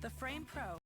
The Frame Pro.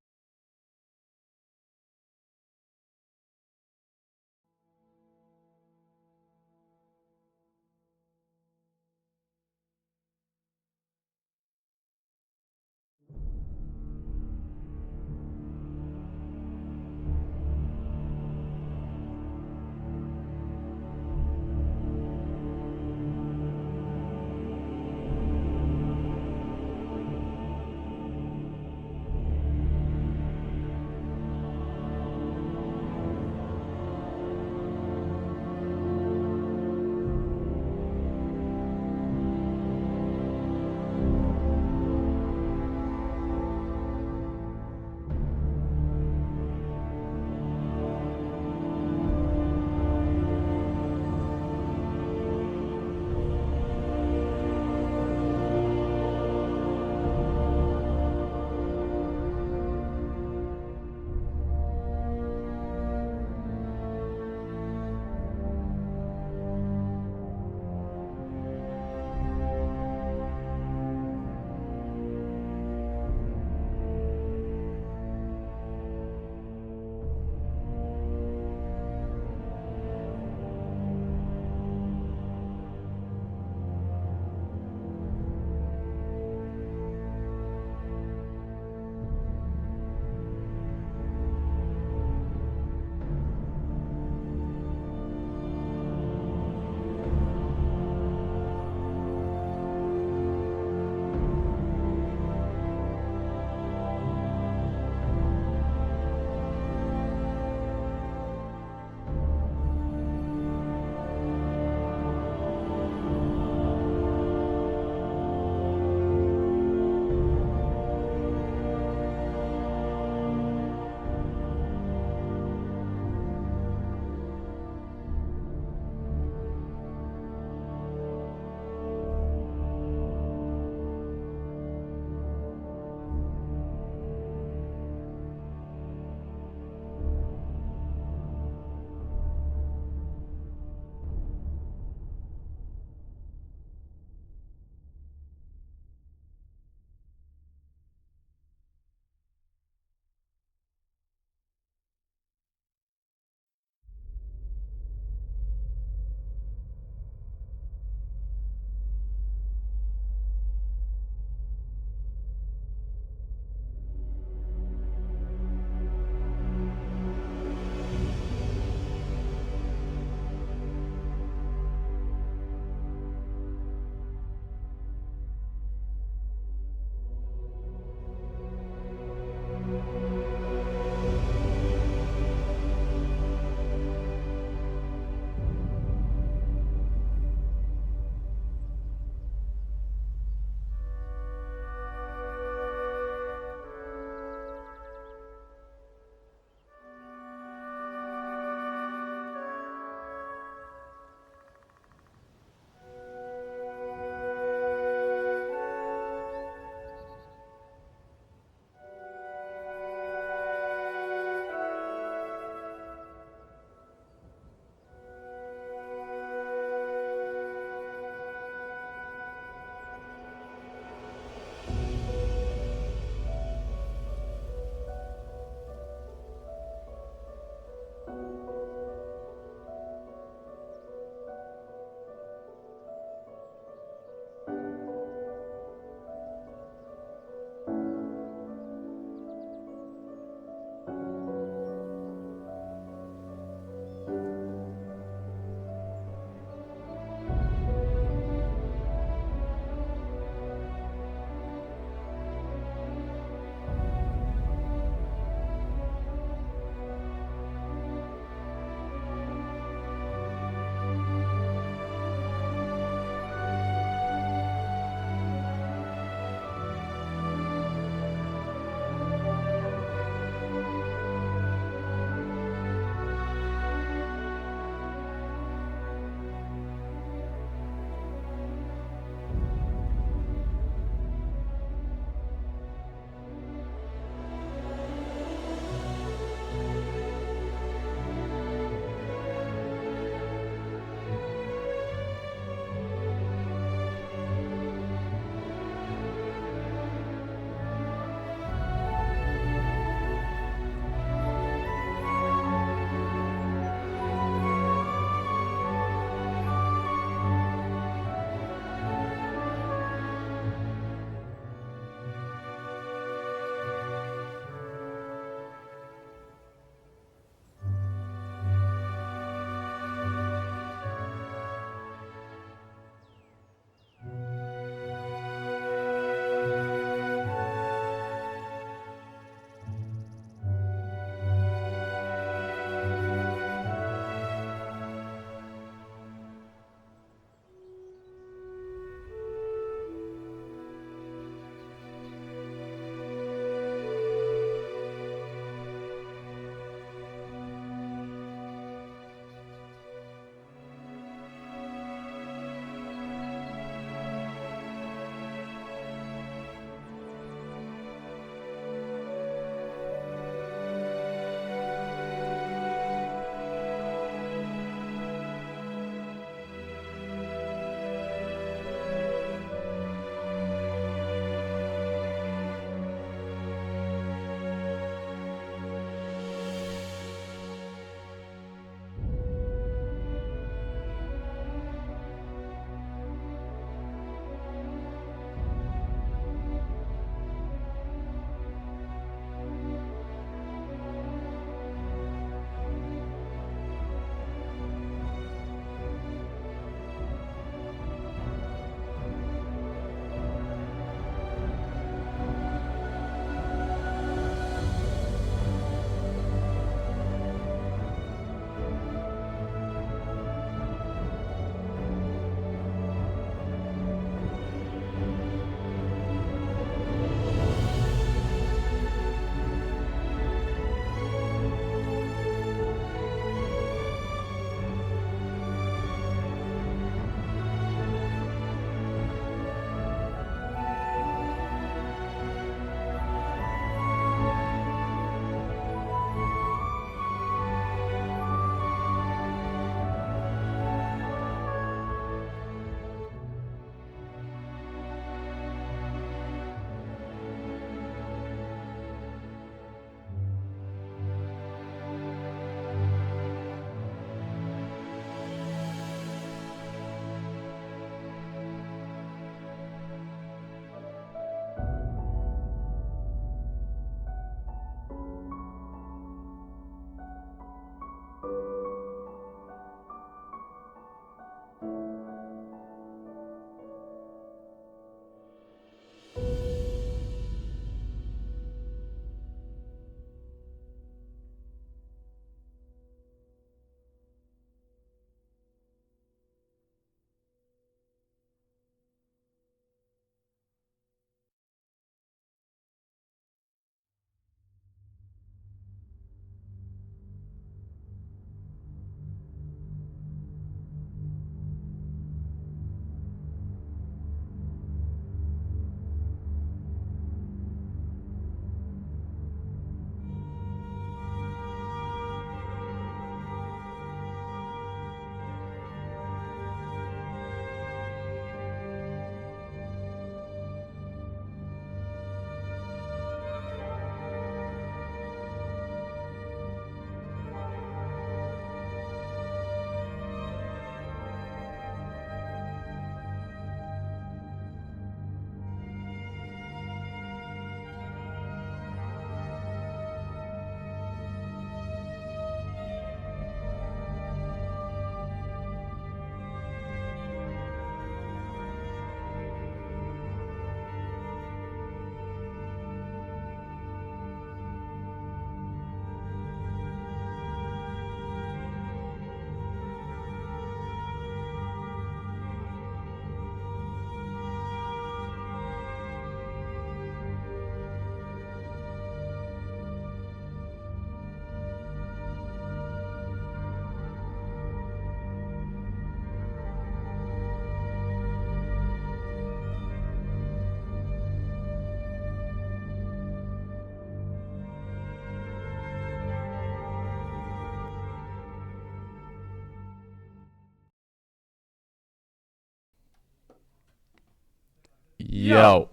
Yo.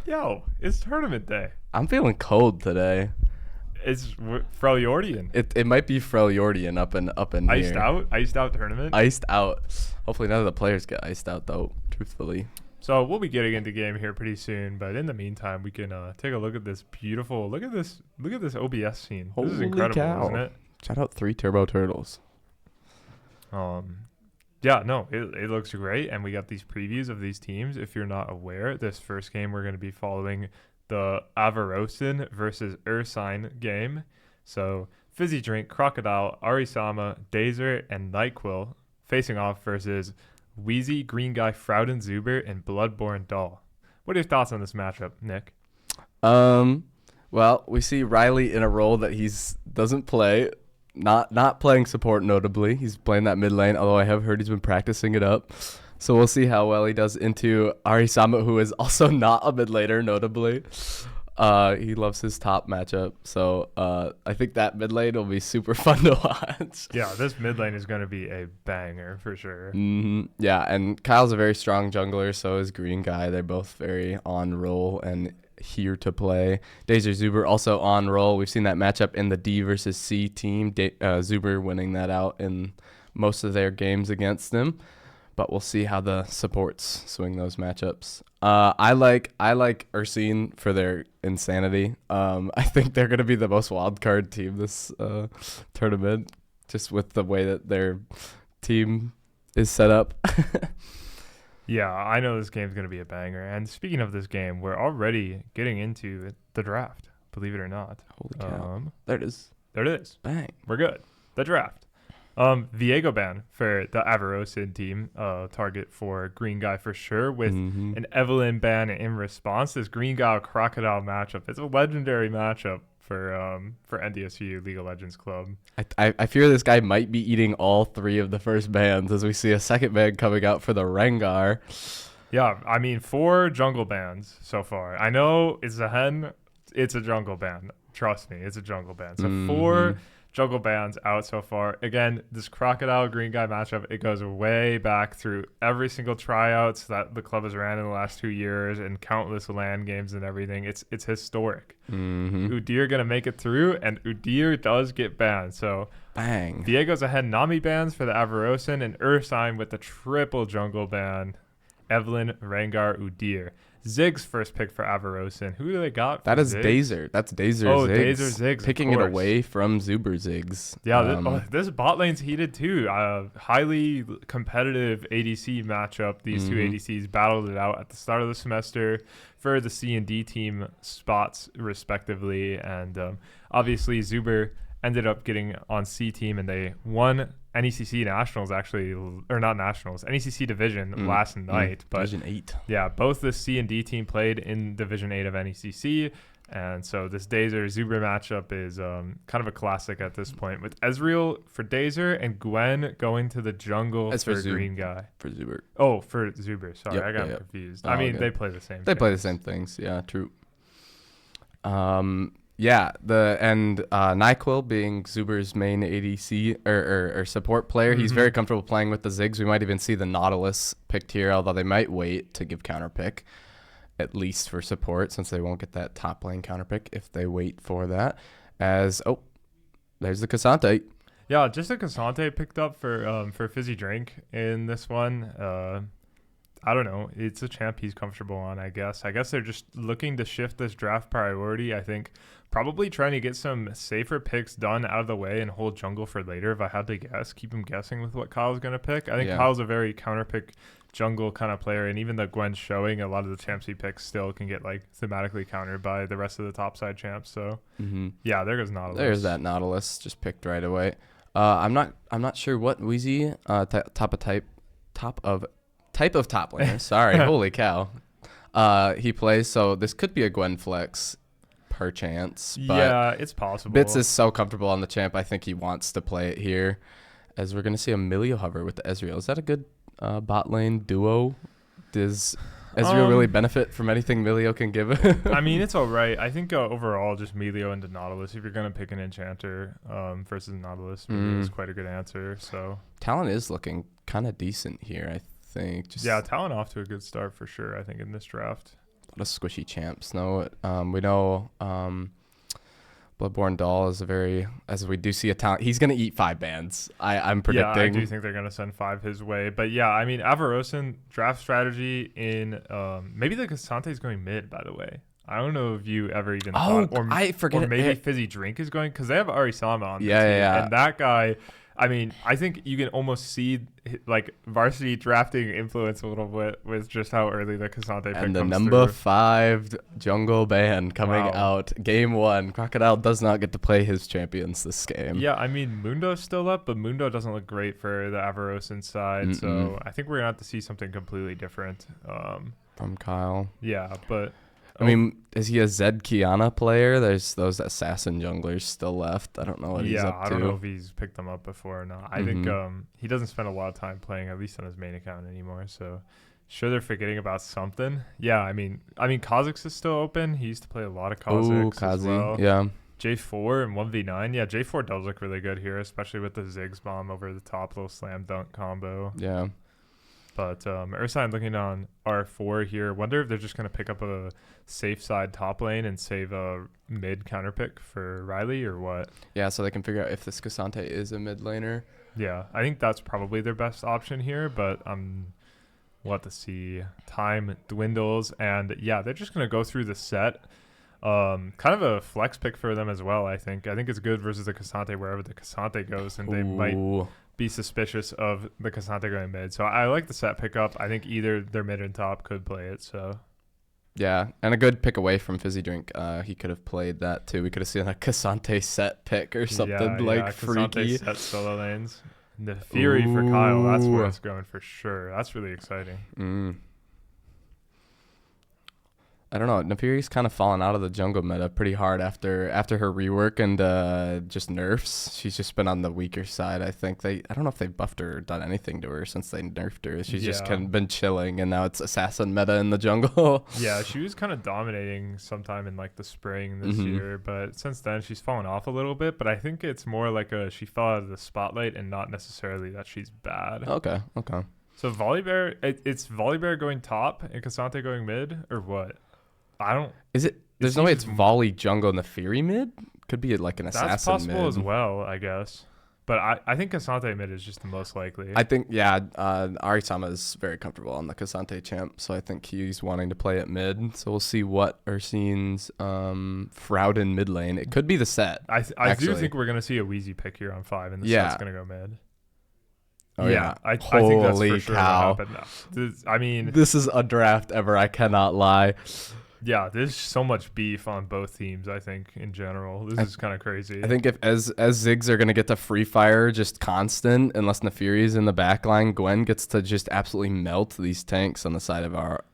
Yo, it's tournament day. I'm feeling cold today. It's Freljordian. It might be Freljordian up in Iced here. Iced out tournament. Iced out. Hopefully none of the players get iced out though, truthfully. So we'll be getting into game here pretty soon, but in the meantime, we can take a look at this beautiful. Look at this OBS scene. This is Holy incredible, cow. isn't it? Shout out 3 Turbo Turtles. Yeah, no, it looks great, and we got these previews of these teams. If you're not aware, this first game we're going to be following the Avarosin versus Ursine game. So Fizzy Drink, Crocodile, Arisama, Dazer, and NyQuil facing off versus Wheezy, Green Guy, Frouden Zuber, and Bloodborne Doll. What are your thoughts on this matchup, Nick? Well, we see Riley in a role that he's doesn't play. Not playing support notably. He's playing that mid lane, although I have heard he's been practicing it up. So we'll see how well he does into Arisama, who is also not a mid laner notably. He loves his top matchup. So I think that mid lane will be super fun to watch. Yeah, this mid lane is going to be a banger for sure. Yeah, and Kyle's a very strong jungler, so is Green Guy. They're both very on roll and here to play. Dazer Zuber also on roll. We've seen that matchup in the D versus C team. Zuber winning that out in most of their games against them. But we'll see how the supports swing those matchups. I like Ursine for their insanity. I think they're going to be the most wild card team this tournament, just with the way that their team is set up. Yeah, I know this game's going to be a banger. And speaking of this game, we're already getting into the draft, believe it or not. Holy cow. There it is. There it is. Bang. We're good. The draft. Viego ban for the Avarosin team, target for Green Guy for sure, with an Evelyn ban in response. This Green Guy Crocodile matchup. It's a legendary matchup for NDSU League of Legends Club. I fear this guy might be eating all 3 of the first bans as we see a second ban coming out for the Rengar. Yeah, I mean 4 jungle bans so far. I know it's a hen, it's a jungle ban. Trust me, it's a jungle ban. So 4 jungle bans out so far. Again, this Crocodile Green Guy matchup, it goes way back through every single tryouts that the club has ran in the last 2 years and countless LAN games and everything. It's historic. Udyr gonna make it through, and Udyr does get banned. So bang. Diego's ahead. Nami bans for the Avarosin, and Ursine with the triple jungle ban. Evelyn, Rengar, Udyr. Ziggs first pick for Avarosin. Who do they got? That is Ziggs? Dazer. That's Dazer Oh, Ziggs. Dazer Ziggs. Picking it away from Zuber Ziggs. Yeah, this bot lane's heated too. Highly competitive ADC matchup. These two ADCs battled it out at the start of the semester for the C and D team spots respectively. And obviously Zuber ended up getting on C team, and they won NECC Nationals actually, or not Nationals, NECC Division last night. But Division 8. Yeah, both the C and D team played in Division 8 of NECC. And so this Dazer Zuber matchup is kind of a classic at this point, with Ezreal for Dazer and Gwen going to the jungle for Green Guy. For Zuber. Oh, for Zuber. Sorry, I got confused. I mean, they play the same thing. They play the same things. Yeah, true. Yeah, NyQuil being Zuber's main ADC or support player, he's very comfortable playing with the Ziggs. We might even see the Nautilus picked here, although they might wait to give counter pick, at least for support, since they won't get that top lane counter pick if they wait for that. There's the Cassante. Yeah, just a Cassante picked up for Fizzy Drink in this one. I don't know. It's a champ he's comfortable on, I guess. I guess they're just looking to shift this draft priority. I think probably trying to get some safer picks done out of the way and hold jungle for later, if I had to guess. Keep him guessing with what Kyle's going to pick. I think Kyle's a very counter-pick jungle kind of player, and even though Gwen's showing, a lot of the champs he picks still can get like thematically countered by the rest of the topside champs. So, yeah, there goes Nautilus. There's that Nautilus just picked right away. I'm not sure what Wheezy, type of top laner. Sorry, holy cow. He plays, so this could be a Gwen flex, perchance. But yeah, it's possible. Bits is so comfortable on the champ. I think he wants to play it here, as we're gonna see a Milio hover with the Ezreal. Is that a good bot lane duo? Does Ezreal really benefit from anything Milio can give? I mean, it's all right. I think overall, just Milio into Nautilus. If you're gonna pick an enchanter versus Nautilus, Milio is quite a good answer. So talent is looking kind of decent here, I think. Just Yeah, Talon off to a good start for sure, I think, in this draft. a lot of squishy champs. No, we know Bloodborne Doll is as we do see a talent. He's going to eat 5 bans. I'm predicting. Yeah, I do think they're going to send 5 his way. But yeah, I mean, Avarosan draft strategy in maybe the Casante is going mid, by the way. I don't know if you ever even thought. I forget. Or maybe Fizzy Drink is going, because they have Arisama on the team. Yeah. And that guy, I mean, I think you can almost see like varsity drafting influence a little bit with just how early the Casante pick And the comes number through. 5 jungle ban coming Wow. out. Game 1. Crocodile does not get to play his champions this game. Yeah, I mean, Mundo's still up, but Mundo doesn't look great for the Avarosan side. So I think we're going to have to see something completely different. From Kyle. Yeah, but... I mean, is he a Zed Kiana player? There's those assassin junglers still left. I don't know what he's up to. I don't know if he's picked them up before or not. I think he doesn't spend a lot of time playing, at least on his main account anymore. So sure they're forgetting about something. Yeah, I mean Kha'Zix is still open. He used to play a lot of Kha'Zix as well. Yeah. J4 and 1v9. Yeah, J4 does look really good here, especially with the Ziggs bomb over the top, little slam dunk combo. Yeah. But Ursine looking on R4 here. Wonder if they're just going to pick up a safe side top lane and save a mid counter pick for Riley or what? Yeah, so they can figure out if this Casante is a mid laner. Yeah, I think that's probably their best option here, but we'll have to see. Time dwindles, and yeah, they're just going to go through the set. Kind of a flex pick for them as well, I think. I think it's good versus the Casante wherever the Casante goes, and they might be suspicious of the Casante going mid. So I like the set pickup. I think either their mid and top could play it. So yeah, and a good pick away from Fizzy Drink. He could have played that too. We could have seen a Casante set pick or something freaky. Casante set solo lanes. The Fury for Kyle. That's where it's going for sure. That's really exciting. I don't know. Nefiri's kind of fallen out of the jungle meta pretty hard after her rework and just nerfs. She's just been on the weaker side. I think I don't know if they buffed her or done anything to her since they nerfed her. She's just kind of been chilling, and now it's assassin meta in the jungle. Yeah, she was kind of dominating sometime in like the spring this year, but since then she's fallen off a little bit. But I think it's more like she fell out of the spotlight and not necessarily that she's bad. Okay. So Volibear, it's Volibear going top and Casante going mid, or what? I don't. Is it? There's no way it's volley jungle Nefiri mid. Could be like an assassin. That's possible mid as well, I guess. But I think Casante mid is just the most likely. I think Arisama is very comfortable on the Casante champ, so I think he's wanting to play at mid. So we'll see what Ursine's Frouden mid lane. It could be the set. I do think we're gonna see a Wheezy pick here on 5, and the set's gonna go mid. Oh yeah, I think that's for sure cow. what happened. This is a draft ever. I cannot lie. Yeah, there's so much beef on both teams, I think, in general. This is kind of crazy. I think if as Ziggs are going to get to free fire just constant, unless Nefiri's in the backline, Gwen gets to just absolutely melt these tanks on the side of our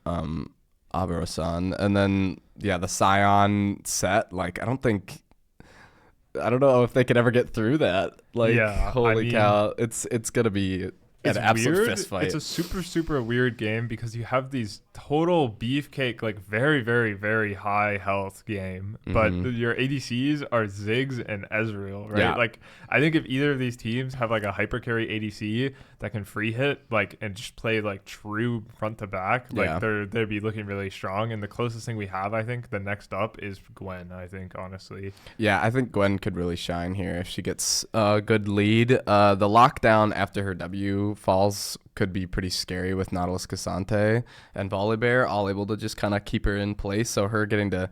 Avarosan. And then, the Scion set, like, I don't know if they could ever get through that. Like, holy cow. It's going to be an absolute weird. fist fight. It's a super, super weird game because you have these total beefcake, like very, very, very high health game. But your ADCs are Ziggs and Ezreal, right? Yeah. Like, I think if either of these teams have like a hyper carry ADC that can free hit, like, and just play like true front to back, like they'd be looking really strong. And the closest thing we have, I think, the next up is Gwen, I think, honestly. Yeah, I think Gwen could really shine here if she gets a good lead. The lockdown after her W falls could be pretty scary with Nautilus Casante and Volibear all able to just kind of keep her in place. So her getting to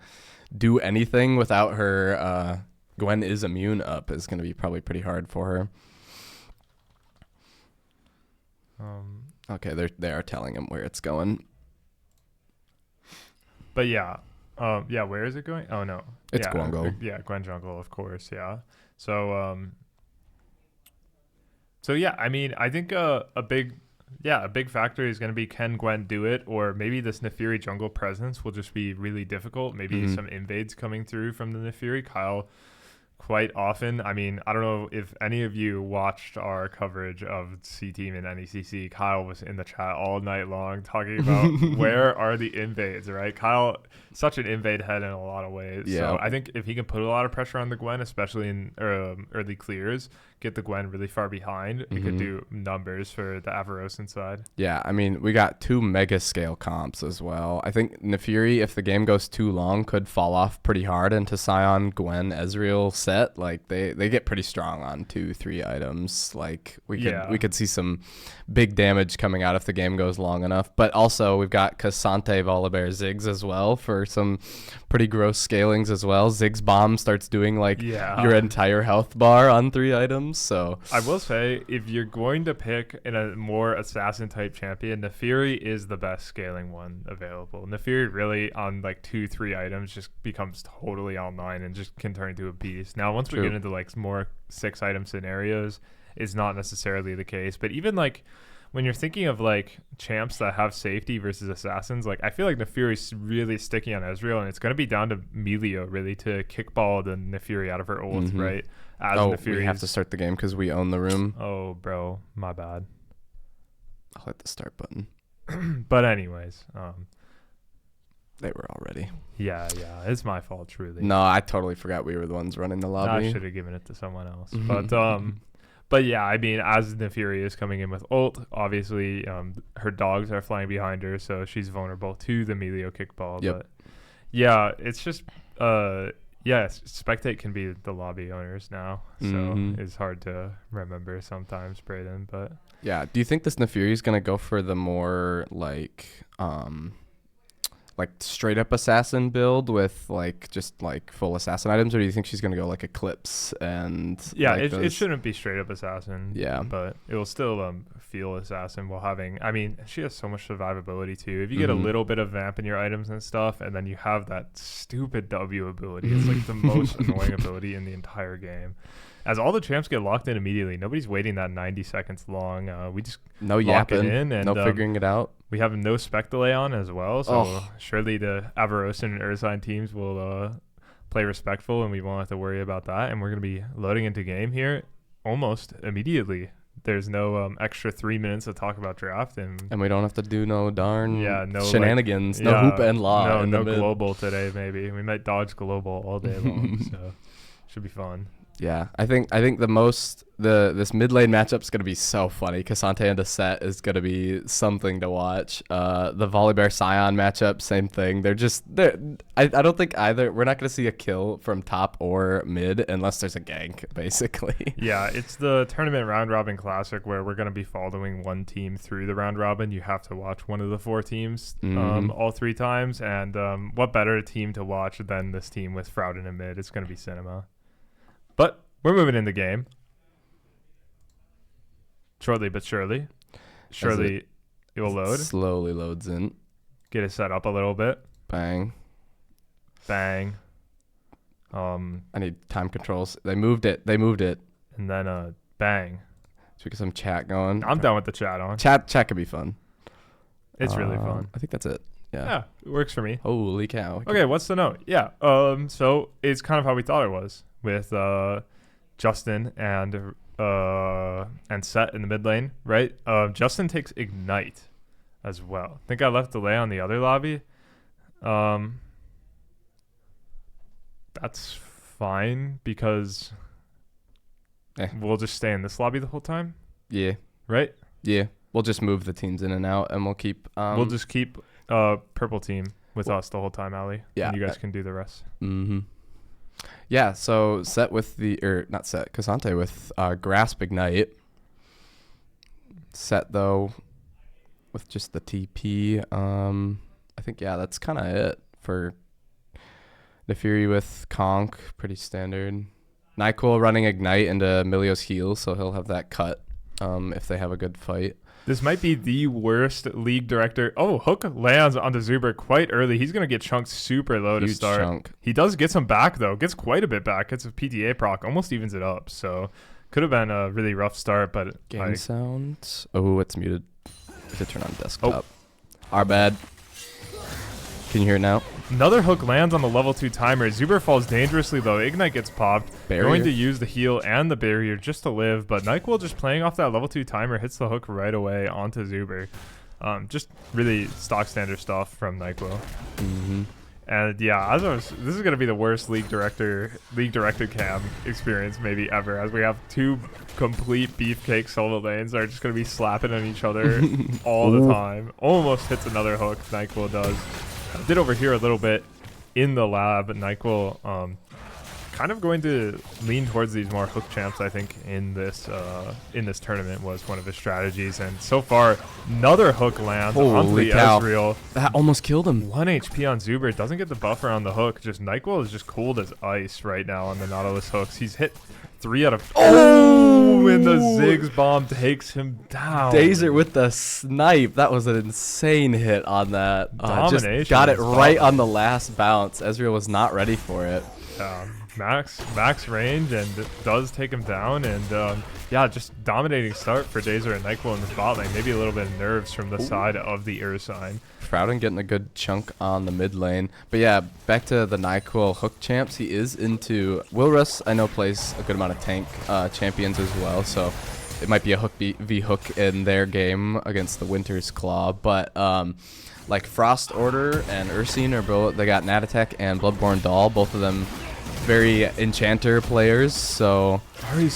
do anything without her Gwen is immune up is going to be probably pretty hard for her. Okay, they are telling him where it's going. But where is it going? Oh no, it's Guango. Yeah, Gwen Jungle, of course. Yeah. So yeah, I mean, I think a big factor is going to be, can Gwen do it, or maybe this Nefiri jungle presence will just be really difficult. Maybe some invades coming through from the Nefiri. Kyle quite often. I mean, I don't know if any of you watched our coverage of C Team and NECC. Kyle was in the chat all night long talking about where are the invades, right? Kyle, such an invade head in a lot of ways. Yeah. So I think if he can put a lot of pressure on the Gwen, especially in early clears, get the Gwen really far behind, it could do numbers for the Avarosan side. Yeah, I mean, we got 2 mega scale comps as well. I think Nefiri, if the game goes too long, could fall off pretty hard into Scion, Gwen, Ezreal set. Like they get pretty strong on 2-3 items. Like we could see some big damage coming out if the game goes long enough. But also we've got Cassante, Volibear, Ziggs as well for some pretty gross scalings as well. Ziggs bomb starts doing like your entire health bar on 3 items. So I will say, if you're going to pick in a more assassin type champion, Nefiri is the best scaling one available. Nefiri really on like 2-3 items just becomes totally online and just can turn into a beast. Now once we get into like more 6 item scenarios, it's not necessarily the case. But even like when you're thinking of like champs that have safety versus assassins, like I feel like Nefiri's really sticky on Ezreal, and it's going to be down to Melio really to kickball the Nefiri out of her ult, right? We have to start the game because we own the room. Oh, bro, my bad. I'll hit the start button. But anyways, they were already. Yeah, it's my fault, truly. No, I totally forgot we were the ones running the lobby. I should have given it to someone else. But yeah, I mean, as Nefiri is coming in with ult, obviously her dogs are flying behind her, so she's vulnerable to the Melio kickball. Yep. But yeah, it's just Spectate can be the lobby owners now, so it's hard to remember sometimes, Brayden. But yeah, do you think this Nefiri is gonna go for the more like straight up assassin build with like just like full assassin items, or do you think she's gonna go like Eclipse and it shouldn't be straight up assassin, but it will still feel assassin while having, I mean, she has so much survivability too. If you get a little bit of vamp in your items and stuff, and then you have that stupid W ability, it's like the most annoying ability in the entire game. As all the champs get locked in immediately, nobody's waiting that 90 seconds long. We just no lock yapping, it in, and no figuring it out. We have no spec delay on as well, so surely the Avarosan and Ursine teams will play respectful, and we won't have to worry about that. And we're going to be loading into game here almost immediately. There's no extra 3 minutes to talk about draft, and we don't have to do no darn shenanigans, no hoop and law. No global today. Maybe we might dodge global all day long, so should be fun. Yeah, I think this mid lane matchup is gonna be so funny. Cassante and Set is gonna be something to watch. The Volibear Scion matchup, same thing. I don't think either. We're not gonna see a kill from top or mid unless there's a gank, basically. Yeah, it's the tournament round robin classic where we're gonna be following one team through the round robin. You have to watch one of the 4 teams all 3 times, and what better team to watch than this team with Freljordian in mid? It's gonna be cinema. But we're moving in the game. Shortly but surely. Surely it will load. Slowly loads in. Get it set up a little bit. Bang. Bang. I need time controls. They moved it. And then bang. Should we get some chat going? I'm done with the chat on. Chat could be fun. It's really fun. I think that's it. Yeah, it works for me. Holy cow. Okay, what's the note? Yeah. So it's kind of how we thought it was with Justin and Set in the mid lane, right? Justin takes Ignite as well. I think I left delay on the other lobby. That's fine because we'll just stay in this lobby the whole time. Yeah. Right? Yeah. We'll just move the teams in and out, and we'll keep. We'll just keep purple team with us the whole time, Ali. Yeah. And you guys can do the rest. Yeah, so Cassante with Grasp Ignite. Set, though, with just the TP. I think, that's kind of it for Nefiri with Conk. Pretty standard. NyQuil running Ignite into Melio's heal, so he'll have that cut if they have a good fight. This might be the worst league director. Oh, Hook lands onto Zuber quite early. He's going to get chunked super low to start. Chunk. He does get some back, though. Gets quite a bit back. Gets a PTA proc. Almost evens it up. So could have been a really rough start. But game sound. Oh, it's muted. I could turn on desktop. Our bad. Can you hear it now? Another Hook lands on the level 2 timer. Zuber falls dangerously, though. Ignite gets popped. Barrier. Going to use the heal and the barrier just to live. But NyQuil just playing off that level 2 timer hits the Hook right away onto Zuber. Just really stock standard stuff from NyQuil. And yeah, this is gonna be the worst league director cam experience maybe ever, as we have two complete beefcake solo lanes that are just gonna be slapping on each other all the time. Almost hits another hook. NyQuil does. I did overhear a little bit in the lab. NyQuil kind of going to lean towards these more hook champs. I think in this tournament was one of his strategies, and so far another hook lands onto the Ezreal. That almost killed him. 1 HP on Zuber, doesn't get the buffer on the hook. Just NyQuil is just cold as ice right now on the Nautilus hooks. He's hit 3 out of and the Ziggs bomb takes him down. Dazer with the snipe. That was an insane hit on that. Domination. Just got it right on the last bounce. Ezreal was not ready for it. Max range, and does take him down, and yeah, just dominating start for Dazer and NyQuil in the bot lane. Maybe a little bit of nerves from the side of the Ursine. Freljordian getting a good chunk on the mid lane. But yeah, back to the NyQuil hook champs. He is into Wilrus. I know plays a good amount of tank champions as well, so it might be a hook v hook in their game against the Winter's Claw. But like Frost Order and Ursine are both, they got Nat Attack and Bloodborne Doll, both of them very enchanter players, so very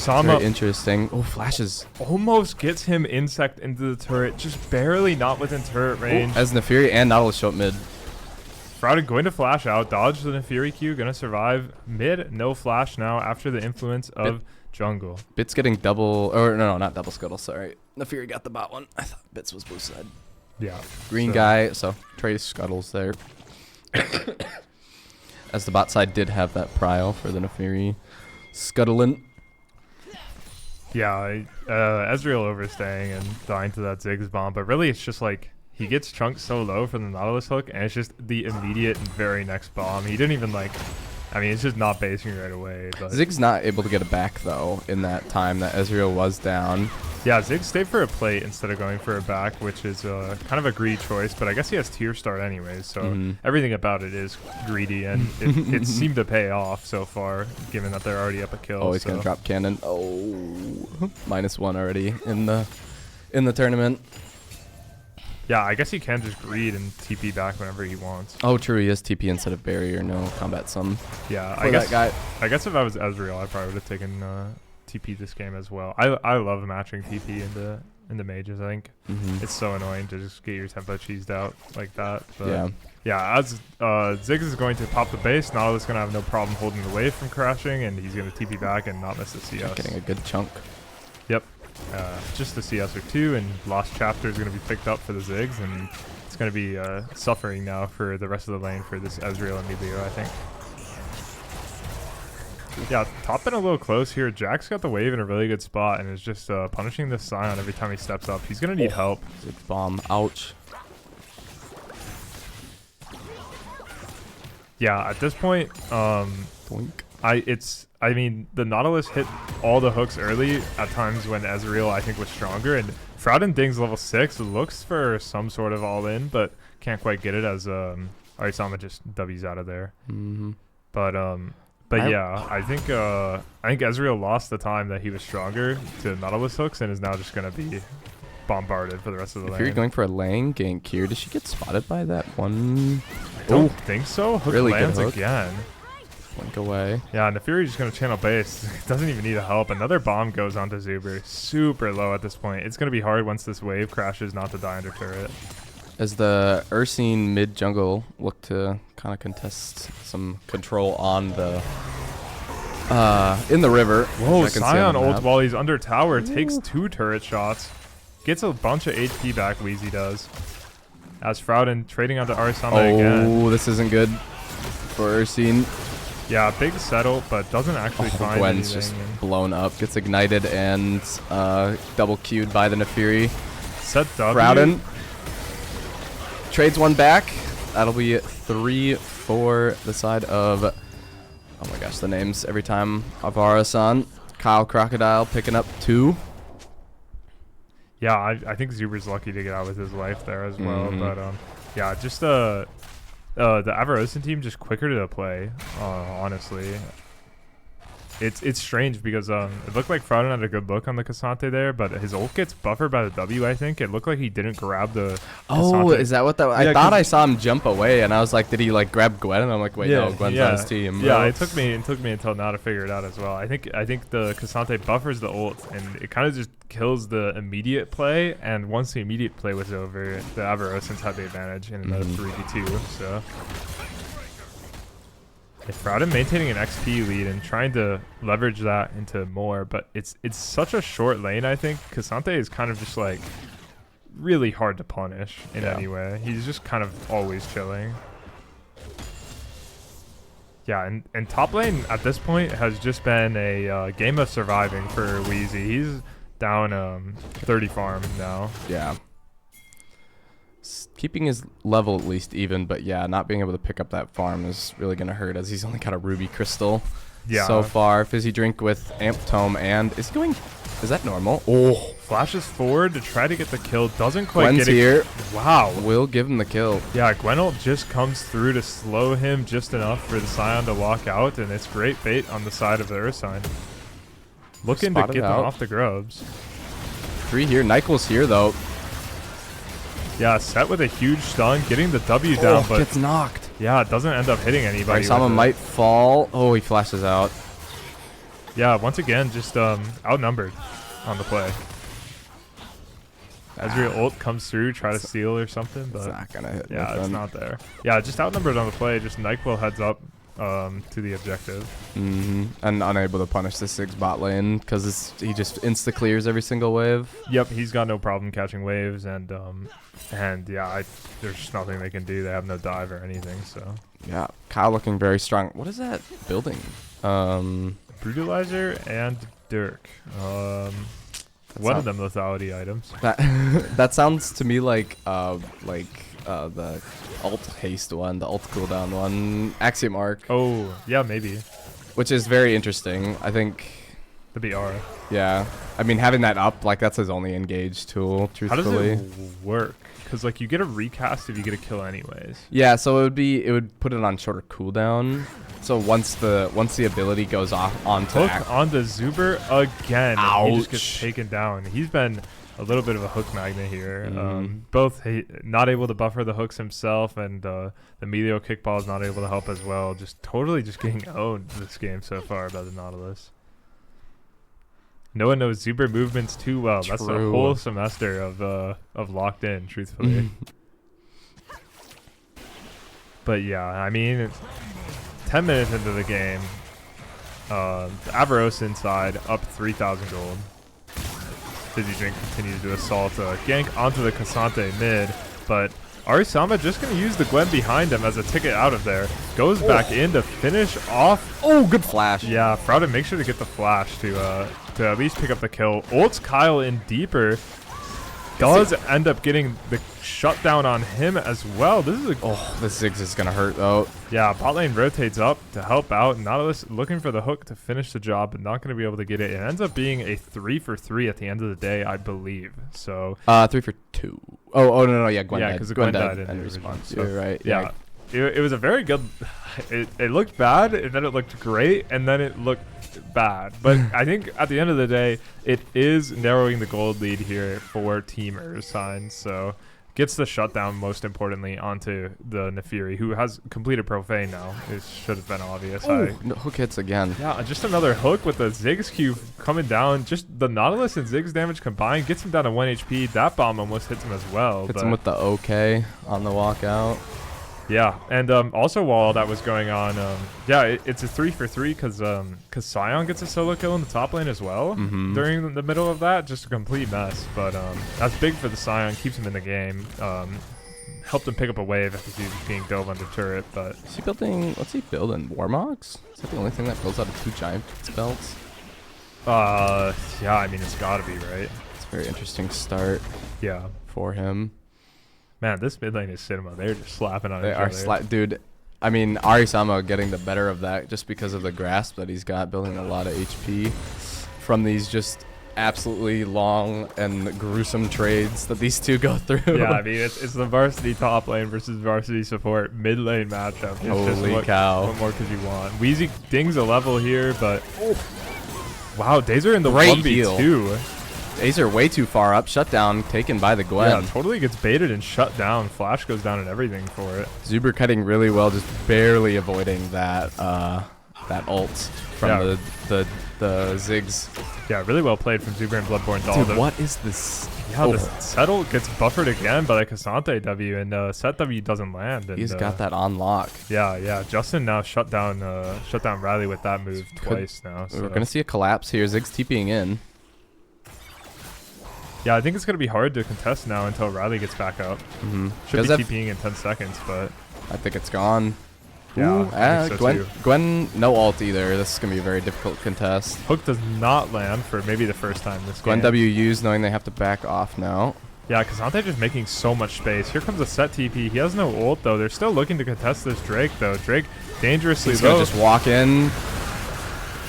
interesting. Oh, flashes. Almost gets him insect into the turret, just barely not within turret range. As Nefiri and Nautilus show up mid. Freljordian going to flash out, dodge the Nefiri Q, gonna survive mid, no flash now after the influence of jungle. Bits getting double, or no, not double scuttle, sorry. Nefiri got the bot one. I thought Bits was blue side. Yeah. Green guy, so Trace scuttles there. As the bot side did have that prio for the Nefiri scuttling. Yeah, Ezreal overstaying and dying to that Ziggs bomb, but really it's just like he gets chunked so low from the Nautilus hook, and it's just the immediate and very next bomb. He didn't even like, I mean, it's just not basing right away. But Ziggs not able to get it back though in that time that Ezreal was down. Yeah, Ziggs stayed for a plate instead of going for a back, which is kind of a greedy choice, but I guess he has tier start anyways, so everything about it is greedy, and it seemed to pay off so far, given that they're already up a kill. Oh, he's gonna drop cannon. Oh, -1 already in the tournament. Yeah, I guess he can just greed and TP back whenever he wants. Oh, true, he has TP instead of barrier, no combat sum. Yeah, I guess if I was Ezreal, I probably would have taken TP this game as well. I love matching TP into mages. I think it's so annoying to just get your tempo cheesed out like that. But yeah, as Ziggs is going to pop the base, Nautilus is going to have no problem holding the wave from crashing, and he's going to TP back and not miss the CS. Getting a good chunk. Yep. Just the CS or 2, and Lost Chapter is going to be picked up for the Ziggs, and it's going to be suffering now for the rest of the lane for this Ezreal and Emilio, I think. Yeah, top been a little close here. Jack's got the wave in a really good spot and is just punishing this Scion every time he steps up. He's going to need help. Ziggs bomb. Ouch. Yeah, at this point, Boink. I mean, the Nautilus hit all the hooks early at times when Ezreal, I think, was stronger. And Freljordian dings level 6, looks for some sort of all-in, but can't quite get it as Arisama just W's out of there. But yeah, I think Ezreal lost the time that he was stronger to Nautilus hooks and is now just going to be bombarded for the rest of the lane. If you're going for a lane gank here, does she get spotted by that one? I don't think so. Hook really lands good hook. again. Blink away. Yeah, Nefiri's just going to channel base. Doesn't even need a help. Another bomb goes onto Zuber. Super low at this point. It's going to be hard once this wave crashes not to die under turret. As the Ursine mid jungle look to kind of contest some control on the in the river. Whoa, Scion ult while he's under tower, takes 2 turret shots. Gets a bunch of HP back, Wheezy does. As Freljordian trading onto Arisama again. Oh, this isn't good for Ursine. Yeah, big settle, but doesn't actually find Gwen's anything. just blown up, gets ignited and double queued by the Nefiri. Set W. Freljordian trades one back. That'll be 3 for the side of, oh my gosh, the names every time. Avara-san. Kyle Crocodile picking up 2. Yeah, I think Zuber's lucky to get out with his life there as well. But yeah, just the Avarosan team just quicker to play, honestly. It's strange because it looked like Freljordian had a good look on the Cassante there, but his ult gets buffered by the W. I think it looked like he didn't grab the. Oh, Cassante. is that what that? I thought I saw him jump away, and I was like, did he like grab Gwen? And I'm like, wait, no, Gwen's on his team. Yeah, it took me until now to figure it out as well. I think the Cassante buffers the ult, and it kind of just kills the immediate play. And once the immediate play was over, the Avarosans had the advantage in another 3v2. So. If Freljordian maintaining an XP lead and trying to leverage that into more, but it's such a short lane, I think. Cassante is kind of just like really hard to punish in any way. He's just kind of always chilling. Yeah, and top lane at this point has just been a game of surviving for Wheezy. He's down 30 farm now. Yeah. Keeping his level at least even, but yeah, not being able to pick up that farm is really going to hurt as he's only got a ruby crystal so far. Fizzy Drink with Amp Tome, and is that normal? Oh, flashes forward to try to get the kill, doesn't quite Gwen's get it. Here. Wow. Will give him the kill. Yeah, Gwenult just comes through to slow him just enough for the Scion to walk out, and it's great bait on the side of the Earth Sign. Looking to get them off the grubs. 3 here. Nyquil's here, though. Yeah, set with a huge stun, getting the W down, but gets knocked. Yeah, it doesn't end up hitting anybody. Arisama might fall. Oh, he flashes out. Yeah, once again, just outnumbered on the play. As your ult comes through, try to steal or something, but it's not gonna hit. Yeah, it's not there. Yeah, just outnumbered on the play. Just Nyquil heads up to the objective. And unable to punish the 6 bot lane because he just insta clears every single wave. Yep, he's got no problem catching waves, and yeah, there's just nothing they can do. They have no dive or anything. So yeah, Kyle looking very strong. What is that building? Brutalizer and Dirk. One of them lethality items. That sounds to me like the ult haste one, the ult cooldown one, Axiom Arc. Oh, yeah, maybe. Which is very interesting. I think the BR. Yeah. I mean, having that up, like, that's his only engaged tool, truthfully. How does it work? Because, like, you get a recast if you get a kill anyways. Yeah, so it would put it on shorter cooldown. So once the ability goes off onto hook onto Zuber again. Ouch. He just gets taken down. He's been a little bit of a hook magnet here. Both not able to buffer the hooks himself, and the Melio kickball is not able to help as well. Just totally just getting owned this game so far by the Nautilus. No one knows Zuber movements too well. True. That's a whole semester of locked in, truthfully. But yeah, I mean, 10 minutes into the game, Avaros inside, up 3,000 gold. Fizzy Drink continues to assault gank onto the Cassante mid, but Arisama just going to use the Gwen behind him as a ticket out of there. Goes back in to finish off. Oh, good flash. Yeah, Freljordian make sure to get the flash to at least pick up the kill. Ults Kyle in deeper. Does end up getting the shutdown on him as well. This is the Ziggs is going to hurt, though. Yeah, bot lane rotates up to help out. Nautilus looking for the hook to finish the job, but not going to be able to get it. It ends up being a 3-for-3 at the end of the day, I believe. So 3-for-2. Oh, no, yeah, Gwen died. Yeah, because Gwen died in response. So, you're right. Yeah. It was a very good... It looked bad, and then it looked great, and then it looked bad. But I think at the end of the day, it is narrowing the gold lead here for Team Ursine. So gets the shutdown, most importantly, onto the Nefiri, who has completed Profane now. It should have been obvious. No, hook hits again. Yeah, just another hook with the Ziggs Q coming down. Just the Nautilus and Ziggs damage combined gets him down to 1 HP. That bomb almost hits him as well. Hits him with the OK on the walkout. Yeah, and also while all that was going on, it's a 3-for-3 because Scion gets a solo kill in the top lane as well during the middle of that. Just a complete mess, but that's big for the Scion, keeps him in the game. Helped him pick up a wave after he was being dove under turret. But is he building? What's he building? Warmogs? Is that the only thing that builds out of 2 giant spells? Yeah, I mean it's got to be, right. It's a very interesting start. Yeah, for him. Man, this mid lane is cinema. They're just slapping on each other. Dude, I mean, Arisama getting the better of that just because of the grasp that he's got, building a lot of HP from these just absolutely long and gruesome trades that these two go through. Yeah, I mean, it's the varsity top lane versus varsity support mid lane matchup. It's Holy cow. What more could you want? Wheezy dings a level here, but wow, Dazer in the Great 1v2. Dazer way too far up. Shutdown taken by the Gwen. Yeah, totally gets baited and shut down. Flash goes down and everything for it. Zuber cutting really well, just barely avoiding that that ult from the Ziggs. Yeah, really well played from Zuber and Bloodborne. Dude, what is this? Yeah, the settle gets buffered again by the Cassante W, and set W doesn't land. And, He's got that on lock. Yeah. Justin now shut down Riley with that move twice now. So. We're gonna see a collapse here. Ziggs TPing in. Yeah, I think it's gonna be hard to contest now until Riley gets back up. Should be TPing in 10 seconds, but I think it's gone. Yeah, I think so Gwen, no ult either. This is going to be a very difficult contest. Hook does not land for maybe the first time this Gwen game. W used, knowing they have to back off now. Yeah, Cassante just making so much space. Here comes a set TP. He has no ult, though. They're still looking to contest this Drake, though. Drake dangerously He's low. going to just walk in.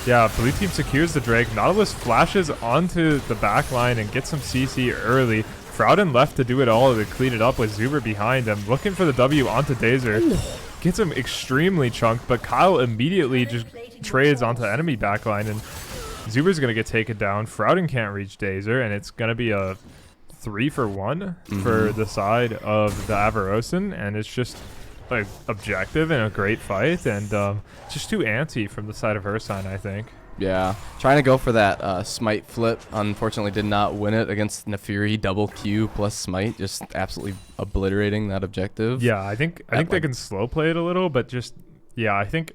Yeah, blue team secures the Drake. Nautilus flashes onto the back line and gets some CC early. Freljordian left to do it all to clean it up with Zuber behind him. Looking for the W onto Dazer. Gets him extremely chunked, but Kyle immediately just trades onto the enemy backline, and Zuber's going to get taken down. Freljordian can't reach Dazer, and it's going to be a 3-for-1 for the side of the Avarosan, and it's just like objective and a great fight, and just too antsy from the side of Ursign, I think. Yeah, trying to go for that smite flip. Unfortunately, did not win it against Nefiri. Double Q plus smite, just absolutely obliterating that objective. Yeah, I think they can slow play it a little, but just I think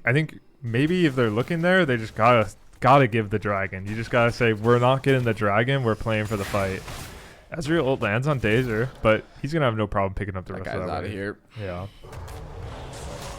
maybe if they're looking there, they just gotta give the dragon. You just gotta say, we're not getting the dragon, we're playing for the fight. Ezreal ult lands on Dazer, but he's gonna have no problem picking up the rest of that. Out of here. Yeah.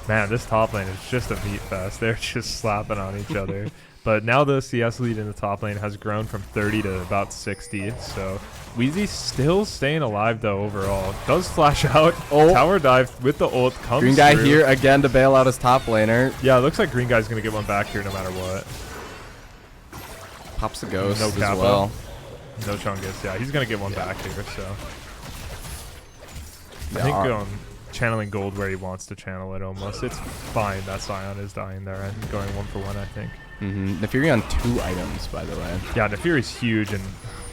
Man, this top lane is just a meat fest. They're just slapping on each other. But now the CS lead in the top lane has grown from 30 to about 60. So Wheezy still staying alive though overall. Does flash out. Tower dive with the ult comes Green guy through. here again to bail out his top laner. Yeah, it looks like Green guy's gonna get one back here no matter what. Pops a ghost no as Kappa. well. No Chungus. Yeah, he's gonna get one back here. So Yeah, I think channeling gold where he wants to channel it almost. It's fine that Scion is dying there and going 1-for-1, I think. Nefiri on 2 items, by the way. Yeah, Nefiri's huge, and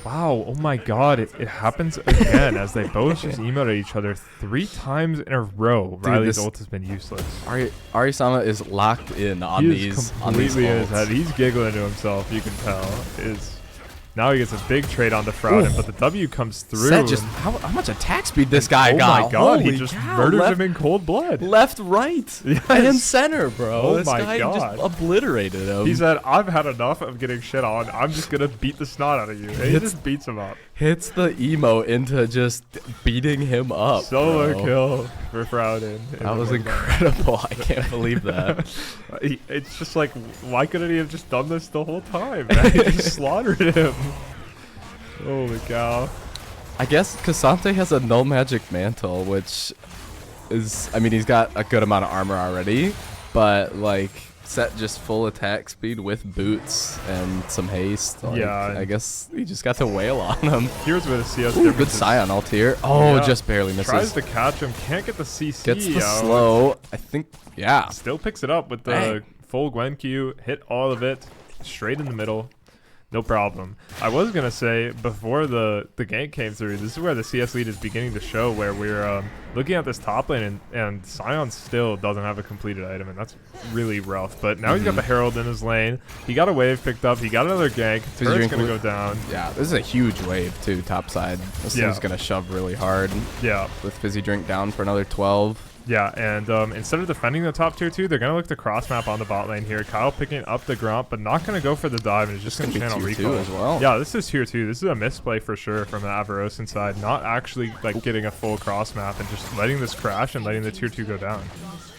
wow, oh my god, it happens again as they both just emote at each other 3 times in a row. Dude, Riley's ult has been useless. Arisama is locked in on these completely in his head. He's giggling to himself, you can tell. Now he gets a big trade on the Freljordian, but the W comes through. Just how much attack speed this guy got. Oh my god, Holy he just cow, murders him in cold blood. Left, right, and center, bro. Oh this my guy god. just obliterated him. He said, I've had enough of getting shit on. I'm just going to beat the snot out of you. And he just beats him up. Hits the emo into just beating him up. Solo bro. kill for Freljordian. That was incredible. I can't believe that. It's just like, why couldn't he have just done this the whole time? Man? He just slaughtered him. Holy cow. I guess Cassante has a null magic mantle, which is, I mean, he's got a good amount of armor already, but like set just full attack speed with boots and some haste. Like, yeah. I guess he just got to wail on him. Here's where the CS difference good is. Scion ult here. Oh, Yeah. just barely misses. Tries to catch him. Can't get the CC Gets the out. slow. I think, yeah. Still picks it up with the Dang. full Gwen Q. Hit all of it. Straight in the middle. No problem. I was going to say, before the gank came through, this is where the CS lead is beginning to show, where we're looking at this top lane, and Scion still doesn't have a completed item, and that's really rough. But now he's got the Herald in his lane. He got a wave picked up. He got another gank. Turret's going to go down. Yeah, this is a huge wave, too, top side. This thing's going to shove really hard. Yeah. With Fizzy Drink down for another 12. Yeah, and instead of defending the top tier 2, they're going to look to cross map on the bot lane here. Kyle picking up the Grump, but not going to go for the dive, and is just going to channel tier 2 recall as well. Yeah, this is tier 2. This is a misplay for sure from the Avarosan side. Not actually like getting a full cross map and just letting this crash and letting the tier 2 go down.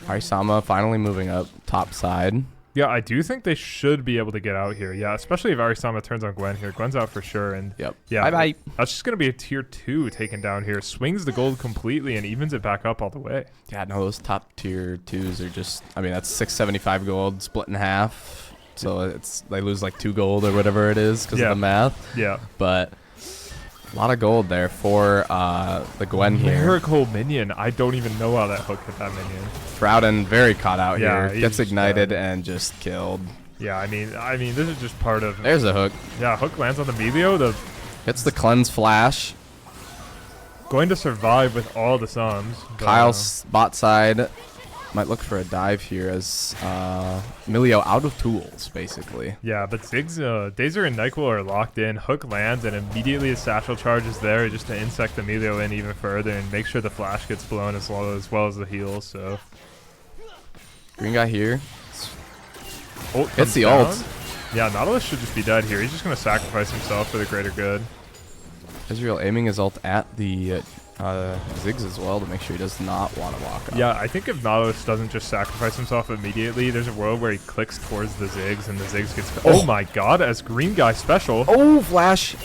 Arisama finally moving up top side. Yeah, I do think they should be able to get out here. Yeah, especially if Arisama turns on Gwen here. Gwen's out for sure. And yep. Yeah, bye-bye. That's just going to be a tier 2 taken down here. Swings the gold completely and evens it back up all the way. Yeah, no, those top tier 2s are just, I mean, that's 675 gold split in half. so they lose like 2 gold or whatever it is because of the math. Yeah. But a lot of gold there for the Gwen here. Miracle minion. I don't even know how that hook hit that minion. Freljordian very caught out here. Gets ignited dead. and just killed. Yeah, I mean, this is just part of. There's a hook. Yeah, hook lands on the Melio. Hits the cleanse flash. Going to survive with all the sums. Kyle's bot side might look for a dive here as Melio out of tools, basically. Yeah, but Ziggs, Dazer and Nyquil are locked in. Hook lands, and immediately a satchel charge is there just to insect the Melio in even further and make sure the flash gets blown as well as the heal. So Green guy here. Hits the ult. Yeah, Nautilus should just be dead here. He's just going to sacrifice himself for the greater good. Israel aiming his ult at the Ziggs as well to make sure he does not want to walk up. Yeah, I think if Nautilus doesn't just sacrifice himself immediately, there's a world where he clicks towards the Ziggs and the Ziggs gets... Oh my god, as Green Guy special. Oh, flash.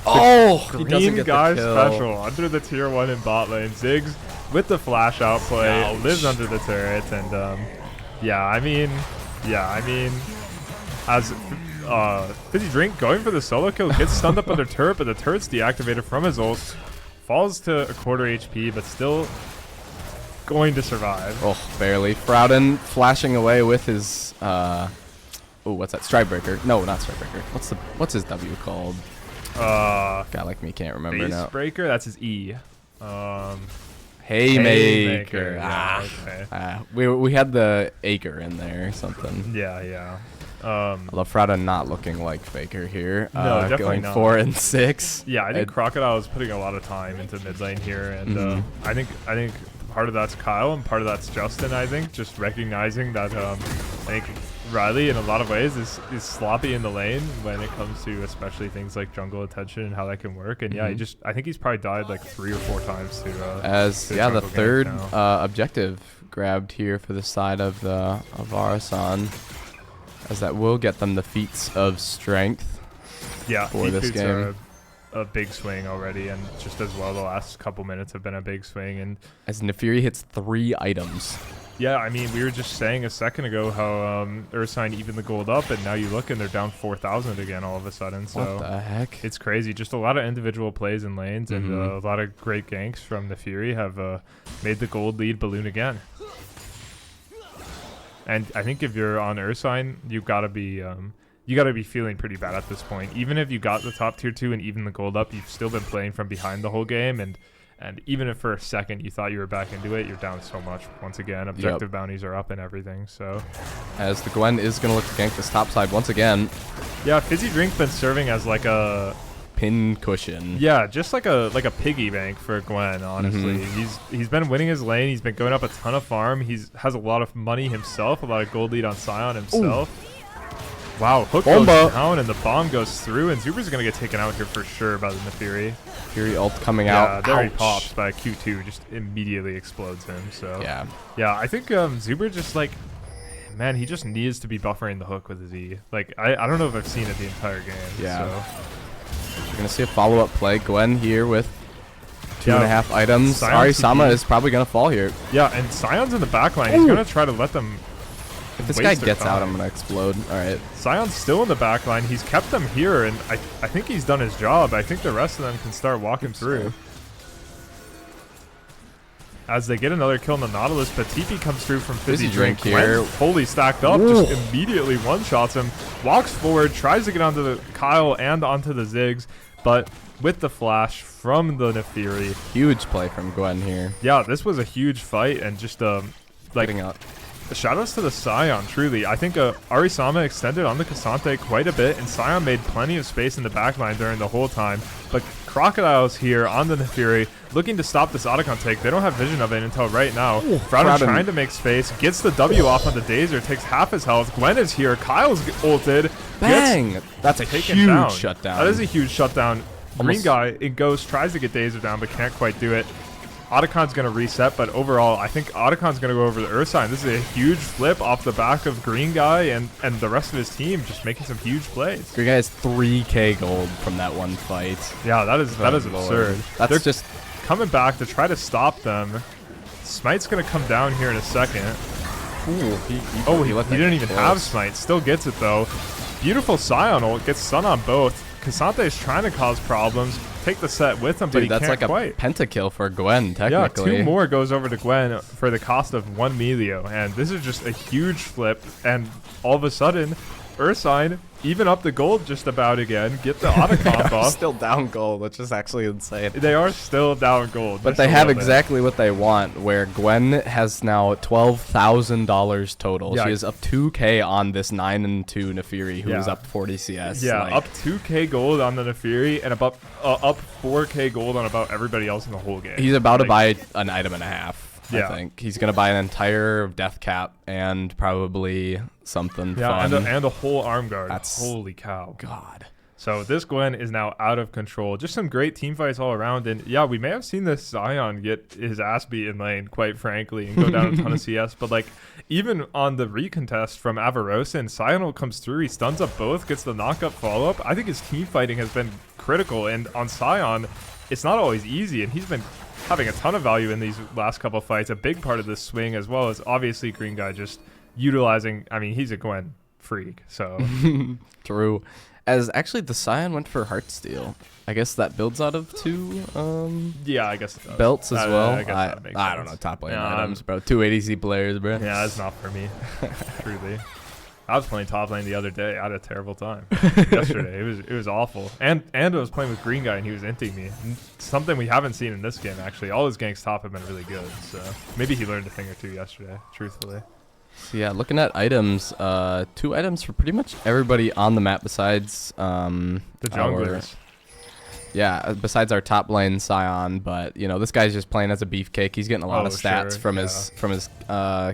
Oh, Green Guy special under the tier 1 in bot lane. Ziggs with the flash outplay lives under the turret. And yeah, I mean, as Fizzy Drink going for the solo kill, gets stunned up under turret, but the turret's deactivated from his ult. Falls to a quarter HP, but still going to survive. Oh, barely. Freljordian flashing away with his oh, what's that? Strikebreaker. No, not Strikebreaker. What's his W called? Guy like me can't remember now. Breaker, that's his E. Haymaker. Yeah, okay. We had the acre in there or something. Yeah. I love Freljordian not looking like Faker here. No, definitely going not. 4 and 6. Yeah, I think Crocodile is putting a lot of time into mid lane here, and I think part of that's Kyle and part of that's Justin. I think just recognizing that I think Riley in a lot of ways is sloppy in the lane when it comes to especially things like jungle attention and how that can work. And yeah, I think he's probably died like 3 or 4 times to the third objective grabbed here for the side of the Arasan. As that will get them the feats of strength for this game. A big swing already, and just as well the last couple minutes have been a big swing. And as Nefiri hits 3 items. Yeah, I mean, we were just saying a second ago how Ursine even the gold up, and now you look and they're down 4,000 again all of a sudden. So what the heck? It's crazy. Just a lot of individual plays in lanes, and a lot of great ganks from Nefiri have made the gold lead balloon again. And I think if you're on Ursine, you gotta be feeling pretty bad at this point. Even if you got the top tier 2 and even the gold up, you've still been playing from behind the whole game. And even if for a second you thought you were back into it, you're down so much. Once again, objective bounties are up and everything. So as the Gwen is gonna look to gank this top side once again. Yeah, Fizzy Drink been serving as like a pin cushion. Yeah, just like a piggy bank for Gwen, honestly. He's been winning his lane. He's been going up a ton of farm. Has a lot of money himself, a lot of gold lead on Scion himself. Ooh. Wow, hook goes down and the bomb goes through, and Zuber's going to get taken out here for sure by the Nefiri. Fury ult coming out. Yeah, there he pops, but Q2 just immediately explodes him. So yeah, I think Zuber just like, man, he just needs to be buffering the hook with his E. Like, I don't know if I've seen it the entire game. Yeah. So. We're going to see a follow-up play. Gwen here with 2.5 items. Arisama is probably going to fall here. Yeah, and Sion's in the backline. He's going to try to let them If this guy gets out, I'm going to explode. All right. Sion's still in the backline. He's kept them here, and I think he's done his job. I think the rest of them can start walking through. As they get another kill on the Nautilus, but TP comes through from Fizzy Drink here. Fully stacked up, just immediately one-shots him. Walks forward, tries to get onto the Kyle and onto the Ziggs, but with the flash from the Nefiri. Huge play from Gwen here. Yeah, this was a huge fight, and just like shoutouts to the Scion, truly. I think Arisama extended on the Cassante quite a bit, and Scion made plenty of space in the backline during the whole time. But Crocodile's here on the Nefiri, looking to stop this Otacon take. They don't have vision of it until right now. Freljordian trying to make space, gets the W off on the Dazer, takes half his health. Gwen is here, Kyle's ulted. Bang! That's a huge shutdown. That is a huge shutdown. Green guy in Ghost tries to get Dazer down, but can't quite do it. Otacon's going to reset, but overall, I think Otacon's going to go over the Ursine. This is a huge flip off the back of Green Guy and the rest of his team just making some huge plays. Green Guy has 3k gold from that one fight. Yeah, that is absurd. They're just coming back to try to stop them. Smite's going to come down here in a second. Ooh, he didn't even have smite. Still gets it though. Beautiful Scion ult, gets stun on both. Casante's trying to cause problems, take the set with him, but he that's can't like quite. a pentakill for Gwen, technically. Yeah, 2 more goes over to Gwen for the cost of 1 Melio, and this is just a huge flip, and all of a sudden, Ursine even up the gold just about again, get the Otacon buff. Still down gold, which is actually insane. They are still down gold. But they have exactly what they want, where Gwen has now $12,000 total. Yeah. She is up 2K on this 9-2 Nefiri, who is up 40 CS. Yeah, up 2K gold on the Nefiri, and about up 4K gold on about everybody else in the whole game. He's about to buy an item and a half. Yeah. I think he's gonna buy an entire death cap and probably something fun. And a whole arm guard. That's holy cow. God. So this Gwen is now out of control. Just some great team fights all around, and yeah, we may have seen this Scion get his ass beat in lane, quite frankly, and go down a ton of CS. But like even on the recontest from Avarosin, Scion comes through, he stuns up both, gets the knock up follow up. I think his team fighting has been critical, and on Scion, it's not always easy, and he's been having a ton of value in these last couple fights. A big part of this swing, as well as obviously Green Guy just utilizing. I mean, he's a Gwen freak, so true. As actually the Scion went for Heartsteel. I guess that builds out of 2 yeah, I guess it does. belts as well. I guess that makes I sense. don't know, top lane items, bro. 2 ADC players, bro. Yeah, that's not for me. Truly. I was playing top lane the other day. I had a terrible time yesterday. It was awful. And I was playing with Green Guy and he was inting me. Something we haven't seen in this game actually. All his ganks top have been really good. So maybe he learned a thing or two yesterday, truthfully. So yeah, looking at items, 2 items for pretty much everybody on the map besides the junglers. Besides our top lane Scion, but you know, this guy's just playing as a beefcake. He's getting a lot of stats from his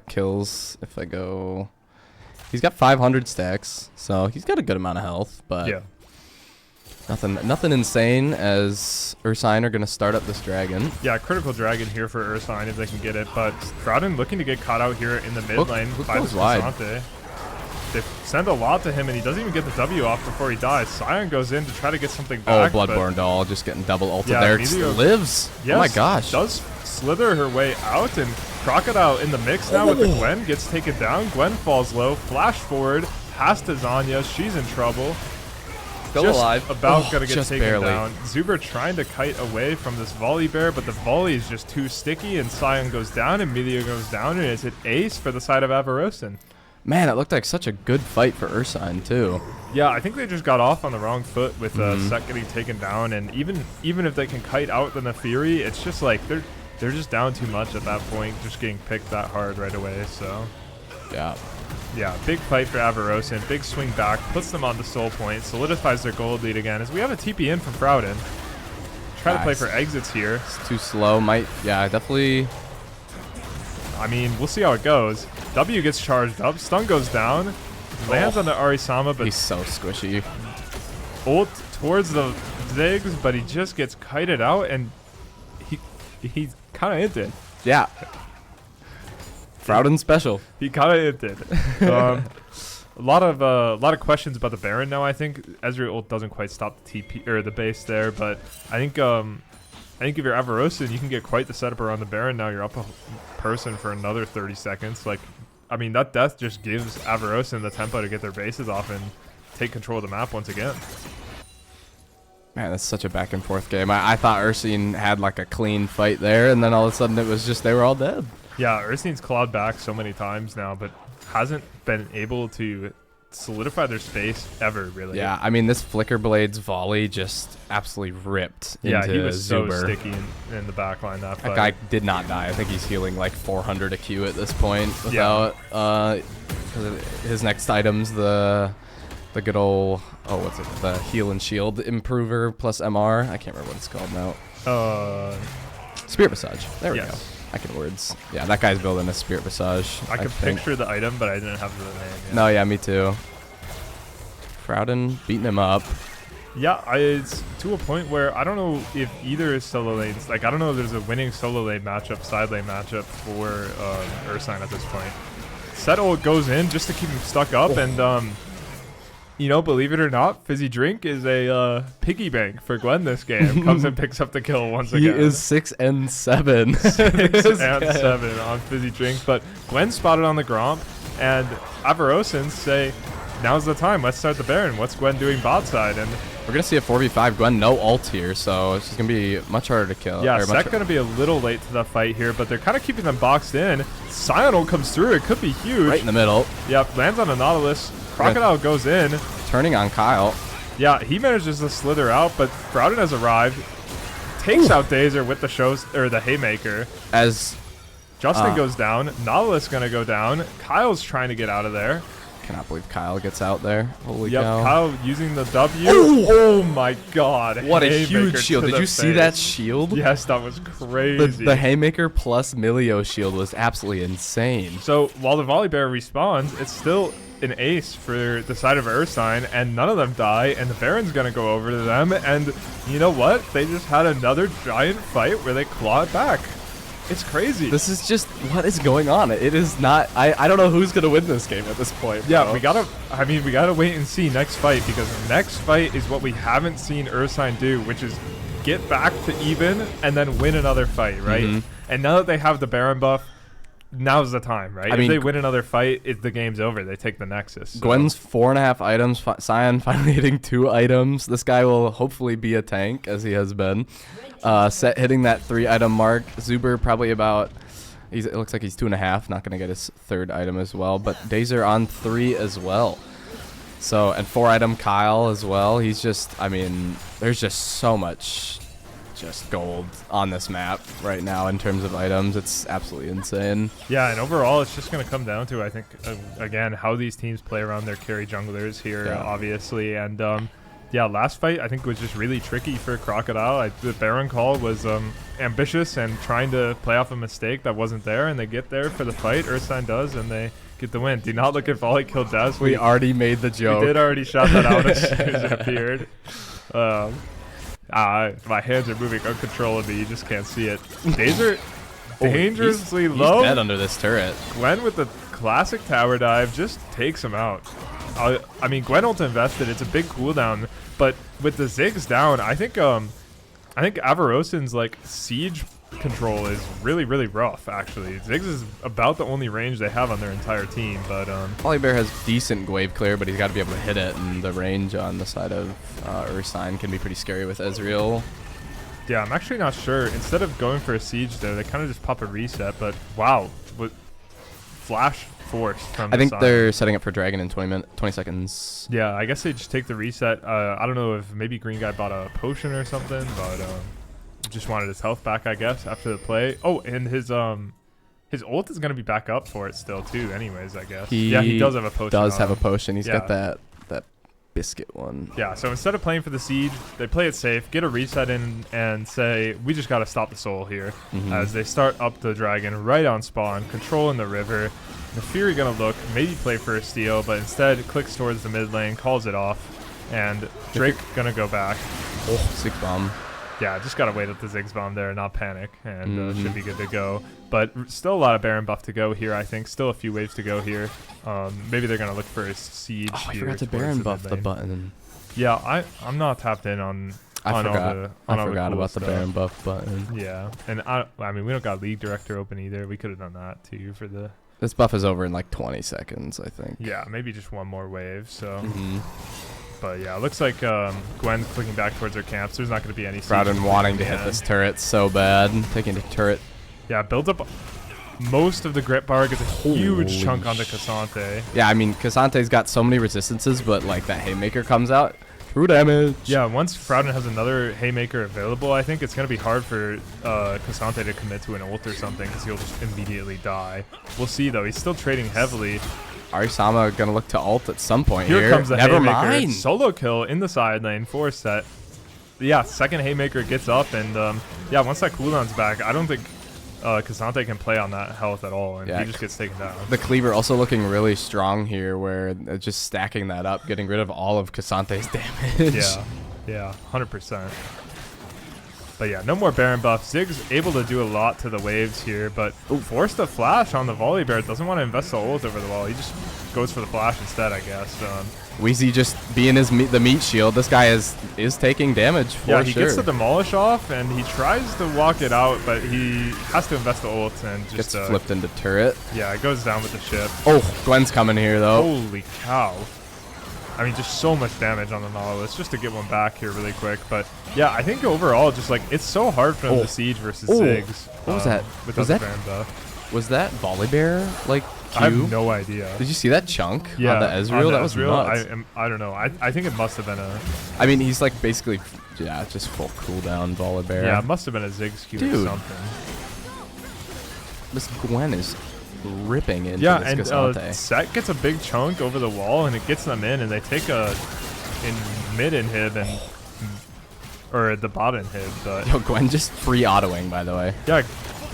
kills. If I go, he's got 500 stacks, so he's got a good amount of health, but yeah. Nothing insane, as Ursine are going to start up this dragon. Yeah, critical dragon here for Ursine if they can get it, but Freljordian looking to get caught out here in the mid lane by the Cassante. They send a lot to him, and he doesn't even get the W off before he dies. Scion goes in to try to get something back. Oh, Bloodborne doll just getting double ulted yeah, there. Lives. Yes, oh my gosh. Does slither her way out, and Crocodile in the mix now with the Gwen. Gets taken down. Gwen falls low. Flash forward. Past to Zanya. She's in trouble. Still alive. About gonna get taken barely down. Zuber trying to kite away from this volley bear, but the volley is just too sticky, and Scion goes down, and Melio goes down, and it's an ace for the side of Avarosin. Man, it looked like such a good fight for Ursine too. Yeah, I think they just got off on the wrong foot with Set getting taken down, and even if they can kite out the Nefiri, it's just like they're just down too much at that point, just getting picked that hard right away. So yeah, big fight for Avarosin, big swing back, puts them on the soul point, solidifies their gold lead again. As we have a TP in from Freljordian. Try to play for exits here. It's too slow. Definitely. I mean, we'll see how it goes. W gets charged up, stun goes down, lands on the Arisama, but he's so squishy. Ult towards the Ziggs, but he just gets kited out, and he's kind of hinted. Yeah. Freljordian special. He kind of hinted. A lot of questions about the Baron now. I think Ezreal ult doesn't quite stop the TP or the base there, but I think if you're Avarosin, you can get quite the setup around the Baron now. You're up a person for another 30 seconds. Like, I mean, that death just gives Avarosin the tempo to get their bases off and take control of the map once again. Man, that's such a back and forth game. I thought Ursine had like a clean fight there, and then all of a sudden it was just they were all dead. Yeah, Ursine's clawed back so many times now, but hasn't been able to solidify their space ever, really. Yeah, I mean, this Flicker Blade's volley just absolutely ripped into he was Zuber. so sticky in the backline that fight. That guy did not die. I think he's healing like 400 AQ at this point without his next item's the good old, what's it, the heal and shield improver plus MR. I can't remember what it's called now. Spirit Visage. There we go. I can words. Yeah, that guy's building a Spirit Visage. I could picture the item, but I didn't have the name yet. No, yeah, me too. Freljordian beating him up. Yeah, it's to a point where I don't know if either is solo lanes. Like, I don't know if there's a winning solo lane matchup, side lane matchup for Ursine at this point. Settle goes in just to keep him stuck up, and You know, believe it or not, Fizzy Drink is a piggy bank for Gwen this game. Comes and picks up the kill once He again. is 6-7. 6-7 on Fizzy Drink. But Gwen spotted on the Gromp, and Avarosans say, now's the time. Let's start the Baron. What's Gwen doing bot side? And We're going to see a 4v5. Gwen, no ult here, so it's just going to be much harder to kill. yeah, Sec going to be a little late to the fight here, but they're kind of keeping them boxed in. Sional comes through. It could be huge. Right in the middle. Yep, lands on a Nautilus. Crocodile goes in. Turning on Kyle. Yeah, he manages to slither out, but Freljordian has arrived. Takes out Dazer with the Haymaker. As Justin goes down. Nautilus going to go down. Kyle's trying to get out of there. cannot believe Kyle gets out there. Holy Yep, cow. Kyle using the W. Oh my god. What a Haymaker huge to shield. Did the you see that face. shield? Yes, that was crazy. The Haymaker plus Milio shield was absolutely insane. So while the Volley Bear respawns, it's still an ace for the side of Ursine, and none of them die, and the Baron's gonna go over to them, and you know what? They just had another giant fight where they claw it back. It's crazy. This is just what is going on. It is not. I don't know who's gonna win this game at this point. Yeah, bro. we gotta wait and see next fight, because next fight is what we haven't seen Ursine do, which is get back to even and then win another fight, right? Mhm. And now that they have the Baron buff, now's the time, right? I mean, if they win another fight, the game's over. They take the Nexus. So. Gwen's 4.5 items. Sion finally hitting 2 items. This guy will hopefully be a tank, as he has been. Set hitting that 3-item mark. Zuber probably about. It looks like he's 2.5. Not gonna get his 3rd item as well. But Dazer on 3 as well. So and 4-item Kyle as well. He's just. I mean, there's just so much. Just gold on this map right now in terms of items. It's absolutely insane. Yeah, and overall, it's just going to come down to, I think, again, how these teams play around their carry junglers here, obviously. And, yeah, last fight, I think, was just really tricky for Crocodile. The Baron call was ambitious and trying to play off a mistake that wasn't there, and they get there for the fight. Ursine does, and they get the win. Do not look at Volley Kill Des. We already made the joke. We did already shout that out as soon as it appeared. My hands are moving uncontrollably. You just can't see it. Dazer dangerously low. He's dead under this turret. Gwen with the classic tower dive just takes him out. I mean, Gwen ult invested. It's a big cooldown, but with the Ziggs down, I think Avarosin's like siege control is really, really rough. Actually, Ziggs is about the only range they have on their entire team. But Volley Bear has decent wave clear, but he's got to be able to hit it, and the range on the side of Ursine can be pretty scary with Ezreal. yeah, I'm actually not sure. Instead of going for a siege there, they kind of just pop a reset. But wow, what flash force from I think the side. they're setting up for Dragon in 20 seconds. Yeah, I guess they just take the reset. I don't know if maybe Green Guy bought a potion or something, but just wanted his health back, I guess, after the play. Oh, and his ult is gonna be back up for it still too. Anyways, I guess. Yeah, he does have a potion. Does on have a him. potion. He's got Yeah. that biscuit one. Yeah. So instead of playing for the siege, they play it safe, get a reset in, and say we just gotta stop the soul here. Mhm. As they start up the dragon right on spawn, controlling the river. The Fury gonna look, maybe play for a steal, but instead clicks towards the mid lane, calls it off, and Drake gonna go back. Oh, 6 bomb. Yeah, just gotta wait at the Ziggs bomb there, not panic, and should be good to go. But still a lot of Baron buff to go here, I think. Still a few waves to go here. Maybe they're gonna look for a siege. Oh, I here forgot to towards Baron the buff mid the lane. button. Yeah, I'm not tapped in on. I on forgot. All the, on I all forgot the cool about the stuff. Baron buff button. Yeah, and I mean we don't got League Director open either. We could have done that too for the. This buff is over in like 20 seconds, I think. Yeah, maybe just one more wave. So. Mm-hmm. But yeah, it looks like Gwen's clicking back towards her camps. There's not going to be any. Freljordian wanting to hit this turret so bad. Taking the turret. Yeah, builds up most of the grit bar, gets a huge chunk onto Cassante. Yeah, I mean, Cassante's got so many resistances, but like that Haymaker comes out. True damage. Yeah, once Freljordian has another Haymaker available, I think it's going to be hard for Cassante to commit to an ult or something because he'll just immediately die. We'll see, though. He's still trading heavily. Arisama gonna look to ult at some point Here here. comes the Never Haymaker. mind. Solo kill in the side lane, 4-set. Yeah, second Haymaker gets up, and yeah, once that cooldown's back, I don't think Cassante can play on that health at all, and Yeah, he just gets taken down. The cleaver also looking really strong here, where just stacking that up, getting rid of all of Cassante's damage. Yeah, 100%. But yeah, no more Baron buff. Ziggs able to do a lot to the waves here, but forced a flash on the Volley Bear. Doesn't want to invest the ult over the wall. He just goes for the flash instead, I guess. Wheezy just being the meat shield. This guy is taking damage for yeah, he sure. gets the demolish off, and he tries to walk it out, but he has to invest the ult and just gets flipped into turret. Yeah, it goes down with the ship. Oh, Gwen's coming here though. Holy cow. I mean, just so much damage on the Nautilus just to get one back here really quick. But yeah, I think overall, just like it's so hard for them to siege versus Ziggs. What was that? Was that Volibear like Q? I have no idea. Did you see that chunk on the Ezreal? On the that was Ezreal, nuts. I don't know. I think it must have been a. I mean, he's like basically, yeah, just full cooldown Volibear. Yeah, it must have been a Ziggs Q or something. This Gwen is ripping into this and Cassante. Set gets a big chunk over the wall, and it gets them in, and they take a mid inhib or the bot inhib. But yo, Gwen just free autoing, by the way. Yeah,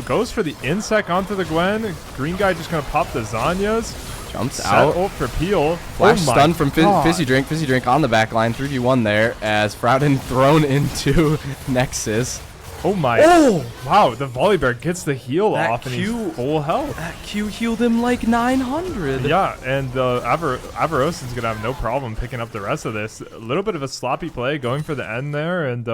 goes for the insec onto the Gwen. Green guy just gonna pop the Zanyas. Jumps out. Ult for Peel. Flash stun from Fizzy Drink. Fizzy Drink on the back line. 3v1 there as Freljordian thrown into Nexus. Oh my. Oh! Wow, the Volibear gets the heal off and he's full health. That Q healed him like 900. Yeah, and Avarosin's going to have no problem picking up the rest of this. A little bit of a sloppy play going for the end there, and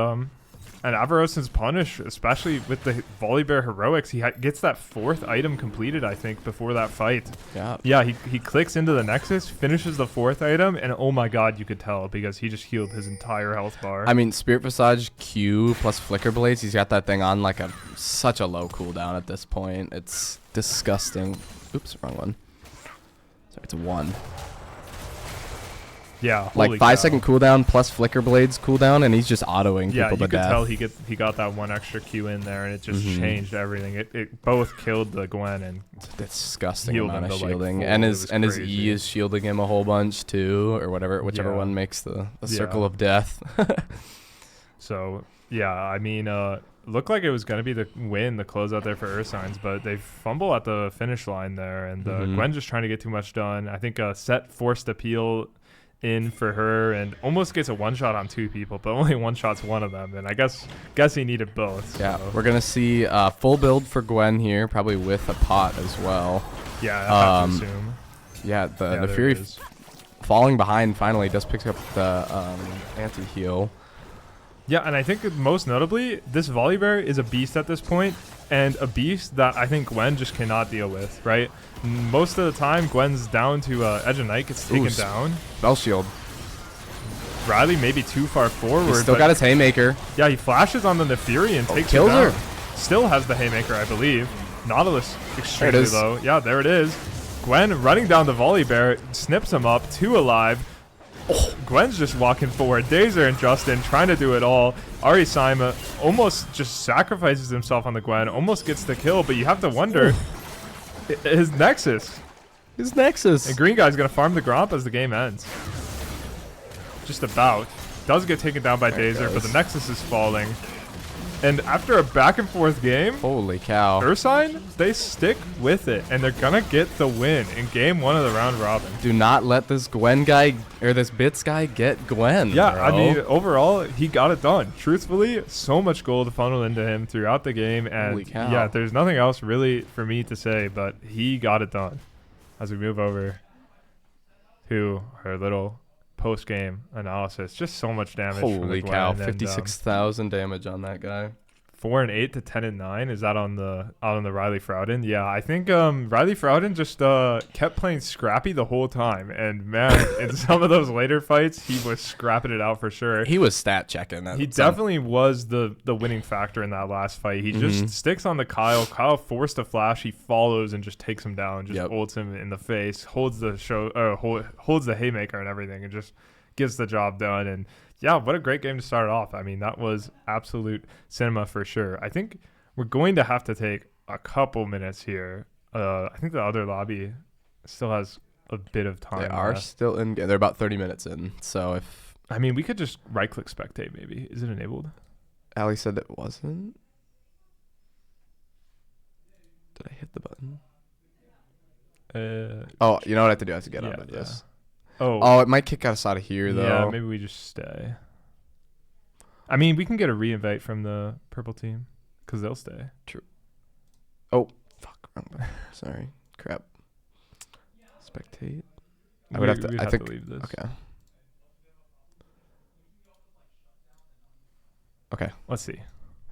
Avarosin's punish, especially with the Volibear heroics, he gets that 4th item completed, I think, before that fight. Yeah. Yeah, he clicks into the Nexus, finishes the 4th item, and oh my god, you could tell because he just healed his entire health bar. I mean, Spirit Visage Q plus Flicker Blades, he's got that thing on like such a low cooldown at this point. It's disgusting. Oops, wrong one. Sorry, it's a 1. Yeah, like 5-second cooldown plus Flicker Blades cooldown, and he's just autoing people to death. Yeah, you could tell he got that 1 extra Q in there, and it just changed everything. It both killed the Gwen and disgusting amount of shielding, like and his E is shielding him a whole bunch too, or whichever one makes the circle of death. So yeah, I mean, looked like it was gonna be the win, the closeout there for Ursines, but they fumble at the finish line there, and Gwen just trying to get too much done. I think Set forced a peel in for her and almost gets a 1-shot on 2 people, but only 1-shots one of them, and I guess he needed both. Yeah, so. we're gonna see full build for Gwen here, probably with a pot as well. Yeah, I have to assume. Yeah, the Fury falling behind finally does pick up the anti-heal. Yeah, and I think most notably, this Volibear is a beast at this point, and a beast that I think Gwen just cannot deal with, right? Most of the time, Gwen's down to Edge of Night, gets taken down. Spell shield. Riley maybe too far forward. He's still got his Haymaker. Yeah, he flashes on the Neferi and takes her down. Still has the Haymaker, I believe. Nautilus extremely low. Yeah, there it is. Gwen running down the Volibear, snips him up, 2 alive. Oh, Gwen's just walking forward. Dazer and Justin trying to do it all. Ari Saima almost just sacrifices himself on the Gwen, almost gets the kill, but you have to wonder, his Nexus. And Green Guy's going to farm the Gromp as the game ends. Just about. Does get taken down by Dazer, but the Nexus is falling. And after a back and forth game, holy cow, Ursine, they stick with it, and they're gonna get the win in game 1 of the round robin. Do not let this Gwen guy or this Bits guy get Gwen. Yeah, bro. I mean, overall, he got it done. Truthfully, so much gold funneled into him throughout the game, and holy cow. Yeah, there's nothing else really for me to say, but he got it done. As we move over to her little post-game analysis, just so much damage. Holy cow, 56,000 damage on that guy. 4-8 to 10-9. Is that on the Riley Freljordian? Yeah, I think Riley Freljordian just kept playing scrappy the whole time, and man, in some of those later fights, he was scrapping it out for sure. He was stat checking. He definitely was the winning factor in that last fight. He just sticks on the Kyle. Kyle forced a flash. He follows and just takes him down. Just ults him in the face. Holds the holds the haymaker and everything, and just gets the job done. And yeah, what a great game to start off. I mean, that was absolute cinema for sure. I think we're going to have to take a couple minutes here. I think the other lobby still has a bit of time. They are still in. They're about 30 minutes in. So if I mean, we could just right-click spectate. Maybe is it enabled? Ali said it wasn't. Did I hit the button? Oh, you know what I have to do? I have to get out of this. Oh, it might kick us out of here, though. Yeah, maybe we just stay. I mean, we can get a re-invite from the purple team, because they'll stay. True. Oh, fuck. Wrong button. Sorry. Crap. Spectate. I would have to. We'd I have think. to leave this. Okay. Okay. Let's see.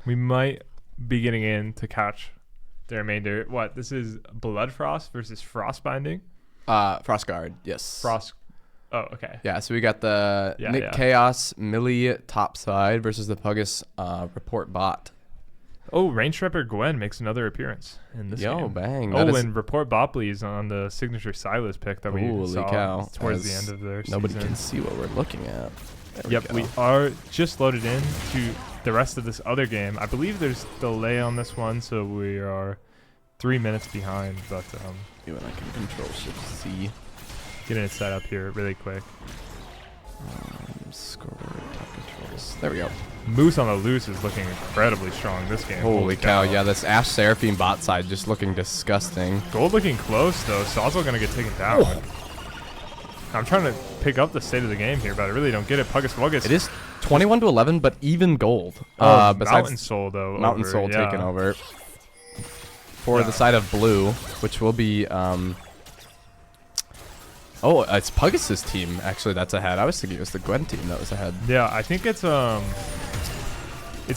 We might be getting in to catch the remainder. What? This is Blood Frost versus Frostbinding. Frost Guard. Yes. Frost. Oh, okay. Yeah. So we got the Nick Chaos Millie topside versus the Puggus Report Bot. Oh, Range Trapper Gwen makes another appearance in this game. Bang. Oh, and Report Bopley is on the signature Silas pick that we saw cow. towards the end of their season. Nobody can see what we're looking at. Yep, we are just loaded in to the rest of this other game. I believe there's delay on this one, so we are 3 minutes behind. But you and I can control Shift C. Getting it set up here really quick. Score top controls. There we go. Moose on the loose is looking incredibly strong this game. Holy cow! Yeah, this Ash Seraphine bot side just looking disgusting. Gold looking close though. Sawzall gonna get taken down. Oh. I'm trying to pick up the state of the game here, but I really don't get it. Puggus Wuggus. It is 21-11, but even gold. Besides Mountain Soul though. Mountain Soul taking over for the side of blue, which will be oh, it's Puggus' team actually that's ahead. I was thinking it was the Gwen team that was ahead. Yeah, I think it's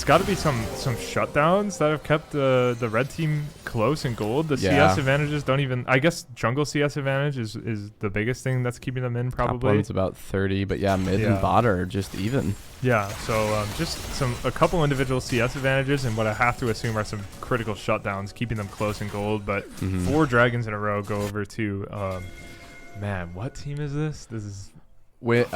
got to be some shutdowns that have kept the red team close in gold. The CS advantages don't even. I guess jungle CS advantage is the biggest thing that's keeping them in probably. Top one's about 30, but yeah, mid and bot are just even. Yeah, so just a couple individual CS advantages and what I have to assume are some critical shutdowns keeping them close in gold. But 4 dragons in a row go over to. Man, what team is this? This is this is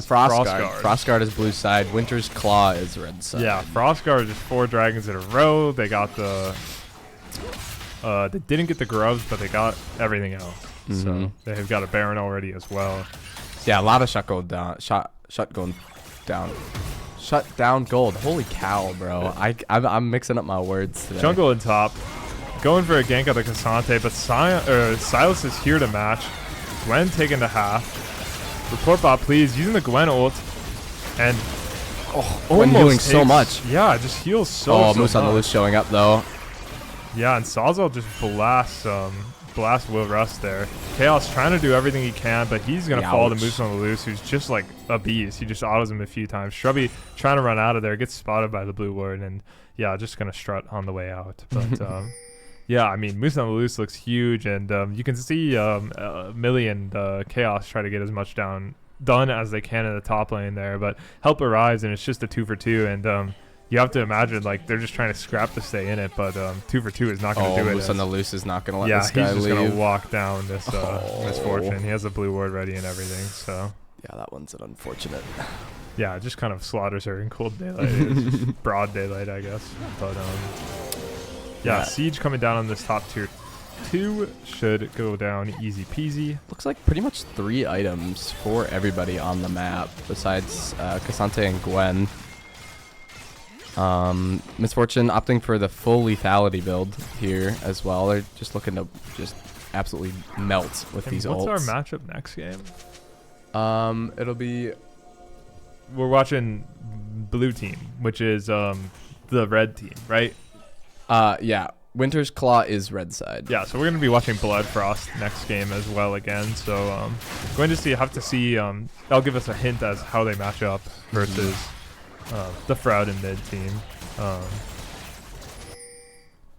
Frostguard. Frostguard is blue side. Winter's Claw is red side. Yeah, Frostguard is 4 dragons in a row. They got the they didn't get the grubs, but they got everything else. So they've got a Baron already as well. Yeah, a lot of shut down gold. Holy cow, bro! I'm mixing up my words today. Jungle in top. Going for a gank on the Cassante, but Silas is here to match. Gwen taken to half. Report bot, please. Using the Gwen ult. And Gwen healing so much. Yeah, it just heals so Moose on the loose showing up, though. Yeah, and Sawzall just blasts Will Rust there. Chaos trying to do everything he can, but he's going to fall to Moose on the loose, who's just like a beast. He just autos him a few times. Shrubby trying to run out of there, gets spotted by the blue ward, and yeah, just going to strut on the way out. But yeah, I mean, Moose on the loose looks huge, and you can see Millie and Chaos try to get as much done as they can in the top lane there, but help arrives, and it's just a 2-for-2, and you have to imagine, like, they're just trying to scrap to stay in it, but 2-for-2 is not going to do it. Moose on the loose is not going to let this guy leave. Yeah, he's just going to walk down this misfortune. He has a blue ward ready and everything, so. Yeah, that one's an unfortunate. Yeah, it just kind of slaughters her in cold daylight. It's just broad daylight, I guess, but yeah, Siege coming down on this top tier 2 should go down easy peasy. Looks like pretty much 3 items for everybody on the map besides Cassante and Gwen. Misfortune opting for the full lethality build here as well. They're just looking to just absolutely melt with these ults. What's our matchup next game? It'll be... We're watching blue team, which is the red team, right? Yeah. Winter's Claw is red side. Yeah, so we're going to be watching Blood Frost next game as well again. So going to have to see, that'll give us a hint as how they match up versus the Freljordian mid team.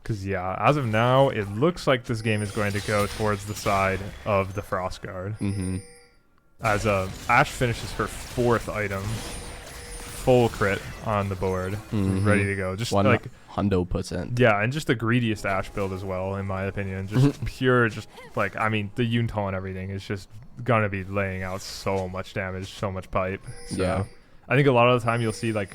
Because, yeah, as of now, it looks like this game is going to go towards the side of the Frostguard. As Ashe finishes her 4th item. Full crit on the board, ready to go. Just like 100%. Yeah, and just the greediest Ashe build as well, in my opinion. Just pure, just like, I mean, the Yuntal and everything is just gonna be laying out so much damage, so much pipe. So yeah, I think a lot of the time you'll see like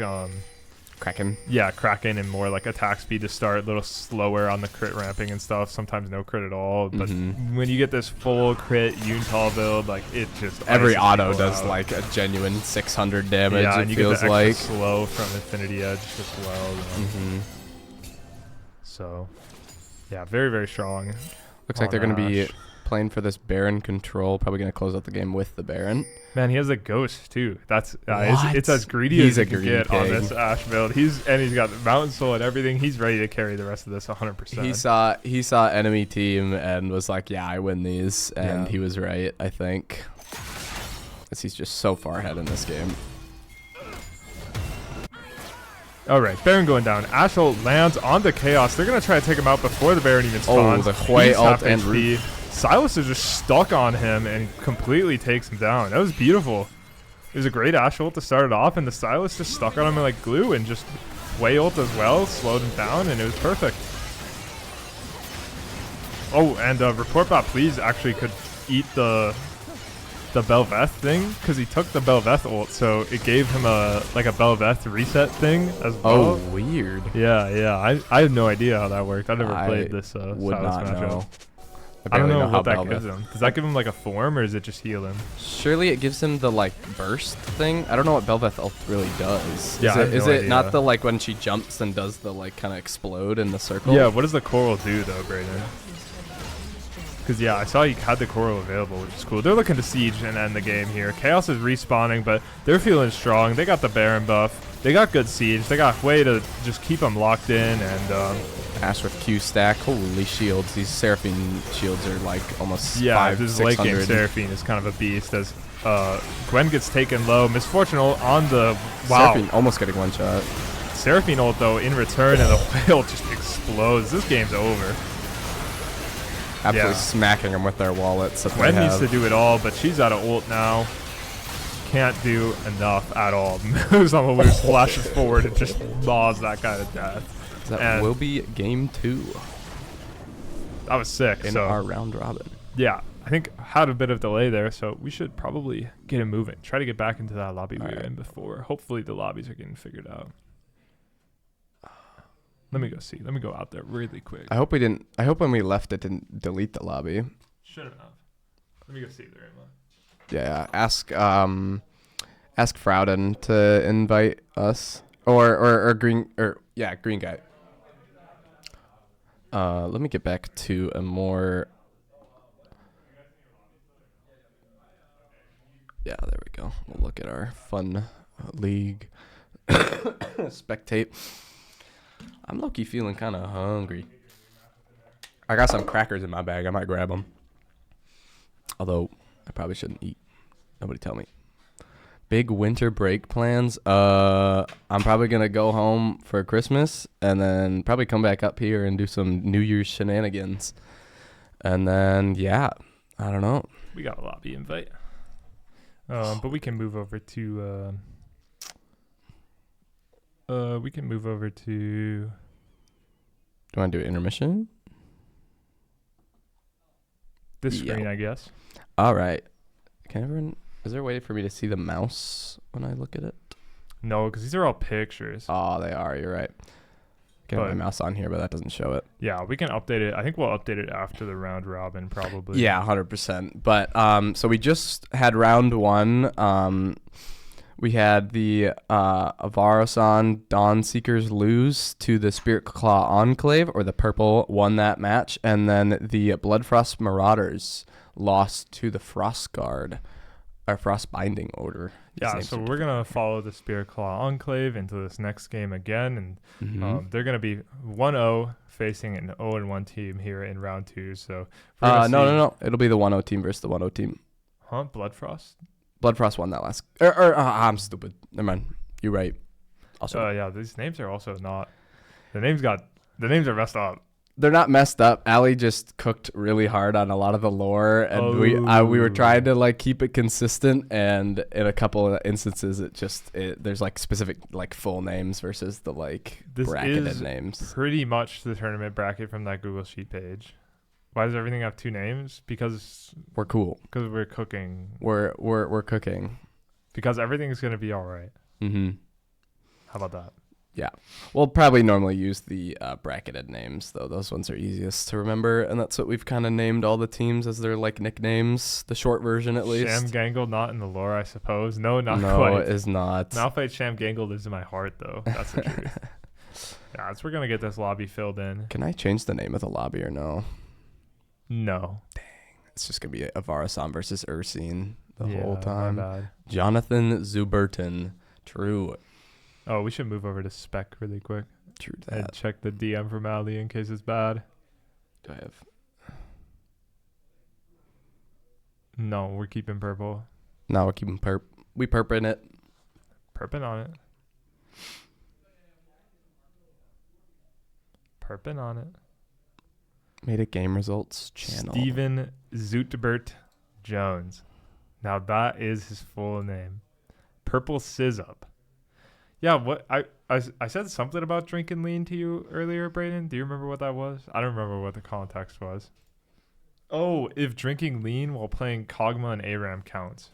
Kraken. Yeah, Kraken and more like attack speed to start, a little slower on the crit ramping and stuff. Sometimes no crit at all. But when you get this full crit Yuntal build, like it just every auto does like a genuine 600 damage. Yeah, it and you feels get the like extra slow from Infinity Edge as well. So yeah, very very strong. Looks like they're gonna be playing for this Baron control. Probably going to close out the game with the Baron. Man, he has a ghost too. That's What? it's as greedy He's as a you can greedy get on pig. this Ashe build. He's got the Mountain Soul and everything. He's ready to carry the rest of this 100%. He saw enemy team and was like, yeah, I win these. And Yeah. he was right, I think. Because he's just so far ahead in this game. All right, Baron going down. Ashe ult lands on the Chaos. They're going to try to take him out before the Baron even spawns. The Hui He's ult half and HP. Silas is just stuck on him and completely takes him down. That was beautiful. It was a great Ashe ult to start it off, and the Silas just stuck on him like glue and just Hui ult as well, slowed him down, and it was perfect. Oh, and Report Bot Please actually could eat the Belveth thing, because he took the Belveth ult, so it gave him a Belveth reset thing as well. Oh, weird. Yeah. I have no idea how that worked. I never played this Would Silas not matchup. know. I don't know how what that Belveth- gives him. Does that give him like a form, or is it just heal him? Surely it gives him the like burst thing. I don't know what Belveth ult really does. Yeah, I have is no it idea. not the like when she jumps and does the like kind of explode in the circle? Yeah, what does the coral do though, Brayden? Because yeah, I saw he had the coral available, which is cool. They're looking to siege and end the game here. Chaos is respawning, but they're feeling strong. They got the Baron buff. They got good siege. They got way to just keep them locked in, and Ashe with Q stack. Holy shields! These Seraphine shields are like almost yeah, this late game 600. Seraphine is kind of a beast. As Gwen gets taken low, Misfortune ult on the Seraphine almost getting one shot. Seraphine ult though in return, and the whale just explodes. This game's over. Absolutely Yeah. smacking them with their wallets. That Gwen they needs have. to do it all, but she's out of ult now. Can't do enough at all. Moves on the loose, flashes forward, and just maws that guy to death. That and- will be game 2 That was sick. in So our round robin. yeah, I think had a bit of delay there, so we should probably get him moving. Try to get back into that lobby we were in before. Hopefully the lobbies are getting figured out. Let me go see. Let me go out there really quick. I hope we didn't. I hope when we left it didn't delete the lobby. Shouldn't have. Let me go see if they're in one. Yeah. Ask Frowden to invite us or green green guy. Let me get back to a more. Yeah, there we go. We'll look at our fun league spectate. I'm low-key feeling kind of hungry. I got some crackers in my bag. I might grab them. Although, I probably shouldn't eat. Nobody tell me. Big winter break plans. I'm probably going to go home for Christmas and then probably come back up here and do some New Year's shenanigans. And then, yeah, I don't know. We got a lobby invite. But we can move over to do you want to do intermission? this Yeah. screen, I guess. All right. Is there a way for me to see the mouse when I look at it? No, because these are all pictures. Oh, they are. You're right. I can have my But- mouse on here, but that doesn't show it. Yeah, we can update it. I think we'll update it after the round robin, probably. Yeah, 100%. But so we just had round 1. We had the Avarosan Dawn Seekers lose to the Spirit Claw Enclave, or the purple won that match, and then the Bloodfrost Marauders lost to the Frost Guard, or Frost Binding Order. Yeah, so we're going to follow the Spirit Claw Enclave into this next game again, and they're going to be 1-0 facing an 0-1 team here in round 2. So we're gonna no. It'll be the 1-0 team versus the 1-0 team. Huh? Bloodfrost? Bloodfrost won that last. I'm stupid. Never mind. You're right. Also, Yeah, these names are also not. The names are messed up. they're not messed up. Allie just cooked really hard on a lot of the lore, and we were trying to like keep it consistent. And in a couple of instances, there's like specific like full names versus the like This bracketed is names. Pretty much the tournament bracket from that Google Sheet page. Why does everything have 2 names? Because We're cool. we're cooking. We're cooking. Because everything's gonna be all right. Mm-hmm. How about that? Yeah. We'll probably normally use the bracketed names, though. Those ones are easiest to remember, and that's what we've kind of named all the teams as their like nicknames, the short version at least. Sham Gangle not in the lore, I suppose. No, not no, quite. it is not. Malphite Sham Gangle lives in my heart, though. That's the truth. Yeah, so we're gonna get this lobby filled in. Can I change the name of the lobby or no? No. It's just going to be Avarasan versus Ursine the whole My time. bad. Jonathan Zuberton. True. Oh, we should move over to spec really quick True and that. check the DM from Ali in case it's bad. Do I have... No, we're keeping purple. No, we're keeping perp. We perping it. Perping on it. Perping on it. Made it game results channel. Steven Zootbert Jones. Now that is his full name. Purple Sizzup. Yeah, what I said something about drinking lean to you earlier, Brayden. Do you remember what that was? I don't remember what the context was. Oh, if drinking lean while playing Kog'Maw and ARAM counts.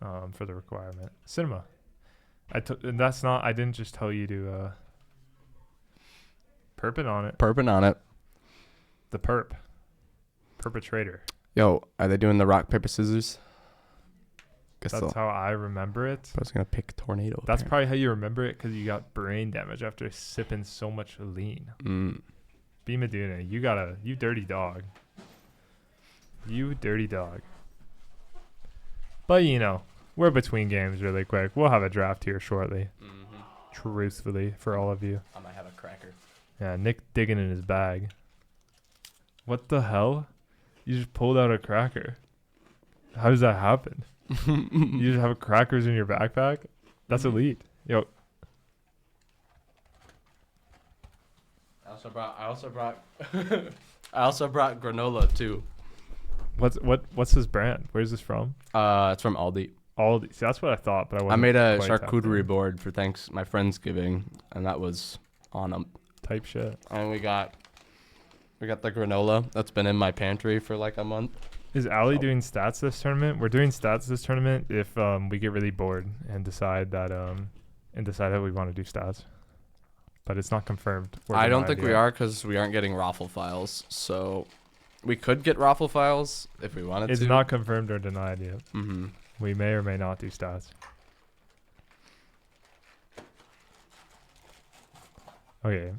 For the requirement. Cinema. And that's not, I didn't just tell you to perp it on it. Perping on it. The perp. Perpetrator. Yo, are they doing the rock, paper, scissors? Guess That's how I remember it. I was going to pick tornado. That's probably how you remember it because you got brain damage after sipping so much lean. B. Meduna, you dirty dog. You dirty dog. But, we're between games really quick. We'll have a draft here shortly. Truthfully, for all of you. I might have a cracker. Yeah, Nick digging in his bag. What the hell? You just pulled out a cracker. How does that happen? You just have crackers in your backpack? That's elite. Yo. I also brought granola too. What's his brand? Where's this from? It's from Aldi. Aldi. See, that's what I thought, but I I wasn't made a quite tapped charcuterie in. board for my Friendsgiving, and that was on them. Type shit. And we got the granola that's been in my pantry for like a month. Is Ali doing stats this tournament? We're doing stats this tournament if we get really bored and decide that we want to do stats. But it's not confirmed. I don't think we are because we aren't getting raffle files. So we could get raffle files if we wanted to. It's not confirmed or denied yet. Mm-hmm. We may or may not do stats. Okay.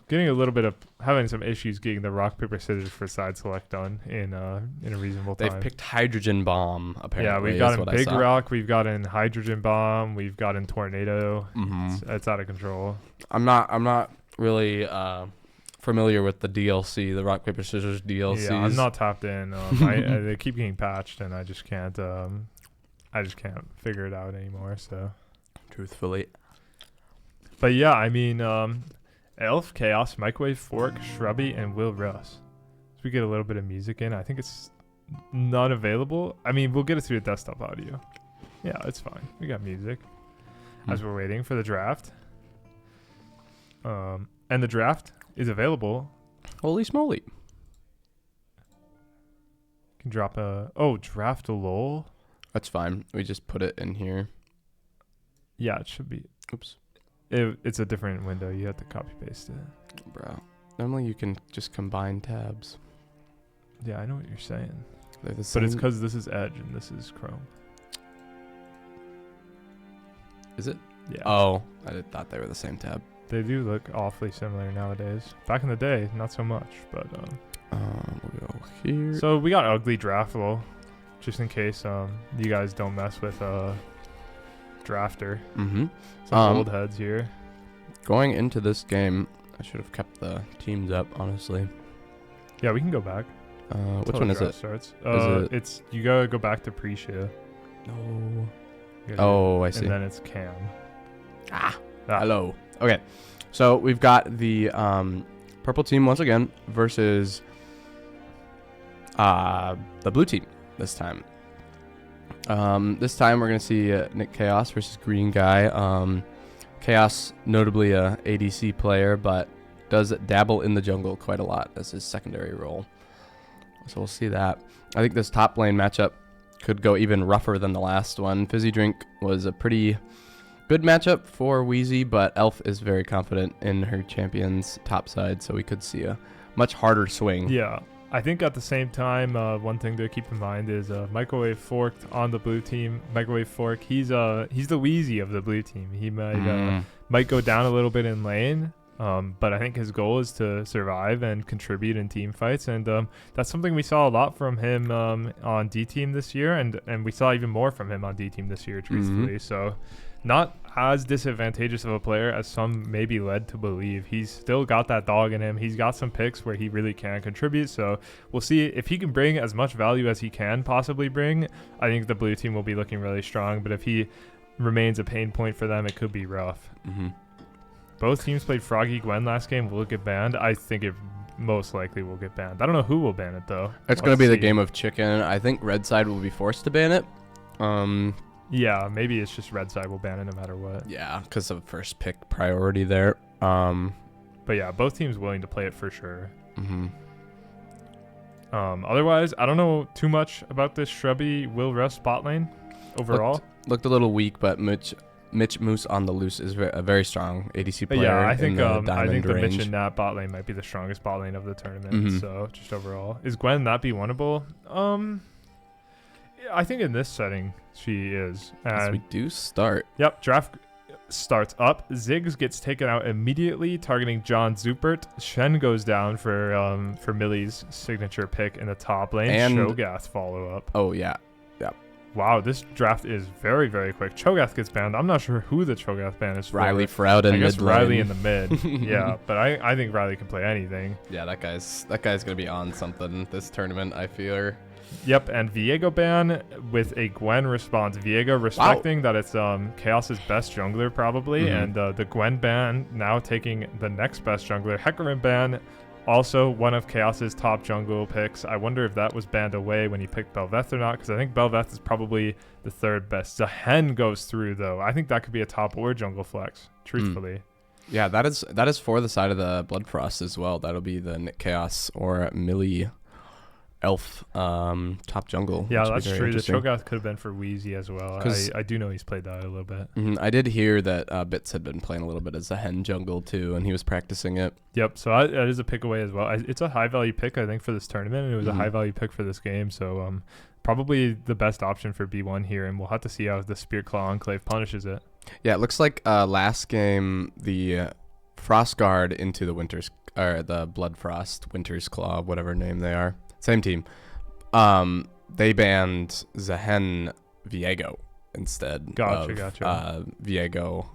Getting a little bit of having some issues getting the rock paper scissors for side select done in a reasonable time. They've picked hydrogen bomb apparently. Yeah, we've got in big rock, we've got in hydrogen bomb, we've got in tornado. Mm-hmm. It's out of control. I'm not really familiar with the DLC, the rock paper scissors DLCs. Yeah, I'm not tapped in. They keep getting patched, and I just can't figure it out anymore. So, truthfully, but yeah, I mean, Elf, Chaos, Microwave, Fork, Shrubby, and Will Russ. So we get a little bit of music in. I think it's not available. I mean, we'll get it through the desktop audio. Yeah, it's fine. We got music as we're waiting for the draft. And the draft is available. Holy smoly! Can drop draft a lol. That's fine. We just put it in here. Yeah, it should be. Oops. It's a different window. You have to copy paste it. Bro. Normally you can just combine tabs. Yeah, I know what you're saying. They're the But same. it's because this is Edge and this is Chrome. Is it? Yeah. Oh, I thought they were the same tab. They do look awfully similar nowadays. Back in the day, not so much. But We'll go here. so we got ugly draft roll, just in case you guys don't mess with drafter. Mm-hmm. Some old heads here. Going into this game, I should have kept the teams up, honestly. Yeah, we can go back. Which one is it? Starts. it- It's you gotta go back to pre-show. No. Oh, I see. And then it's Cam. Hello. Okay. So we've got the purple team once again versus the blue team this time. This time we're going to see Nick Chaos versus Green Guy. Chaos, notably a ADC player, but does dabble in the jungle quite a lot as his secondary role. So we'll see that. I think this top lane matchup could go even rougher than the last one. Fizzy Drink was a pretty good matchup for Wheezy, but Elf is very confident in her champion's top side, so we could see a much harder swing. Yeah. I think at the same time, one thing to keep in mind is Microwave Forked on the blue team. Microwave Fork, he's the Wheezy of the blue team. He might go down a little bit in lane, But I think his goal is to survive and contribute in team fights, and that's something we saw a lot from him on D team this year, and we saw even more from him on D team this year, truthfully. So not as disadvantageous of a player as some may be led to believe. He's still got that dog in him. He's got some picks where he really can contribute. So we'll see if he can bring as much value as he can possibly bring. I think the blue team will be looking really strong. But if he remains a pain point for them, it could be rough. Both teams played Froggy Gwen last game. Will it get banned? I think it most likely will get banned. I don't know who will ban it, though. It's going to be the game of chicken. I think Red Side will be forced to ban it. Yeah, maybe it's just Red Side will ban it no matter what. Yeah, because of first pick priority there. But yeah, both teams willing to play it for sure. Otherwise, I don't know too much about this Shrubby Will Russ bot lane overall. Looked a little weak, but Mitch Moose on the loose is a very strong ADC player. Yeah, I think the the range. Mitch and Nat bot lane might be the strongest bot lane of the tournament. So just overall, is Gwen not be winnable? I think in this setting she is. As we do start. Yep, draft starts up. Ziggs gets taken out immediately, targeting John Zupert. Shen goes down for Millie's signature pick in the top lane. And Cho'Gath follow up. Oh yeah. Wow, this draft is very, very quick. Cho'Gath gets banned. I'm not sure who the Cho'Gath ban is for. Riley Froud in I guess mid Riley lane. in the mid. Yeah, but I think Riley can play anything. Yeah, that guy's gonna be on something this tournament, I fear. Yep, and Viego ban with a Gwen response. Viego respecting that it's Chaos's best jungler probably, and the Gwen ban now taking the next best jungler. Hecarim ban, also one of Chaos's top jungle picks. I wonder if that was banned away when he picked Bel'Veth or not, because I think Bel'Veth is probably the third best. Zahen goes through though. I think that could be a top or jungle flex, truthfully. Yeah, that is for the side of the Bloodfrost as well. That'll be the Nick Chaos or Millie Elf top jungle. Yeah, that's true. The Cho'Gath could have been for Wheezy as well. I do know he's played that a little bit. I did hear that Bits had been playing a little bit as a hen jungle too, and he was practicing it. Yep, so that is a pick away as well. It's a high value pick, I think, for this tournament, and it was a high value pick for this game. So probably the best option for B1 here, and we'll have to see how the Spear Claw Enclave punishes it. Yeah, it looks like last game the Frostguard into the the Bloodfrost Winter's Claw, whatever name they are. Same team. They banned Zahen Viego instead of Viego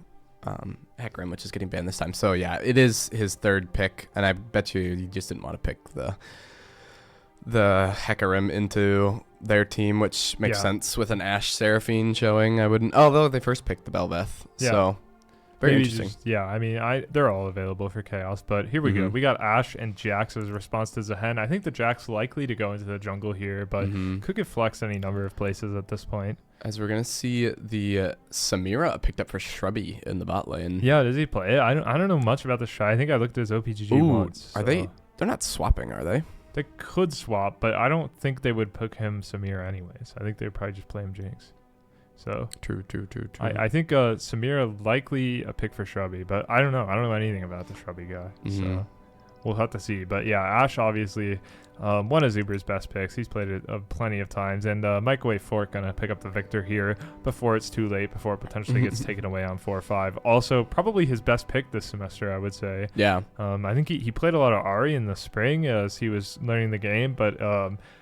Hecarim, which is getting banned this time. So yeah, it is his third pick, and I bet you just didn't want to pick the Hecarim into their team, which makes sense with an Ashe Seraphine showing. I wouldn't, although they first picked the Bel'Veth. Yeah. So very interesting. I mean, they're all available for Chaos, but here we go. We got Ashe and Jax's response to Zahen. I think the Jax likely to go into the jungle here, but could get flexed any number of places at this point. As we're gonna see the Samira picked up for Shrubby in the bot lane. Yeah, does he play it? I don't know much about the Shy. I think I looked at his OPGG once. Are they? They're not swapping, are they? They could swap, but I don't think they would pick him Samira anyways. I think they'd probably just play him Jinx. So true. I think Samira likely a pick for Shrubby, but I don't know. I don't know anything about the Shrubby guy, so we'll have to see. But yeah, Ashe obviously one of Zuber's best picks. He's played it plenty of times, and Microwave Fork gonna pick up the victor here before it's too late, before it potentially gets taken away on 4-5. Also, probably his best pick this semester, I would say. Yeah. I think he played a lot of Ahri in the spring as he was learning the game, but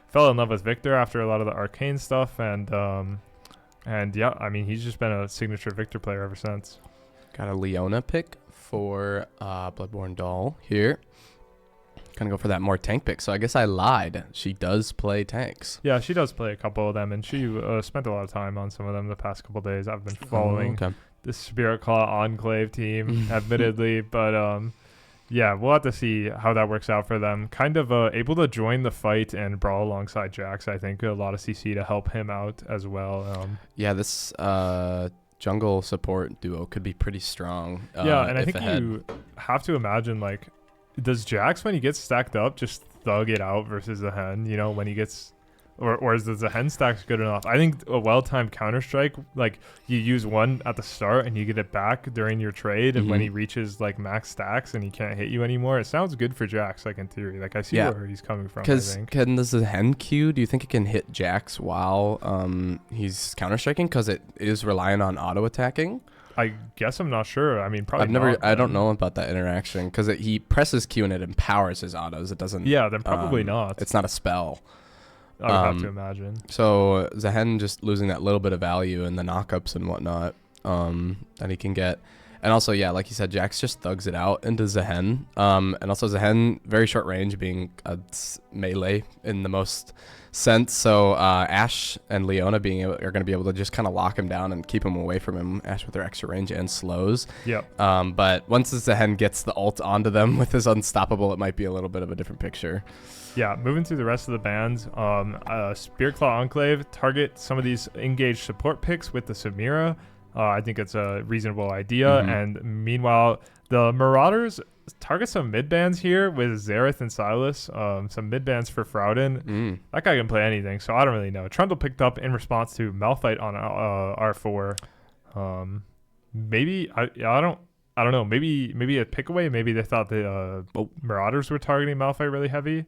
fell in love with Victor after a lot of the arcane stuff, and yeah, I mean, he's just been a signature Victor player ever since. Got a Leona pick for Bloodborne Doll here. Gonna go for that more tank pick. So I guess I lied. She does play tanks. Yeah, she does play a couple of them, and she spent a lot of time on some of them the past couple of days. I've been following this Spirit Claw Enclave team, admittedly, but yeah, we'll have to see how that works out for them. Kind of able to join the fight and brawl alongside Jax. I think a lot of CC to help him out as well. Yeah, this jungle support duo could be pretty strong. Yeah, and I think you have to imagine, like, does Jax, when he gets stacked up, just thug it out versus the Hen? You know, when he gets... Or is the Hen stacks good enough? I think a well-timed Counter-Strike, like, you use one at the start and you get it back during your trade, and when he reaches, like, max stacks and he can't hit you anymore, it sounds good for Jax, like, in theory. Like, I see where he's coming from, I think. Can the Hen Q, do you think it can hit Jax while he's Counter-Striking? Because it is reliant on auto-attacking. I guess I'm not sure. I mean, probably I don't then. know about that interaction because he presses Q and it empowers his autos. It doesn't. Yeah, then probably not. It's not a spell. I would have to imagine. So Zehen just losing that little bit of value in the knockups and whatnot that he can get. And also, yeah, like you said, Jax just thugs it out into Zehen. And also Zehen, very short range, being a melee in the most sense. So Ashe and Leona are going to be able to just kind of lock him down and keep him away from him. Ashe with her extra range and slows. Yep. But once Zehen gets the ult onto them with his unstoppable, it might be a little bit of a different picture. Yeah, moving through the rest of the bands, Spearclaw Enclave target some of these engaged support picks with the Samira. I think it's a reasonable idea. And meanwhile, the Marauders target some mid bands here with Xerath and Silas. Some mid bands for Freljordian. That guy can play anything, so I don't really know. Trundle picked up in response to Malphite on R4. Maybe I don't know. Maybe a pick away. Maybe they thought the Marauders were targeting Malphite really heavy.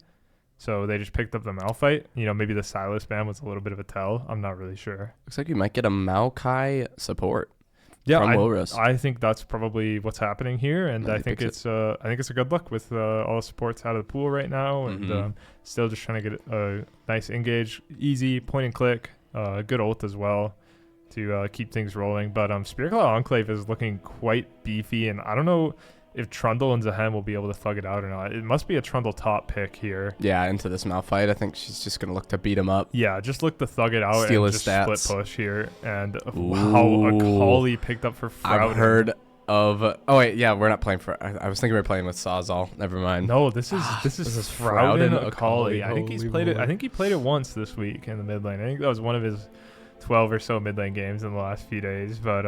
So they just picked up the Malphite. You know, maybe the Silas ban was a little bit of a tell. I'm not really sure. Looks like you might get a Maokai support. Yeah, from Wilrus. I think that's probably what's happening here, and I think it's a good look with all the supports out of the pool right now, and still just trying to get a nice engage, easy point and click, good ult as well to keep things rolling. But Spearclaw Enclave is looking quite beefy, and I don't know if Trundle and Zehen will be able to thug it out or not. It must be a Trundle top pick here. Yeah, into this Malphite. I think she's just going to look to beat him up. Yeah, just look to thug it out Steal and his just stats. split push here. And wow, a Kali picked up for Freljordian. I've heard of... Oh, wait, yeah, we're not playing for... I was thinking we were playing with Sawzall. Never mind. No, this is Freljordian Akali. I think Holy played it. moly. I think he played it once this week in the mid lane. I think that was one of his 12 or so mid lane games in the last few days. But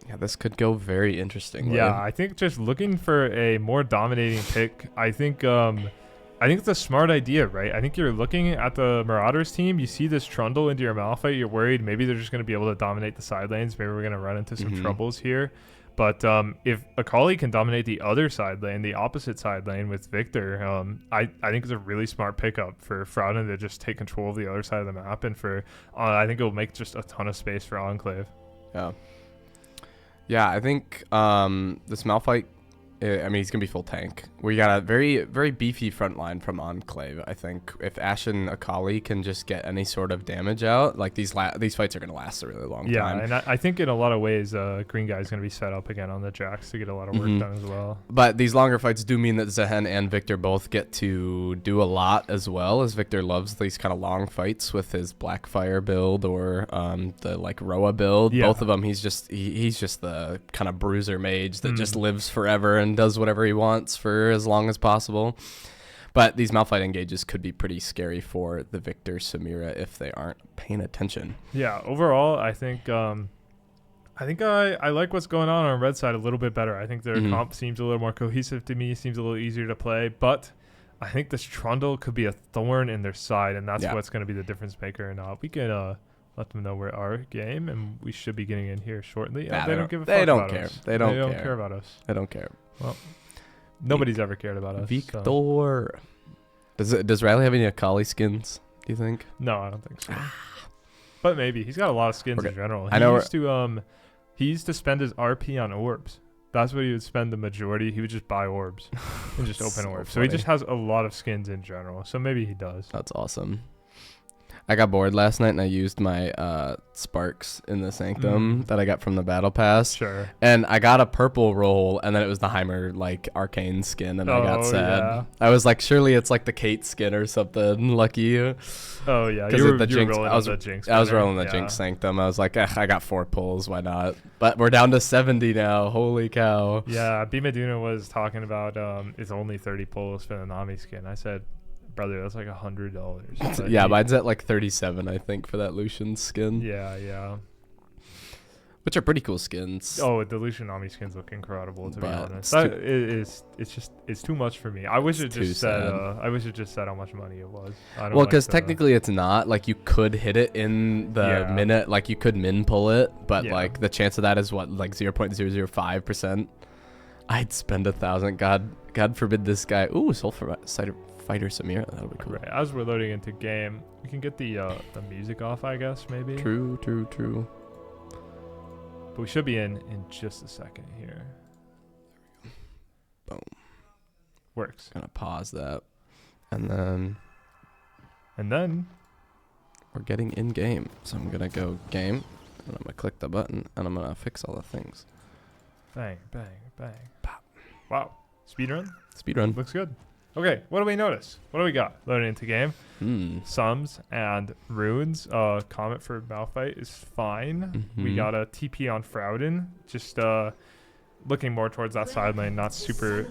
yeah, this could go very interesting. yeah, I think just looking for a more dominating pick. I think it's a smart idea, right? I think you're looking at the Marauders team. You see this Trundle into your Malphite. You're worried maybe they're just going to be able to dominate the side lanes. Maybe we're going to run into some troubles here. But if Akali can dominate the other side lane, the opposite side lane with Victor, I think it's a really smart pickup for Freljordian to just take control of the other side of the map. And for I think it will make just a ton of space for Enclave. Yeah. Yeah, I think this Malphite, I mean, he's going to be full tank. We got a very, very beefy front line from Enclave, I think. If Ashe and Akali can just get any sort of damage out, like these fights are going to last a really long time. Yeah, and I think in a lot of ways, Green Guy is going to be set up again on the Jax to get a lot of work done as well. But these longer fights do mean that Zehen and Victor both get to do a lot as well, as Victor loves these kind of long fights with his Blackfire build or the like Roa build. Yeah. Both of them, he's just the kind of bruiser mage that just lives forever and does whatever he wants for as long as possible. But these Malphite engages could be pretty scary for the Victor Samira if they aren't paying attention. Yeah, overall, I think I like what's going on red side a little bit better. I think their comp seems a little more cohesive to me, seems a little easier to play, but I think this Trundle could be a thorn in their side, and that's what's going to be the difference maker or not. We can let them know we're our game, and we should be getting in here shortly. Nah, they don't give a fuck about us. They don't care about us. They don't care. Well, nobody's ever cared about us. Victor. So. Does Riley have any Akali skins, do you think? No, I don't think so. But maybe. He's got a lot of skins in general. He used to spend his RP on orbs. That's what he would spend the majority. He would just buy orbs and just open orbs. So he just has a lot of skins in general. So maybe he does. That's awesome. I got bored last night and I used my sparks in the Sanctum that I got from the Battle Pass. Sure. And I got a purple roll, and then it was the Heimer like arcane skin, and I got sad. Yeah. I was like, surely it's like the Kate skin or something. Lucky you. Oh yeah, Because of the Jinx. I was rolling the Jinx Sanctum. I was like, I got 4 pulls. Why not? But we're down to 70 now. Holy cow. Yeah, B Meduna was talking about it's only 30 pulls for the Nami skin. I said, brother, that's like $100. Yeah, mine's at like 37, I think, for that Lucian skin. Yeah. Which are pretty cool skins. Oh, the Lucian Nami skins look incredible, to be honest. It's too much for me. I wish it just said how much money it was. Well, because technically it's not. Like, you could hit it in the minute. Like, you could min pull it, but like the chance of that is what, like 0.005%. I'd spend 1,000. God forbid this guy. Ooh, Sulfur Fighter Samira. That'll be cool. Right. As we're loading into game, we can get the music off, I guess, maybe. True. But we should be in just a second here. Boom. Works. Gonna pause that. And then we're getting in game. So I'm gonna go game, and I'm gonna click the button, and I'm gonna fix all the things. Bang, bang, bang. Pop. Wow. Speedrun? Speedrun. Looks good. Okay, what do we notice? What do we got loading into game? Sums and runes. Comet for Malphite is fine. We got a TP on Freljordian. Just looking more towards that side lane, not super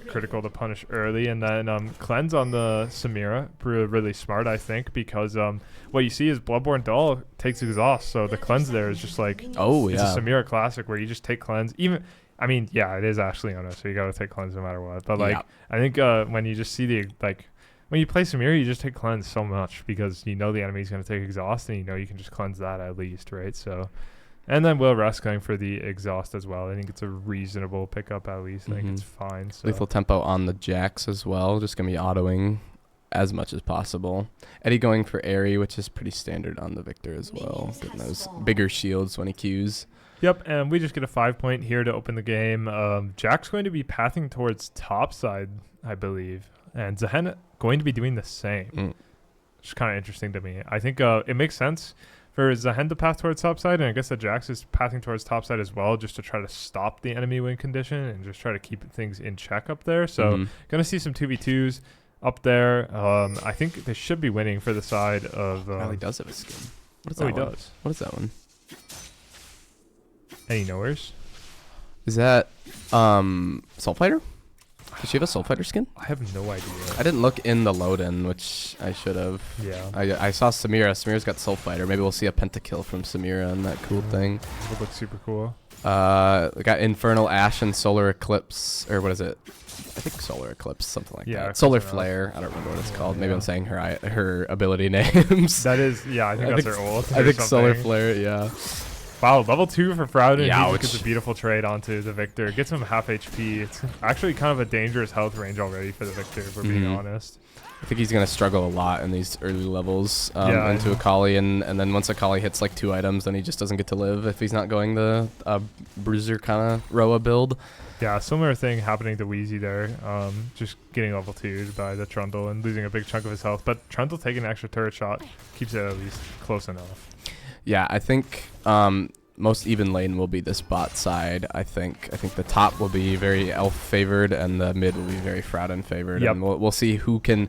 critical to punish early. And then cleanse on the Samira. Really smart, I think, because what you see is Bloodborne Doll takes exhaust. So the cleanse there is just like, it's a Samira classic where you just take cleanse. Even, I mean, yeah, it is Ashley Ono, so you got to take cleanse no matter what. But like, I think when you just see the, like, when you play Samira, you just take cleanse so much because you know the enemy's going to take exhaust and you know you can just cleanse that at least, right? So, and then Will Rest going for the exhaust as well. I think it's a reasonable pickup at least. I think it's fine. So. Lethal tempo on the Jax as well. Just going to be autoing as much as possible. Eddie going for Airy, which is pretty standard on the Victor as well. Getting those bigger shields when he Qs. Yep, and we just get a 5 point here to open the game. Jack's going to be pathing towards top side, I believe. And Zehen going to be doing the same. Which is kind of interesting to me. I think it makes sense for Zehen to path towards top side, and I guess that Jax is pathing towards top side as well, just to try to stop the enemy win condition and just try to keep things in check up there. So going to see some 2v2s up there. I think they should be winning for the side of... he does have a skin. What is that one? He does. What is that one? Any knowers? Is that Soul Fighter? Does she have a Soul Fighter skin? I have no idea. I didn't look in the load-in, which I should have. Yeah. I saw Samira. Samira's got Soul Fighter. Maybe we'll see a pentakill from Samira and that cool thing. It would look super cool. We got Infernal Ash and Solar Eclipse, or what is it? I think Solar Eclipse, something like that. Solar Flare. I don't remember what it's called. Maybe I'm saying her ability names. That is, yeah, I think that's her ult. I think Solar Flare, yeah. Wow, level 2 for Freljordian. Yeah, he gets a beautiful trade onto the Victor. Gets him half HP. It's actually kind of a dangerous health range already for the Victor, if we're being honest. I think he's going to struggle a lot in these early levels into Akali, and then once Akali hits like 2 items, then he just doesn't get to live if he's not going the Bruiser kind of Roa build. Yeah, similar thing happening to Wheezy there. Just getting level 2'd by the Trundle and losing a big chunk of his health. But Trundle taking an extra turret shot keeps it at least close enough. Yeah, I think most even lane will be this bot side. I think the top will be very elf favored and the mid will be very Freljordian favored. Yep. And we'll see who can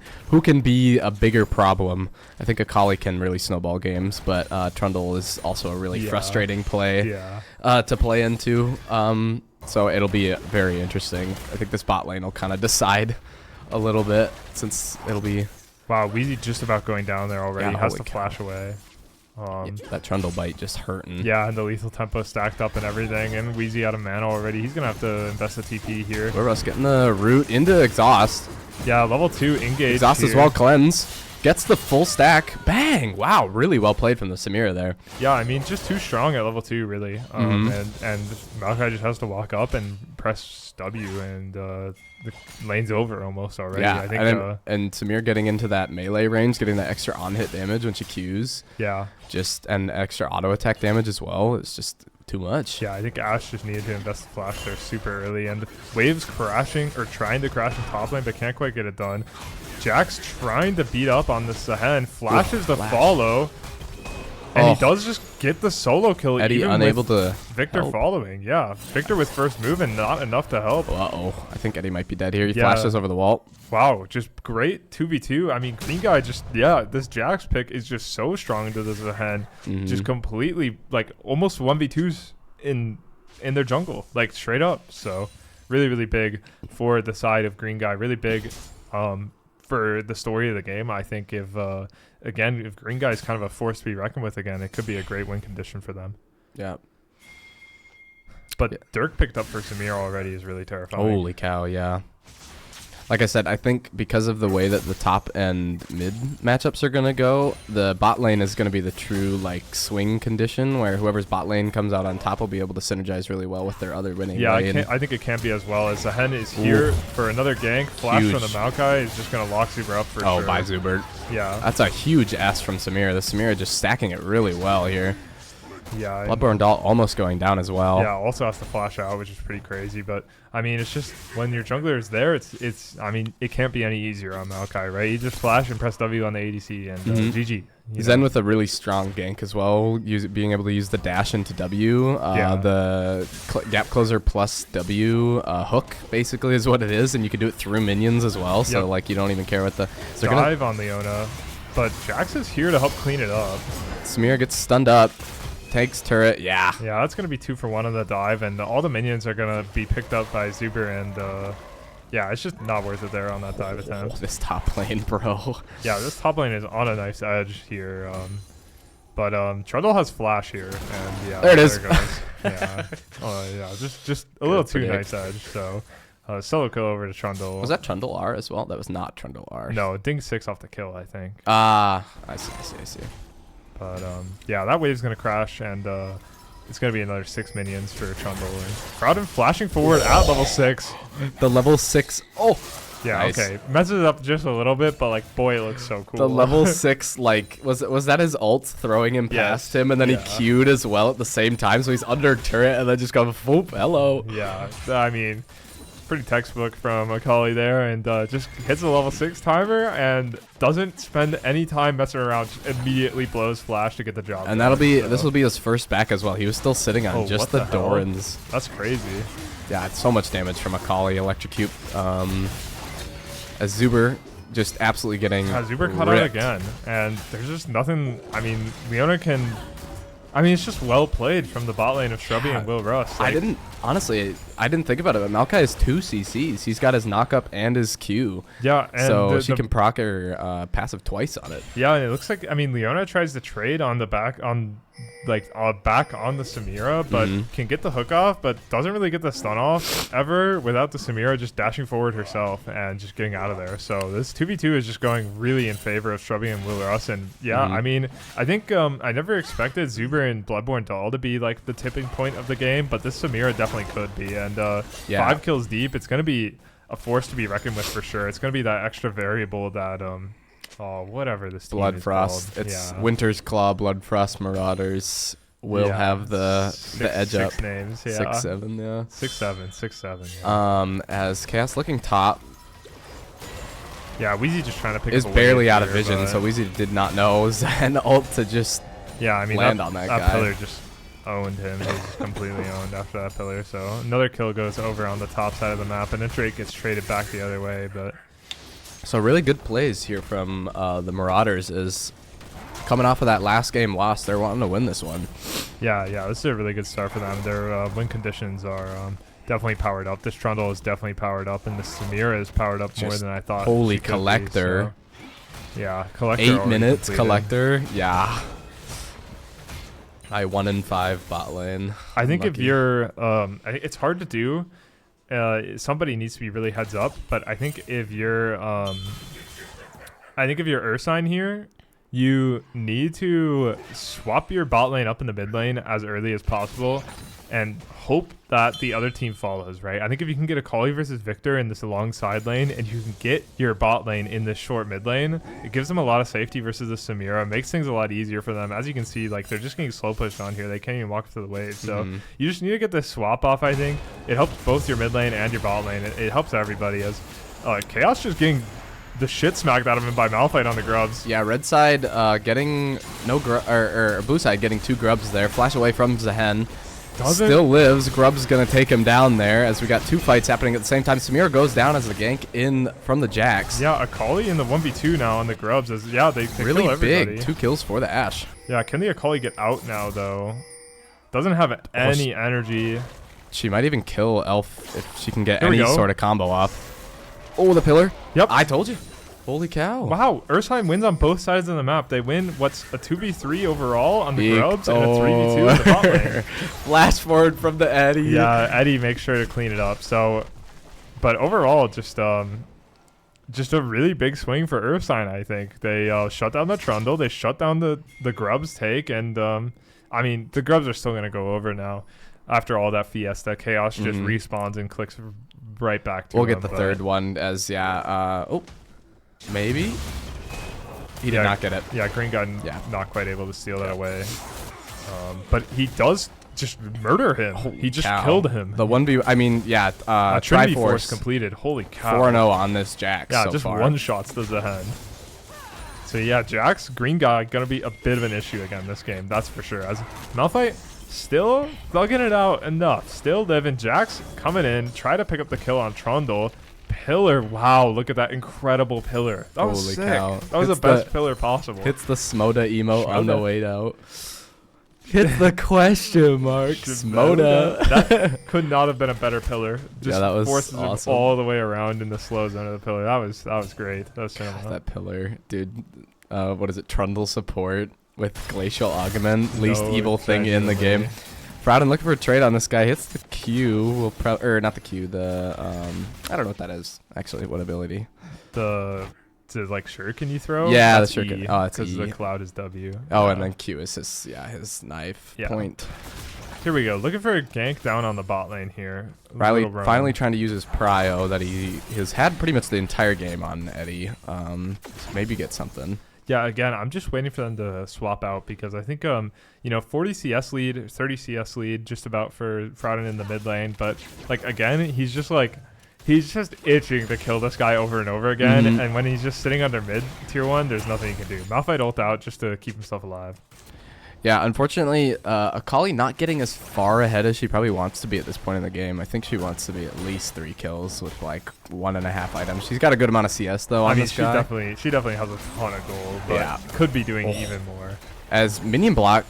be a bigger problem. I think Akali can really snowball games, but Trundle is also a really frustrating play to play into. So it'll be very interesting. I think this bot lane will kind of decide a little bit since it'll be... Wow, Wheezy just about going down there already. Yeah, has to flash away. That Trundle bite just hurting. Yeah, and the lethal tempo stacked up and everything, and Wheezy out of mana already. He's gonna have to invest the TP here. We're us getting the root into exhaust. Yeah, level 2 engage. Exhaust here. as well, cleanse. Gets the full stack. Bang! Wow, really well played from the Samira there. Yeah, I mean, just too strong at level 2, really. And Maokai just has to walk up and press W, and the lane's over almost already. Yeah, I think, and Samir getting into that melee range, getting that extra on-hit damage when she Qs. Yeah. And extra auto attack damage as well. It's just too much. Yeah, I think Ash just needed to invest the flash there super early. And Wave's crashing, or trying to crash in top lane, but can't quite get it done. Jack's trying to beat up on the Sehen, flashes the follow, and he does just get the solo kill. Eddie even unable with to Victor help. Following. Yeah, Victor with first move and not enough to help. Uh-oh. I think Eddie might be dead here. He flashes over the wall. Wow, just great 2v2. I mean, Green Guy just, this Jax pick is just so strong into the Sehen. Just completely, like, almost 1v2s in their jungle, like, straight up. So, really, really big for the side of Green Guy. Really big for the story of the game. I think if Green Guy is kind of a force to be reckoned with again, it could be a great win condition for them. Yeah. But Dirk picked up for Samir already is really terrifying. Holy cow, yeah. Like I said, I think because of the way that the top and mid matchups are going to go, the bot lane is going to be the true like swing condition where whoever's bot lane comes out on top will be able to synergize really well with their other winning lane. I think it can be as well. As Sehen is here for another gank. Flash from the Maokai is just going to lock Zuber up for sure. Oh, by Zubert. Yeah. That's a huge ass from Samira. The Samira just stacking it really well here. Yeah. Bloodborne Doll almost going down as well. Yeah, also has to flash out, which is pretty crazy. But I mean, it's just when your jungler is there, it's. I mean, it can't be any easier on Maokai, right? You just flash and press W on the ADC and GG. Zen with a really strong gank as well, being able to use the dash into W, the gap closer plus W hook basically is what it is, and you can do it through minions as well. So like you don't even care what the dive on Leona, but Jax is here to help clean it up. Samir gets stunned up. Takes turret, yeah, that's gonna be 2 for 1 on the dive, and all the minions are gonna be picked up by Zuber, and yeah, it's just not worth it there on that dive attempt. This top lane, bro. Yeah, this top lane is on a nice edge here, but Trundle has flash here, and yeah, there it is. It goes. Yeah, just a little too nice edge. So solo kill over to Trundle. Was that Trundle R as well? That was not Trundle R. No, ding 6 off the kill, I think. I see. But yeah, that wave's gonna crash, and it's gonna be another 6 minions for Trundle. And Crowden flashing forward at level 6. The level 6. Oh, yeah, nice. Okay, messes it up just a little bit, but like, boy, it looks so cool. The level 6, like, was that his ult throwing him past him, and then he Q'd as well at the same time, so he's under turret, and then just go, whoop, hello. Yeah, I mean, pretty textbook from Akali there, and just hits the level 6 timer and doesn't spend any time messing around, just immediately blows flash to get the job and done. This will be his first back as well. He was still sitting on just the Dorans. That's crazy. Yeah, it's so much damage from Akali electrocute. As Zuber just absolutely getting Zuber caught out again, and there's just nothing. I mean, Leona can. I mean, it's just well played from the bot lane of Shrubby and Will Rust. Like, I didn't think about it, but Maokai has 2 CCs. He's got his knockup and his Q. Yeah, and so she can proc her passive twice on it. Yeah, and it looks like, I mean, Leona tries to trade on the back on back on the Samira, but can get the hook off, but doesn't really get the stun off ever without the Samira just dashing forward herself and just getting out of there. So this 2v2 is just going really in favor of Shrubby and Will Rust. And yeah, I mean, I think I never expected Zuber and Bloodborne Doll to be like the tipping point of the game, but this Samira definitely could be. And 5 kills deep, it's going to be a force to be reckoned with for sure. It's going to be that extra variable that whatever this team is Bloodfrost. called. It's Winter's Claw, Bloodfrost, Marauders will have the edge up. 6 names, 6-7, yeah. 6-7, yeah. As Chaos looking top. Yeah, Wheezy just trying to pick is up barely out of vision, so Wheezy did not know Zen ult to just land on that guy. That pillar just owned him. He was completely owned after that pillar. So another kill goes over on the top side of the map, and then Drake gets traded back the other way, but. So really good plays here from the Marauders is coming off of that last game loss. They're wanting to win this one. Yeah, this is a really good start for them. Their win conditions are definitely powered up. This Trundle is definitely powered up, and the Samira is powered up more than I thought. Holy Collector. So, yeah, Collector. 8 minutes, completed. Collector. Yeah. 1 in 5 bot lane. I think if you're, it's hard to do. Somebody needs to be really heads up, but I think if you're Ursine here, you need to swap your bot lane up in the mid lane as early as possible and hope that the other team follows, right? I think if you can get Akali versus Victor in this long side lane and you can get your bot lane in this short mid lane, it gives them a lot of safety versus the Samira. It makes things a lot easier for them. As you can see, like, they're just getting slow pushed on here. They can't even walk through the wave. So you just need to get this swap off, I think. It helps both your mid lane and your bot lane. It helps everybody as Chaos just getting the shit smacked out of him by Malphite on the grubs. Yeah, red side getting blue side getting 2 grubs there. Flash away from Zehen. Still lives. Grub's gonna take him down there as we got 2 fights happening at the same time. Samira goes down as the gank in from the Jax. Yeah, Akali in the 1v2 now on the grubs. They really kill everybody. big. 2 kills for the Ashe. Yeah, can the Akali get out now though? Doesn't have any energy. She might even kill Elf if she can get any sort of combo off. Oh, the pillar. Yep. I told you. Holy cow. Wow, Ursine wins on both sides of the map. They win what's a 2v3 overall on the grubs and a 3v2 in the bot lane. Flash forward from the Eddie. Yeah, Eddie makes sure to clean it up. So, but overall, just a really big swing for Ursine, I think. They shut down the Trundle. They shut down the grubs take. And, I mean, the grubs are still going to go over now. After all that fiesta, Chaos just respawns and clicks right back to We'll get the third one as, maybe? He did not get it. Yeah, Green Gun not quite able to steal that away. But he does just murder him. He just killed him. The 1v, I mean, yeah, Trinity Force Triforce completed. Holy cow. 4-0 on this Jax Yeah, so just far. one-shots to the head. So yeah, Jax, green guy, gonna be a bit of an issue again this game, that's for sure. As Malphite still thugging it out enough. Still living. Jax coming in, try to pick up the kill on Trundle. Pillar, wow, look at that incredible pillar. That was Holy sick. cow. That was the best pillar possible. Hits the Smoda emote on the way out. Hits the question mark. Smoda. That could not have been a better pillar. Just that was forces awesome. him all the way around in the slow zone of the pillar. That was great. That was God, that pillar, dude. What is it? Trundle support with Glacial Augment. Least evil thing in the game. Frowden looking for a trade on this guy. Hits the Q. Or not the Q. The I don't know what that is. Actually, what ability? The like shuriken you throw? Yeah, that's the shuriken. E, Oh, it's because E. the cloud is W. Oh, and then Q is his knife point. Here we go. Looking for a gank down on the bot lane here. Riley finally trying to use his prio that he has had pretty much the entire game on Eddie. Maybe get something. Yeah, again, I'm just waiting for them to swap out because I think 40 CS lead, 30 CS lead just about for Frowden in the mid lane, but like again, he's just itching to kill this guy over and over again, and when he's just sitting under mid tier 1, there's nothing he can do. Malphite ult out just to keep himself alive. Yeah, unfortunately, Akali not getting as far ahead as she probably wants to be at this point in the game. I think she wants to be at least 3 kills with like 1.5 items. She's got a good amount of CS though on this guy. She definitely has a ton of gold, but could be doing even more. As minion block,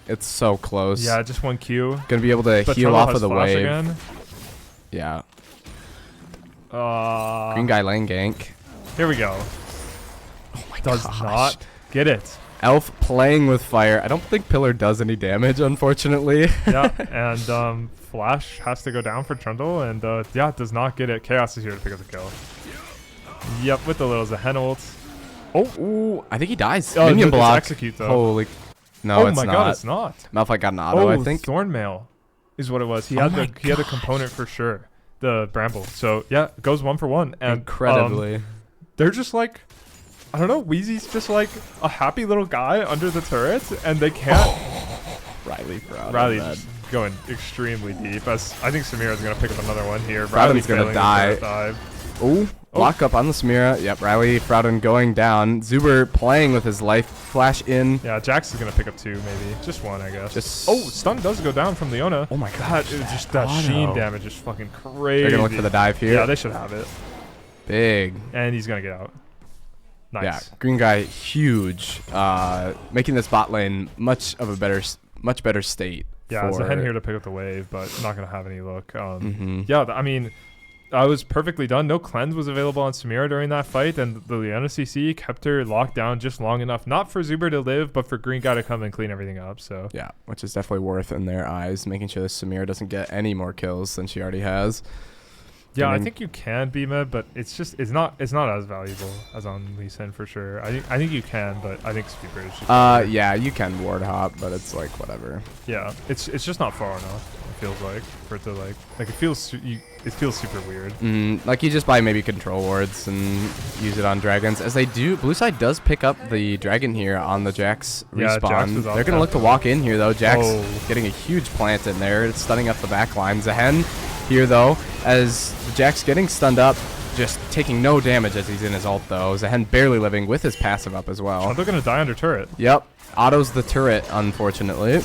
it's so close. Yeah, just 1 Q. Gonna be able to heal off of the wave. Again. Yeah. Green guy lane gank. Here we go. Oh my Does gosh. not get it. Elf playing with fire. I don't think Pillar does any damage, unfortunately. Yeah, and Flash has to go down for Trundle, and does not get it. Chaos is here to pick up the kill. Yep, with the little Zahen ult. Ooh, I think he dies. Oh, Minion block. Execute though. Holy. No, it's not. Oh my god, it's not. Malphite got an auto, I think. Thornmail is what it was. He had a component for sure. The Bramble. So yeah, it goes 1 for 1. And incredibly. They're just like, I don't know, Wheezy's just like a happy little guy under the turret, and they can't. Riley just going extremely deep. As I think Samira's gonna pick up another one here. Riley's gonna die. Ooh, block up on the Samira. Yep, Riley, Frowden going down. Zuber playing with his life. Flash in. Yeah, Jax is gonna pick up 2 maybe. Just 1, I guess. Stun does go down from Leona. Oh my god. That sheen damage is fucking crazy. They're gonna look for the dive here. Yeah, they should have it. Big. And he's gonna get out. Nice. Yeah, green guy, huge, making this bot lane much better state. Yeah, Zahen here to pick up the wave, but not gonna have any look. Yeah, I mean, I was perfectly done. No cleanse was available on Samira during that fight, and the Leona CC kept her locked down just long enough, not for Zuber to live, but for green guy to come and clean everything up. So yeah, which is definitely worth in their eyes, making sure that Samira doesn't get any more kills than she already has. Yeah, I think you can be mid, but it's not as valuable as on Lee Sin for sure. I think you can, but I think Sweeper is just yeah, you can ward hop, but it's like whatever. Yeah, it's just not far enough. It feels like for it to like it feels super weird. Like you just buy maybe control wards and use it on dragons, as they do. Blue side does pick up the dragon here on the Jax respawn. Jax They're gonna look to walk in here though. Jax getting a huge plant in there. It's stunning up the back line. Zahen here though, as Jax getting stunned up, just taking no damage as he's in his ult though. Zahen barely living with his passive up as well. They're gonna die under turret. Yep, autos the turret unfortunately.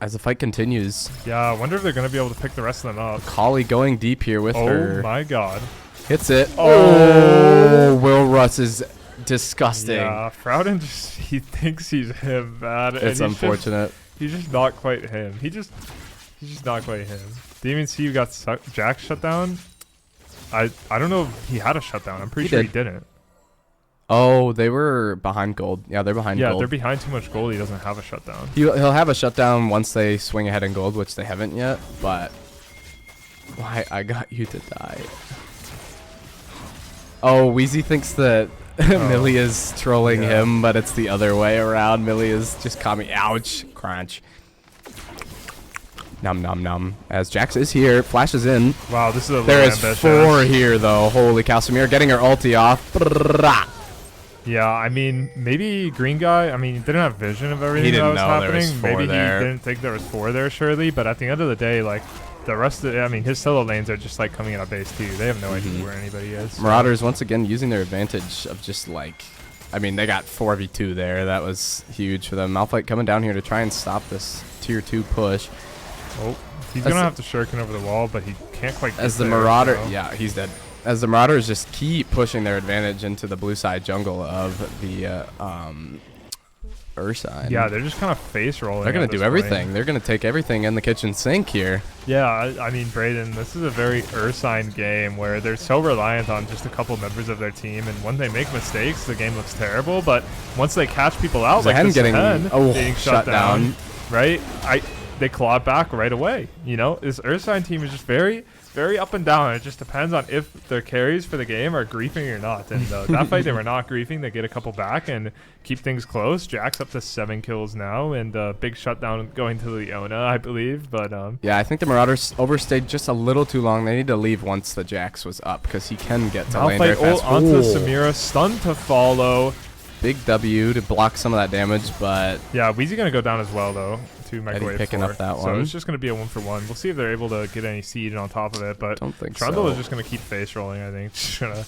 As the fight continues. Yeah, I wonder if they're gonna be able to pick the rest of them up. Kali going deep here with her. Oh my god. Hits it. Oh, Will Russ is disgusting. Yeah, Frowden he thinks he's him, man. It's unfortunate. He's just not quite him. He's just not quite him. Demon C got Jax shut down. I don't know if he had a shutdown. I'm pretty sure he didn't. Oh, they were behind gold. Yeah, they're behind gold. Yeah, they're behind too much gold. He doesn't have a shutdown. He'll have a shutdown once they swing ahead in gold, which they haven't yet. But why I got you to die. Oh, Wheezy thinks that Millie is trolling him, but it's the other way around. Millie is just calming. Ouch. Crunch. Num num num. As Jax is here, flashes in. Wow, this is a There is 4 here though. Holy cow! Samir getting her ulti off. Yeah, I mean, maybe green guy, I mean, he didn't have vision of everything that didn't was know there happening. was four Maybe there. he didn't think there was 4 there, surely. But at the end of the day, like, the rest of I mean, his solo lanes are just, like, coming in on base, too. They have no idea where anybody is. So. Marauders, once again, using their advantage of just, like, I mean, they got 4v2 there. That was huge for them. Malphite coming down here to try and stop this tier 2 push. Oh, he's going to have to shuriken over the wall, but he can't quite get As the there, Marauder, so. yeah, he's dead. As the Marauders just keep pushing their advantage into the blue side jungle of the Ursine. Yeah, they're just kind of face rolling. They're going to do everything. They're going to take everything in the kitchen sink here. Yeah, I mean, Brayden, this is a very Ursine game where they're so reliant on just a couple members of their team, and when they make mistakes, the game looks terrible. But once they catch people out, like Zehen Zehen being shut down, down, right? They claw it back right away. You know, this Ursine team is just very, very up and down. It just depends on if their carries for the game are griefing or not. And that fight, they were not griefing. They get a couple back and keep things close. Jack's up to 7 kills now, and big shutdown going to Leona, I believe. But yeah, I think the Marauders overstayed just a little too long. They need to leave once the Jax was up because he can get to lane very fast. Onto Samira, stun to follow. Big W to block some of that damage, but yeah, Weezy gonna go down as well though. To microwave picking up that one. So it's just gonna be a 1-for-1. We'll see if they're able to get any siege on top of it. But don't think Trundle so. is just gonna keep face rolling. I think just gonna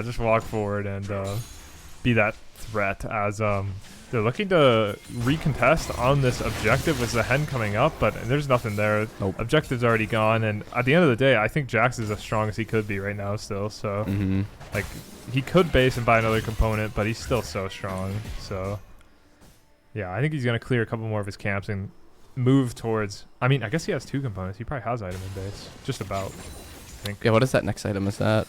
just walk forward and be that threat as they're looking to recontest on this objective with Zehen coming up, but there's nothing there. Nope. Objective's already gone, and at the end of the day, I think Jax is as strong as he could be right now still. So like he could base and buy another component, but he's still so strong. So yeah, I think he's gonna clear a couple more of his camps and move towards. I mean, I guess he has 2 components. He probably has item in base, just about. I think. Yeah, what is that next item? Is that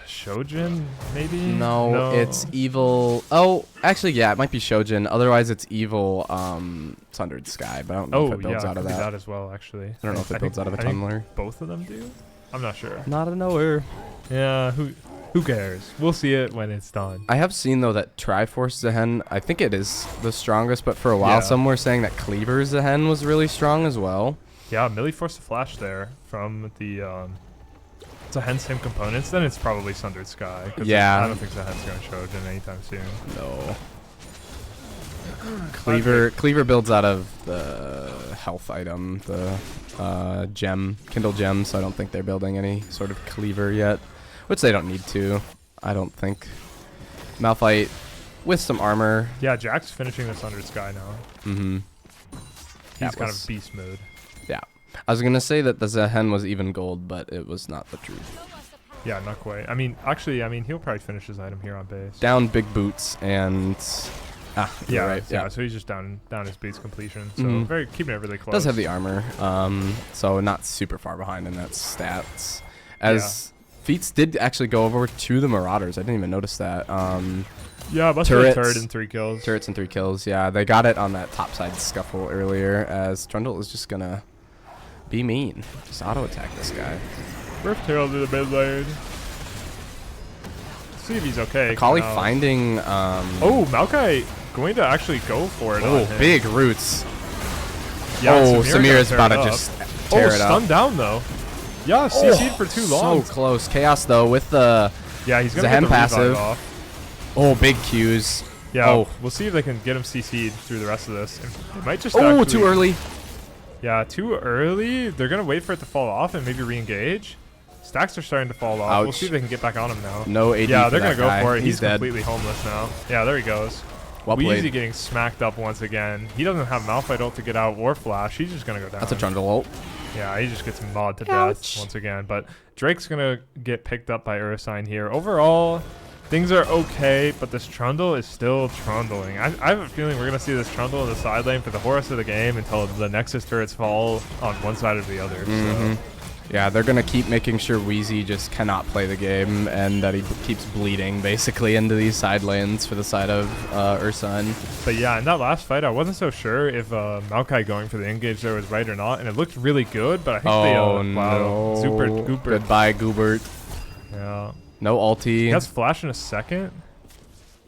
Shojin, maybe? No, it's evil. Oh, actually, yeah, it might be Shojin. Otherwise, it's evil Sundered Sky, but I don't know if it builds out of that. that as well, actually. I don't know if it builds out of a tunneler. Both of them do? I'm not sure. Not a nowhere. Yeah, who cares? We'll see it when it's done. I have seen, though, that Triforce Zehen, I think it is the strongest, but for a while, some were saying that Cleaver Zehen was really strong as well. Yeah, Millie forced a flash there from the Zehen's same components. Then it's probably Sundered Sky. Yeah. I don't think Zehen's going to Shojin anytime soon. No. Cleaver builds out of the health item, the gem, Kindle gem, so I don't think they're building any sort of Cleaver yet, which they don't need to, I don't think. Malphite with some armor. Yeah, Jack's finishing this Sundered Sky now. He's kind of beast mode. Yeah. I was going to say that the Zehen was even gold, but it was not the truth. Yeah, not quite. I mean, actually, he'll probably finish his item here on base. Down big boots and... yeah, right. Yeah, so he's just down his boots completion. So keeping it really close. Does have the armor, so not super far behind in that stats. As feats did actually go over to the Marauders. I didn't even notice that. Yeah, must be a turret and 3 kills. Turrets and 3 kills, yeah. They got it on that topside scuffle earlier, as Trundle is just going to be mean. Just auto-attack this guy. Rift Herald to the mid lane. See if he's okay. Akali finding... oh, Maokai going to actually go for it. Oh, big roots. Yeah, Samira's about to just tear it up. Stun down, though. Yeah, CC'd for too long. So close. Chaos, though, with the he's going to get the passive. Off. Oh, big Qs. Yeah, we'll see if they can get him CC'd through the rest of this. They might just too early. Yeah, too early. They're going to wait for it to fall off and maybe re-engage. Stacks are starting to fall off. Ouch. We'll see if they can get back on him now. No AD. Yeah, they're going to go for it. He's dead. Completely homeless now. Yeah, there he goes. Well played. Weezy getting smacked up once again. He doesn't have Malphite ult to get out or flash. He's just going to go down. That's a Trundle ult. Yeah, he just gets mauled to death once again. But Drake's going to get picked up by Ursine here. Overall, things are okay, but this Trundle is still trundling. I have a feeling we're going to see this Trundle in the side lane for the rest of the game until the Nexus turrets fall on one side or the other. So. Yeah, they're going to keep making sure Wheezy just cannot play the game and that he keeps bleeding basically into these side lanes for the side of Ursine. But yeah, in that last fight, I wasn't so sure if Maokai going for the engage there was right or not, and it looked really good, but I think no. Super Goobert. Goodbye, Goobert. Yeah. No ulti. He has flash in a second.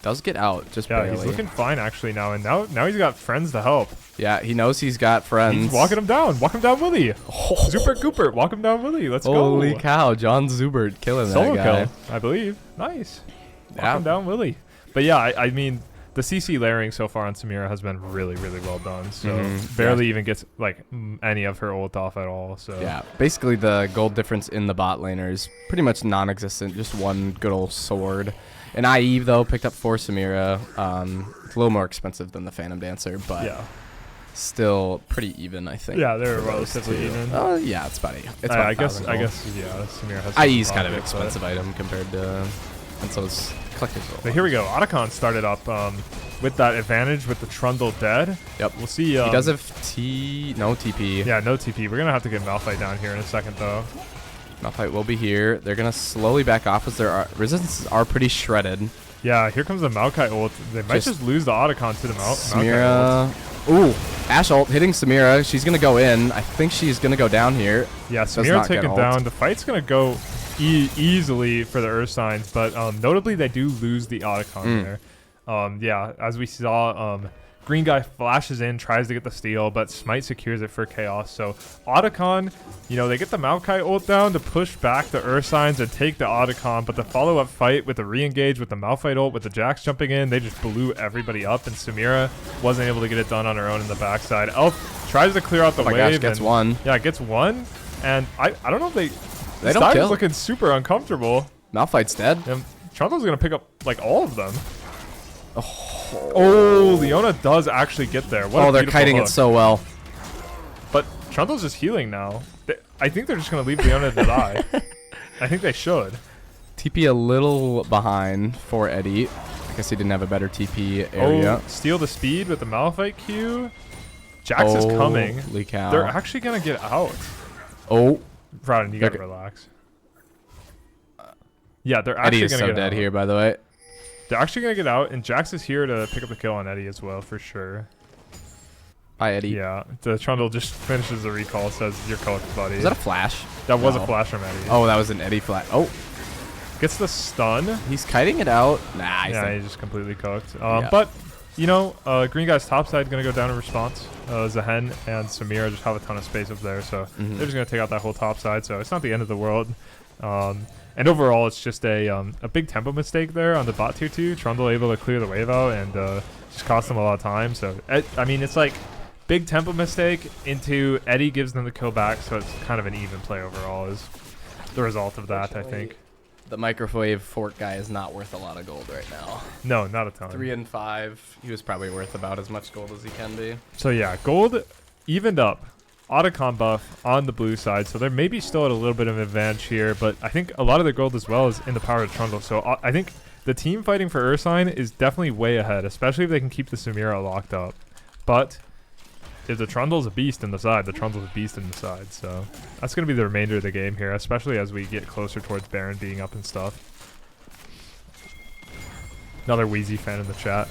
Does get out, just barely. He's looking fine actually now, and now he's got friends to help. Yeah, he knows he's got friends. He's walking him down. Walk him down, Willie. Super Goopert, walk him down, Willie. Let's go. Holy cow, John Zubert killing that guy. Solo kill, I believe. Nice. Walking down Lily. But yeah, I mean, the CC layering so far on Samira has been really, really well done. So barely even gets like any of her ult off at all. So yeah, basically the gold difference in the bot laner is pretty much non-existent. Just one good old sword. And Eve though picked up for Samira. It's a little more expensive than the Phantom Dancer, but yeah, still pretty even, I think. Yeah, they're relatively even. Yeah, it's about even. It's about I guess yeah, Samira has. IE's kind of an expensive item compared to, and so is Collector's Ult. But here we go. Otacon started up with that advantage with the Trundle dead. Yep. We'll see. He does have no TP. Yeah, no TP. We're gonna have to get Malphite down here in a second though. Malphite will be here. They're gonna slowly back off as their resistances are pretty shredded. Yeah, here comes the Maokai ult. They might just lose the Otacon to the Samira. Ooh, Ashe ult hitting Samira. She's gonna go in. I think she's gonna go down here. Yeah, Samira taken down. The fight's gonna go easily for the Earth Signs, but notably they do lose the Otacon there. Yeah, as we saw, green guy flashes in, tries to get the steal, but Smite secures it for Chaos. So Otacon, you know, they get the Maokai ult down to push back the Earth Signs and take the Otacon, but the follow-up fight with the re-engage with the Malphite ult, with the Jax jumping in, they just blew everybody up, and Samira wasn't able to get it done on her own in the backside. Elf tries to clear out the wave. Gosh, gets one. Yeah, gets one, and I don't know if they don't kill. Looking super uncomfortable. Malphite's dead. And Trundle's gonna pick up like all of them. Oh, Leona does actually get there. What they're kiting it so well. But Trundle's just healing now. I think they're just going to leave Leona to die. I think they should. TP a little behind for Eddie. I guess he didn't have a better TP area. Oh, steal the speed with the Malphite Q. Jax is coming. Holy cow. They're actually going to get out. Oh. Rowden, you got to relax. Yeah, they're actually going to get out. Eddie is so dead here, by the way. They're actually going to get out, and Jax is here to pick up the kill on Eddie as well, for sure. Hi, Eddie. Yeah, the Trundle just finishes the recall, says, "You're cooked, buddy." Was that a flash? That was a flash from Eddie. Oh, that was an Eddie flash. Oh. Gets the stun. He's kiting it out. Nah, he's just completely cooked. But, you know, green guy's top side going to go down in response. Zahen and Samira just have a ton of space up there, so they're just going to take out that whole top side, so it's not the end of the world. And overall, it's just a big tempo mistake there on the bot tier 2. Trundle able to clear the wave out and just cost them a lot of time. So, I mean, it's like big tempo mistake into Eddie gives them the kill back. So it's kind of an even play overall is the result of that, I think. The microwave fort guy is not worth a lot of gold right now. No, not a ton. 3 and 5. He was probably worth about as much gold as he can be. So, yeah, gold evened up. Otacon buff on the blue side, so they're maybe still at a little bit of an advantage here, but I think a lot of their gold as well is in the power of Trundle. So I think the team fighting for Ursine is definitely way ahead, especially if they can keep the Samira locked up. But if the Trundle's a beast in the side, the Trundle's a beast in the side. So that's going to be the remainder of the game here, especially as we get closer towards Baron being up and stuff. Another Wheezy fan in the chat.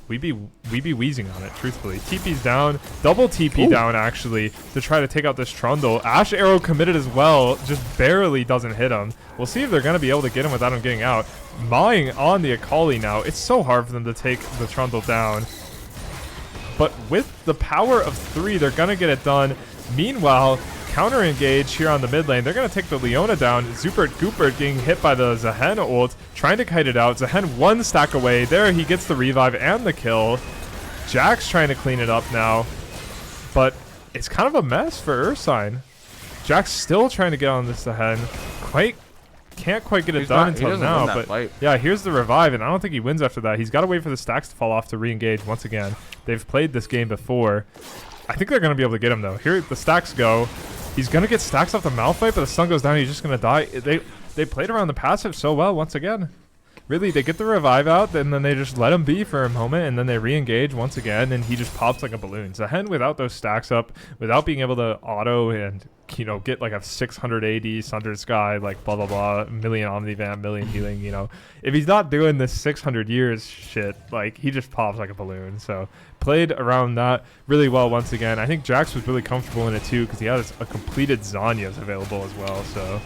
We be wheezing on it, truthfully. TP's down, double TP down actually to try to take out this Trundle. Ashe arrow committed as well, just barely doesn't hit him. We'll see if they're gonna be able to get him without him getting out. Mawing on the Akali now. It's so hard for them to take the Trundle down. But with the power of 3, they're gonna get it done. Meanwhile, counter engage here on the mid lane. They're going to take the Leona down. Zupert Goopert getting hit by the Zahen ult, trying to kite it out. Zahen 1 stack away. There he gets the revive and the kill. Jax trying to clean it up now. But it's kind of a mess for Ursine. Jax still trying to get on this Zahen. Can't quite get it done until now. But yeah, here's the revive, and I don't think he wins after that. He's got to wait for the stacks to fall off to re-engage once again. They've played this game before. I think they're going to be able to get him, though. Here the stacks go. He's going to get stacks off the Malphite, but the stun goes down. He's just going to die. They played around the passive so well once again. Really, they get the revive out, and then they just let him be for a moment, and then they re-engage once again, and he just pops like a balloon. Zahen, without those stacks up, without being able to auto and, you know, get like a 600 AD, Sundered Sky, like blah, blah, blah, million Omnivamp, million healing, you know. If he's not doing this 600 years shit, like, he just pops like a balloon. So, played around that really well once again. I think Jax was really comfortable in it, too, because he has a completed Zanya's available as well, so...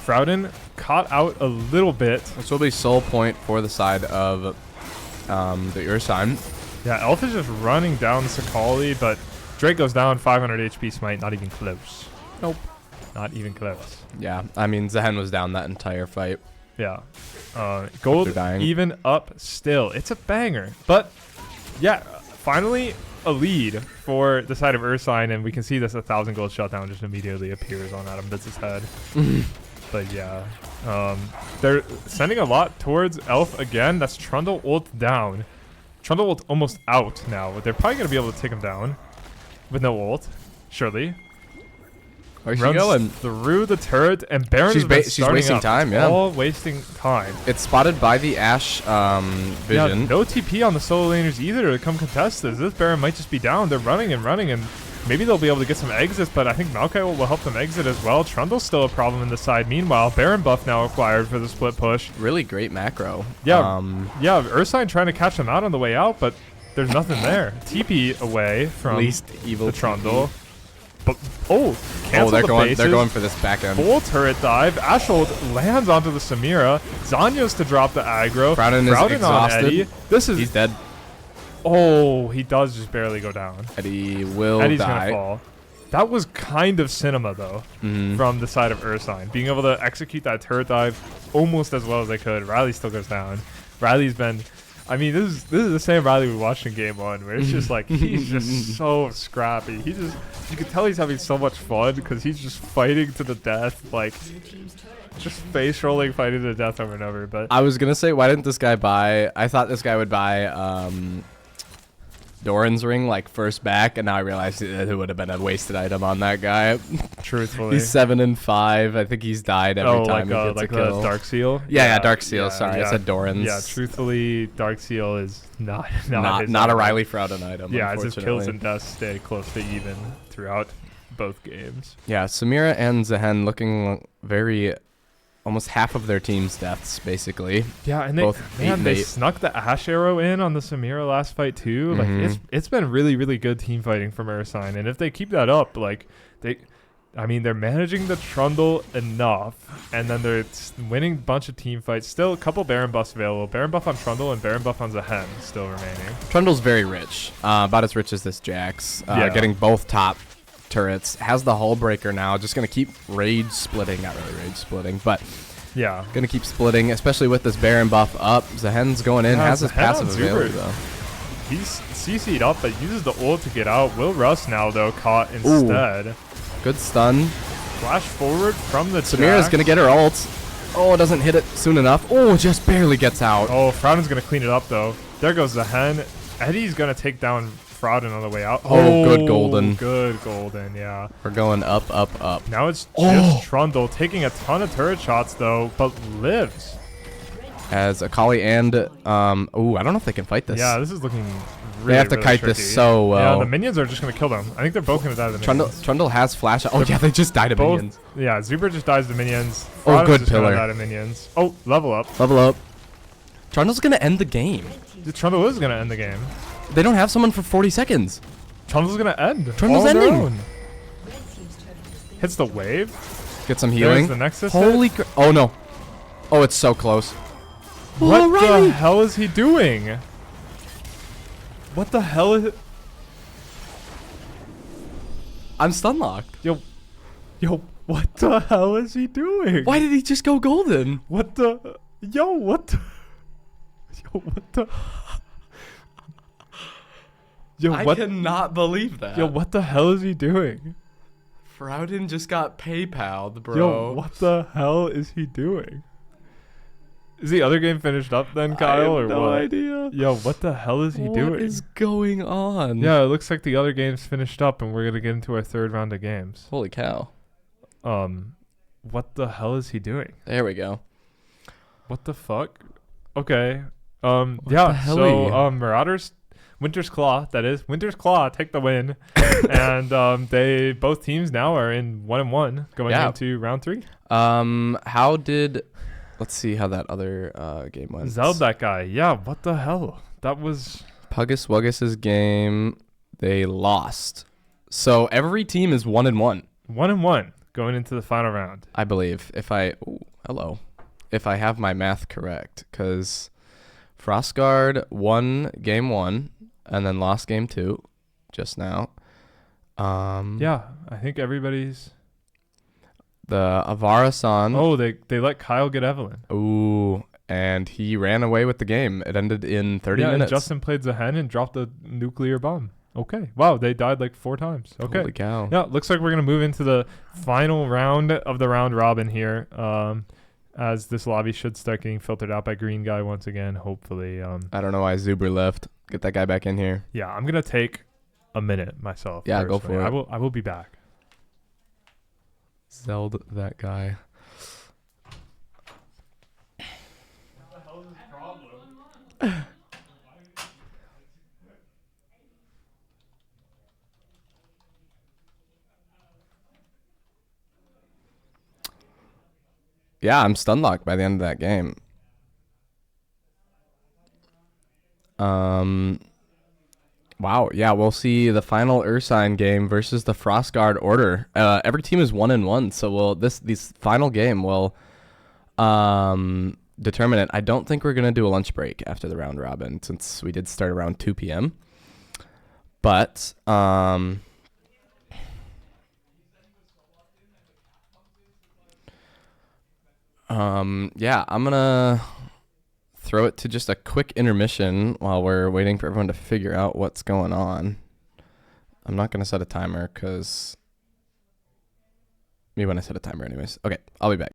Freljordian caught out a little bit. This will be soul point for the side of the Ursine. Yeah, Elf is just running down Sakali, but Drake goes down 500 HP smite, not even close. Nope. Not even close. Yeah, I mean, Zehen was down that entire fight. Yeah. Gold They're dying. even up still. It's a banger. But, yeah, finally a lead for the side of Ursine, and we can see this 1,000 gold shutdown just immediately appears on Adam Bitz's head. But, yeah. They're sending a lot towards Elf again. That's Trundle ult down. Trundle ult almost out now. They're probably going to be able to take him down with no ult, surely. Where's she Runs going? through the turret, and Baron She's is wasting time, yeah. All wasting time. It's spotted by the Ashe vision. Yeah, no TP on the solo laners either to come contest this. This Baron might just be down. They're running, and maybe they'll be able to get some exits, but I think Maokai will help them exit as well. Trundle's still a problem in the side. Meanwhile, Baron buff now acquired for the split push. Really great macro. Yeah, Ursine trying to catch them out on the way out, but there's nothing there. TP away from least evil the Trundle. TP. But they're going for this back end. Full turret dive. Ashold lands onto the Samira. Zanya's to drop the aggro. Frowden is exhausted. On Eddie. He's dead. Oh, he does just barely go down. Eddie's Eddie's gonna fall. That was kind of cinema though, from the side of Ursine. Being able to execute that turret dive almost as well as they could. Riley still goes down. Riley's been, I mean, this is the same Riley we watched in game 1, where it's just like he's just so scrappy. You can tell he's having so much fun because he's just fighting to the death, like just face rolling, fighting to the death over and over. But I was gonna say, why didn't this guy buy? I thought this guy would buy Doran's ring like first back, and now I realized it would have been a wasted item on that guy. Truthfully, he's 7 and 5. I think he's died every time he gets a kill. Dark Seal. Yeah, Dark Seal. Sorry, I said Doran's. Yeah, truthfully, Dark Seal is not a Riley Frowden item. Yeah, it's his kills and deaths stay close to even throughout both games. Yeah, Samira and Zehen looking very. Almost half of their team's deaths, basically. Yeah, and they snuck the Ashe arrow in on the Samira last fight too. Like it's been really, really good team fighting from Ursine, and if they keep that up, like they're managing the Trundle enough, and then they're winning a bunch of team fights. Still a couple Baron buffs available. Baron buff on Trundle and Baron buff on Zehen still remaining. Trundle's very rich, about as rich as this Jax. Getting both top turrets, has the hull breaker now, just gonna keep rage splitting, not really rage splitting, but yeah, gonna keep splitting, especially with this Baron buff up. Zahen's going in, has his passive available though. He's CC'd up but uses the ult to get out. Will Russ now though caught instead. Ooh, good stun. Flash forward from the Samira's gonna get her ult. Oh, doesn't hit it soon enough. Oh, just barely gets out. Oh, Frowden's gonna clean it up though. There goes Zehen. Eddie's gonna take down Frowden on the way out. Oh, good golden. Good golden, yeah. We're going up, up, up. Now it's just Trundle taking a ton of turret shots though, but lives. As Akali and I don't know if they can fight this. Yeah, this is looking really, they have to really kite tricky. this so well. Yeah, the minions are just gonna kill them. I think they're both gonna die to the minions. Trundle has flash. Oh yeah, they just died to minions. Yeah, Zuber just dies to minions. Oh, good pillar. Die to minions. Oh, level up. Level up. Trundle's gonna end the game. Trundle is gonna end the game. They don't have someone for 40 seconds. Trundle's gonna end. Trundle's ending. Hits the wave. Get some healing. There's the Nexus. Holy crap. Oh no. Oh, it's so close. What the hell is he doing? What the hell is it? I'm stun locked. Yo, what the hell is he doing? Why did he just go golden? What the? Yo, what the? Yo, what the? I cannot believe that. Yo, what the hell is he doing? Frowden just got PayPal'd, bro. Yo, what the hell is he doing? Is the other game finished up then, Kyle, or what? No idea. Yo, what the hell is he doing? What is going on? Yeah, it looks like the other game's finished up, and we're gonna get into our third round of games. Holy cow. What the hell is he doing? There we go. What the fuck? Okay. Marauders, Winter's Claw, that is. Winter's Claw take the win. And they both teams now are in 1-1 going into round 3. Let's see how that other game went. Zeld that guy. Yeah, what the hell? That was Puggus Wuggus' game. They lost. So every team is 1-1. 1-1 going into the final round. I believe. If I have my math correct, because Frostguard won game 1 and then lost game 2 just now. Yeah, I think everybody's. The Avara-san. Oh, they let Kyle get Evelyn. Ooh, and he ran away with the game. It ended in 30 minutes. And Justin played Zahen and dropped a nuclear bomb. Okay. Wow, they died like 4 times. Okay. Holy cow. Yeah, looks like we're going to move into the final round of the round robin here. As this lobby should start getting filtered out by Green Guy once again, hopefully. I don't know why Zuber left. Get that guy back in here. Yeah, I'm going to take a minute myself. Yeah, go for it. I will be back. Zeld that guy. What the hell is his problem? Yeah, I'm stun locked by the end of that game. Wow. Yeah, we'll see the final Ursine game versus the Frostguard Order. Every team is 1-1, so this final game will determine it. I don't think we're gonna do a lunch break after the round robin since we did start around 2 p.m. But yeah, I'm gonna throw it to just a quick intermission while we're waiting for everyone to figure out what's going on. I'm not gonna set a timer because maybe when I set a timer anyways. Okay, I'll be back.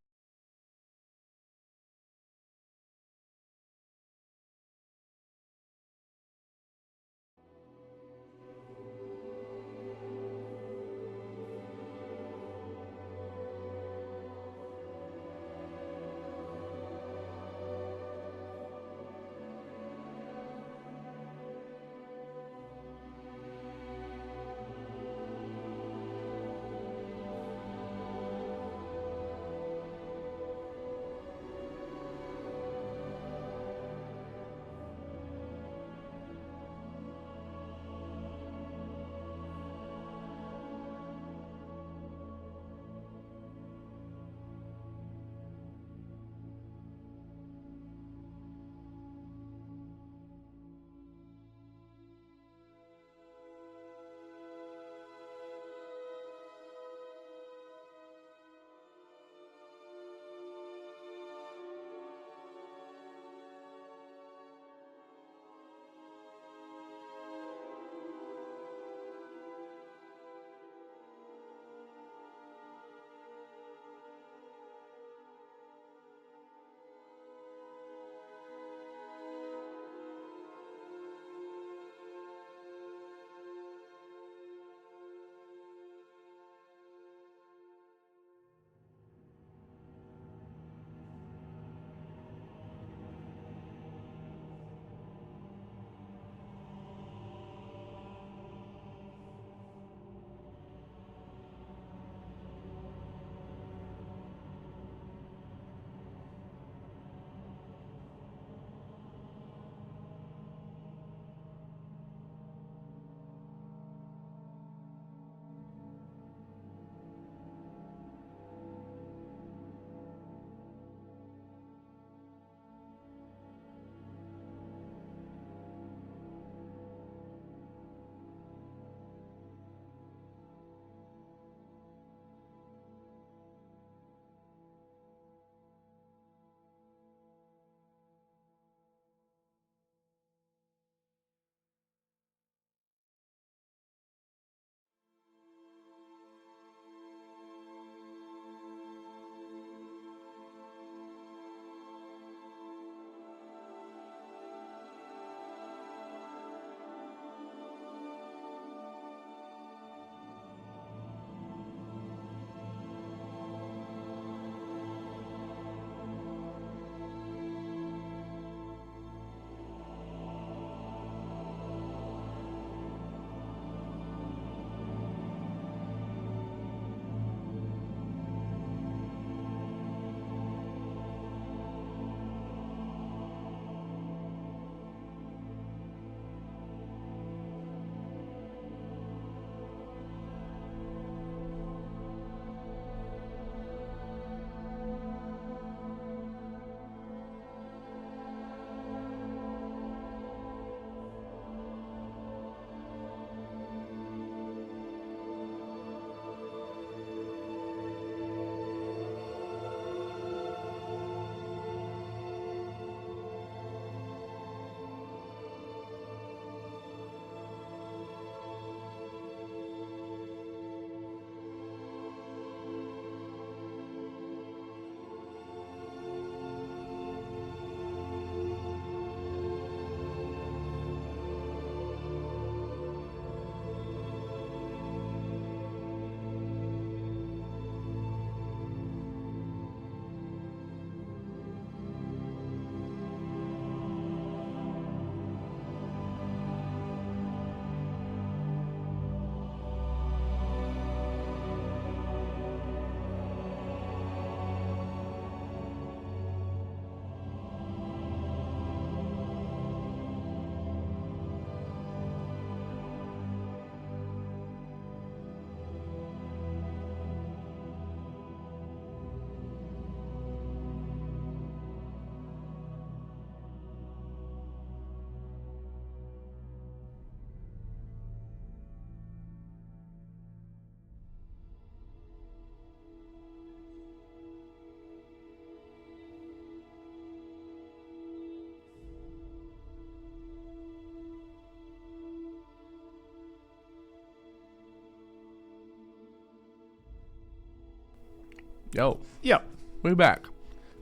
Yo, Yeah, we back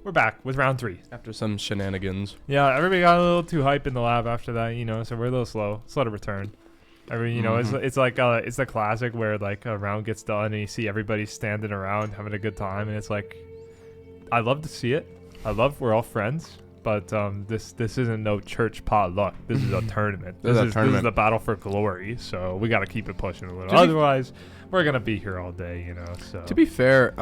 we're back with round 3. after some shenanigans. Yeah, everybody got a little too hype in the lab after that, so we're a little slow to return. It's like it's the classic where like a round gets done and you see everybody standing around having a good time, and it's like, I love to see it. We're all friends, but this isn't no church potluck. This is a tournament. This is the battle for glory. So we got to keep it pushing a little. Otherwise, we're gonna be here all day. So To be fair,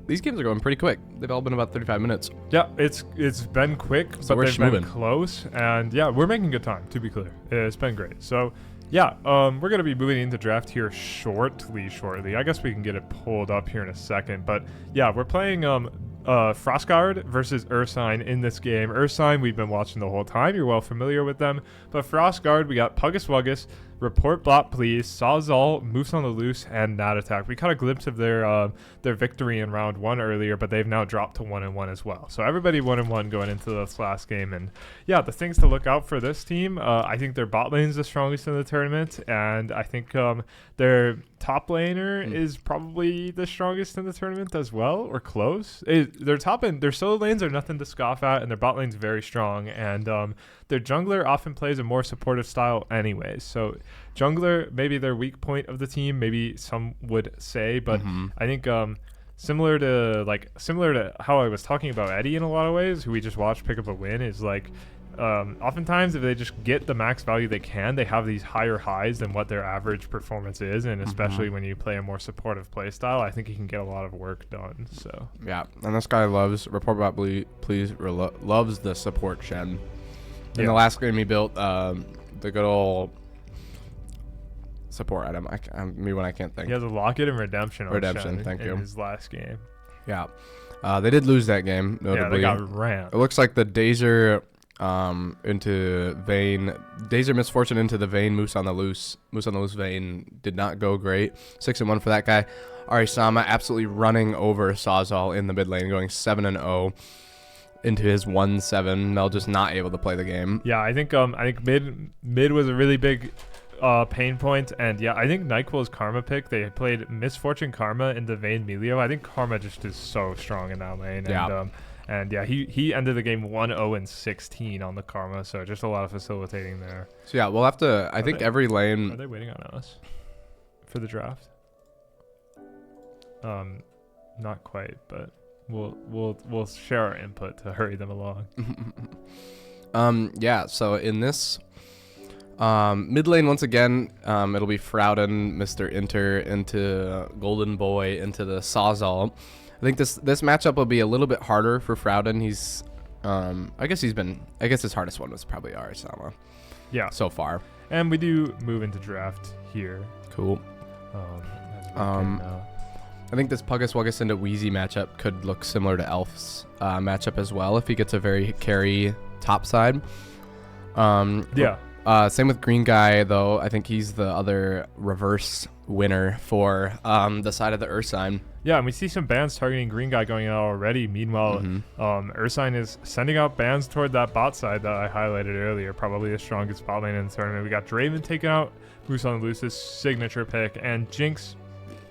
these games are going pretty quick. They've all been about 35 minutes. yeah, it's been quick, So but we're they've been schmoving. close, and yeah, we're making good time. To be clear, it's been great. So yeah, we're gonna be moving into draft here shortly. I guess we can get it pulled up here in a second, but yeah, we're playing Frostguard versus Ursine in this game. Ursine, we've been watching the whole time. You're well familiar with them. But Frostguard, we got Puggus Wuggus, Report Blot Please, Sawzall, Moose on the Loose, and Nat Attack. We caught a glimpse of their victory in round 1 earlier, but they've now dropped to 1-1 as well. So everybody 1-1 going into this last game. And yeah, the things to look out for this team, I think their bot lane's the strongest in the tournament, and I think their top laner is probably the strongest in the tournament as well, or close. Their top and their solo lanes are nothing to scoff at, and their bot lane's very strong, and their jungler often plays a more supportive style anyways. So jungler, maybe their weak point of the team, maybe some would say, but I think similar to how I was talking about Eddie in a lot of ways, who we just watched pick up a win, is like oftentimes if they just get the max value they can, they have these higher highs than what their average performance is, and especially when you play a more supportive play style, I think you can get a lot of work done. So Yeah, and this guy loves Report Bot Please loves the support shen. In the last game he built the good old support item. Me when I can't think. he has a locket and redemption on Redemption, Shen thank in you. his last game. Yeah. They did lose that game, Yeah, notably. they got rammed. It looks like the Dazer into Vayne, Dazer Misfortune into the Vayne Moose on the Loose Vayne did not go great. 6-1 for that guy. Arisama absolutely running over Sawzall in the mid lane, going 7-0 into his 1-7. Mel just not able to play the game. Yeah, I think mid was a really big pain point, and yeah, I think NyQuil's Karma pick, they played Misfortune Karma into Vayne Melio. I think Karma just is so strong in that lane. Yeah. And yeah, he ended the game 1-0-16 on the Karma, so just a lot of facilitating there. So yeah, we'll have to. I think every Are lane. they waiting on us for the draft? Not quite, but we'll share our input to hurry them along. Yeah. So in this mid lane once again, it'll be Freljordian, Mr. Inter into Golden Boy into the Sawzall. I think this matchup will be a little bit harder for Freljordian. He's I guess his hardest one was probably Arisama. Yeah. So far. And we do move into draft here. Cool. I think this Puggus Wuggus into Wheezy matchup could look similar to Elf's matchup as well if he gets a very carry top side. Yeah. Same with Green Guy, though. I think he's the other reverse winner for the side of the Ursine. Yeah, and we see some bans targeting Green Guy going out already. Meanwhile, Ursine is sending out bans toward that bot side that I highlighted earlier. Probably the strongest bot lane in the tournament. We got Draven taking out Moose on the Loose's signature pick, and Jinx,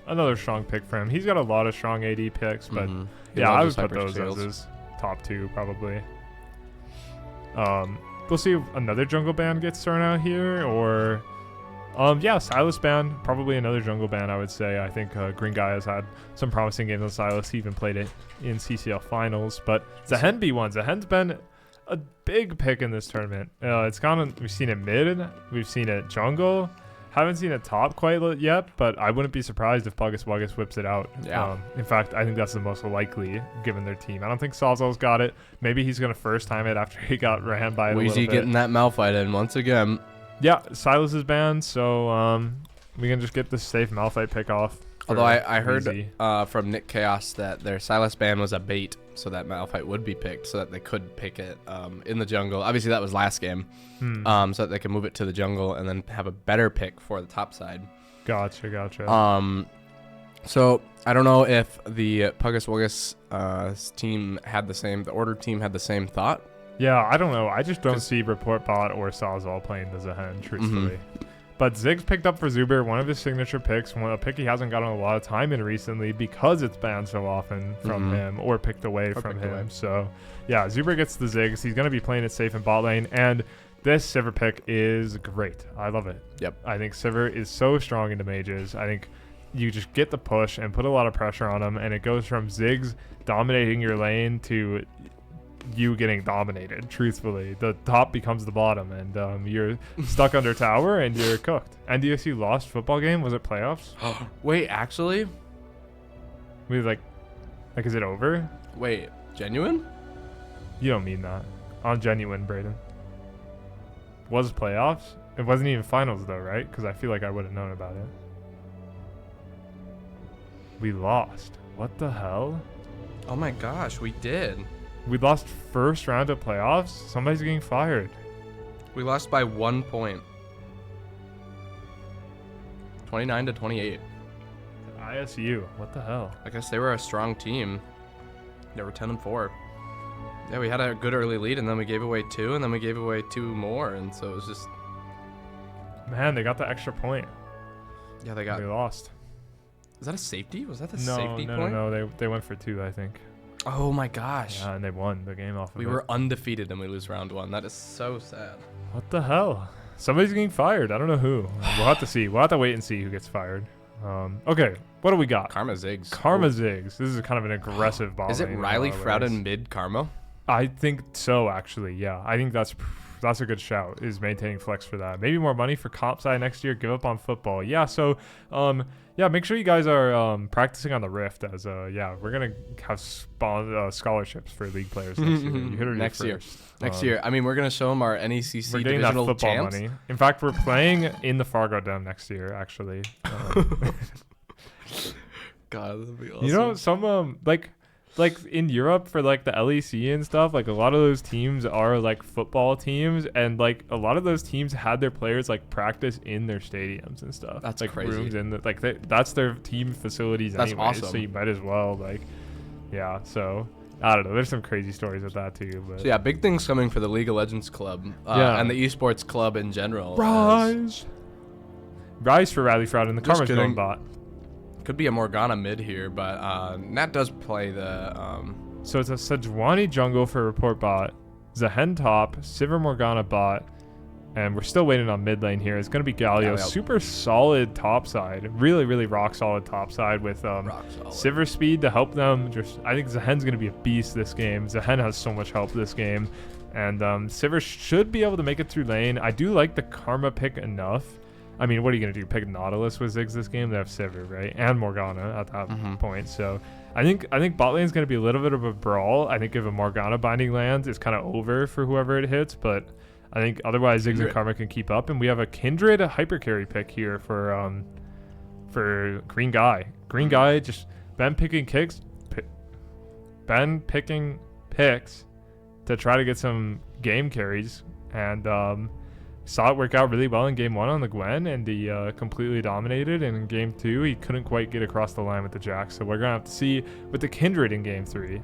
another strong pick for him. He's got a lot of strong AD picks, but yeah, I would put those as his top 2 probably. We'll see if another jungle ban gets thrown out here, or yeah, Silas ban, probably another jungle ban, I would say. I think Green Guy has had some promising games on Silas. He even played it in CCL finals, but Zahen B1. Zahen's been a big pick in this tournament. We've seen it mid, we've seen it jungle. Haven't seen it top quite yet, but I wouldn't be surprised if Puggus Wuggus whips it out. Yeah. In fact, I think that's the most likely given their team. I don't think Sawzall's got it. Maybe he's going to first time it after he got ran by it a little Wheezy bit. getting that Malphite in once again. Yeah, Silas is banned, so we can just get this safe Malphite pick off. Although I heard Wheezy. from Nick Chaos that their Silas ban was a bait so that Malphite would be picked so that they could pick it in the jungle. Obviously, that was last game. So that they can move it to the jungle and then have a better pick for the top side. Gotcha. So I don't know if the Puggus Wuggus team had the order team had the same thought. Yeah, I don't know. I just don't see Report Bot or Sawzall playing the Zahen, truthfully. But Ziggs picked up for Zuber one of his signature picks, a pick he hasn't gotten a lot of time in recently because it's banned so often from him or picked away from him. So, yeah, Zuber gets the Ziggs. He's going to be playing it safe in bot lane, and this Sivir pick is great. I love it. Yep. I think Sivir is so strong into mages. I think you just get the push and put a lot of pressure on him, and it goes from Ziggs dominating your lane to you getting dominated. Truthfully, the top becomes the bottom, and you're stuck under tower and you're cooked. NDSU lost football game. Was it playoffs? Wait, actually? We like is it over? Wait, genuine? You don't mean that. I'm genuine, Braden. Was playoffs? It wasn't even finals though, right? Because I feel like I would have known about it. We lost. What the hell? Oh my gosh, we did. We lost first round of playoffs? Somebody's getting fired. We lost by 1 point. 29-28. ISU. What the hell? I guess they were a strong team. They were 10-4. Yeah, we had a good early lead, and then we gave away 2, and then we gave away 2 more, and so it was just... Man, they got the extra point. Yeah, they got... They lost. Is that a safety? Was that the safety point? No. They went for 2, I think. Oh my gosh. Yeah, and they won the game off of it. We were undefeated and we lose round 1. That is so sad. What the hell? Somebody's getting fired. I don't know who. We'll have to see. We'll have to wait and see who gets fired. Okay, what do we got? Karma Ziggs. Karma Ziggs. This is kind of an aggressive ball. Is it Riley Frouden mid Karma? I think so, actually. Yeah, I think that's a good shout, is maintaining flex for that. Maybe more money for comp side next year. Give up on football. Yeah, so yeah, make sure you guys are practicing on the Rift, as yeah, we're gonna have scholarships for league players next year. You heard it next year. first. Next year. I mean, we're gonna show them our NECC we're getting that divisional football champs. money. In fact, we're playing in the Fargo Dome next year, actually. God, that'd be awesome. You know, some like in Europe for like the LEC and stuff, like a lot of those teams are like football teams, and like a lot of those teams had their players like practice in their stadiums and stuff. That's like crazy. Rooms in the, like that's their team facilities. That's anyways, awesome. So you might as well like, yeah. So I don't know. There's some crazy stories with that too. But So yeah, big things coming for the League of Legends club, Yeah. and the esports club in general. Rise for Riley Frouden. The Just Karma's kidding. going bot. Could be a Morgana mid here, but Nat does play the So it's a Sejuani jungle for report bot, Zahen top, Sivir Morgana bot, and we're still waiting on mid lane here. It's going to be Galio. Galio. Super solid top side. Really, really rock solid top side with rock solid. Sivir speed to help them. I think Zahen's going to be a beast this game. Zahen has so much help this game. And Sivir should be able to make it through lane. I do like the Karma pick enough. I mean, what are you going to do? Pick Nautilus with Ziggs this game? They have Sivir, right? And Morgana at that point. So I think bot lane is going to be a little bit of a brawl. I think if a Morgana binding lands, it's kind of over for whoever it hits. But I think otherwise Ziggs and Karma can keep up. And we have a Kindred hyper carry pick here for Green Guy. Green Guy just Ben picking picks to try to get some game carries, and saw it work out really well in game 1 on the Gwen, and he completely dominated. And in game 2, he couldn't quite get across the line with the Jack. So we're gonna have to see with the Kindred in game 3.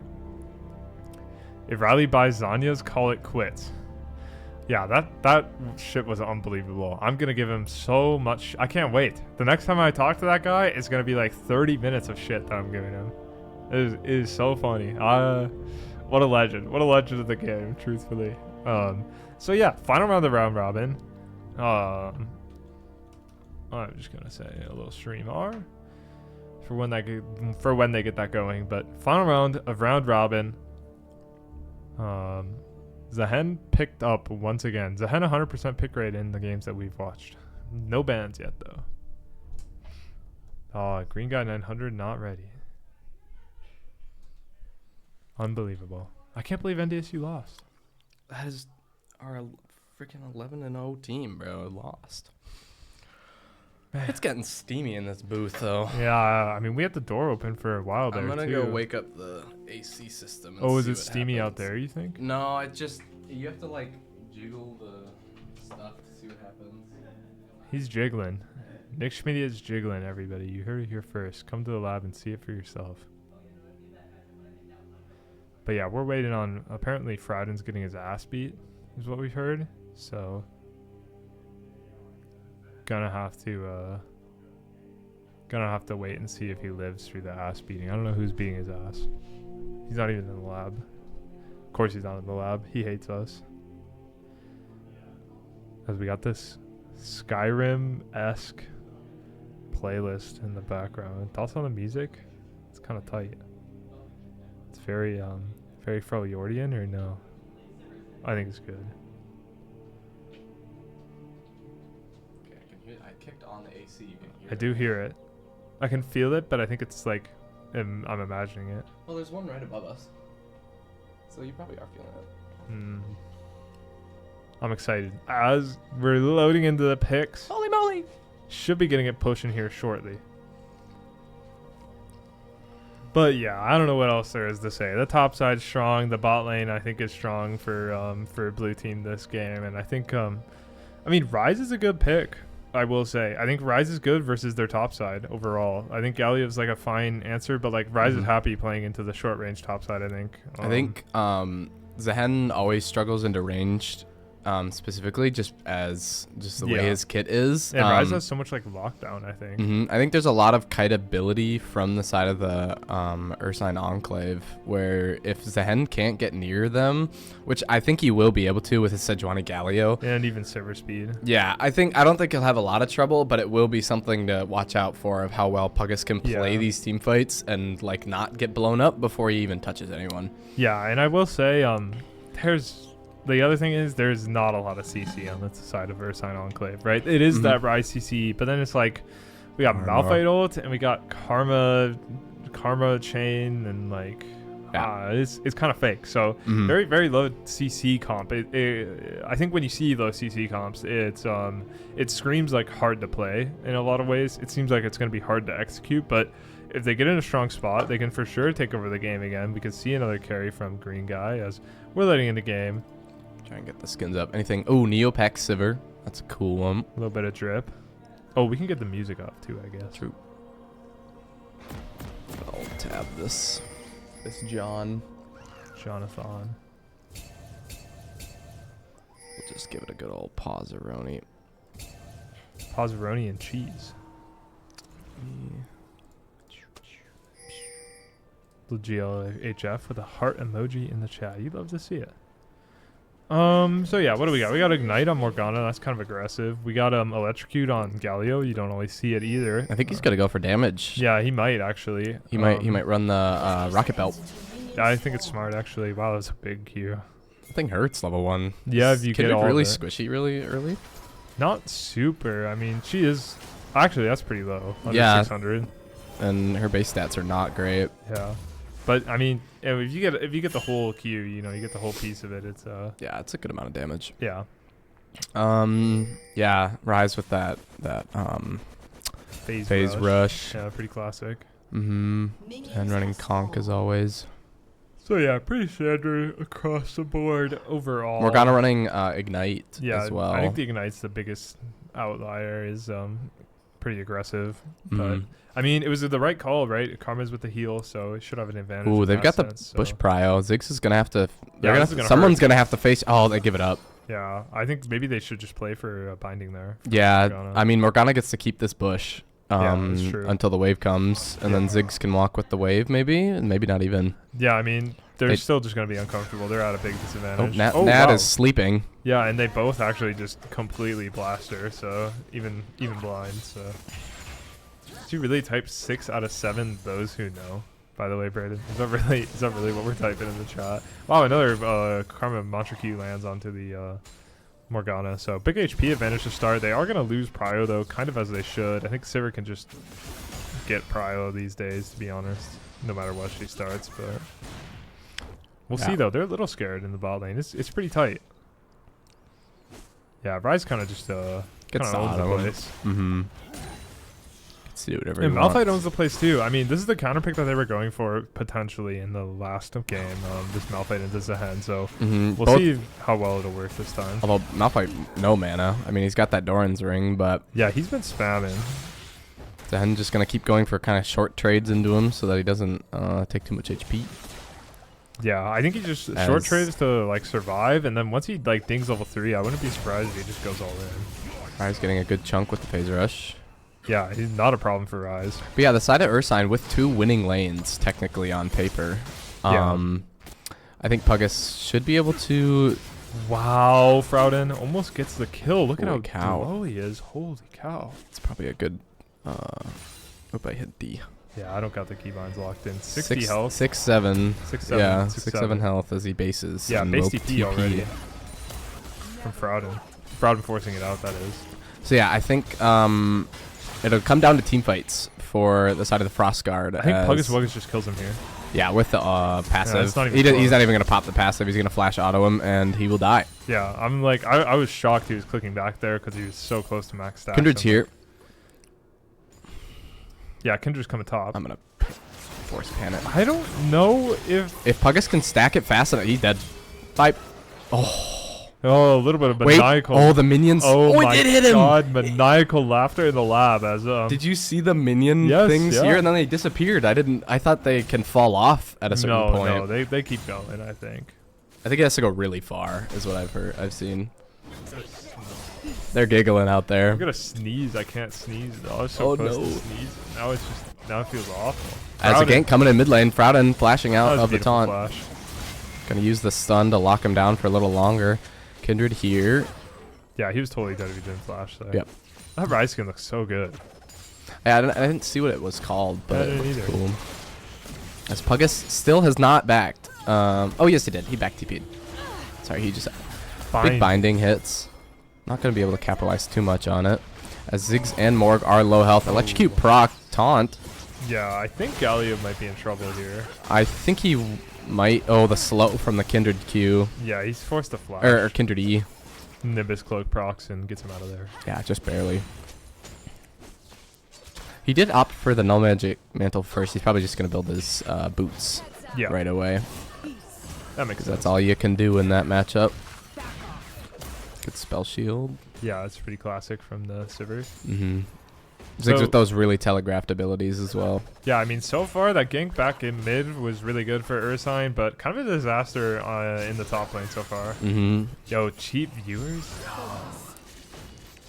If Riley buys Zanya's, call it quits. Yeah, that shit was unbelievable. I'm gonna give him so much. I can't wait. The next time I talk to that guy, it's gonna be like 30 minutes of shit that I'm giving him. It is so funny. What a legend. What a legend of the game, truthfully. So yeah, final round of round robin. I'm just gonna say a little stream R for when they get that going. But final round of round robin. Zahen picked up once again. Zahen 100% pick rate in the games that we've watched. No bans yet though. Green Guy 900 not ready. Unbelievable. I can't believe NDSU lost. That is our freaking 11-0 team, bro. Lost. Man. It's getting steamy in this booth, though. Yeah, I mean, we had the door open for a while there, I'm gonna too. go wake up the AC system. And is see it what steamy happens. out there, you think? No, you have to like jiggle the stuff to see what happens. He's jiggling. Nick Schmidt is jiggling, everybody. You heard it here first. Come to the lab and see it for yourself. But yeah, we're waiting on, apparently Frouden's getting his ass beat, is what we've heard. So Gonna have to wait and see if he lives through the ass beating. I don't know who's beating his ass. He's not even in the lab. Of course he's not in the lab. He hates us. As we got this Skyrim-esque playlist in the background. Thoughts on the music? It's kind of tight. It's very Freljordian, or no? I think it's good. Okay, I kicked on the AC. You can hear I do hear it. I can feel it, but I think it's like I'm imagining it. Well, there's one right above us, so you probably are feeling it. I'm excited. As we're loading into the picks. Holy moly! Should be getting it pushing here shortly. But yeah, I don't know what else there is to say. The top side's strong. The bot lane, I think, is strong for blue team this game. And I think, I mean, Ryze is a good pick, I will say. I think Ryze is good versus their top side overall. I think Galio's like a fine answer, but like Ryze is happy playing into the short range top side, I think. I think Zehen always struggles into ranged. Specifically just the way his kit is. Yeah, Ryze has so much like lockdown, I think. I think there's a lot of kite ability from the side of the Ursine Enclave, where if Zehen can't get near them, which I think he will be able to with his Sejuani Galio. And even server speed. Yeah, I don't think he'll have a lot of trouble, but it will be something to watch out for of how well Puggus can play these team fights and like not get blown up before he even touches anyone. Yeah, and I will say the other thing is there's not a lot of CC on the side of Ursine Enclave, right? It is that Ryze CC, but then it's like we got Malphite ult and we got Karma chain, and like it's kind of fake. So very, very low CC comp. I think when you see low CC comps, it screams like hard to play in a lot of ways. It seems like it's going to be hard to execute, but if they get in a strong spot, they can for sure take over the game again. We can see another carry from Green Guy as we're letting in the game. Try and get the skins up. Anything? Oh, Neopack Sivir. That's a cool one. A little bit of drip. Oh, we can get the music up too, I guess. True. I'll tab this Jonathan. We'll just give it a good old Pazzaroni. Pazzaroni and cheese. The GLHF with a heart emoji in the chat. You'd love to see it. So yeah, what do we got? We got Ignite on Morgana. That's kind of aggressive. We got Electrocute on Galio. You don't always see it either. I think he's gonna go for damage. Yeah, he might actually. He might run the Rocket Belt. Yeah, I think it's smart actually. Wow, that's a big Q. That thing hurts level 1. Yeah, if you get all really squishy really early. Not super. I mean, she is actually that's pretty low. Under 600. And her base stats are not great. Yeah. But I mean, if you get the whole Q, you get the whole piece of it. It's yeah, it's a good amount of damage. Yeah. Yeah, Ryze with that phase rush. Yeah, pretty classic. And running Conk as always. So yeah, pretty standard across the board overall. Morgana running Ignite as well. I think the Ignite's the biggest outlier. Is pretty aggressive, but I mean, it was the right call, right? Karma's with the heal, so it should have an advantage. Ooh, they've got the bush prio. Ziggs is gonna have to. Someone's gonna have to face. Oh, they give it up. Yeah, I think maybe they should just play for binding there. Yeah, Morgana. I mean, Morgana gets to keep this bush that's true. until the wave comes, and then Ziggs can walk with the wave, maybe, and maybe not even. Yeah, I mean, they're still just gonna be uncomfortable. They're at a big disadvantage. Nat is sleeping. Yeah, and they both actually just completely blast her, so even blind. So did you really type 6 out of 7? Those who know. By the way, Brandon, is that really what we're typing in the chat? Wow, another Karma Mantra Q lands onto the Morgana. So big HP advantage to start. They are gonna lose Prio though, kind of as they should. I think Sivir can just get Prio these days, to be honest, no matter what she starts. But we'll see though. They're a little scared in the bot lane. It's pretty tight. Yeah, Ryze kind of just gets owns the place. Gets to do whatever. And Malphite owns the place too. I mean, this is the counter pick that they were going for potentially in the last game. This Malphite into Zehen, so we'll see how well it'll work this time. Although Malphite no mana. I mean, he's got that Doran's ring, but yeah, he's been spamming. Zehen just gonna keep going for kind of short trades into him so that he doesn't take too much HP. Yeah, I think he just short trades to like survive, and then once he like dings level 3, I wouldn't be surprised if he just goes all in. Rise getting a good chunk with the phase rush. Yeah, he's not a problem for Rise. But yeah, the side of Ursine with 2 winning lanes, technically on paper. Yeah. I think Puggus should be able to... Wow, Freljordian almost gets the kill. Look at Holy how cow. low he is. Holy cow. It's probably a good... Hope I hit D. Yeah, I don't got the keybinds locked in. 60 health. 6-7. 6-7. Yeah, 6-7. 6-7 health as he bases. Yeah, and base will TP already. From Freljordian. Freljordian forcing it out, that is. So yeah, I think it'll come down to team fights for the side of the Frost Guard. I think Puggus Wuggus just kills him here. Yeah, with the passive. it's not even He's not close. even going to pop the passive. He's going to flash auto him, and he will die. Yeah, I'm like, I was shocked he was clicking back there because he was so close to max stats. Kindred's here. Yeah, Kindred's coming top. I'm going to force pan it. I don't know if... If Puggus can stack it fast enough, he's dead. Bye. Oh, a little bit of Wait. maniacal. Oh, the minions. Oh it my did hit him. god, maniacal laughter in the lab as Did you see the minion Yes, things yeah. here? And then they disappeared. I thought they can fall off at a certain point. No, they keep going, I think. I think it has to go really far, is what I've seen. They're giggling out there. I'm gonna sneeze. I can't sneeze though. I was so close to sneeze. Now it feels awful. As a gank coming in mid lane, Freljordian flashing out That was of the beautiful taunt. flash. Gonna use the stun to lock him down for a little longer. Kindred here. Yeah, he was totally dead if he didn't flash there. Yep. That Rise skin looks so good. Yeah, I didn't see what it was called, but I it didn't looked either. cool. As Puggus still has not backed. Oh yes, he did. He back TP'd. Sorry, he just big binding hits. Not gonna be able to capitalize too much on it. As Ziggs and Morg are low health. Electrocute proc taunt. Yeah, I think Galio might be in trouble here. I think he might. Oh, the slow from the Kindred Q Yeah, he's forced to flash. or Kindred E. Nimbus cloak procs and gets him out of there. Yeah, just barely. He did opt for the Null Magic Mantle first. He's probably just gonna build his boots Yeah, right away. that makes Because sense. that's all you can do in that matchup. Good spell shield. Yeah, it's pretty classic from the Sivers. Mm-hmm. Ziggs So- with those really telegraphed abilities as well. Yeah, I mean, so far that gank back in mid was really good for Ursine, but kind of a disaster in the top lane so far. Mm-hmm. Yo, cheap viewers.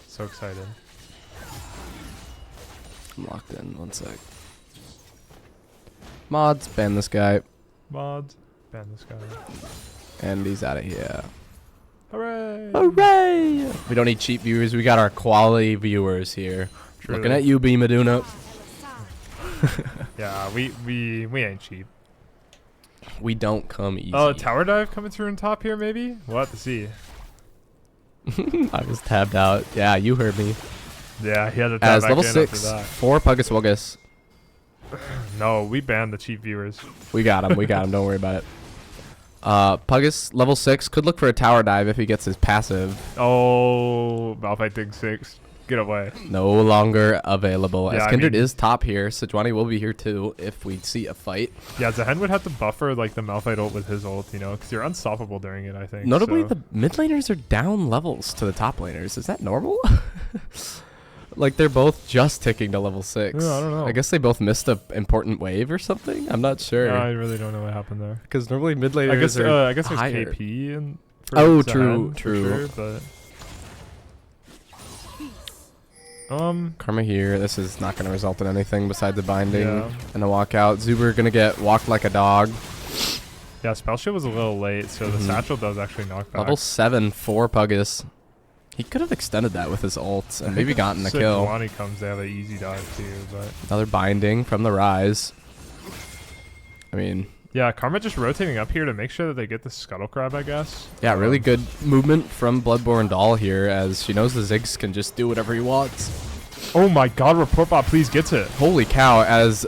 So excited. I'm locked in. 1 sec. Mods, ban this guy. Mods. Ban this guy. And he's out of here. Hooray! Hooray! We don't need cheap viewers. We got our quality viewers here. Truly. Looking at you, B Maduna. Yeah, we ain't cheap. We don't come easy. Oh, tower dive coming through in top here, maybe? We'll have to see. I was tabbed out. Yeah, you heard me. Yeah, he had to tap As back level in 6 after that. for Puggus Wuggus. No, we banned the cheap viewers. We got him. We got him. Don't worry about it. Puggus, level 6, could look for a tower dive if he gets his passive. Oh, Malphite Dig 6. Get away. No longer available. Yeah, As I Kindred mean- is top here. Sejuani will be here too if we see a fight. Yeah, Zehen would have to buffer like the Malphite ult with his ult, you know, because you're unstoppable during it, I think. Notably, so. the mid laners are down levels to the top laners. Is that normal? Like, they're both just ticking to level 6. Yeah, I don't know. I guess they both missed a important wave or something. I'm not sure. Yeah, I really don't know what happened there. Because normally mid laners I guess are I guess there's higher. KP and for Oh, Zehen, true. For sure, but Karma here. This is not going to result in anything besides a binding Yeah. and a walkout. Zuber going to get walked like a dog. yeah, spell shield was a little late, so the Mhm. satchel does actually knock back. Level 7 for Puggus. He could have extended that with his ults and maybe gotten a kill. Sejuani comes, they have an easy dive too, but Another binding from the Rise. I mean, yeah, Karma just rotating up here to make sure that they get the scuttle crab, I guess. yeah, really good movement from Bloodborne Doll here as she knows the Ziggs can just do whatever he wants. Oh my god, report bot please gets it. Holy cow, as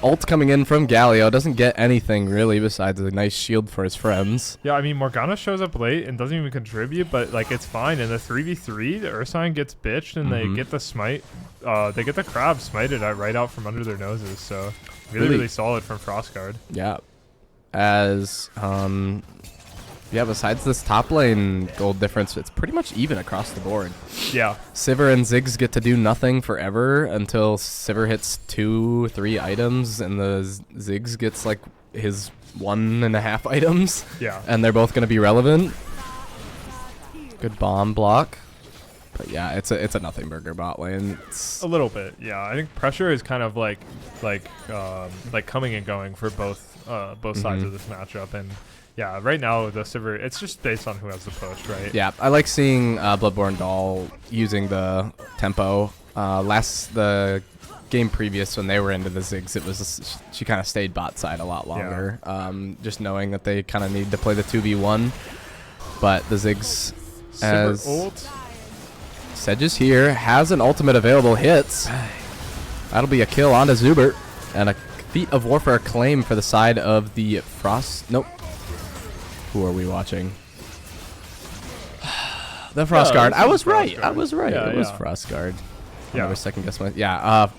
ult coming in from Galio doesn't get anything really besides a nice shield for his friends. Yeah, I mean, Morgana shows up late and doesn't even contribute, but like it's fine. In the 3v3, the Ursine gets bitched and they Mhm. get the smite. They get the crab smited right out from under their noses. So really, really solid from Frostguard. Yeah. As yeah, besides this top lane gold difference, it's pretty much even across the board. Yeah, Sivir and Ziggs get to do nothing forever until Sivir hits 2-3 items and the Ziggs gets like his 1.5 items, yeah. and they're both going to be relevant. Good bomb block. But yeah, it's a nothing burger bot lane. It's A little bit, yeah. I think pressure is kind of like coming and going for both sides of this matchup, and yeah, right now the Sivir, it's just based on who has the push, right? Yeah, I like seeing Bloodborne Doll using the tempo. The game previous when they were into the Ziggs, it was she kind of stayed bot side a lot longer. Just knowing that they kind of need to play the 2v1, but the Ziggs as ult. Sedge is here, has an ultimate available, hits. That'll be a kill onto Zuber, and a Feat of Warfare claim for the side of the Frost. Nope. Who are we watching? The Frost Guard. I was right. I was right. Yeah, it was Frost Guard. Yeah. Never second guess my. Yeah.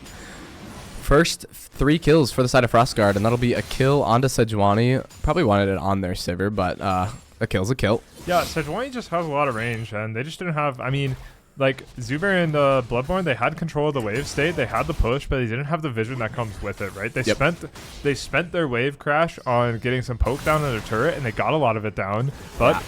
First 3 kills for the side of Frost Guard, and that'll be a kill onto Sejuani. Probably wanted it on their Sivir, but a kill's a kill. Yeah, Sejuani just has a lot of range, and they just didn't have. I mean, like Zuber and Bloodborne, they had control of the wave state, they had the push, but they didn't have the vision that comes with it, right? They spent their wave crash on getting some poke down in their turret, and they got a lot of it down. But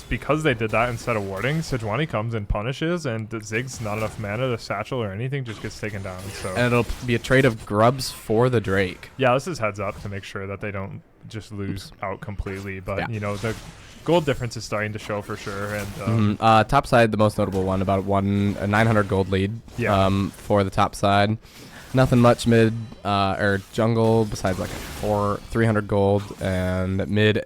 because they did that instead of warding, Sejuani comes and punishes, and the Ziggs not enough mana, the satchel or anything just gets taken down. So and it'll be a trade of grubs for the Drake. Yeah, this is heads up to make sure that they don't just lose out completely. But you know, the gold difference is starting to show for sure. And top side, the most notable one, about a 900 gold lead for the top side. Nothing much mid or jungle besides like 300 gold, and mid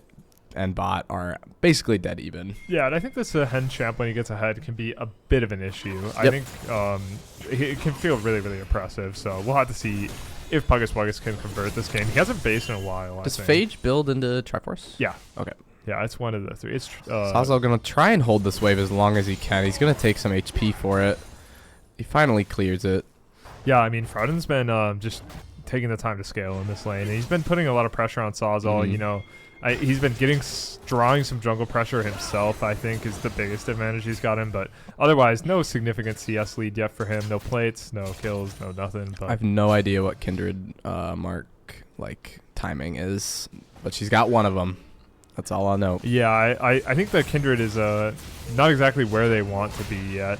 and bot are basically dead even. Yeah, and I think this Hen champ, when he gets ahead, can be a bit of an issue. I think it can feel really, really impressive. So we'll have to see if Puggus Wuggus can convert this game. He hasn't based in a while. Does Phage build into Triforce? Yeah. Okay. Yeah, it's one of the 3. It's Sazzo gonna try and hold this wave as long as he can. He's gonna take some HP for it. He finally clears it. Yeah, I mean, Frauden's been just taking the time to scale in this lane. And he's been putting a lot of pressure on Sazzo. You know, he's been drawing some jungle pressure himself, I think, is the biggest advantage he's gotten. But otherwise, no significant CS lead yet for him. No plates, no kills, no nothing. But I have no idea what Kindred mark timing is, but she's got one of them. That's all I know. Yeah, I think the Kindred is not exactly where they want to be yet.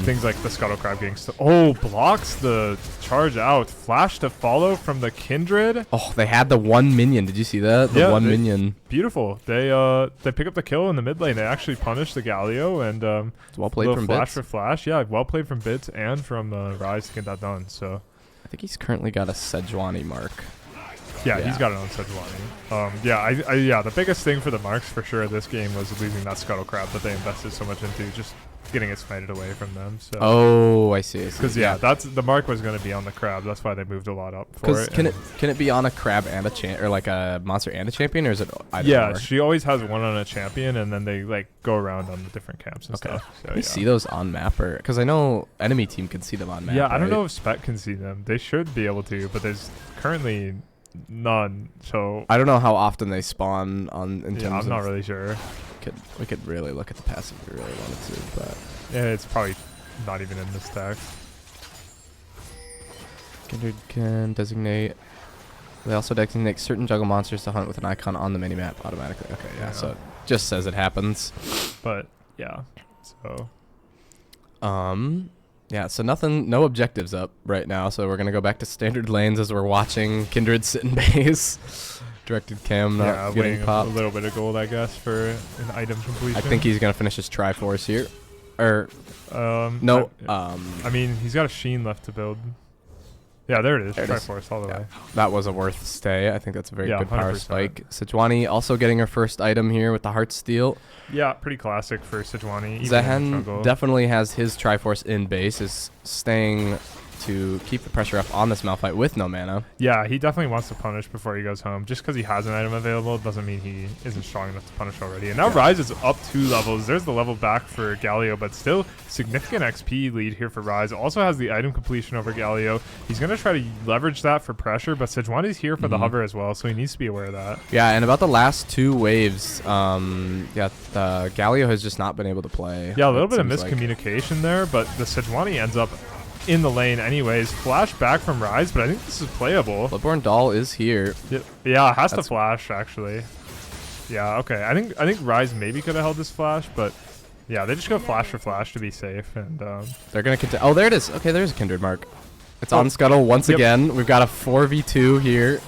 Things like the Scuttle Crab getting blocks the charge out. Flash to follow from the Kindred. Oh, they had the 1 minion. Did you see that? The one minion. Beautiful. They pick up the kill in the mid lane. They actually punish the Galio, and it's well played from Flash Bits. for Flash. Yeah, well played from Bits and from Rise to get that done. So I think he's currently got a Sejuani mark. Yeah, he's got it on Sejuani. The biggest thing for the marks for sure this game was losing that Scuttle Crab that they invested so much into, just getting it smited away from them. So I see. Because that's the mark was going to be on the crab. That's why they moved a lot up for it. Can it be on a crab and a or like a monster and a champion, or is it either or? She always has one on a champion, and then they like go around on the different camps and stuff. So, can you see those on map, or because I know enemy team can see them on map? Yeah, I don't know if Spec can see them. They should be able to, but there's currently none. So I don't know how often they spawn on. I'm not really sure. We could really look at the passive if we really wanted to, but it's probably not even in this deck. Kindred can designate. They also designate certain jungle monsters to hunt with an icon on the minimap automatically. Okay, yeah. So it just says it happens. But yeah, so yeah, so no objectives up right now, so we're going to go back to standard lanes as we're watching Kindred sit in base. Directed cam not getting popped. A little bit of gold, I guess, for an item completion. I think he's going to finish his Triforce here. I mean, he's got a Sheen left to build. Yeah, there it is. Triforce all the way. That was a worth stay. I think that's a very good power 100%. spike. Sejuani also getting her first item here with the Heartsteel. Yeah, pretty classic for Sejuani. Zehen definitely has his Triforce in base, is staying to keep the pressure up on this Malphite with no mana. Yeah, he definitely wants to punish before he goes home. Just because he has an item available doesn't mean he isn't strong enough to punish already. And now Rise is up 2 levels. There's the level back for Galio, but still significant XP lead here for Rise. Also has the item completion over Galio. He's going to try to leverage that for pressure, but Sejuani's here for the hover as well, so he needs to be aware of that. Yeah, and about the last 2 waves, the Galio has just not been able to play. Yeah, a little bit of miscommunication there, but the Sejuani ends up in the lane anyways. Flash back from Rise, but I think this is playable. Bloodborne Doll is here. Yeah, has to flash actually. Yeah, okay. I think Rise maybe could have held this flash, but Yeah, they just go flash for flash to be safe, and They're gonna continue. Oh, there it is. Okay, there's a Kindred mark. It's on Scuttle once again. We've got a 4v2 here.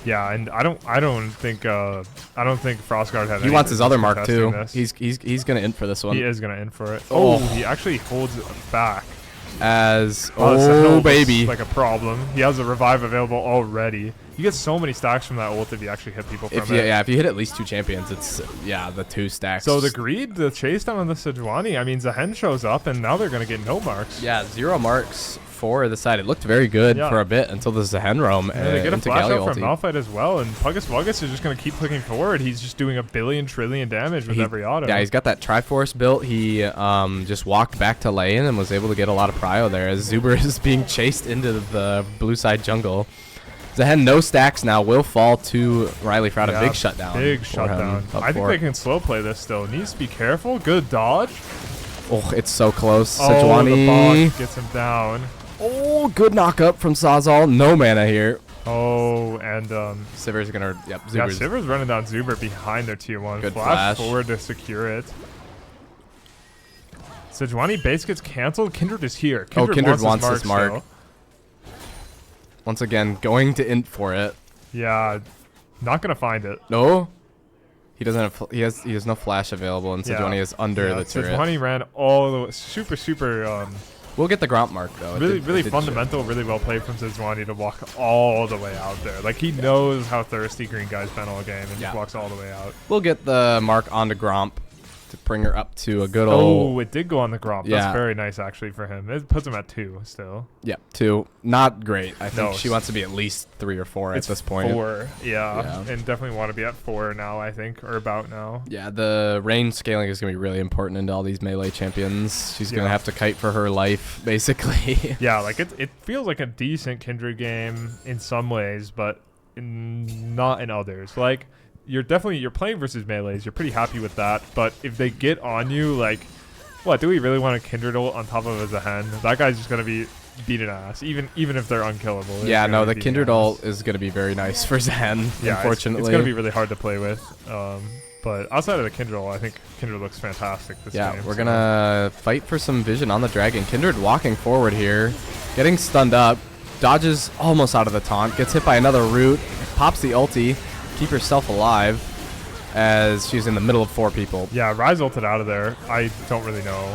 yeah, and I don't think Frostguard had. He wants his other mark too. This. He's gonna int for this one. He is gonna int for it. Oh. Oh, he actually holds it back. As Sentinel baby, looks like a problem. He has a revive available already. You get so many stacks from that ult if you actually hit people from it. if you hit at least 2 champions, it's the 2 stacks. So the greed, the chase down on the Sejuani. I mean, Zehen shows up, and now they're gonna get no marks. Yeah, 0 marks for the side. It looked very good for a bit until the Zehen roam. And they get a flash Galio out from ulti. Malphite as well, and Puggus Vuggus is just gonna keep clicking forward. He's just doing a billion trillion damage with every auto. Yeah, he's got that Triforce built. He just walked back to lane and was able to get a lot of prio there as Zuber is being chased into the blue side jungle. Zehen, no stacks now, will fall to Riley Froud. A big shutdown. Big shutdown. I think they can slow play this still. Needs to be careful. Good dodge. Oh, it's so close. Oh, Sejuani the bog gets him down. Oh, good knock up from Sawzall. No mana here. Oh, and Sivir's gonna. Yep, yeah, Zuber's. Sivir's running down Zuber behind their tier 1. Good Flash flash forward to secure it. Sejuani base gets canceled. Kindred is here. Kindred wants his his mark. still. Once again, going to int for it. Yeah, not gonna find it. No, he doesn't have. He has no flash available, and Sejuani is under the turret. Sejuani ran all the way. Super. We'll get the Gromp mark though. Really fundamental, really well played from Sejuani to walk all the way out there. Like he knows how thirsty green guy's been all game, and just walks all the way out. We'll get the mark onto Gromp to bring her up to a good old. Oh, it did go on the Gromp. Yeah. That's very nice actually for him. It puts him at 2 still. Yeah, 2. Not great. I think No, she wants to be at least 3 or 4 at this point. 4, yeah, and definitely want to be at 4 now. I think, or about now. Yeah, the range scaling is gonna be really important into all these melee champions. She's gonna have to kite for her life, basically. Yeah, like it feels like a decent Kindred game in some ways, but not in others. Like you're playing versus melees. You're pretty happy with that. But if they get on you, like, what do we really want a Kindred ult on top of a Zehen? That guy's just gonna be beating ass, even if they're unkillable. Yeah, no, the Kindred ult is gonna be very nice for Zehen. Yeah, unfortunately, it's gonna be really hard to play with. But outside of the Kindred ult, I think Kindred looks fantastic this game. Yeah, we're gonna fight for some vision on the dragon. Kindred walking forward here, getting stunned up, dodges almost out of the taunt, gets hit by another root, pops the ulti, keep herself alive as she's in the middle of 4 people. Yeah, Ryze ulted out of there. I don't really know.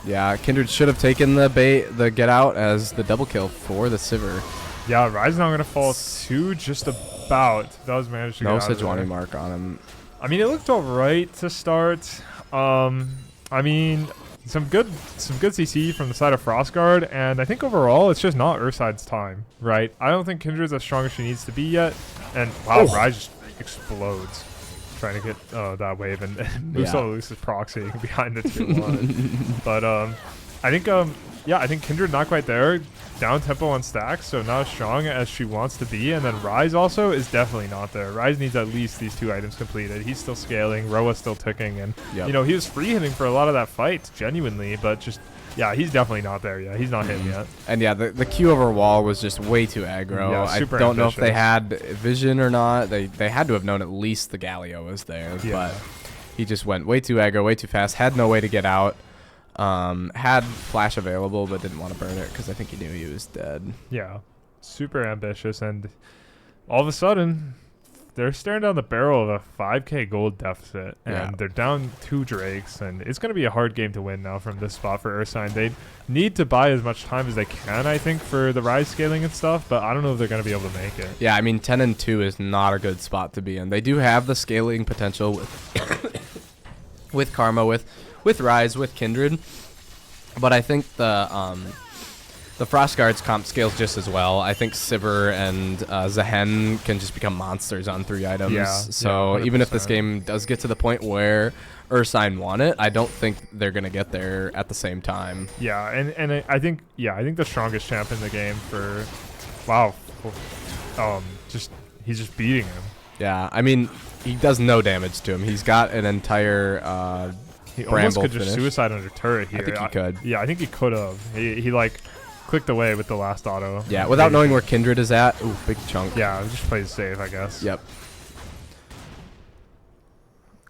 Yeah, Kindred should have taken the get out as the double kill for the Sivir. Yeah, Ryze now gonna fall to just about. Does manage to get out of there. No Sejuani mark on him. I mean, it looked alright to start. I mean, some good CC from the side of Frostguard, and I think overall it's just not Urside's time, right? I don't think Kindred's as strong as she needs to be yet, and wow, Ryze just explodes trying to get that wave, and Muso loses proxy behind the tier 1. But I think Kindred not quite there. Down tempo on stacks, so not as strong as she wants to be. And then Ryze also is definitely not there. Ryze needs at least these 2 items completed. He's still scaling, Roa's still ticking, and you know, he was free hitting for a lot of that fight, genuinely, but just he's definitely not there yet. He's not hitting yet. And yeah, the Q over wall was just way too aggro. Yeah, I super don't know if ambitious. they had vision or not. They had to have known at least the Galio was there, but he just went way too aggro, way too fast, had no way to get out. Had flash available but didn't want to burn it because I think he knew he was dead. Yeah, super ambitious, and all of a sudden they're staring down the barrel of a 5k gold deficit, and they're down 2 Drakes, and it's going to be a hard game to win now from this spot for Ursine. They need to buy as much time as they can, I think, for the Ryze scaling and stuff, but I don't know if they're going to be able to make it. Yeah, I mean 10-2 is not a good spot to be in. They do have the scaling potential with with Karma, with Ryze, with Kindred, but I think the Frostguard's comp scales just as well. I think Sivir and Zehen can just become monsters on 3 items. Yeah, so even if this game does get to the point where Ursine won it, I don't think they're gonna get there at the same time. Yeah, and I think the strongest champ in the game for he's just beating him. Yeah, I mean he does no damage to him. He's got an entire he Bramble almost could just finish. suicide under turret here. I think he could. Yeah, I think he could have. He like clicked away with the last auto. Yeah, without knowing where Kindred is at. Ooh, big chunk. Yeah, just plays safe, I guess. Yep.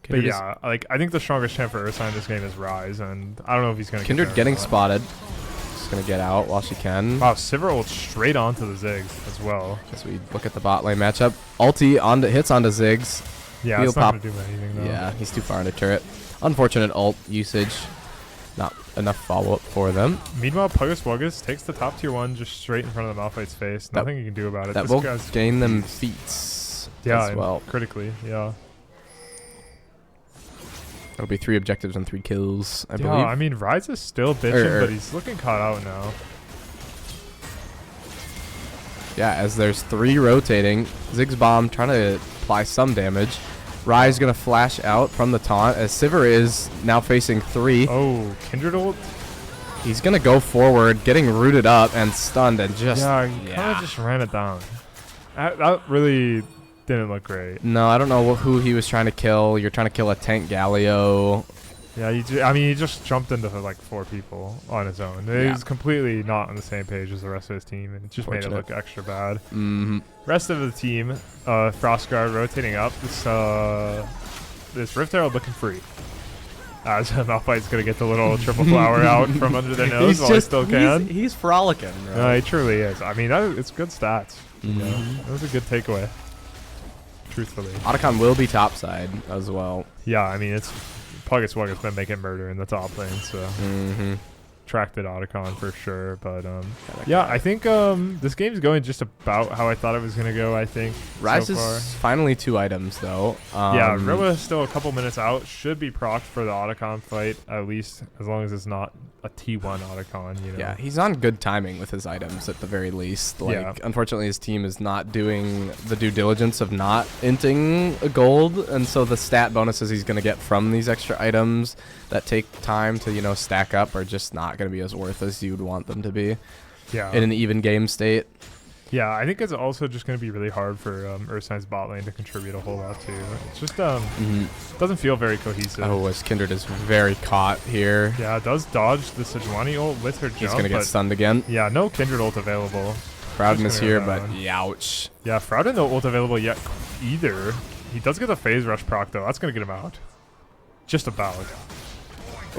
But yeah, like I think the strongest champ for Ursa in this game is Rise, and I don't know if he's gonna. Kindred getting spotted. Just gonna get out while she can. Wow, Sivir ult straight onto the Ziggs as well. As we look at the bot lane matchup, ulti onto hits onto Ziggs. Yeah, it's not gonna do anything though. Yeah, he's too far into turret. Unfortunate ult usage. Not enough follow up for them. Meanwhile, Puggus Wuggus takes the top tier 1 just straight in front of the Malphite's face. Nothing you can do about it. That will gain them feats as well. Critically, yeah. That'll be 3 objectives and 3 kills, I believe. I mean, Rise is still bitching, but he's looking caught out now. Yeah, as there's 3 rotating. Ziggs bomb trying to apply some damage. Rise gonna flash out from the taunt as Sivir is now facing 3. Oh, Kindred ult? He's gonna go forward, getting rooted up and stunned and just... Yeah, he kind of just ran it down. That really didn't look great. No, I don't know who he was trying to kill. You're trying to kill a tank Galio. Yeah, I mean, he just jumped into like 4 people on his own. He was completely not on the same page as the rest of his team, and it just made it look extra bad. Rest of the team, Frostguard rotating up. This Rift Herald looking free. As Malphite's gonna get the little triple flower out from under their nose while he still can. He's frolicking, bro. He truly is. I mean, it's good stats. You know? That was a good takeaway. Truthfully. Otacon will be topside as well. Yeah, I mean, it's... Puggus Wuggus been making murder in the top lane, so tracked at Otacon for sure. But yeah, I think this game's going just about how I thought it was gonna go. I think Rise is finally 2 items though. Yeah, Rilla is still a couple minutes out. Should be procced for the Otacon fight at least, as long as it's not a T1 Otacon. You know. Yeah, he's on good timing with his items at the very least. Like, unfortunately, his team is not doing the due diligence of not inting a gold, and so the stat bonuses he's gonna get from these extra items that take time to stack up are just not going to be as worth as you'd want them to be. Yeah. In an even game state. Yeah, I think it's also just going to be really hard for Ursine's bot lane to contribute a whole lot too. It's just doesn't feel very cohesive. Oh, as Kindred is very caught here. Yeah, it does dodge the Sejuani ult with her jump. He's going to get stunned again. Yeah, no Kindred ult available. Frowden is here, but ouch. Yeah, Frowden no ult available yet either. He does get the phase rush proc though. That's going to get him out. Just about.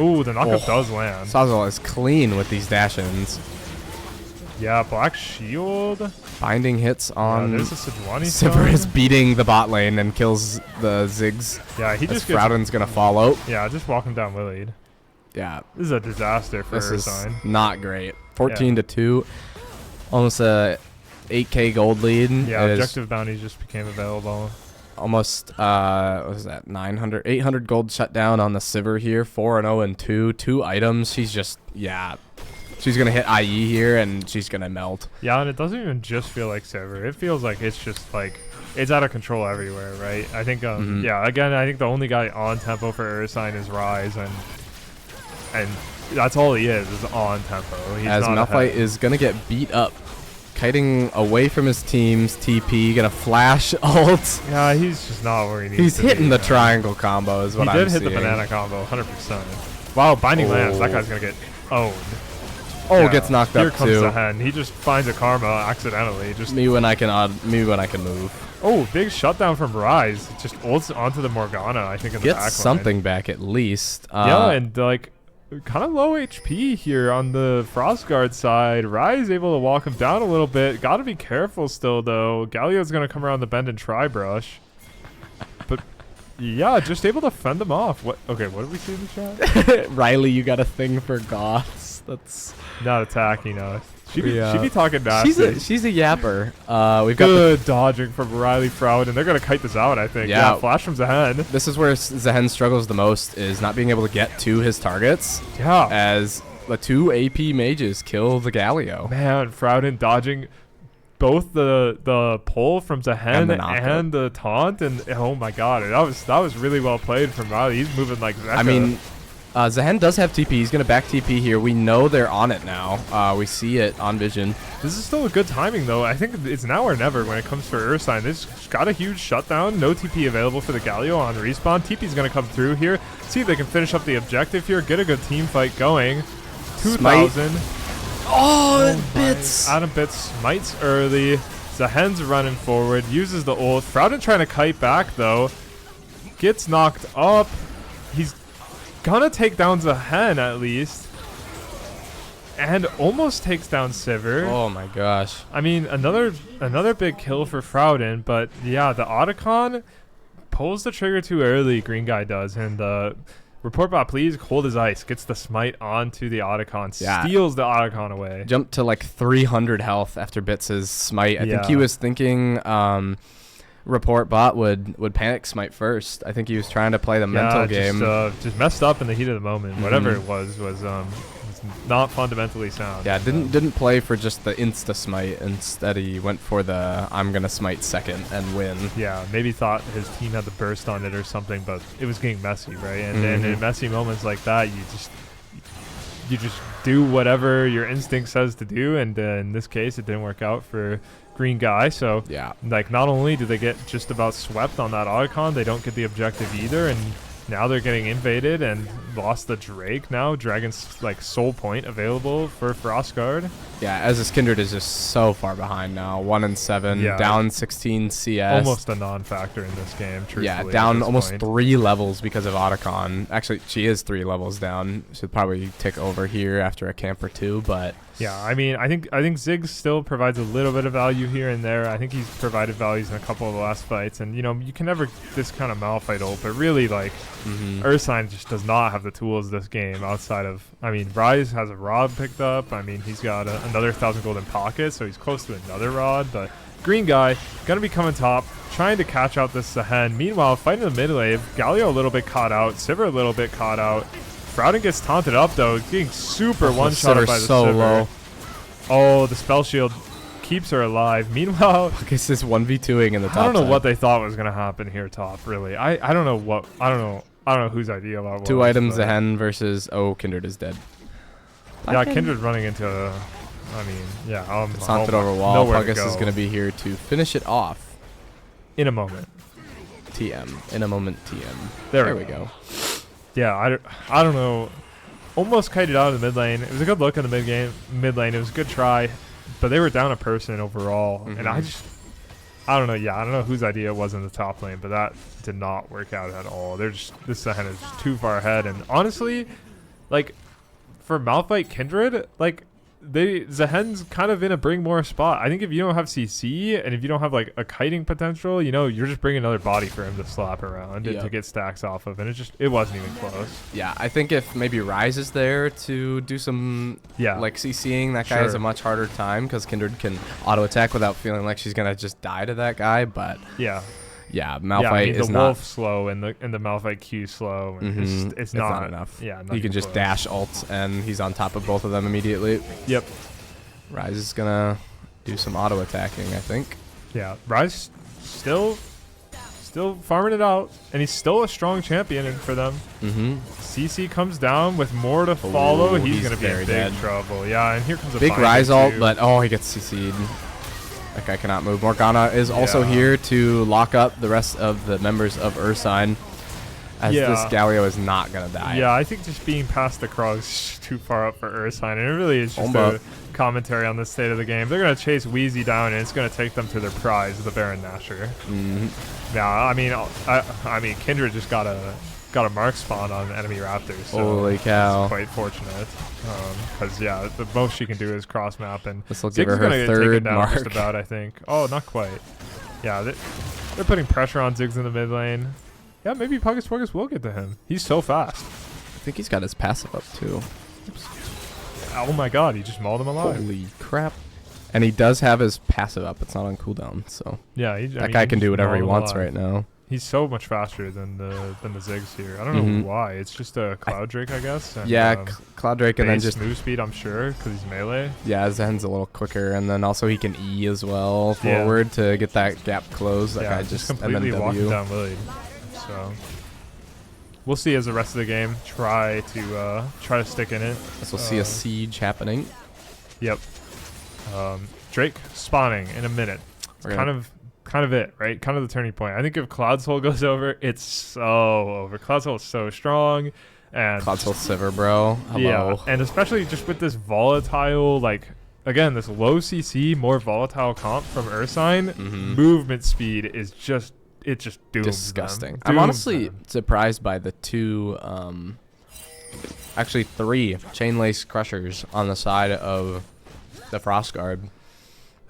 Ooh, the knockup does land. Sazal is clean with these dash-ins. Yeah, Black Shield. Binding hits on... Yeah, there's a Sejuani. Sivir is beating the bot lane and kills the Ziggs. Yeah, he just Frowden's going to follow. Yeah, just walk him down Willied. Yeah. This is a disaster for Ursine. Is not great. 14-2. Almost a 8k gold lead. Yeah, objective bounties just became available. Almost, what was that, 800 gold shut down on the Sivir here. 4-0 and 2. 2 items. She's just, she's going to hit IE here, and she's going to melt. Yeah, and it doesn't even just feel like Sivir. It feels like it's just like, it's out of control everywhere, right? I think, yeah, again, I think the only guy on tempo for Ursine is Rise, and that's all he is on tempo. He's as Malphite is going to get beat up. Kiting away from his team's TP, gonna flash ult. Yeah, he's just not where he needs to be. He's hitting the triangle combo is what I'm seeing. He did hit the banana combo, 100%. Wow, Binding lands. That guy's gonna get owned. Oh, gets knocked up too. Here comes the hen. He just finds a karma accidentally. Just me when I can move. Oh, big shutdown from Rise. Just ults onto the Morgana, I think, in the back line. Gets something back at least. Yeah, and like... kind of low HP here on the Frostguard side. Rise able to walk him down a little bit. Got to be careful still, though. Galio's going to come around the bend and try brush. But, yeah, just able to fend him off. What? Okay, what did we see in the chat? Riley, you got a thing for goths. That's... not attacking us. She be talking nasty. She's a yapper. We've got good dodging from Riley Frowd, and they're going to kite this out, I think. Yeah, flash from Zehen. This is where Zehen struggles the most, is not being able to get to his targets. Yeah. As the 2 AP mages kill the Galio. Man, Frowden dodging both the pull from Zehen and the taunt, and oh my god, that was really well played from Riley. He's moving like Zeka. I mean... Zehen does have TP. He's going to back TP here. We know they're on it now. We see it on vision. This is still a good timing, though. I think it's now or never when it comes for Ursine. They've got a huge shutdown. No TP available for the Galio on respawn. TP's going to come through here. See if they can finish up the objective here. Get a good team fight going. 2,000. Oh, Bits. Adam Bits smites early. Zehen's running forward. Uses the ult. Frowden trying to kite back, though. gets knocked up. He's gonna take down Zahen at least. And almost takes down Sivir. Oh my gosh. I mean, another big kill for Freljordian, but yeah, the Otacon pulls the trigger too early, green guy does, and report bot, please, cold as ice, gets the smite onto the Otacon, steals the Otacon away. Jumped to like 300 health after Bits' smite. I think he was thinking report bot would panic smite first. I think he was trying to play the mental game. Just messed up in the heat of the moment. Whatever it was not fundamentally sound. Yeah, didn't play for just the insta smite. Instead, he went for the I'm gonna smite second and win. Yeah, maybe thought his team had the burst on it or something, but it was getting messy, right? And then in messy moments like that, you just do whatever your instinct says to do. And in this case, it didn't work out for green guy. So yeah, like not only do they get just about swept on that Otacon, they don't get the objective either, and now they're getting invaded and lost the Drake now. Dragon's like soul point available for Frostguard. Yeah, as his Kindred is just so far behind now. 1-7, down 16 CS. Almost a non-factor in this game, truthfully. Yeah, down almost 3 levels because of Otacon. Actually, she is 3 levels down. Should probably tick over here after a camp or 2, but yeah, I mean, I think Ziggs still provides a little bit of value here and there. I think he's provided values in a couple of the last fights, and you know, you can never this kind of Malphite ult, but really like Ursine just does not have the tools this game outside of, I mean, Rise has a rod picked up. I mean, he's got another 1,000 gold in pocket, so he's close to another rod, but green guy gonna be coming top, trying to catch out this Zahen. Meanwhile, fighting the mid wave, Galio a little bit caught out, Sivir a little bit caught out. Frowden gets taunted up though, getting super one-shotted by the Sivir. Low. Oh, the spell shield keeps her alive. Meanwhile, I guess this 1v2ing in the top I don't know side. what they thought was gonna happen here top, really. I don't know whose idea that was. 2 items Zahen versus Kindred is dead. Yeah, Kindred running into I mean, yeah. It's taunted over wall. Pugus is gonna be here to finish it off. In a moment. TM. In a moment TM. There we go. Yeah, I don't know. Almost kited out of the mid lane. It was a good look in the mid lane. It was a good try, but they were down a person overall, and I don't know. Yeah, I don't know whose idea it was in the top lane, but that did not work out at all. This Zahen is just too far ahead, and honestly, like for Malphite Kindred, like Zahen's kind of in a bring more spot. I think if you don't have CC and if you don't have like a kiting potential, you know, you're just bringing another body for him to slap around and to get stacks off of, and it wasn't even close. Yeah, I think if maybe Rise is there to do some like CCing, that guy has a much harder time because Kindred can auto attack without feeling like she's gonna just die to that guy. But yeah, Malphite is the not. Wolf slow and the Malphite Q slow. And it's not enough. Yeah, you can just dash ult and he's on top of both of them immediately. Yep. Rise is gonna do some auto attacking, I think. Yeah, Rise still farming it out, and he's still a strong champion for them. CC comes down with more to follow. He's gonna be in big trouble. Yeah, and here comes a big Rise ult, but he gets CC'd. That guy cannot move. Morgana is also here to lock up the rest of the members of Ursine, as this Galio is not going to die. Yeah, I think just being past the Krog is too far up for Ursine, and it really is just a commentary on the state of the game. They're going to chase Wheezy down, and it's going to take them to their prize, the Baron Nashor. Yeah, I mean, Kindred just got a mark spawn on enemy Raptors. So holy cow! It's quite fortunate, because the most she can do is cross map, and this will give her her third mark. Just about, I think. Oh, not quite. Yeah, they're putting pressure on Ziggs in the mid lane. Yeah, maybe Pugus will get to him. He's so fast. I think he's got his passive up too. Oh my God, he just mauled him alive. Holy crap! And he does have his passive up. It's not on cooldown, so yeah, that guy can do whatever he wants right now. He's so much faster than the Ziggs here. I don't know why. It's just a Cloud Drake, I guess. And, Cloud Drake, and then just move speed, I'm sure, because he's melee. Yeah, Zen's a little quicker, and then also he can E as well forward to get that gap closed. That guy just completely walking down Lily. So we'll see as the rest of the game try to stick in it. We'll see a siege happening. Yep. Drake spawning in a minute. It's kind of it, right? Kind of the turning point. I think if Cloud Soul goes over, it's so over. Cloud Soul is so strong, and Cloud Soul Sivir, bro. Hello. Yeah, and especially just with this volatile, like again, this low CC, more volatile comp from Ursine, movement speed is just it just dooms disgusting. them. I'm Dooms honestly them. surprised by the two, actually 3 chain lace crushers on the side of the Frost Guard.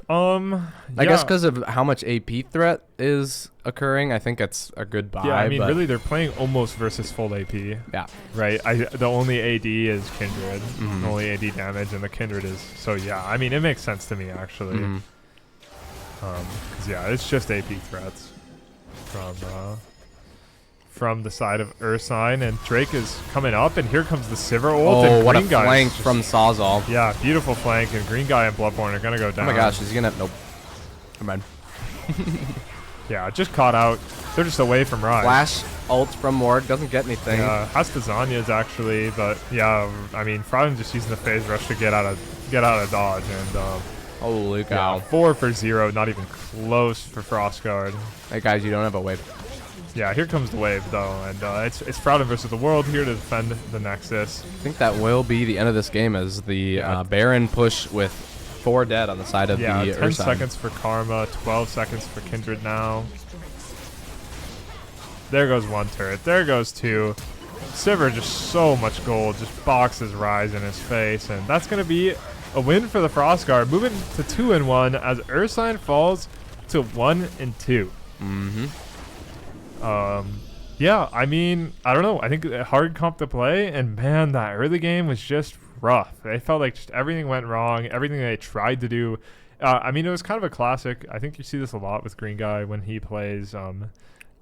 I guess because of how much AP threat is occurring, I think it's a good buy. Yeah, I mean, but really, they're playing almost versus full AP. yeah, Right? The only AD is Kindred. Mhm. The only AD damage, and the Kindred is... So, yeah, I mean, it makes sense to me, actually. Mhm. 'Cause, yeah, it's just AP threats from the side of Ursine, and Drake is coming up, and here comes the Sivir ult. Oh, and what a Green Guy flank is just- from Sawzall. Yeah, beautiful flank, and Green Guy and Bloodborne are going to go Oh down. my gosh, is he gonna? Nope. Come on. Yeah, just caught out. They're just away from Rise. Flash ult from Ward doesn't get anything. Yeah, has to Zanya's actually, but yeah, I mean, Froudon's just using the phase rush to get out of dodge, and Holy cow! yeah, 4 for 0, not even close for Frostguard. Hey guys, you don't have a wave. Yeah, here comes the wave though, and it's Froudon versus the world here to defend the Nexus. I think that will be the end of this game as the Baron push with 4 dead on the side of Yeah, the 10 Ursine. seconds for Karma, 12 seconds for Kindred now. There goes 1 turret, there goes 2. Sivir just so much gold, just boxes Rise in his face, and that's going to be a win for the Frostguard, moving to 2-1 as Ursine falls to 1-2. Mm-hmm. Yeah, I mean, I don't know. I think a hard comp to play, and man, that early game was just rough. They felt like just everything went wrong, everything they tried to do. I mean, it was kind of a classic. I think you see this a lot with Green Guy when he plays. A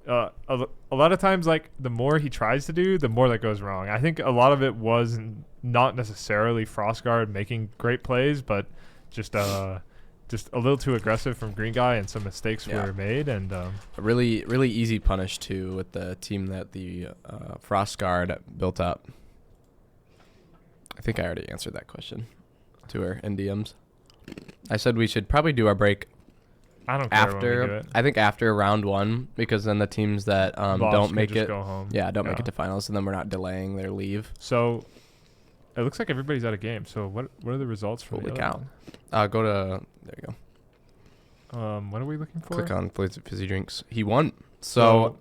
lot of times, like, the more he tries to do, the more that goes wrong. I think a lot of it was not necessarily Frostguard making great plays, but just a little too aggressive from Green Guy, and some mistakes were made. And A really, really easy punish too with the team that the Frostguard built up. I think I already answered that question to her in DMs. I said we should probably do our break I don't care when we do after. it. I think after round 1, because then the teams that Lost don't can make just it, go home. don't make it to finals, and then we're not delaying their leave. So it looks like everybody's out of game. So what are the results for Holy the cow! other Go to there you go. one? What are we looking for? Click on fizzy drinks. He won. So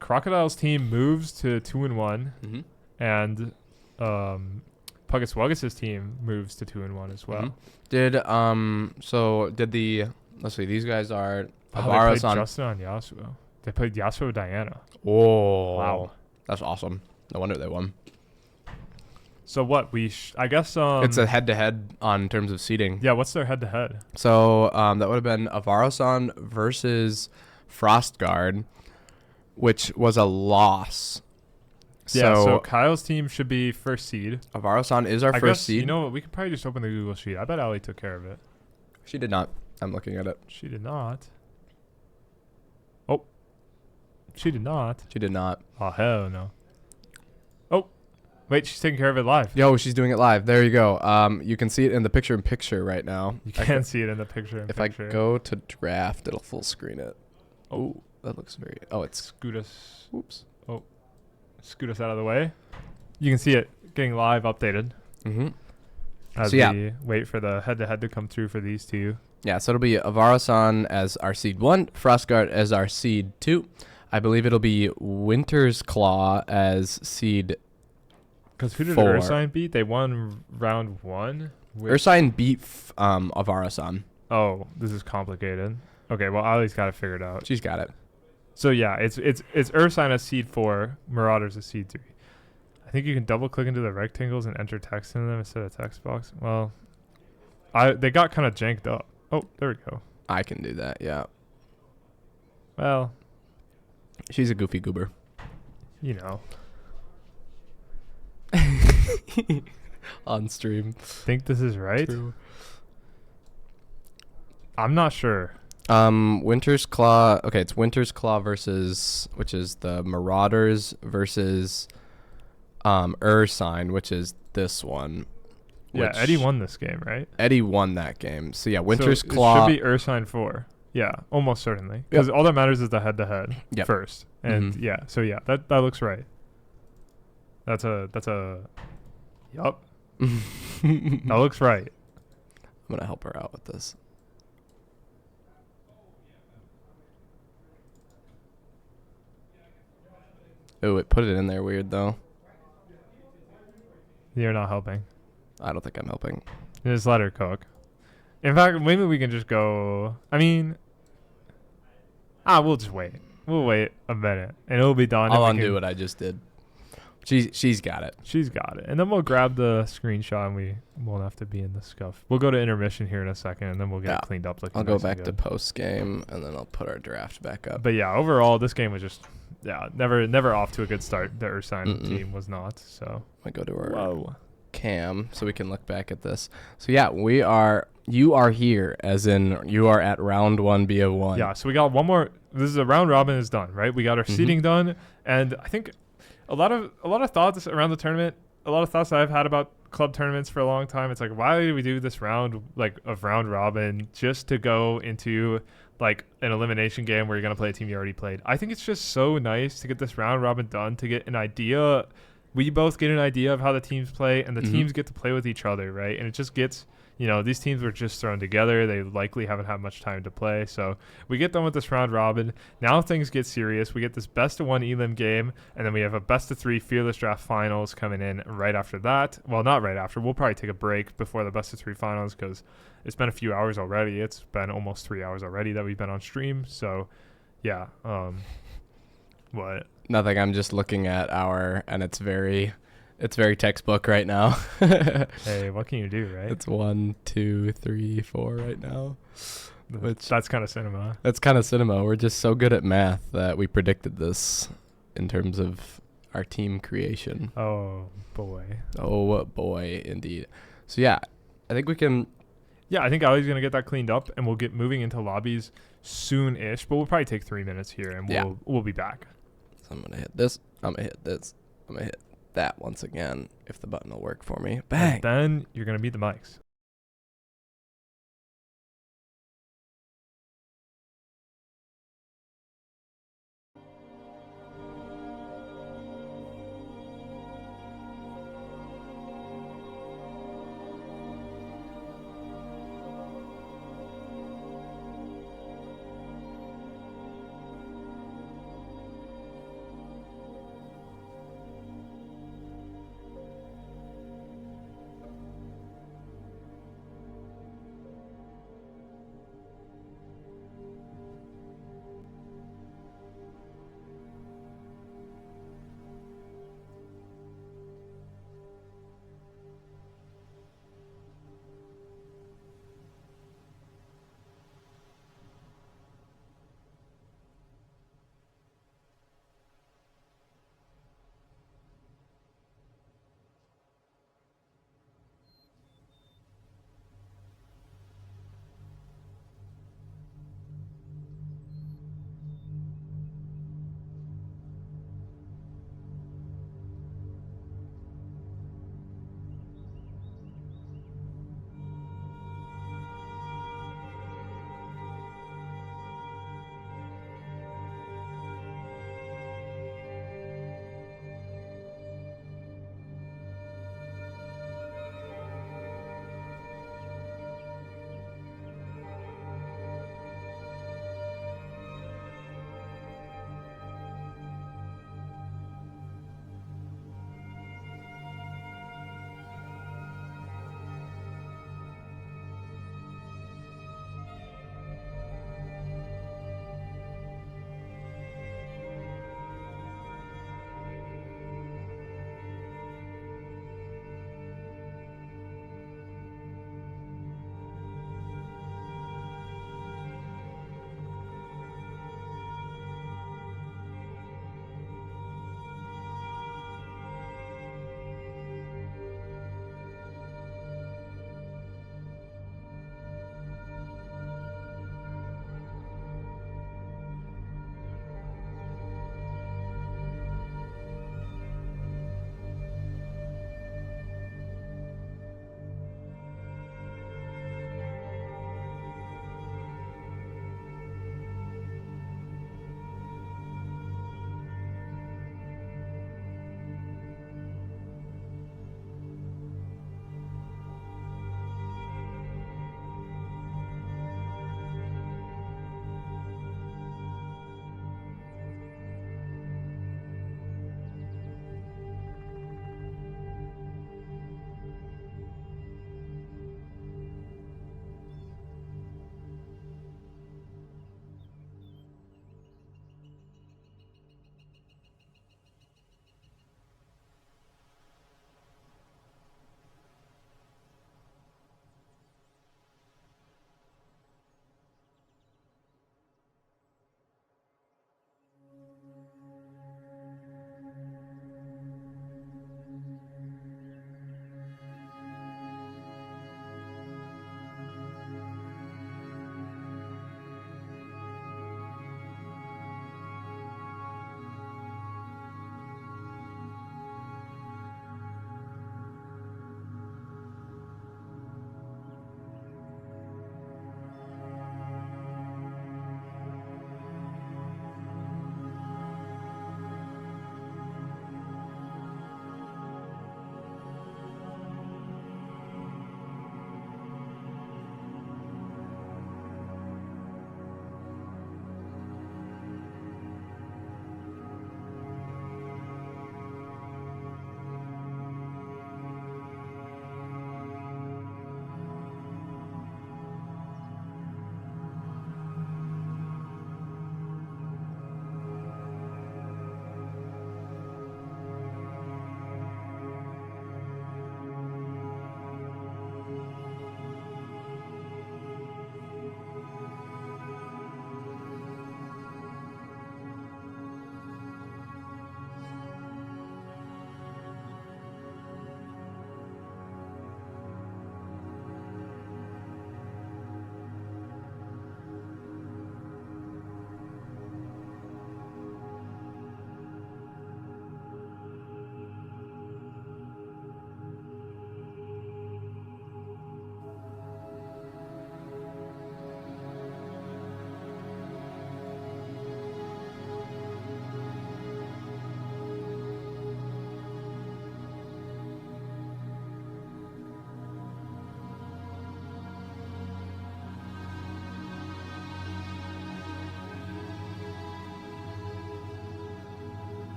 Crocodile's team moves to 2-1, mhm. and Puggus Wuggus' team moves to 2-1 as well. Mhm. Did the let's see, these guys are They Avaros played on. Justin on Yasuo. They played Yasuo Diana. Oh Wow. That's awesome. No wonder they won. So what I guess It's a head-to-head on terms of seeding. yeah. What's their head-to-head? So that would have been Avarosan versus Frostguard, which was a loss. Yeah. So Kyle's team should be first seed. Avarosan is our I first guess, seed. you know what? We could probably just open the Google Sheet. I bet Ali took care of it. She did not. I'm looking at it. She did not. Oh. She did not. She did not. Oh, hell no. Oh. Wait, she's taking care of it live. Yo, she's doing it live. There you go. You can see it in the picture-in-picture right now. You can't see it in the picture. If I go to draft, it'll full screen it. Oh, that looks very... Oh, it's... Scoot us. Oops. Oh. Scoot us out of the way. You can see it getting live updated. Mm-hmm. As we wait for the head-to-head to come through for these two. Yeah, so it'll be Avarosan as our seed 1, Frostguard as our seed 2. I believe it'll be Winter's Claw as seed Because who did 4. Ursine beat? They won round 1. Ursine beat Avarosan. Oh, this is complicated. Okay, well, Ali's got it figured out. She's got it. So yeah, it's Ursine as seed 4, Marauders as seed 3. I think you can double click into the rectangles and enter text in them instead of text box. Well, they got kind of janked up. Oh, there we go. I can do that, yeah. Well, She's a goofy goober. you know, On stream. think this is right. True. I'm not sure. Winter's Claw. Okay, it's Winter's Claw versus, which is the Marauders versus Ursine, which is this one. Yeah, which Eddie won this game, right? Eddie won that game. So yeah, Winter's so Claw. It should be Ursine 4. Yeah, almost certainly. Because all that matters is the head-to-head first. And Mhm. yeah, so yeah, that looks right. That's a yup. That looks right. I'm gonna help her out with this. Oh, it put it in there weird though. You're not helping. I don't think I'm helping. Just let her cook. In fact, maybe we can just go. I mean, we'll just wait. We'll wait a minute, and it'll be done. I'll undo what I just did. She's got it. She's got it. And then we'll grab the screenshot, and we won't have to be in the scuff. We'll go to intermission here in a second, and then we'll get it cleaned up. I'll go back to post game, and then I'll put our draft back up. But yeah, overall, this game was just never off to a good start. The Ursine team was not. So I go to our cam so we can look back at this. So yeah, you are here, as in you are at round 1 BO1. Yeah, so we got one more. This is a round robin is done, right? We got our seeding done, and I think a lot of thoughts around the tournament. A lot of thoughts I've had about club tournaments for a long time. It's like, why do we do this round of round robin just to go into like an elimination game where you're gonna play a team you already played? I think it's just so nice to get this round robin done, to get an idea. We both get an idea of how the teams play, and the teams get to play with each other, right? And it just gets, these teams were just thrown together. They likely haven't had much time to play. So we get done with this round robin. Now things get serious. We get this best of 1 elim game, and then we have a best of 3 fearless draft finals coming in right after that. Well, not right after. We'll probably take a break before the best of 3 finals, because it's been a few hours already. It's been almost 3 hours already that we've been on stream. So yeah. What? Nothing. I'm just looking at and it's very textbook right now. Hey, what can you do, right? It's 1, 2, 3, 4 right now. That's kind of cinema. That's kind of cinema. We're just so good at math that we predicted this in terms of our team creation. Oh boy. Oh boy, indeed. So yeah, I think we can. Yeah, I think Ali's gonna get that cleaned up, and we'll get moving into lobbies soon-ish. But we'll probably take 3 minutes here, and we'll be back. So I'm gonna hit this. I'm gonna hit this. I'm gonna hit that once again, if the button will work for me. Bang. And then you're gonna beat the mics.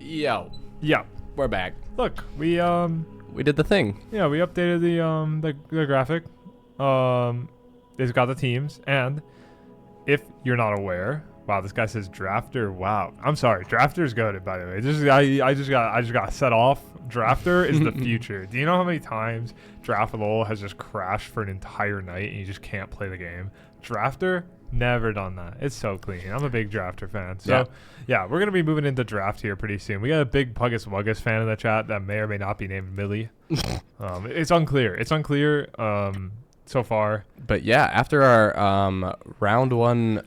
Yo, Yeah. we're back. Look, we did the thing. we updated the graphic. It's got the teams, and if you're not aware, wow, this guy says drafter. Wow, I'm sorry, drafter's goated, by the way. I just got set off. Drafter is the future. Do you know how many times Draft-A-Lol has just crashed for an entire night and you just can't play the game? Drafter, never done that. It's so clean. I'm a big Drafter fan. So yeah, we're gonna be moving into draft here pretty soon. We got a big Puggus Wuggus fan in the chat that may or may not be named Millie. It's unclear. It's unclear so far. But yeah, after our round robin.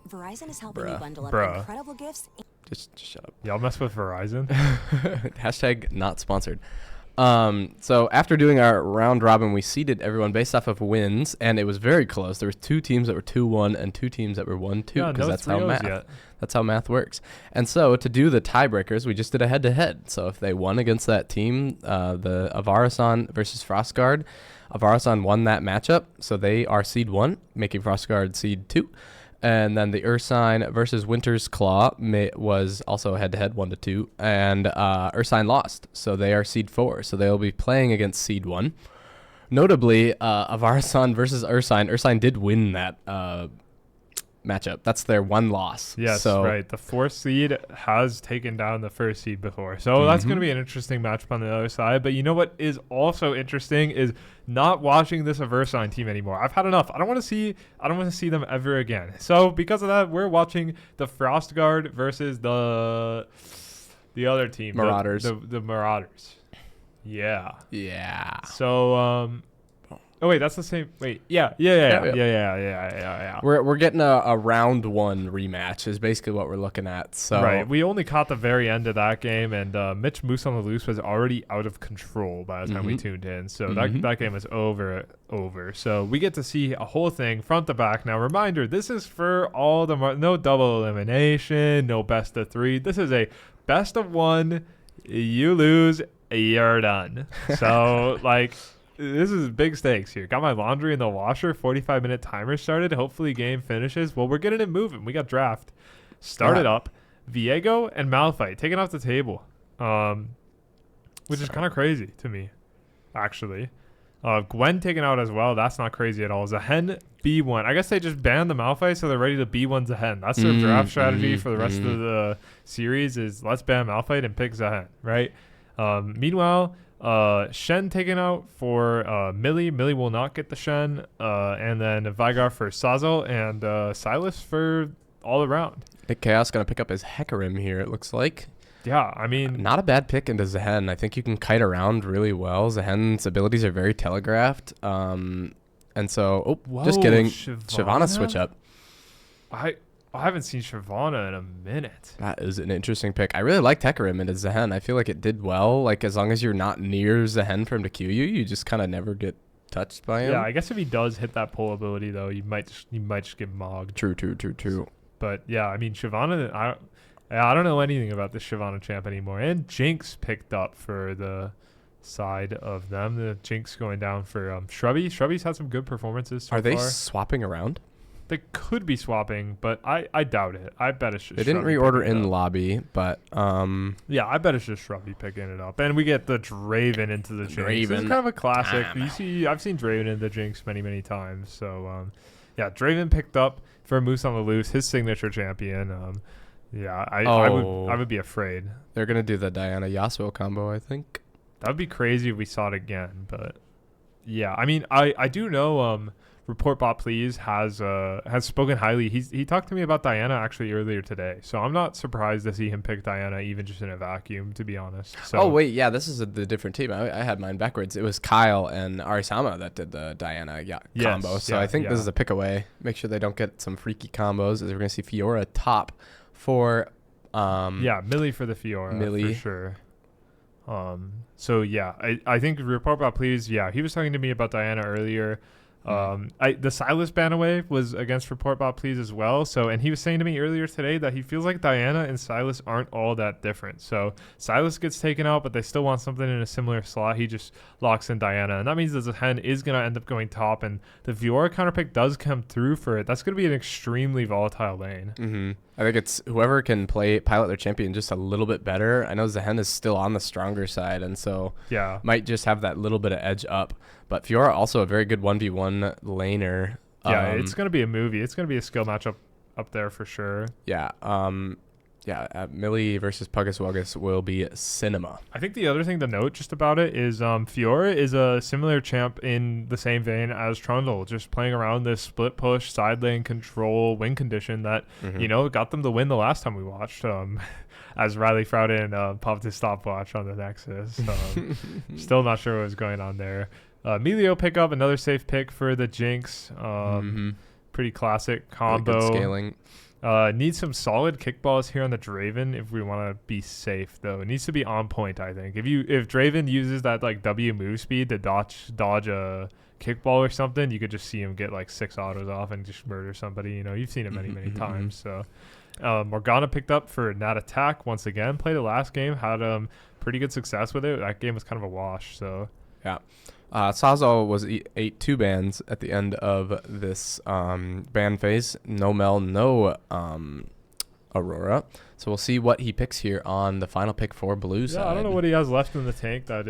Verizon is helping you bundle up Bruh. incredible gifts. Just shut up. Y'all mess with Verizon? Hashtag not sponsored. So after doing our round robin, we seeded everyone based off of wins, and it was very close. There was 2 teams that were 2-1 and 2 teams that were 1-2, Yeah, because no that's how 3-0s math. yet. That's how math works. And so to do the tiebreakers, we just did a head-to-head. So if they won against that team, the Avarasan versus Frostguard, Avarasan won that matchup, so they are seed 1, making Frostguard seed 2. And then the Ursine versus Winter's Claw was also head-to-head 1-2, and Ursine lost, so they are seed 4. So they will be playing against seed 1. Notably, Avarasan versus Ursine. Ursine did win that matchup. That's their one loss. Yes, so, right. The 4th seed has taken down the 1st seed before. So that's going to be an interesting matchup on the other side. But you know what is also interesting is not watching this Aversine team anymore. I've had enough. I don't want to see them ever again. So because of that, we're watching the Frostguard versus the other team, Marauders. The Marauders. Yeah. Yeah. So oh wait, that's the same. Wait, yeah. We're getting a round 1 rematch is basically what we're looking at. So right, we only caught the very end of that game, and Mitch Moose on the Loose was already out of control by the time we tuned in. So that game was over. So we get to see a whole thing front to back. Now, reminder: this is for all the no double elimination, no best of 3. This is a best of 1. You lose, you're done. So like. This is big stakes here. Got my laundry in the washer. 45-minute timer started. Hopefully game finishes. Well, we're getting it moving. We got draft. Started up. Viego and Malphite taken off the table, which is kind of crazy to me, actually. Gwen taken out as well. That's not crazy at all. Zahen B1. I guess they just banned the Malphite, so they're ready to B1 Zahen. That's their draft strategy for the rest of the series is let's ban Malphite and pick Zahen, right? Meanwhile... Shen taken out for Millie. Millie will not get the Shen. And then Vigar for Sazo and Silas for all around. Nick Chaos going to pick up his Hecarim here, it looks like. Yeah, I mean... Not a bad pick into Zahen. I think you can kite around really well. Zahen's abilities are very telegraphed. And so... Whoa, just kidding. Shyvana switch up. I haven't seen Shyvana in a minute. That is an interesting pick. I really liked Hecarim into Zahen. I feel like it did well. Like, as long as you're not near Zahen for him to Q you, you just kind of never get touched by him. Yeah, I guess if he does hit that pull ability, though, you might just get mogged. True. But, yeah, I mean, Shyvana... I don't know anything about this Shyvana champ anymore. And Jinx picked up for the side of them. The Jinx going down for Shrubby. Shrubby's had some good performances so far. Are they swapping around? They could be swapping, but I doubt it. I bet it's just They didn't Shrubby reorder picking it in up. lobby, but Yeah, I bet it's just Shrubby picking it up. And we get the Draven into the Jinx. This is kind of a classic. I've seen Draven in the Jinx many times. So yeah, Draven picked up for Moose on the Loose, his signature champion. I would be afraid. They're gonna do the Diana Yasuo combo, I think. That would be crazy if we saw it again. But yeah, I mean, I do know Report Bot Please has spoken highly. He talked to me about Diana actually earlier today, so I'm not surprised to see him pick Diana even just in a vacuum, to be honest. So, oh wait, yeah, this is the different team. I had mine backwards. It was Kyle and Arisama that did the Diana combo. So I think this is a pick away. Make sure they don't get some freaky combos. As we're gonna see Fiora top for Millie for the Fiora for sure. So yeah, I think Report Bot Please. Yeah, he was talking to me about Diana earlier. The Silas banaway was against Report Bot Please as well. So, and he was saying to me earlier today that he feels like Diana and Silas aren't all that different. So Silas gets taken out, but they still want something in a similar slot. He just locks in Diana, and that means that Zahen is going to end up going top, and the Fiora counterpick does come through for it. That's going to be an extremely volatile lane. I think it's whoever can pilot their champion just a little bit better. I know Zehen is still on the stronger side, and so Yeah. might just have that little bit of edge up. But Fiora also a very good 1v1 laner. Yeah, it's going to be a movie. It's going to be a skill matchup up there for sure. Yeah. Millie versus Puggus Wuggus will be cinema. I think the other thing to note just about it is Fiora is a similar champ in the same vein as Trundle, just playing around this split push, side lane control, win condition that, got them to win the last time we watched. As Riley Frowden popped his stopwatch on the Nexus. Still not sure what was going on there. Melio pickup, another safe pick for the Jinx. Pretty classic combo. Really good scaling. Need some solid kickballs here on the Draven if we want to be safe, though. It needs to be on point, I think. If Draven uses that like W move speed to dodge a kickball or something, you could just see him get like 6 autos off and just murder somebody. You've seen it many times. So Morgana picked up for Nat Attack once again. Played it last game, had pretty good success with it. That game was kind of a wash. So yeah. Sazo was ate 2 bans at the end of this ban phase. No Mel, no Aurora. So we'll see what he picks here on the final pick for blue side. Yeah, I don't know what he has left in the tank that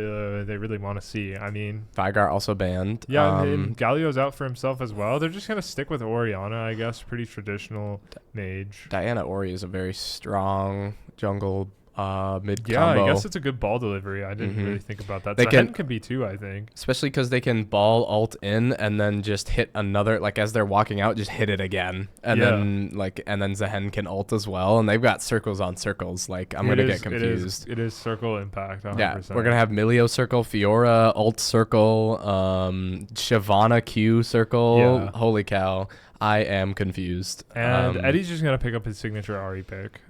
they really want to see. I mean, Vigar also banned. Yeah, and Galio's out for himself as well. They're just going to stick with Orianna, I guess. Pretty traditional mage. Diana Ori is a very strong jungle mid combo. Yeah, I guess it's a good ball delivery. I didn't really think about that. Zehen can be too, I think. Especially because they can ball ult in and then just hit another, like as they're walking out, just hit it again. And then Zehen can ult as well. And they've got circles on circles. Like I'm going to get confused. It is circle impact. 100%. Yeah, we're going to have Milio circle, Fiora ult circle, Shyvana Q circle. Yeah. Holy cow. I am confused. And Eddie's just going to pick up his signature Ahri pick.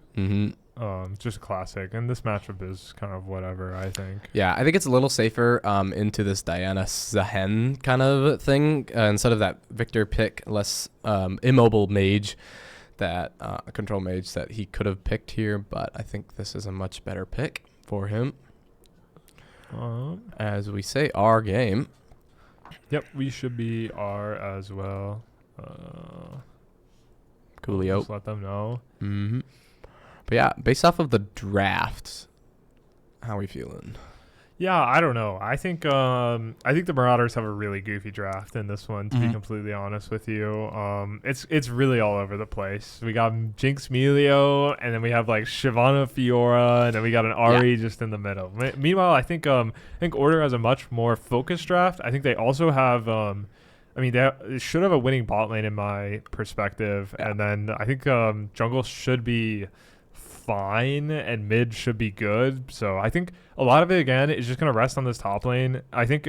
Just classic, and this matchup is kind of whatever, I think. Yeah, I think it's a little safer into this Diana Zehen kind of thing instead of that Victor pick, less immobile mage, that control mage that he could have picked here, but I think this is a much better pick for him. As we say, our game. Yep, we should be R as well. Coolio. Just let them know. But yeah, based off of the draft, how are we feeling? Yeah, I don't know. I think the Marauders have a really goofy draft in this one, to be completely honest with you. It's really all over the place. We got Jinx Melio, and then we have like Shyvana Fiora, and then we got an Ahri just in the middle. Meanwhile, I think Order has a much more focused draft. I think they also have they should have a winning bot lane in my perspective, and then I think jungle should be fine and mid should be good. So I think a lot of it again is just gonna rest on this top lane. I think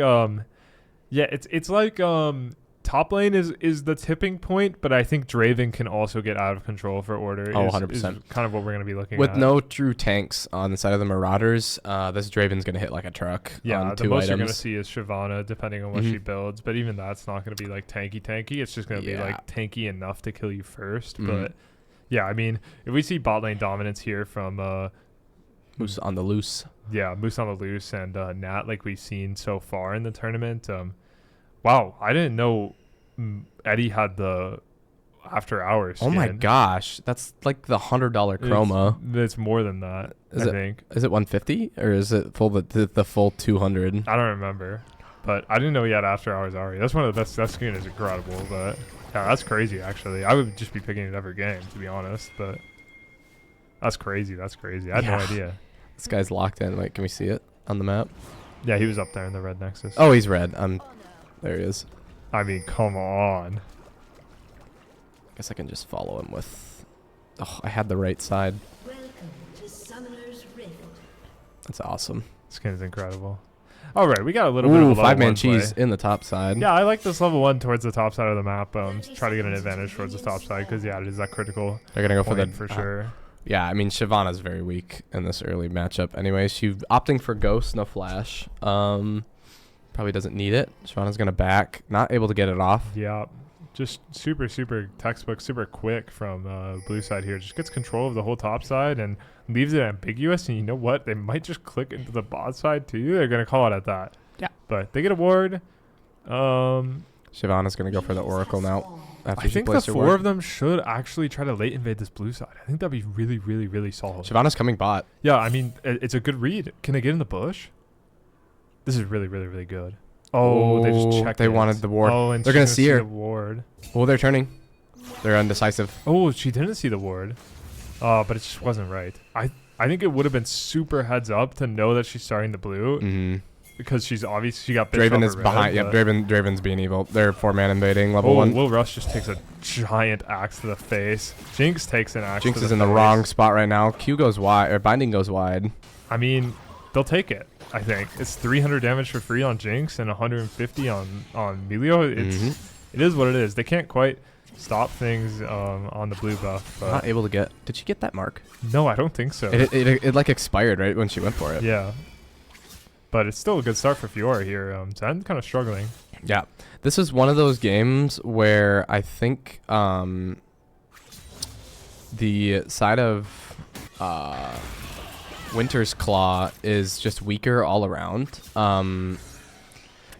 it's like top lane is the tipping point, but I think Draven can also get out of control for Order. 100%. Is kind of what we're gonna be looking with at. No true tanks on the side of the Marauders. This Draven's gonna hit like a truck. Yeah, the most items. you're gonna see is Shyvana, depending on what she builds. But even that's not gonna be like tanky. It's just gonna be like tanky enough to kill you first. But yeah, I mean, if we see bot lane dominance here from Moose on the loose. Yeah, Moose on the loose and Nat, like we've seen so far in the tournament. Wow, I didn't know Eddie had the after hours skin. Oh my gosh, that's like the $100 chroma. It's more than that. I think. Is it 150 or is it the full 200? I don't remember, but I didn't know he had after hours already. That's one of the best. That skin is incredible, but yeah, that's crazy. Actually, I would just be picking it every game, to be honest. But that's crazy. I had no idea. This guy's locked in. Wait, can we see it on the map? Yeah, he was up there in the red Nexus. Oh, he's red. There he is. I mean, come on. I guess I can just follow him with... Oh, I had the right side. Welcome to Summoner's Rift. That's awesome. Skin is incredible. All right, we got a little bit of a level 5-man cheese play in the top side. Yeah, I like this level 1 towards the top side of the map. Try to get an advantage towards the top side because, yeah, it is that critical. They're going to go for sure. Yeah, I mean, Shyvana's very weak in this early matchup anyway. She's opting for Ghost, no flash. Probably doesn't need it. Shyvana's going to back. Not able to get it off. Yeah, just super textbook, super quick from blue side here. Just gets control of the whole top side and leaves it ambiguous. And you know what? They might just click into the bot side too. They're going to call it at that. Yeah. But they get a ward. Shyvana's going to go for the Oracle now. after I she think the placed her 4 ward. of them should actually try to late invade this blue side. I think that'd be really, really, really solid. Shyvana's coming bot. Yeah, I mean, it's a good read. Can they get in the bush? This is really, really, really good. Oh, they just checked. They wanted the ward. Oh, and They're she's gonna see her. the ward. Oh, they're turning. They're undecisive. Oh, she didn't see the ward. But it just wasn't right. I think it would have been super heads up to know that she's starting the blue Mm-hmm. because she got bits Draven off is her behind. red, Yep, but- Draven's being evil. They're 4-man invading level 1. Will Rush just takes a giant axe to the face. Jinx takes an axe. Jinx to is in the face. wrong spot right now. Q goes wide, or Binding goes wide. I mean, they'll take it. I think it's 300 damage for free on Jinx and 150 on Melio. It is what it is. They can't quite stop things on the blue buff. But Not able to get. Did she get that mark? no, I don't think so. It like expired right when she went for it. Yeah, but it's still a good start for Fiora here. Zen kind of struggling. Yeah. This is one of those games where I think the side of Winter's Claw is just weaker all around.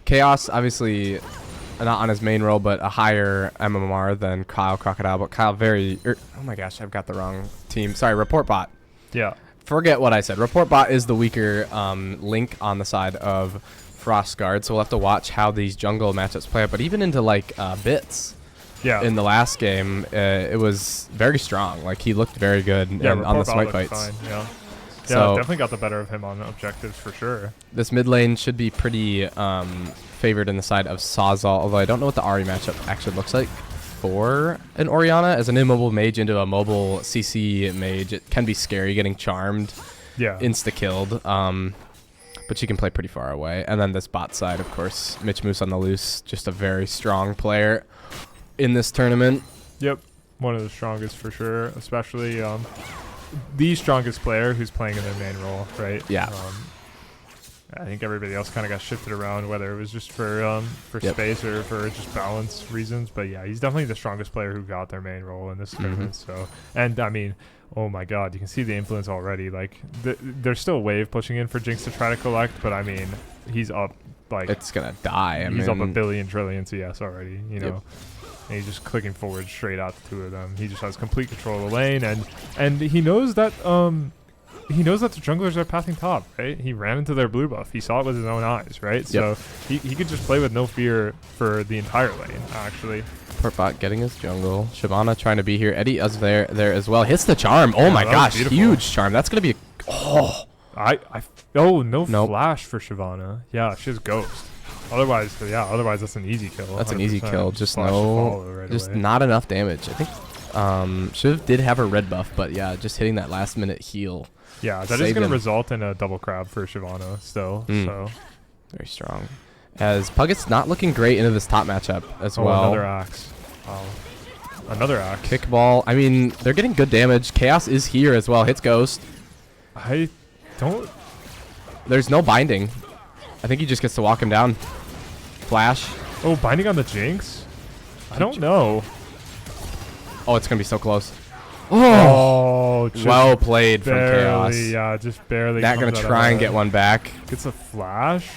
Chaos, obviously, not on his main role, but a higher MMR than Kyle Crocodile. But Kyle oh my gosh, I've got the wrong team. Sorry, Report Bot. Yeah. Forget what I said. Report Bot is the weaker link on the side of Frostguard, so we'll have to watch how these jungle matchups play out. But even into like Bits Yeah. in the last game, it was very strong. Like he looked very good on the Report smite Bot looked fights. fine, yeah. So Definitely got the better of him on objectives for sure. this mid lane should be pretty favored in the side of Sawzall, although I don't know what the Ahri matchup actually looks like for an Orianna. As an immobile mage into a mobile CC mage, it can be scary getting charmed, Yeah. insta-killed, but she can play pretty far away. And then this bot side, of course, Mitch Moose on the loose, just a very strong player in this tournament. Yep. One of the strongest for sure, especially the strongest player who's playing in their main role, right? Yeah. I think everybody else kind of got shifted around, whether it was just for Yep. space or for just balance reasons. But yeah, he's definitely the strongest player who got their main role in this tournament. So, and I mean, oh my God, you can see the influence already. Like, there's still a wave pushing in for Jinx to try to collect, but I mean, he's up like It's going to die. he's up a billion trillion CS already. You know. Yep. And he's just clicking forward straight at the two of them. He just has complete control of the lane, and he knows that the junglers are pathing top, right? He ran into their blue buff. He saw it with his own eyes, right? Yep. So he could just play with no fear for the entire lane, actually. Portbot getting his jungle. Shyvana trying to be here. Eddie is there as well. Hits the charm. Oh Yeah, my that was gosh, beautiful. huge charm. That's going to be No Nope. flash for Shyvana. Yeah, she has ghost. Otherwise that's an easy kill. That's an easy 100%. kill. Just Flash to follow right just away. not enough damage. I think Shiv did have her red buff, but yeah, just hitting that last minute heal. Yeah, that is saved going to him. result in a double crab for Shyvana still. So Very strong. As Pugget's not looking great into this top matchup as well. another axe. Wow. Another axe. Kickball. I mean, they're getting good damage. Chaos is here as well. Hits Ghost. I don't. There's no binding. I think he just gets to walk him down. Flash. Oh, binding on the Jinx? I don't know. Oh, it's going to be so close. Oh, just well played from barely, Chaos. yeah, just barely. Not going comes to out try and ahead. get one back. Gets a flash.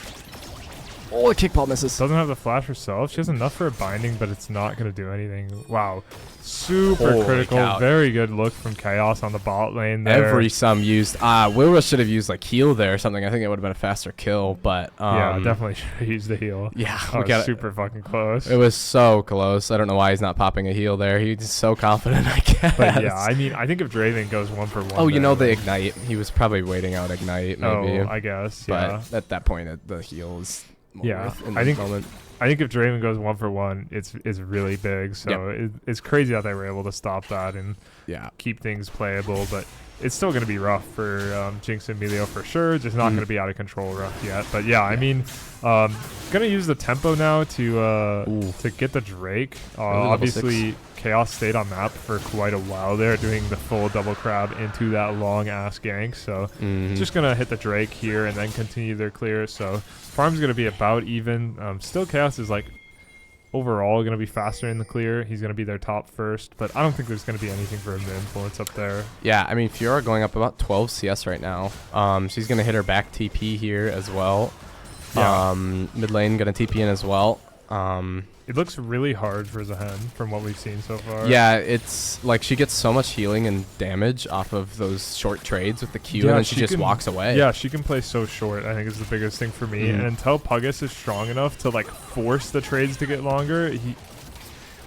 Oh, the kickball misses. Doesn't have the flash herself. She has enough for a binding, but it's not going to do anything. Wow. Super Holy critical. cow. Very good look from Chaos on the bot lane there. Every sum used. Wilra should have used like heal there or something. I think it would have been a faster kill, but yeah, definitely should have used the heal. Yeah, Oh, we got super fucking close. it was so close. I don't know why he's not popping a heal there. He's so confident, I guess. But yeah, I mean, I think if Draven goes 1-for-1. Oh, you know the then- ignite. He was probably waiting out ignite, maybe. Oh, I guess. Yeah. But at that point, the heal is more Yeah, worth in I this think- moment. I think if Draven goes 1-for-1, it's really big. So it's crazy that they were able to stop that and Yeah. keep things playable. But it's still going to be rough for Jinx and Melio for sure. Just not going to be out of control rough yet. But yeah, I mean, going to use the tempo now to get the Drake. level Obviously, Chaos stayed on map for quite a while there, doing the full double crab into that long ass gank. So just gonna hit the Drake here and then continue their clear. So farm's gonna be about even. Still Chaos is like overall gonna be faster in the clear. He's gonna be their top first, but I don't think there's gonna be anything for him to influence up there. Yeah, I mean, Fiora going up about 12 CS right now. She's going to hit her back TP here as well. Yeah. Mid lane going to TP in as well. It looks really hard for Zahen from what we've seen so far. Yeah, it's like she gets so much healing and damage off of those short trades with the Q, and then she just walks away. Yeah, she can play so short, I think is the biggest thing for me. And until Puggus is strong enough to like force the trades to get longer,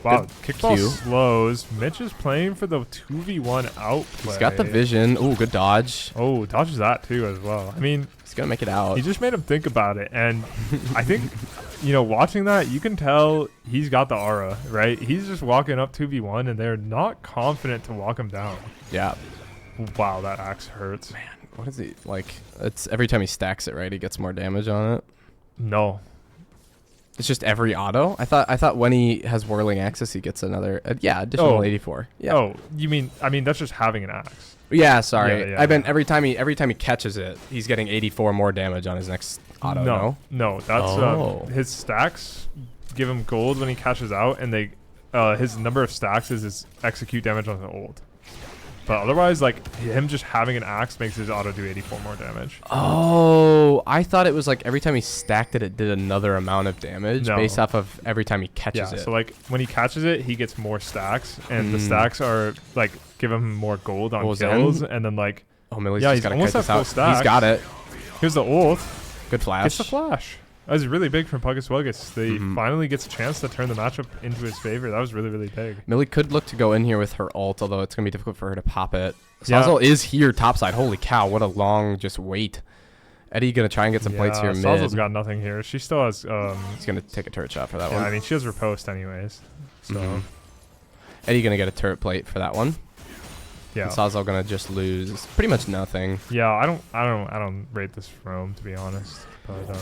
wow, kickball slows. Mitch is playing for the 2v1 outplay. He's got the vision. Ooh, good dodge. Oh, dodges that too as well. I mean, he's going to make it out. He just made him think about it. And I think, watching that, you can tell he's got the aura, right? He's just walking up 2v1, and they're not confident to walk him down. Yeah. Wow, that axe hurts. Man, what is he, like, it's every time he stacks it, right? He gets more damage on it. No. It's just every auto. I thought when he has whirling axis, he gets another. Additional 84. Yeah. Oh, you mean? I mean, that's just having an axe. Yeah. Sorry. Yeah, I meant every time he catches it, he's getting 84 more damage on his next auto. No. That's his stacks give him gold when he catches out, and his number of stacks is his execute damage on the ult. But otherwise, like, him just having an axe makes his auto do 84 more damage. Oh, I thought it was like every time he stacked it, it did another amount of damage based off of every time he catches it. So, like, when he catches it, he gets more stacks, and the stacks are, like, give him more gold on kills, and then, like... Oh, Millie's just got to cut this out. Stacks. He's got it. Here's the ult. Good flash. Gets the flash. That was really big from Puggus Wuggus. They finally gets a chance to turn the matchup into his favor. That was really, really big. Millie could look to go in here with her ult, although it's going to be difficult for her to pop it. Sazal is here topside. Holy cow, what a long just wait. Eddie going to try and get some plates here mid. Sazal's got nothing here. She still has... He's going to take a turret shot for that one. Yeah, I mean, she has riposte anyways. So Eddie going to get a turret plate for that one. Yeah. And Sazal going to just lose pretty much nothing. Yeah, I don't rate this roam, to be honest. But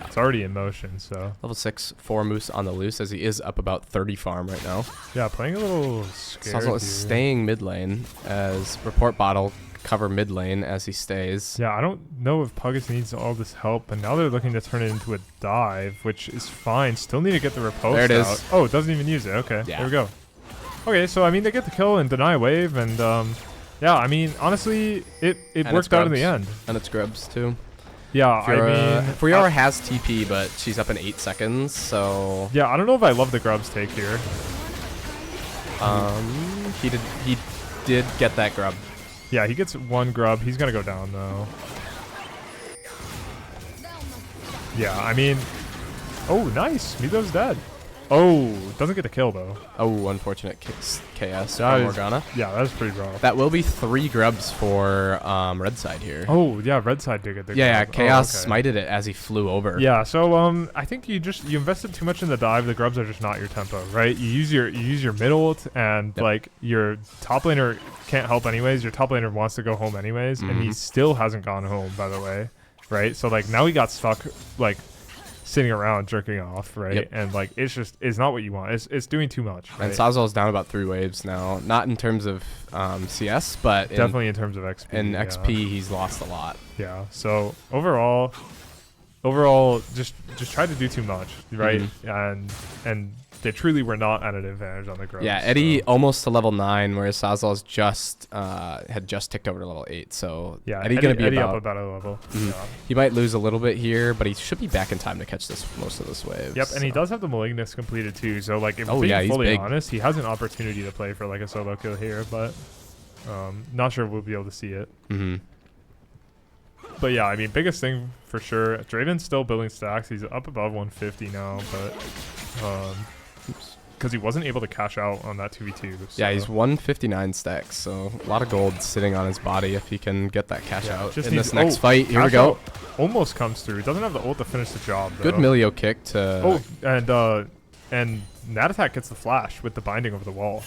it's already in motion, so. Level 6, 4 Moose on the loose, as he is up about 30 farm right now. Yeah, playing a little scared Sazal is staying mid lane, as Report Bottle cover mid lane as he stays. Yeah, I don't know if Puggus needs all this help, and now they're looking to turn it into a dive, which is fine. Still need to get the riposte There it is. out. Oh, it doesn't even use it. Okay, Yeah. there we go. Okay, so, I mean, they get the kill and deny wave, and, yeah, I mean, honestly, it worked out in the end. And it's Grubs, too. Yeah, Freljordian has TP, but she's up in 8 seconds, so... Yeah, I don't know if I love the Grubs take here. He did get that grub. Yeah, he gets one grub. He's going to go down, though. Yeah, I mean... Oh, nice. Mido's dead. Oh, doesn't get the kill, though. Oh, unfortunate KS from Morgana. Yeah, that was pretty rough. That will be 3 grubs for red side here. Oh, yeah, red side did get the Yeah, grub. Chaos smited it as he flew over. Yeah, so I think you invested too much in the dive. The grubs are just not your tempo, right? You use your mid ult, and like your top laner can't help anyways. Your top laner wants to go home anyways, and he still hasn't gone home, by the way, right? So like now he got stuck like sitting around jerking off, right? And like it's not what you want. It's doing too much, right? And Sazal's down about 3 waves now, not in terms of CS, but definitely in terms of XP. In XP, he's lost a lot. Yeah. So overall, just try to do too much, right? And they truly were not at an advantage on the growth. Yeah, Eddie almost to level 9, whereas Sazal's had just ticked over to level 8. So yeah, Eddie gonna be up about a level. Yeah. He might lose a little bit here, but he should be back in time to catch most of this wave. Yep, and he does have the Malignus completed too. So like, if being fully honest, he has an opportunity to play for like a solo kill here, but not sure we'll be able to see it. But yeah, I mean, biggest thing for sure, Draven's still building stacks. He's up above 150 now, but because he wasn't able to cash out on that 2v2. So. Yeah, he's 159 stacks, so a lot of gold sitting on his body if he can get that cash out in this next fight. Here we go. Almost comes through. Doesn't have the ult to finish the job, though. Good Milio kick to... Oh, and Nat Attack gets the flash with the binding over the wall.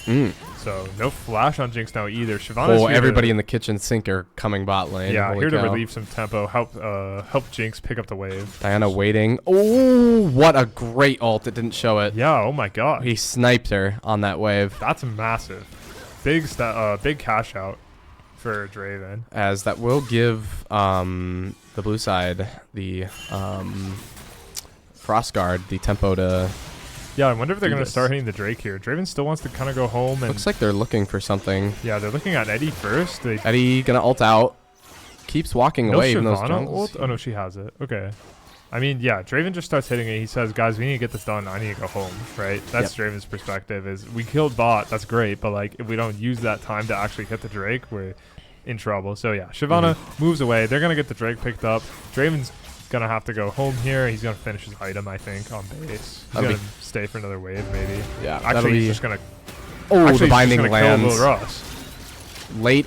So no flash on Jinx now either. Shyvana's everybody in the kitchen sink are coming bot lane. Yeah, here to relieve some tempo, help Jinx pick up the wave. Diana waiting. Oh, what a great ult. It didn't show it. Yeah, oh my god. He sniped her on that wave. That's massive. Big cash out for Draven. As that will give the blue side the Frost Guard the tempo to... Yeah, I wonder if they're going to start hitting the Drake here. Draven still wants to kind of go home. And looks like they're looking for something. Yeah, they're looking at Eddie first. Eddie going to ult out. Keeps walking away. Shyvana ult? Oh, no, she has it. Okay. I mean, yeah, Draven just starts hitting it. He says, guys, we need to get this done. I need to go home, right? That's Draven's perspective is we killed bot. That's great. But, like, if we don't use that time to actually hit the Drake, we're in trouble. So, yeah, Shyvana moves away. They're going to get the Drake picked up. Draven's going to have to go home here. He's going to finish his item, I think, on base. He's going to stay for another wave, maybe. Yeah. Actually, he's just going to... Oh, the binding lands. Russ. Late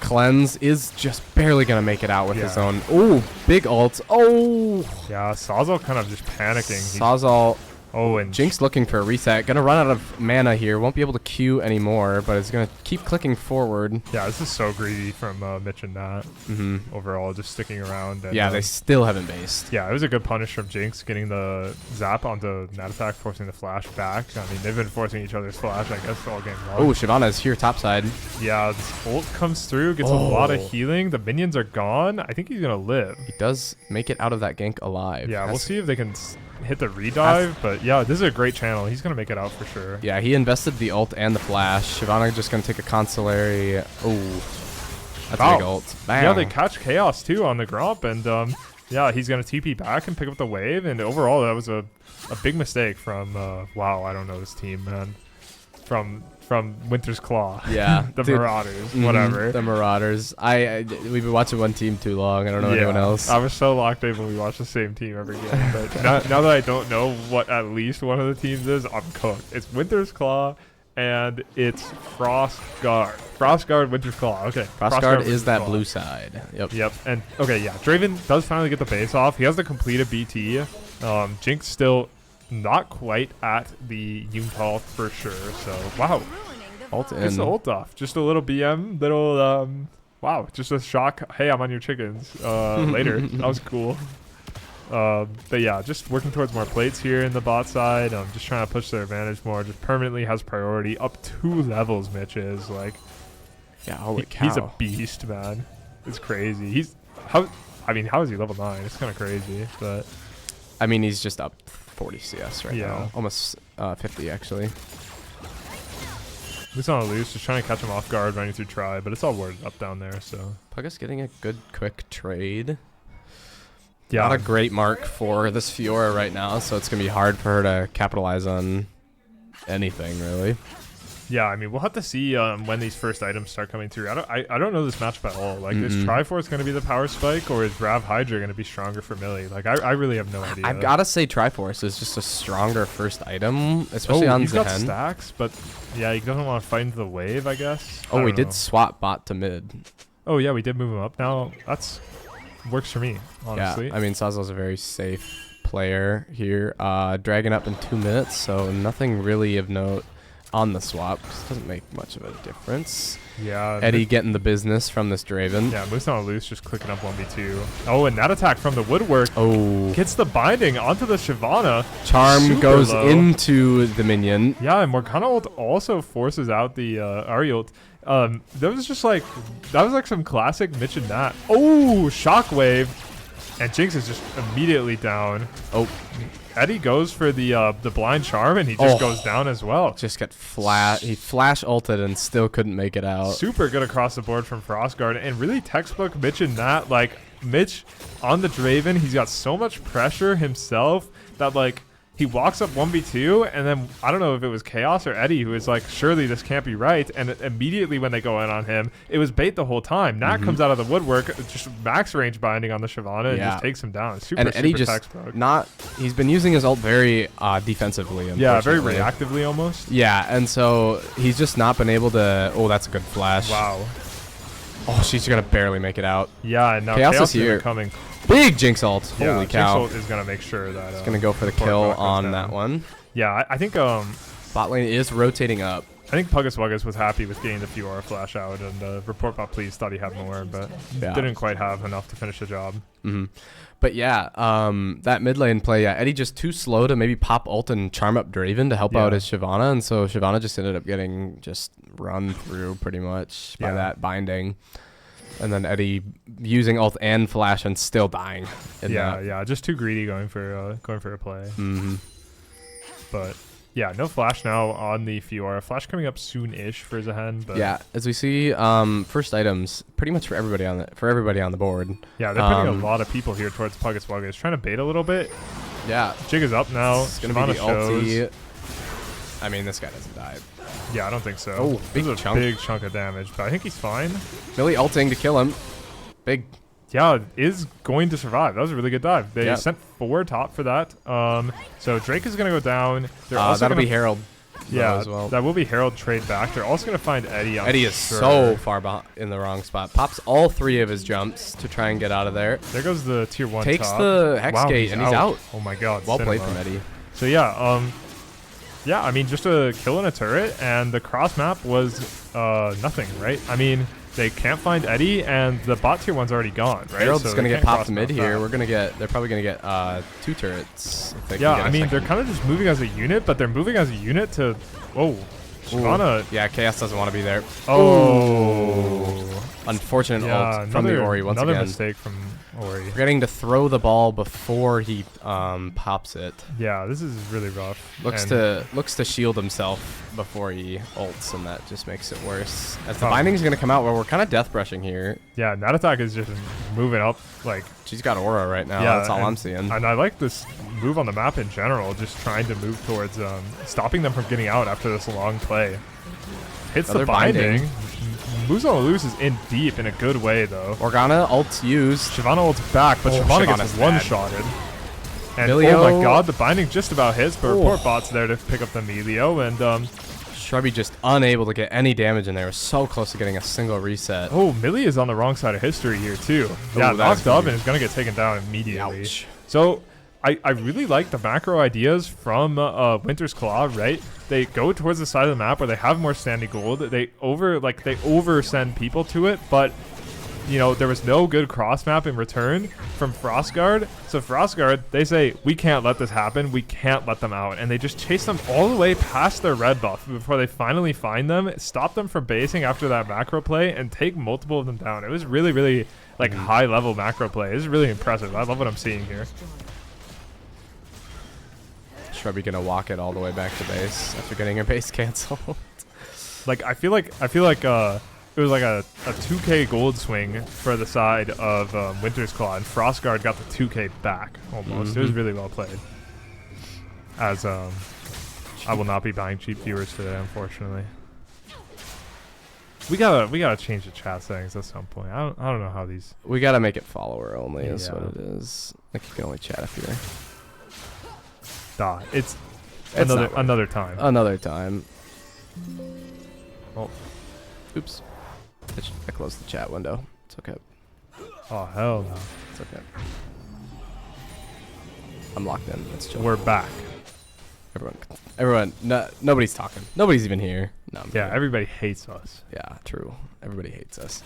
cleanse is just barely going to make it out with his own. Oh, big ult. Oh. Yeah, Sawzall kind of just panicking. Sawzall. Oh, and Jinx looking for a reset. Gonna run out of mana here. Won't be able to Q anymore, but it's gonna keep clicking forward. Yeah, this is so greedy from Mitch and Nat. Overall, just sticking around. And, yeah, they still haven't based. Yeah, it was a good punish from Jinx, getting the zap onto Nat attack, forcing the flash back. I mean, they've been forcing each other's flash, I guess, all game long. Oh, Shyvana is here topside. Yeah, this ult comes through, gets a lot of healing. The minions are gone. I think he's gonna live. He does make it out of that gank alive. Yeah, we'll see if they can hit the redive, but yeah, this is a great channel. He's gonna make it out for sure. Yeah, he invested the ult and the flash. Shyvana just gonna take a consolary. Oh, that's a big ult. Bam. Yeah, they catch Chaos too on the Gromp, and yeah, he's gonna TP back and pick up the wave. And overall, that was a big mistake from wow, I don't know this team, man. From Winter's Claw. Yeah. The Marauders, whatever. The Marauders. We've been watching one team too long. I don't know anyone else. I was so locked in when we watched the same team every game. But now that I don't know what at least one of the teams is, I'm cooked. It's Winter's Claw and it's Frostguard. Frostguard, Winter's Claw. Okay. Frostguard is that blue side. Yep. And okay, yeah. Draven does finally get the base off. He has the completed BT. Jinx still not quite at the Yuntal for sure. So wow. Ult in. Gets the ult off. Just a little BM, little wow, just a shock. Hey, I'm on your chickens. Later. That was cool. But yeah, just working towards more plates here in the bot side. Just trying to push their advantage more. Just permanently has priority up 2 levels. Mitch is like, yeah, holy cow. He's a beast, man. It's crazy. How is he level 9? It's kind of crazy, but I mean, he's just up 40 CS right now. Almost 50 actually. He's on a loose, just trying to catch him off guard running through try, but it's all worded up down there, so. Puggus getting a good quick trade. Yeah. Not a great mark for this Fiora right now, so it's going to be hard for her to capitalize on anything, really. Yeah, I mean, we'll have to see when these first items start coming through. I don't know this matchup at all. Like, is Triforce going to be the power spike, or is Rav Hydra going to be stronger for Millie? Like, I really have no idea. I've got to say Triforce is just a stronger first item, especially on Zehen. He's got stacks, but yeah, he doesn't want to fight into the wave, I guess. Oh, we did swap bot to mid. Oh, yeah, we did move him up. Now, that's works for me, honestly. Yeah, I mean, Sawzall's a very safe player here. Dragon up in 2 minutes, so nothing really of note on the swap. This doesn't make much of a difference. Yeah. Eddie getting the business from this Draven. Yeah, Moose on a loose, just clicking up 1v2. Oh, and that attack from the woodwork. Oh. Gets the binding onto the Shyvana. Charm goes into the minion. Yeah, and Morgana ult also forces out the Ahri ult. That was like some classic Mitch and Nat. Oh, shockwave. And Jinx is just immediately down. Oh. Eddie goes for the blind charm, and he just goes down as well. Just got flat. He flash ulted and still couldn't make it out. Super good across the board from Frostguard, and really textbook Mitch and Nat. Like, Mitch on the Draven, he's got so much pressure himself that, like, he walks up 1v2, and then I don't know if it was Chaos or Eddie who was like, surely this can't be right. And immediately when they go in on him, it was bait the whole time. Nat comes out of the woodwork, just max range binding on the Shyvana, and just takes him down. Super, and Eddie super just textbook. He's been using his ult very defensively. Yeah, very reactively almost. Yeah, and so he's just not been able to. Oh, that's a good flash. Wow. Oh, she's gonna barely make it out. Yeah, and now Chaos is here. Coming. Big Jinx ult. Yeah, holy cow. Jinx ult is going to make sure that... He's going to go for the kill on that one. Yeah, I think... bot lane is rotating up. I think Puggus Wuggus was happy with getting the Fiora flash out, and Report Bot Please thought he had more, but didn't quite have enough to finish the job. But yeah, that mid lane play, Eddie just too slow to maybe pop ult and charm up Draven to help out his Shyvana, and so Shyvana just ended up getting just run through pretty much by that binding. And then Eddie using ult and flash and still dying. Yeah, just too greedy going for a play. But Yeah, no flash now on the Fiora. Flash coming up soon-ish for Zahen, but Yeah, as we see, first items pretty much for everybody on the board. yeah, they're putting a lot of people here towards Puggus Wuggus. Trying to bait a little bit. Yeah, Jig is up now. it's gonna be the shows. ulti. I mean, this guy doesn't die. Yeah, I don't think so. Oh, This big is a chunk. big chunk of damage, but I think he's fine. Millie ulting to kill him. Big. Yeah, is going to survive. That was a really good dive. They Yeah. sent 4 top for that. So Drake is going to go down. They're also That'll gonna, be Herald. Yeah, as well. that will be Herald trade back. They're also going to find Eddie. I'm Eddie is sure. so far in the wrong spot. Pops all 3 of his jumps to try and get out of there. There goes the tier 1 Takes top. the Hex Wow, Gate, and he's out. Oh my god. Well played cinema. from Eddie. So yeah, I mean, just a kill in a turret, and the cross map was nothing, right? I mean, they can't find Eddie, and the bot tier 1's already gone, right? Herald's So gonna they get can't popped cross mid map here. that. They're probably gonna get 2 turrets. If they can Yeah, get a I mean, second. they're kind of just moving as a unit, but they're moving as a unit to. Whoa, Shyvana. Yeah, Chaos doesn't want to be there. Oh, Unfortunate yeah, ult from the Ori once another again. mistake from Ori. Forgetting to throw the ball before he pops it. Yeah, this is really rough. Looks And to shield himself before he ults, and that just makes it worse. As the Oh. binding's gonna come out, where we're kind of death brushing here. yeah, that attack is just moving up like. She's got aura right now. Yeah, That's all and- I'm seeing. And I like this move on the map in general, just trying to move towards stopping them from getting out after this long play. Hits Another the binding. binding. Moves on the loose is in deep in a good way though. Organa ult's used. Shyvana ults back, but Oh, Shyvana Shyvana's gets bad. one-shotted. And Milio- oh my god, the binding just about hits, but Oh. report bot's there to pick up the Melio, and Shrubby just unable to get any damage in there. Was so close to getting a single reset. oh, Millie is on the wrong side of history here too. Yeah, that is knocked gonna up be- and is gonna get taken down immediately. Ouch. So I really like the macro ideas from Winter's Claw, right? They go towards the side of the map where they have more standing gold. They over send people to it, but you know, there was no good cross map in return from Frostguard. So Frostguard, they say, we can't let this happen. We can't let them out. And they just chase them all the way past their red buff before they finally find them, stop them from basing after that macro play, and take multiple of them down. It was really, really like high level macro play. It was really impressive. I love what I'm seeing here. Shrubby gonna walk it all the way back to base after getting her base canceled. Like I feel like it was like a 2k gold swing for the side of Winter's Claw, and Frostguard got the 2k back almost. It was really well played. As I will not be buying cheap viewers today, unfortunately. We gotta change the chat settings at some point. I don't know how these. We gotta make it follower only. Is Yeah. what it is. Like you can only chat if you're. It's It's not worth another time. Another time. Oh. Oops. I closed the chat window. It's okay. Oh hell no. It's okay. I'm locked in. Let's chill. We're back. Everyone. Nobody's talking. Nobody's even here. No. I'm Yeah, kidding. everybody hates us. Yeah. True. Everybody hates us.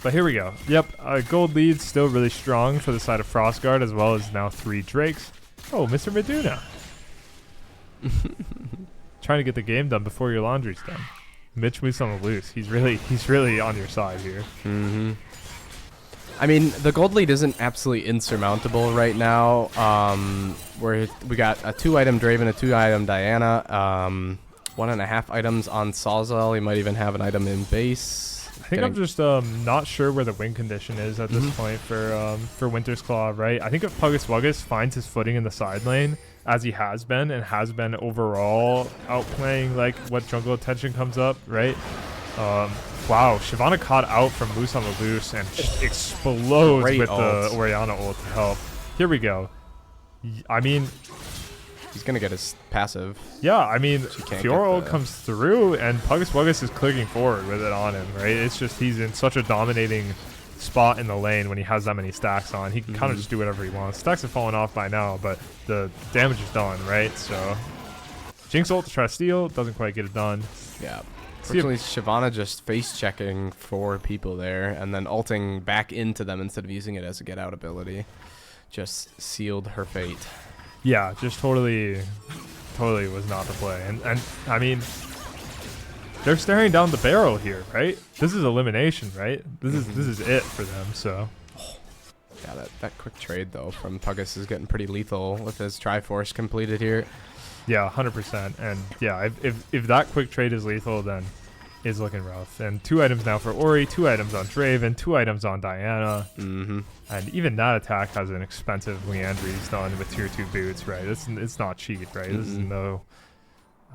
But here we go. Yep, gold lead's still really strong for the side of Frostguard, as well as now 3 Drakes. Oh, Mr. Meduna. Trying to get the game done before your laundry's done. Mitch moves on the loose. He's really on your side here. Mm-hmm. I mean, the gold lead isn't absolutely insurmountable right now. We got a 2-item Draven, a 2-item Diana, 1.5 items on Sawzell. He might even have an item in base. I think I'm just not sure where the win condition is at this point for Winter's Claw, right? I think if Puggus Wuggus finds his footing in the side lane, as he has been and has been overall outplaying like what jungle attention comes up, right? Wow, Shyvana caught out from Moose on the loose and just explodes Great with ult. the Orianna ult to help. Here we go. I mean, He's gonna get his passive. yeah, I mean, She can't Fiora get ult the- comes through and Puggus Wuggus is clicking forward with it on him, right? It's just he's in such a dominating spot in the lane when he has that many stacks on. He can kind of just do whatever he wants. Stacks have fallen off by now, but the damage is done, right? So Jinx ult to try to steal, doesn't quite get it done. Yeah. See if- Fortunately, Shyvana just face checking 4 people there and then ulting back into them instead of using it as a get out ability. Just sealed her fate. Yeah, just totally was not the play. And I mean, they're staring down the barrel here, right? This is elimination, right? This is it for them. So Yeah, that quick trade though from Puggus is getting pretty lethal with his Triforce completed here. Yeah, 100%. And yeah, if that quick trade is lethal, then it's looking rough. And 2 items now for Ori, 2 items on Draven, 2 items on Diana. Mm-hmm. And even that attack has an expensive Leandries done with tier 2 boots, right? It's not cheap, right? This is no...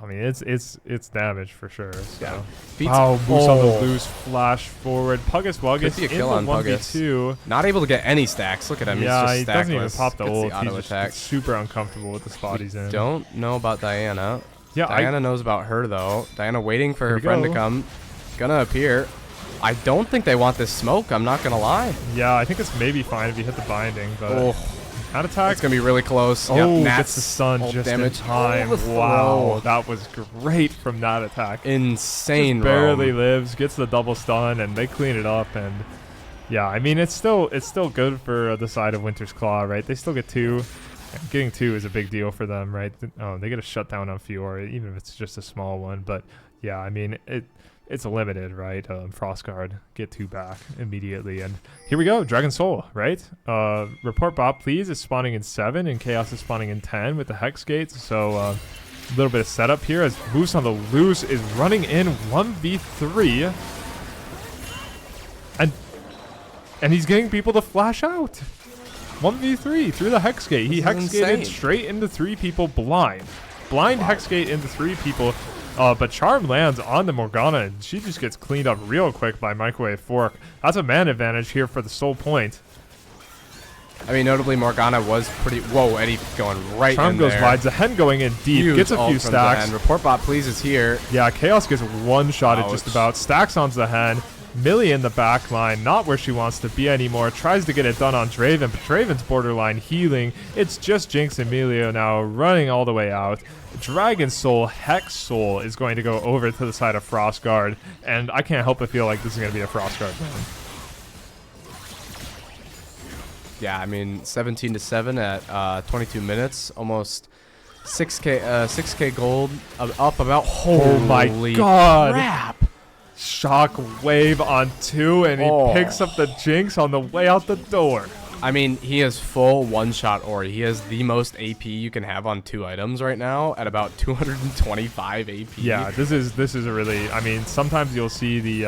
I mean, it's damage for sure. So. Yeah. Wow, Moose on the loose, flash forward. Puggus Wuggus Could be a in kill the on Puggus. 1v2. Not able to get any stacks. Look at him. Yeah, He's he just doesn't even stackless. pop the Gets ult. auto He's just attack. super uncomfortable with the spot he's in. Don't know about Diana. Yeah, Diana knows about her, though. Diana waiting for her we friend go. to come. Gonna appear. I don't think they want this smoke. I'm not gonna lie. Yeah, I think it's maybe fine if you hit the binding, but that attack. It's gonna be really close. Oh, Yep, gets Nat's the stun ult just damage. in time. Oh, the Wow, throw. that was great from that attack. Insane. Just barely roam. lives, gets the double stun, and they clean it up. And yeah, I mean, it's still good for the side of Winter's Claw, right? They still get 2. And getting 2 is a big deal for them, right? Oh, they get a shutdown on Fiora, even if it's just a small one. But yeah, I mean, it's limited, right? Frostguard, get 2 back immediately. And here we go, Dragon Soul, right? Report Bot, please, is spawning in 7, and Chaos is spawning in 10 with the Hex Gates. So a little bit of setup here as Moose on the loose is running in 1v3. And he's getting people to flash out. 1v3 through the Hex Gate. He Hex Gated straight into 3 people blind. Blind Hex Gate into 3 people. But Charm lands on the Morgana, and she just gets cleaned up real quick by Microwave Fork. That's a man advantage here for the Soul Point. I mean, notably, Morgana was pretty... Whoa, Eddie going right Charm in goes there. wide. Zahen going in deep. Huge Gets a ult few from stacks. Zahen. Report Bot, please, is here. Yeah, Chaos gets one-shotted just Ouch. about. Stacks on Zahen. Millie in the back line, not where she wants to be anymore. Tries to get it done on Draven, but Draven's borderline healing. It's just Jinx Emilio now running all the way out. Dragon Soul, Hex Soul is going to go over to the side of Frostguard, and I can't help but feel like this is going to be a Frostguard win. Yeah, I mean, 17-7 at 22 minutes, almost 6k gold, up about. Oh my god! Crap! Shock Wave on 2, and he picks up the Jinx on the way out the door. I mean, he has full one-shot Ori. He has the most AP you can have on 2 items right now at about 225 AP. Yeah, this is a really. I mean, sometimes you'll see the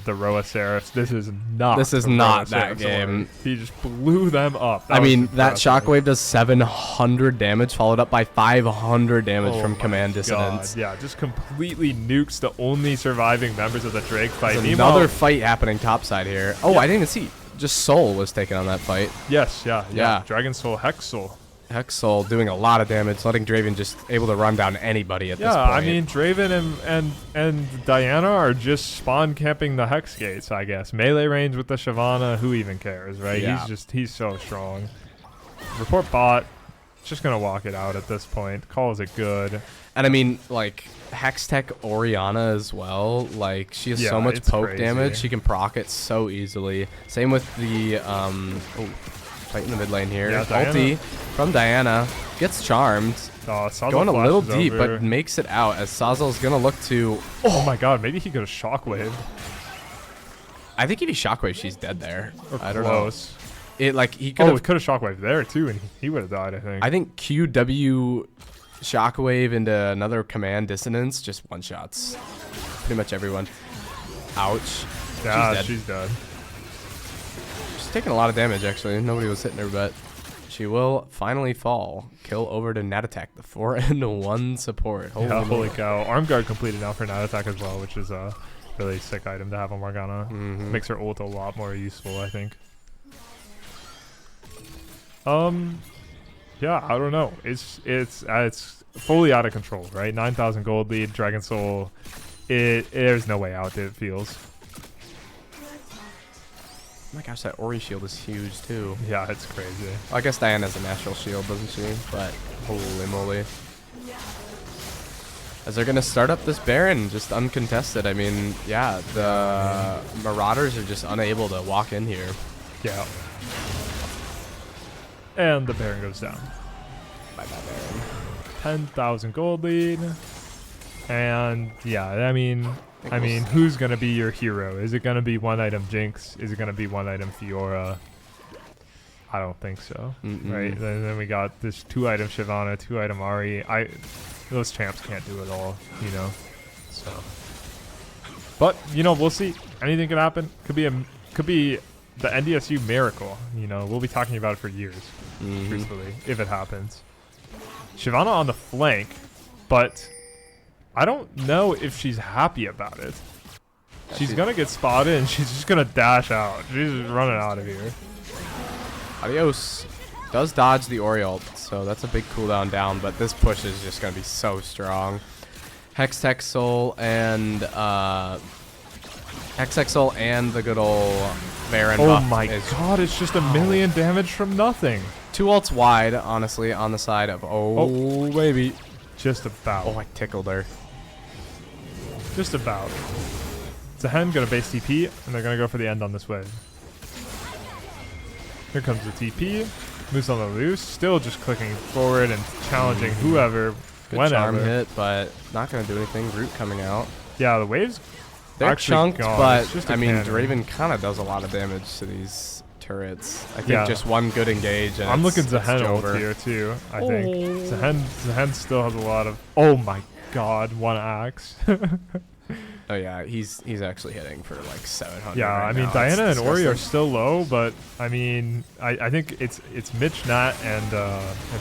Roa Seraphs. This is not. This is the not Roa that Seraphs game. Ori. He just blew them up. I mean, was that impressive. Shockwave does 700 damage, followed up by 500 damage Oh from my Command God. Dissonance. Yeah, just completely nukes the only surviving members of the Drake fight. There's Meanwhile- another fight happening topside here. Oh, Yeah. I didn't even see. Just Soul was taking on that fight. Yes, yeah. Yeah. Dragon Soul, Hex Soul. Hex Soul doing a lot of damage, letting Draven just able to run down anybody at this Yeah, point. I mean, Draven and Diana are just spawn camping the Hex Gates, I guess. Melee range with the Shyvana, who even cares, right? Yeah. He's so strong. Report Bot, just gonna walk it out at this point. Calls it good. And I mean, like, Hextech Oriana as well. Like, she has so Yeah, much it's poke crazy. damage. She can proc it so easily. Same with the, fight in the mid lane here. Yeah, Diana. Ulti from Diana. Gets charmed. Sazal Going a little flashes deep, over. but makes it out as Sazel's going to look to... Oh my god, maybe he could have Shockwave. I think if he Shockwave, she's dead there. Or I don't close. know. It, like, he could Oh, have... could have Shockwave there too, and he would have died, I think. I think QW Shockwave into another Command Dissonance just one-shots pretty much everyone. Ouch. Yeah, she's dead. she's dead. She's taking a lot of damage, actually. Nobody was hitting her, but she will finally fall. Kill over to Nat Attack, the 4-1 support. Holy Yeah, holy moly. cow. Arm Guard completed now for Nat Attack as well, which is a really sick item to have on Morgana. Mhm. Makes her ult a lot more useful, I think. Yeah, I don't know. It's fully out of control, right? 9,000 gold lead, Dragon Soul. There's no way out, it feels. Oh my gosh, that Ori shield is huge, too. Yeah, it's crazy. Well, I guess Diana has a natural shield, doesn't she? But holy moly. As they're going to start up this Baron, just uncontested. I mean, yeah, the Marauders are just unable to walk in here. Yeah. And the Baron goes down. Bye-bye, Baron. 10,000 gold lead. And yeah, I mean, who's gonna be your hero? Is it gonna be one item Jinx? Is it gonna be one item Fiora? I don't think so. Mm-mm. Right? Then we got this 2 item Shyvana, 2 item Ari. those champs can't do it all, you know. So, but you know, we'll see. Anything could happen. Could be the NDSU miracle. You know, we'll be talking about it for years, truthfully, if it happens. Shyvana on the flank, but I don't know if she's happy about it. She's gonna get spotted and she's just gonna dash out. She's just running out of here. Adios. Does dodge the Ori ult, so that's a big cooldown down, but this push is just gonna be so strong. Hextech Soul and the good old Baron buff. Oh my god, it's just a million damage from nothing. 2 ults wide, honestly, on the side of baby. Just about. Oh, I tickled her. Just about. Zahen gonna base TP, and they're gonna go for the end on this wave. Here comes the TP. Moose on the loose, still just clicking forward and challenging whoever, Good whenever. charm hit, but not gonna do anything. Root coming out. Yeah, the waves. They're actually chunked, gone. but It's just a I mean, cannon. Draven kind of does a lot of damage to these turrets. I think Yeah. just one good engage. And I'm looking it's Zahen ult over. here too. I think Zahen still has a lot of. Oh my god, 1 axe. Oh yeah, he's actually hitting for like 700. Yeah, right I mean now. Diana It's and Ori are disgusting. still low, but I mean I think it's Mitch Nat and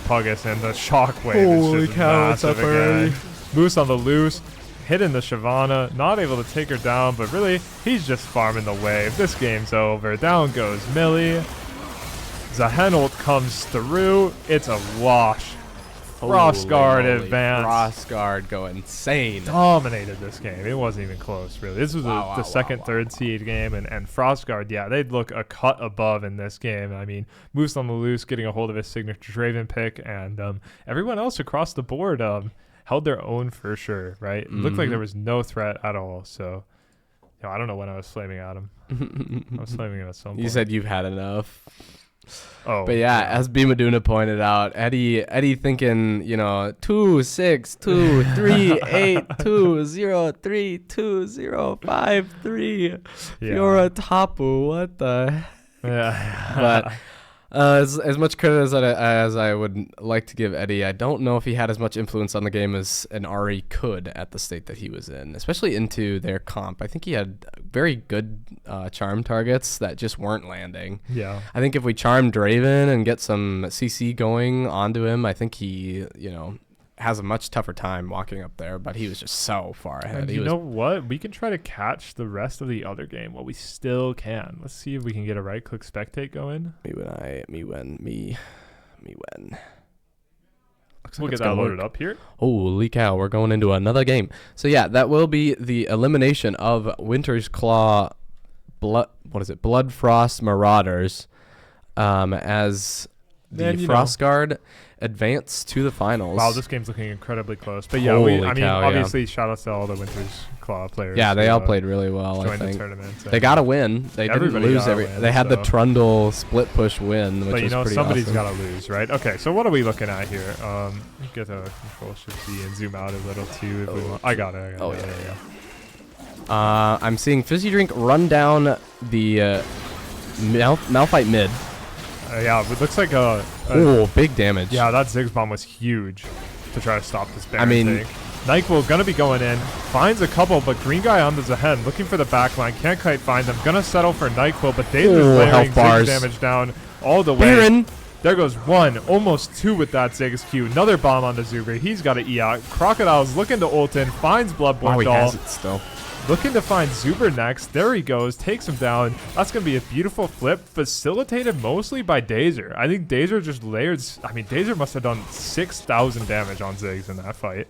Puggus, and the shockwave Holy is just cow, it's massive up already. again. Moose on the loose, hitting the Shyvana, not able to take her down, but really he's just farming the wave. This game's over. Down goes Millie. Zahen ult comes through. It's a wash. Frost Guard Holy moly, advance. Frost Guard go insane. Dominated this game. It wasn't even close, really. This was the second, third seed game, and Frost Guard, yeah, they'd look a cut above in this game. I mean, Moose on the loose, getting a hold of his signature Draven pick, and everyone else across the board held their own for sure, right? It looked like there was no threat at all, so I don't know when I was flaming at him. I was flaming him at some point. You said you've had enough. Oh, But yeah, as Bimaduna pointed out, Eddie thinking, 2 6 2 3 8 2 0 3 2 0 5 3. Fiora Tapu, what the? Yeah. But as much credit as I would like to give Eddie, I don't know if he had as much influence on the game as an Ari could at the state that he was in, especially into their comp. I think he had very good charm targets that just weren't landing. Yeah. I think if we charm Draven and get some CC going onto him, I think he, has a much tougher time walking up there, but he was just so far ahead. And you know what? We can try to catch the rest of the other game while we still can. Let's see if we can get a right-click spectate going. Me when. Looks We'll like get it's that gonna loaded work. up here. Holy cow, we're going into another game. So yeah, that will be the elimination of Winter's Claw Blood Frost Marauders as the And, Frost Guard advance to the finals. Wow, this game's looking incredibly close. But yeah, Holy I mean, cow, yeah. obviously, shout outs to all the Winter's Claw players. Yeah, they who, all played really well, I joined the think. tournament. They got to win. They didn't Everybody lose gotta win, They had the so- Trundle split push win, which But was pretty somebody's awesome. got to lose, right? Okay, so what are we looking at here? Get a control shift D and zoom out a little too. If we want. I got it. Oh, yeah. I'm seeing Fizzy Drink run down the Malphite mid. Yeah, it looks like Big damage. yeah, that Ziggs bomb was huge to try to stop this Baron I mean- thing. Nyquil gonna be going in, finds a couple, but green guy on the Zahen, looking for the backline, can't quite find them. Gonna settle for Nyquil, but David's layering health Ziggs bars. damage down all the way. Baron. There goes 1, almost 2 with that Ziggs Q. Another bomb on the Zuber. He's got to E out. Crocodile's looking to ult in, finds Bloodborne Wow, he Doll. has it still. Looking to find Zuber next. There he goes. Takes him down. That's going to be a beautiful flip. Facilitated mostly by Dazer. I think Dazer just layered. I mean, Dazer must have done 6,000 damage on Ziggs in that fight.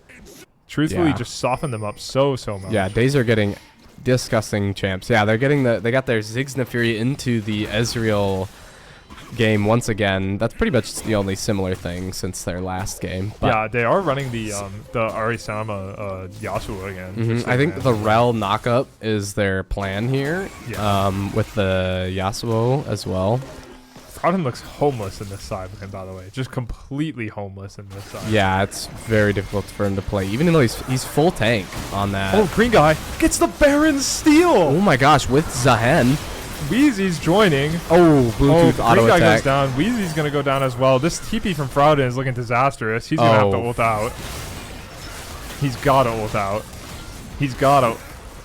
Truthfully, Yeah. just softened them up so much. Yeah, Days are getting disgusting champs. Yeah, they're getting they got their Ziggs Neferi into the Ezreal game once again. That's pretty much the only similar thing since their last game. But Yeah, they are running the Arisama Yasuo again. which I they think ran. the Rel knockup is their plan here. Yeah. With the Yasuo as well. Fraudin looks homeless in this side with him, by the way. Just completely homeless in this side. Yeah, it's very difficult for him to play, even though he's full tank on that. Oh, green guy gets the Baron steal. Oh my gosh, with Zahen. Wheezy's joining. Oh, Bluetooth auto green guy attack. goes down. Wheezy's going to go down as well. This TP from Fraudin is looking disastrous. He's going to have to ult out. He's got to ult out. He's got to.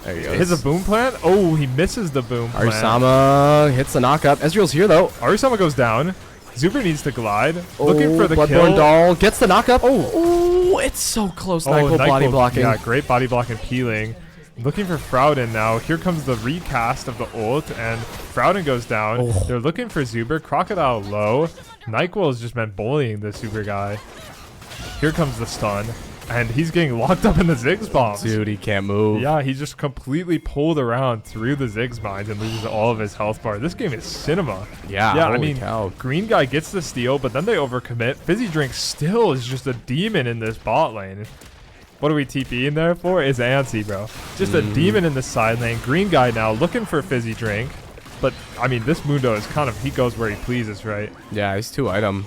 There he goes. Hits a boom plant. Oh, he misses the boom plant. Arisama hits the knockup. Ezreal's here, though. Arisama goes down. Zuber needs to glide. Looking for the Bloodborne kill. Doll gets the knockup. Oh, it's so close. Nyquil body blocking. Yeah, great body block and peeling. Looking for Freljordian now. Here comes the recast of the ult, and Freljordian goes down. Oh. They're looking for Zuber. Crocodile low. Nyquil has just been bullying the Zuber guy. Here comes the stun, and he's getting locked up in the Ziggs bombs. Dude, he can't move. Yeah, he just completely pulled around through the Ziggs mines and loses all of his health bar. This game is cinema. Yeah, I holy mean, cow. green guy gets the steal, but then they overcommit. Fizzy Drink still is just a demon in this bot lane. What are we TPing there for? It's Ansi, bro. Just a demon in the side lane. Green guy now looking for Fizzy Drink. But, I mean, this Mundo is kind of, he goes where he pleases, right? Yeah, he's 2-item.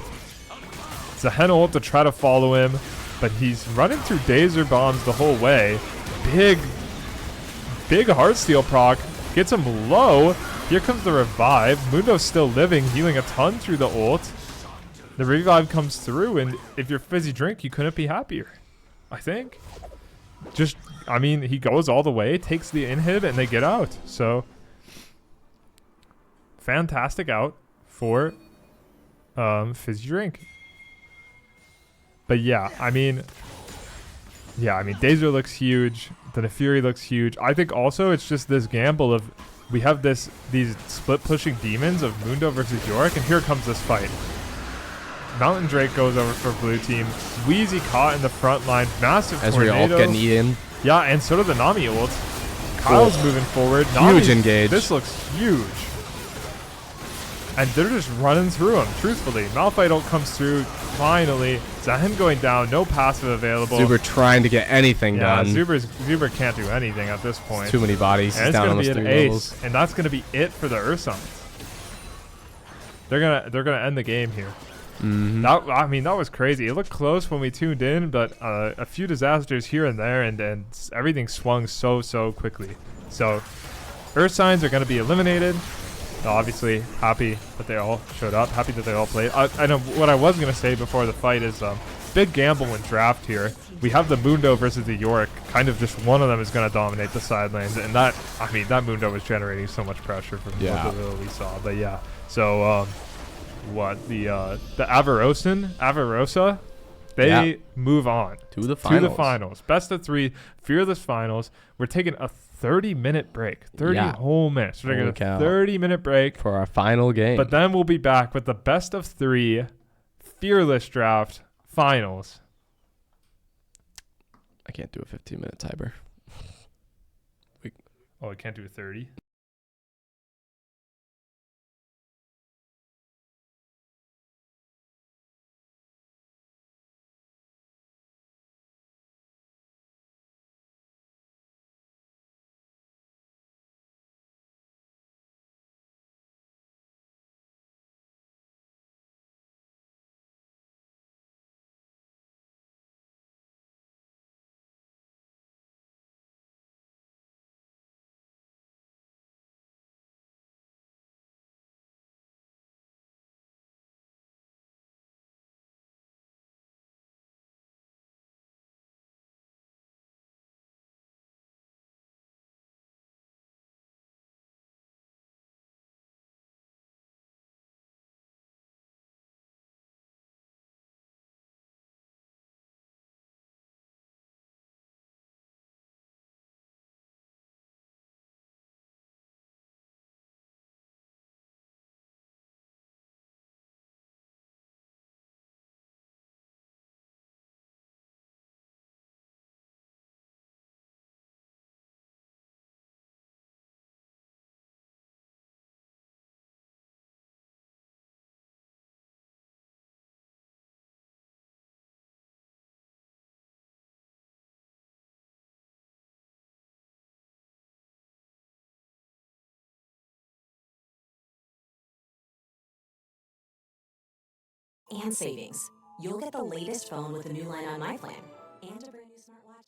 It's a Hen ult to try to follow him, but he's running through Dazer bombs the whole way. Big Heartsteel proc. Gets him low. Here comes the revive. Mundo's still living, healing a ton through the ult. The revive comes through, and if you're Fizzy Drink, you couldn't be happier, I think. Just, I mean, he goes all the way, takes the inhib, and they get out. So, fantastic out for Fizzy Drink. But yeah, I mean, Dazer looks huge. The Nefiri looks huge. I think also it's just this gamble of we have these split pushing demons of Mundo versus Yorick, and here comes this fight. Mountain Drake goes over for blue team. Wheezy caught in the front line. Massive Ezreal tornado. getting eaten. Yeah, and so did the Nami ult. Kyle's moving forward. Huge Nami's, engage. This looks huge. And they're just running through him, truthfully. Malphite ult comes through, finally. Zahen going down, no passive available. Zuber trying to get anything done. Zuber can't do anything at this point. Too many bodies. And He's it's down gonna almost be an 3 ace, levels. and that's gonna be it for the Ursons. They're gonna end the game here. That was crazy. It looked close when we tuned in, but a few disasters here and there, and everything swung so quickly. So, Ursines are gonna be eliminated. Obviously, happy that they all showed up. Happy that they all played. I know what I was gonna say before the fight is big gamble in draft here. We have the Mundo versus the Yorick. Kind of just one of them is gonna dominate the side lanes, and that Mundo was generating so much pressure from what we saw. But yeah, so the Avarosa, they move on to the finals. Best of 3, fearless finals. We're taking a 30-minute break. 30 whole minutes. We're taking a 30-minute break for our final game. But then we'll be back with the best of 3 fearless draft finals. I can't do a 15-minute timer. Oh, I can't do a 30? And savings. You'll get the latest phone with a new line on my plan and a brand new smartwatch.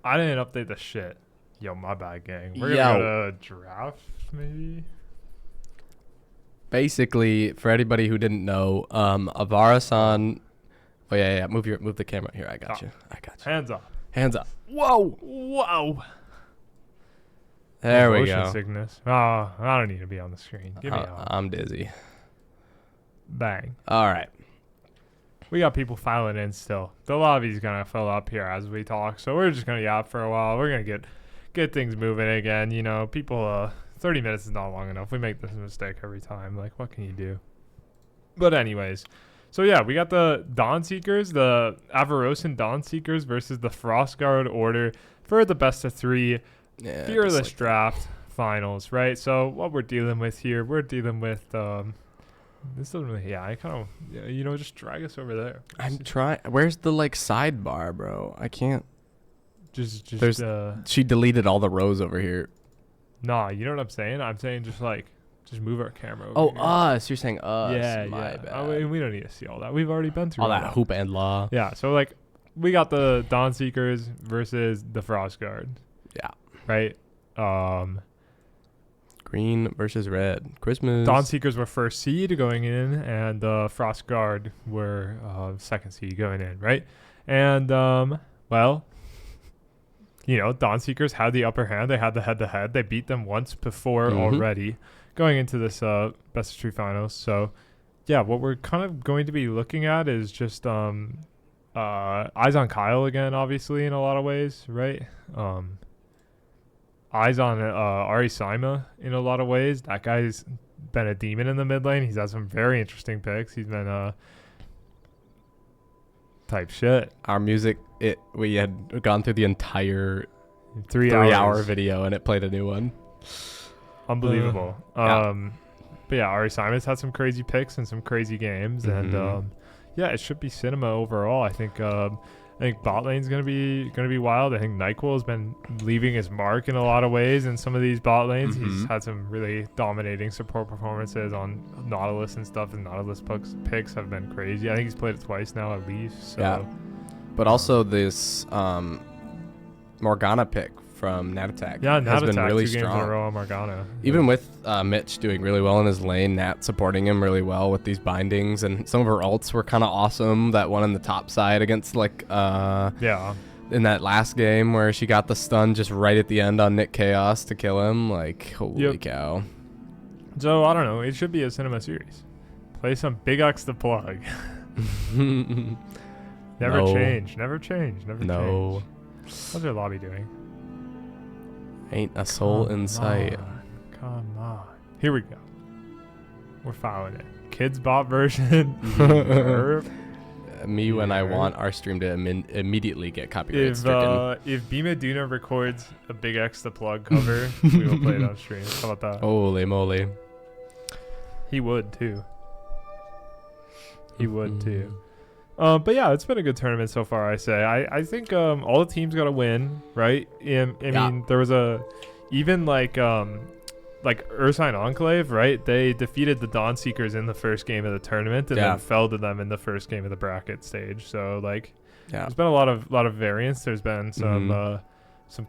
I didn't update the shit. Yo, my bad, gang. We're Yo. gonna go to draft, maybe. Basically, for anybody who didn't know, Avara-san. Oh yeah. Move the camera here. I got you. Hands up. Hands up. Whoa. Whoa. There we Motion go. sickness. Oh, I don't need to be on the screen. Give me a I'm dizzy. bang. All right. We got people filing in still. The lobby's gonna fill up here as we talk, so we're just gonna yap for a while. We're gonna get things moving again. You know, people. 30 minutes is not long enough. We make this mistake every time. Like, what can you do? But anyways, so yeah, we got the Dawn Seekers, the Avarosan Dawn Seekers versus the Frostguard Order for the best of 3 Fearless Draft Finals, right? So what we're dealing with here, we're dealing with this doesn't really, I kind of, just drag us over there. I'm trying. Where's the sidebar, bro? I can't. Just She deleted all the rows over here. nah, you know what I'm saying? I'm saying just move our camera over Oh, here. us. You're saying us. Yeah, My yeah. bad. I mean, we don't need to see all that. We've already been through All that hoop and law. Yeah, so we got the Dawn Seekers versus the Frostguard. Yeah. Right? Green versus red. Christmas. Dawn Seekers were first seed going in, and the Frostguard were second seed going in, right? And well, Dawn Seekers had the upper hand. They had the head-to-head. They beat them once before already going into this best of 3 finals. So yeah, what we're kind of going to be looking at is just eyes on Kyle again, obviously, in a lot of ways, right? Eyes on Ari Saima in a lot of ways. That guy's been a demon in the mid lane. He's had some very interesting picks. He's been type shit. Our music, we had gone through the entire 3 3-hour video and it played a new one. Unbelievable. Yeah. But yeah, Ari Simon's had some crazy picks and some crazy games, and yeah, it should be cinema overall. I think bot lane's gonna be wild. I think NyQuil has been leaving his mark in a lot of ways in some of these bot lanes. He's had some really dominating support performances on Nautilus and stuff, and Nautilus picks have been crazy. I think he's played it twice now at least. So. Yeah. But also this Morgana pick from Nat Attack has been really 2 strong. games in a row on Morgana. Even with Mitch doing really well in his lane, Nat supporting him really well with these bindings, and some of her ults were kind of awesome. That one on the top side against in that last game where she got the stun just right at the end on Nick Chaos to kill him. Like, holy cow. So I don't know. It should be a cinema series. Play some Big X the plug. Never change. No. How's your lobby doing? Ain't a soul in sight. Come on. Here we go. We're following it. Kids bot version. Me when I want our stream to immediately get copyright stricken. If Bima Duna records a Big X the plug cover, we will play it on stream. How about that? Holy moly. He would too. But yeah, it's been a good tournament so far, I say. I think all the teams got to win, right? I mean, there was even Ursine Enclave, right? They defeated the Dawn Seekers in the first game of the tournament and then fell to them in the first game of the bracket stage. So there's been a lot of variance. There's been some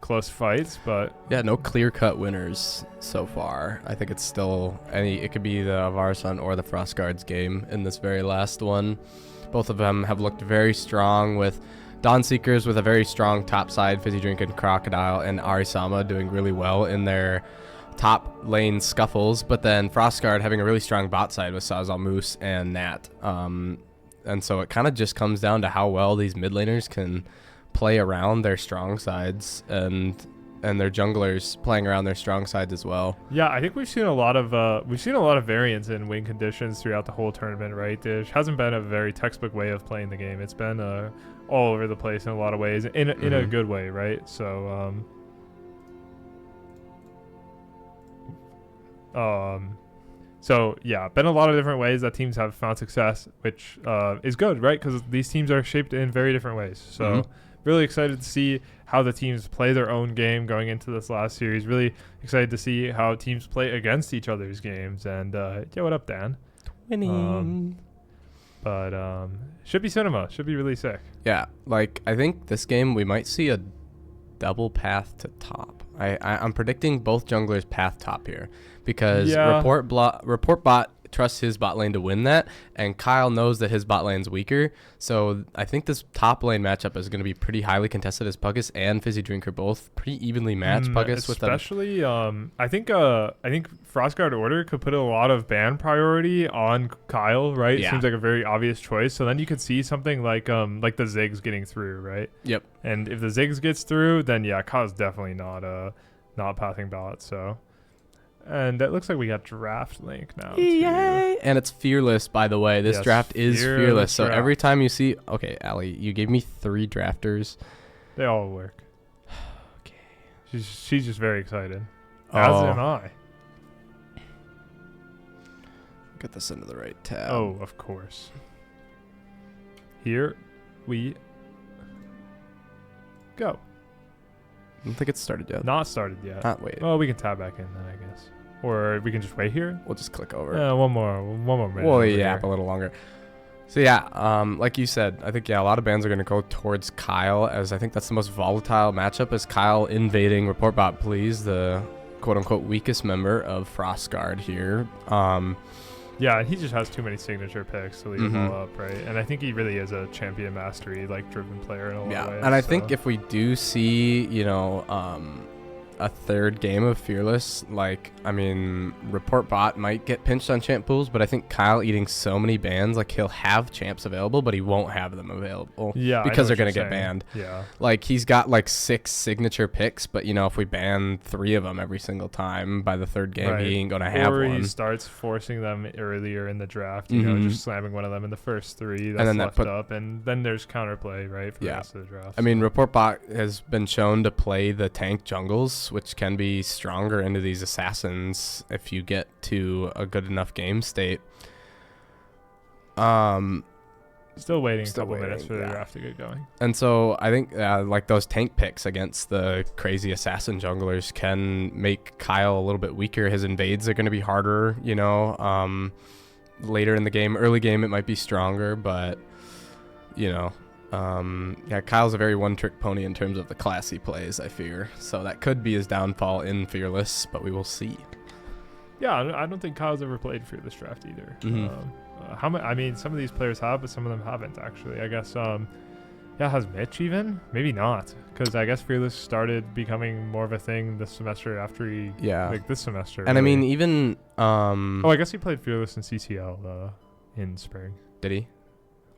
close fights, but no clear-cut winners so far. I think it's still it could be the Avarasan or the Frostguards game in this very last one. Both of them have looked very strong, with Dawn Seekers with a very strong top side, Fizzy Drink and Crocodile, and Arisama doing really well in their top lane scuffles, but then Frostguard having a really strong bot side with Sazal Moose and Nat. And so it kind of just comes down to how well these mid laners can play around their strong sides, and their junglers playing around their strong sides as well. Yeah, I think we've seen a lot of variance in win conditions throughout the whole tournament, right? There hasn't been a very textbook way of playing the game. It's been all over the place in a lot of ways, in a good way, right? So so yeah, been a lot of different ways that teams have found success, which is good, right? Because these teams are shaped in very different ways. So really excited to see how the teams play their own game going into this last series. Really excited to see how teams play against each other's games. And what up, Dan? Winning. Should be cinema. Should be really sick. Yeah, I think this game we might see a double path to top. I'm predicting both junglers path top here because Yeah. report bot trusts his bot lane to win that, and Kyle knows that his bot lane's weaker. So I think this top lane matchup is going to be pretty highly contested as Puggus and Fizzy Drink are both pretty evenly matched. Puggus with especially I think Frostguard Order could put a lot of ban priority on Kyle, right? Yeah. Seems like a very obvious choice. So then you could see something like the Ziggs getting through, right? Yep. And if the Ziggs gets through, then yeah, Kyle's definitely not passing ballot. So. And it looks like we got draft link now. Yay! And it's fearless, by the way. This Yes, draft is fearless. So draft. every time you see, okay, Allie, you gave me 3 drafters. They all work. Okay. She's just very excited. As am I. Get this into the right tab. Oh, of course. Here we go. I don't think it's started yet. Not started yet. Not wait. Well, we can tab back in then, I guess. Or we can just wait here. We'll just click over. One more minute. We'll over yap here. a little longer. So yeah, like you said, I think a lot of bans are going to go towards Kyle, as I think that's the most volatile matchup. Is Kyle invading Report Bot Please, the quote unquote weakest member of Frostguard here. Yeah, he just has too many signature picks to leave them all up, right? And I think he really is a champion mastery driven player in a lot of ways. And I think if we do see, a third game of Fearless, Report Bot might get pinched on champ pools, but I think Kyle eating so many bans, he'll have champs available, but he won't have them available. Yeah, because they're going gonna get banned. Yeah. He's got 6 signature picks, but if we ban 3 of them every single time by the third game, Right. he ain't gonna have or one. he starts forcing them earlier in the draft, just slamming one of them in the first 3 that's then left up, and then there's counterplay, right, for the rest of the draft. Report Bot has been shown to play the tank jungles, which can be stronger into these assassins if you get to a good enough game state. Still waiting a couple minutes for the draft to get going. And so I think those tank picks against the crazy assassin junglers can make Kyle a little bit weaker. His invades are going to be harder, later in the game. Early game it might be stronger, but Kyle's a very one-trick pony in terms of the class he plays, I fear. So that could be his downfall in Fearless, but we will see. Yeah, I don't think Kyle's ever played Fearless draft either. Some of these players have, but some of them haven't, actually. I guess, has Mitch even? Maybe not, because I guess Fearless started becoming more of a thing this semester after he... Yeah. this semester. And really. even... I guess he played Fearless in CCL in spring. Did he?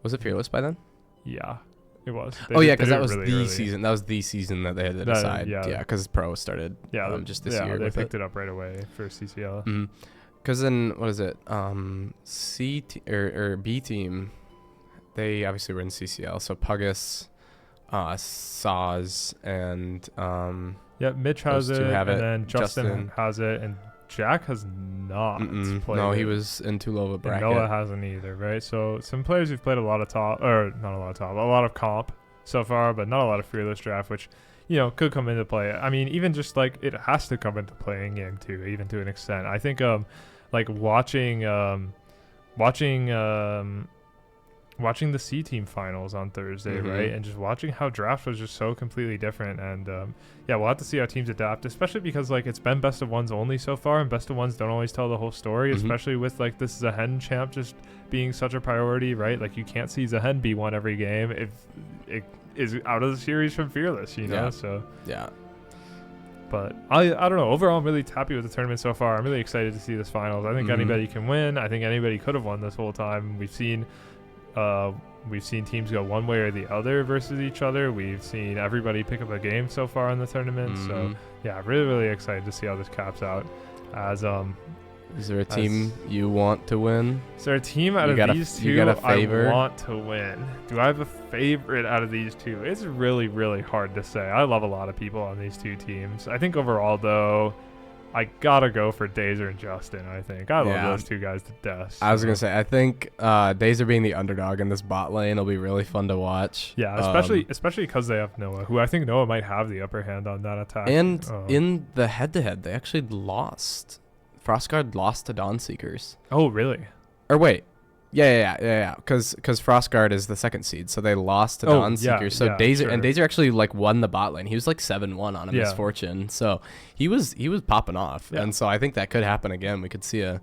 Was it Fearless by then? Yeah, it was. Because that was really the early. season. That was the season that they had to decide. Yeah, because Pro started just this year. They with picked it up right away for CCL. Mm-hmm. Because then, what is it? Or B team, they obviously were in CCL. So Puggus, Saz, and Mitch has it, have and it. then Justin has it, and Jack has not played. No, it. he was in too low of a bracket. And Noah hasn't either, right? So some players who've played a lot of a lot of comp so far, but not a lot of Fearless draft, which could come into play. I mean, even just it has to come into play in game 2, even to an extent. I think watching the C team finals on Thursday, right, and just watching how draft was just so completely different, and we'll have to see how teams adapt, especially because it's been best of ones only so far, and best of ones don't always tell the whole story, especially with this Zahen champ just being such a priority, right? You can't see Zahen be won every game if it is out of the series from Fearless, so yeah. But I don't know. Overall, I'm really happy with the tournament so far. I'm really excited to see this finals. I think anybody can win. I think anybody could have won this whole time. We've seen teams go one way or the other versus each other. We've seen everybody pick up a game so far in the tournament. So yeah, really, really excited to see how this caps out. Is there a team you want to win? Is there a team out of these two I want to win? Do I have a favorite out of these two? It's really, really hard to say. I love a lot of people on these two teams. I think overall, though, I gotta go for Dazer and Justin. I think I love those two guys to death. I was gonna say, I think Dazer being the underdog in this bot lane will be really fun to watch. Yeah, especially because they have Noah, who I think Noah might have the upper hand on that attack. And in the head-to-head, they actually lost. Frostguard lost to Dawnseekers. Oh, really? Or wait, Yeah. Because Frostguard is the second seed, so they lost to Dawnseeker. So Dazer actually like won the bot lane. He was like 7-1 on a Misfortune, so he was popping off, and so I think that could happen again. We could see a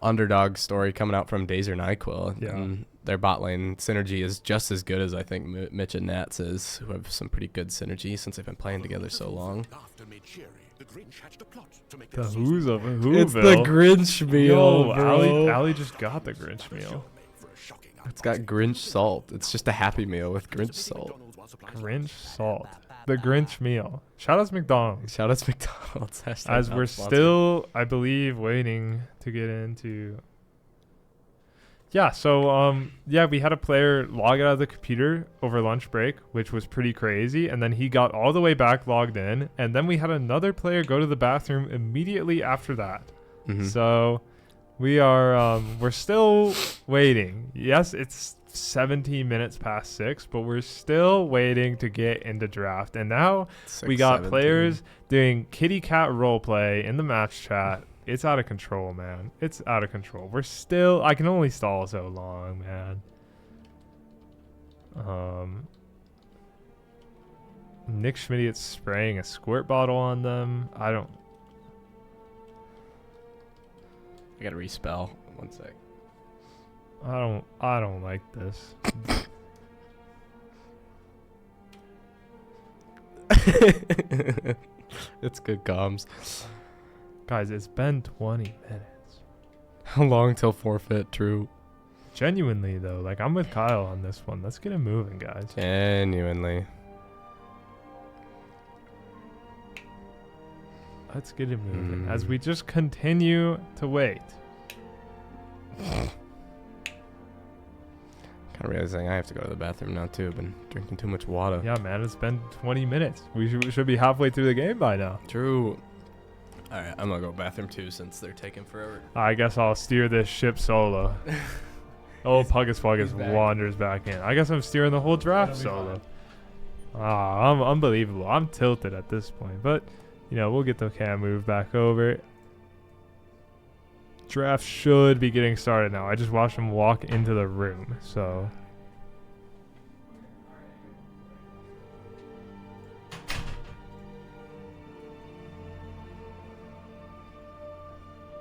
underdog story coming out from Dazer Nyquil. Yeah. And their bot lane synergy is just as good as I think Mitch and Nats is, who have some pretty good synergy since they've been playing together so long. The who's of Whoville. It's the Grinch meal, bro. Allie just got the Grinch meal. It's got Grinch salt. It's just a Happy Meal with Grinch salt. Grinch salt. The Grinch meal. Shout out to McDonald's. Shout out to McDonald's. As we're still, I believe, waiting to get into... Yeah, so, we had a player log out of the computer over lunch break, which was pretty crazy, and then he got all the way back logged in, and then we had another player go to the bathroom immediately after that. Mm-hmm. So, we're still waiting. Yes, it's 17 minutes past 6, but we're still waiting to get into draft, and now we got 17. players doing kitty cat roleplay in the match chat. It's out of control, man. It's out of control. I can only stall so long, man. Nick Schmidt's spraying a squirt bottle on them. I gotta respell. 1 sec. I don't like this. It's good comms. Guys, it's been 20 minutes. How long till forfeit? True. Genuinely, though, like, I'm with Kyle on this one. Let's get it moving, guys. Genuinely. Let's get it moving as we just continue to wait. Kind of realizing I have to go to the bathroom now, too. I've been drinking too much water. Yeah, man, it's been 20 minutes. We should be halfway through the game by now. True. All right, I'm going to go bathroom, too, since they're taking forever. I guess I'll steer this ship solo. Puggus wanders back in. I guess I'm steering the whole draft solo. I'm unbelievable. I'm tilted at this point. But, we'll get the cam move back over. Draft should be getting started now. I just watched him walk into the room, so...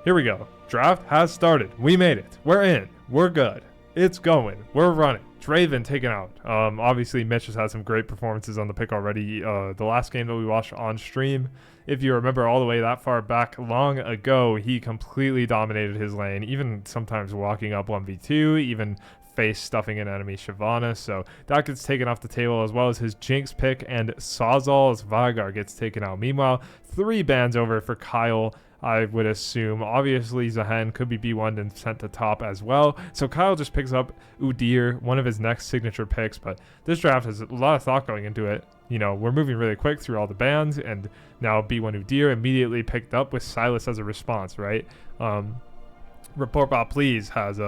Here we go. Draft has started. We made it. We're in. We're good. It's going. We're running. Draven taken out. Obviously, Mitch has had some great performances on the pick already. The last game that we watched on stream, if you remember all the way that far back long ago, he completely dominated his lane, even sometimes walking up 1v2, even face stuffing an enemy Shyvana. So that gets taken off the table, as well as his Jinx pick, and Sawzall's Vagar gets taken out. Meanwhile, 3 bans over for Kyle, I would assume. Obviously, Zahen could be B1'd and sent to top as well. So Kyle just picks up Udyr, one of his next signature picks. But this draft has a lot of thought going into it. We're moving really quick through all the bans, and now B1 Udyr immediately picked up with Silas as a response, right? ReportBot Please has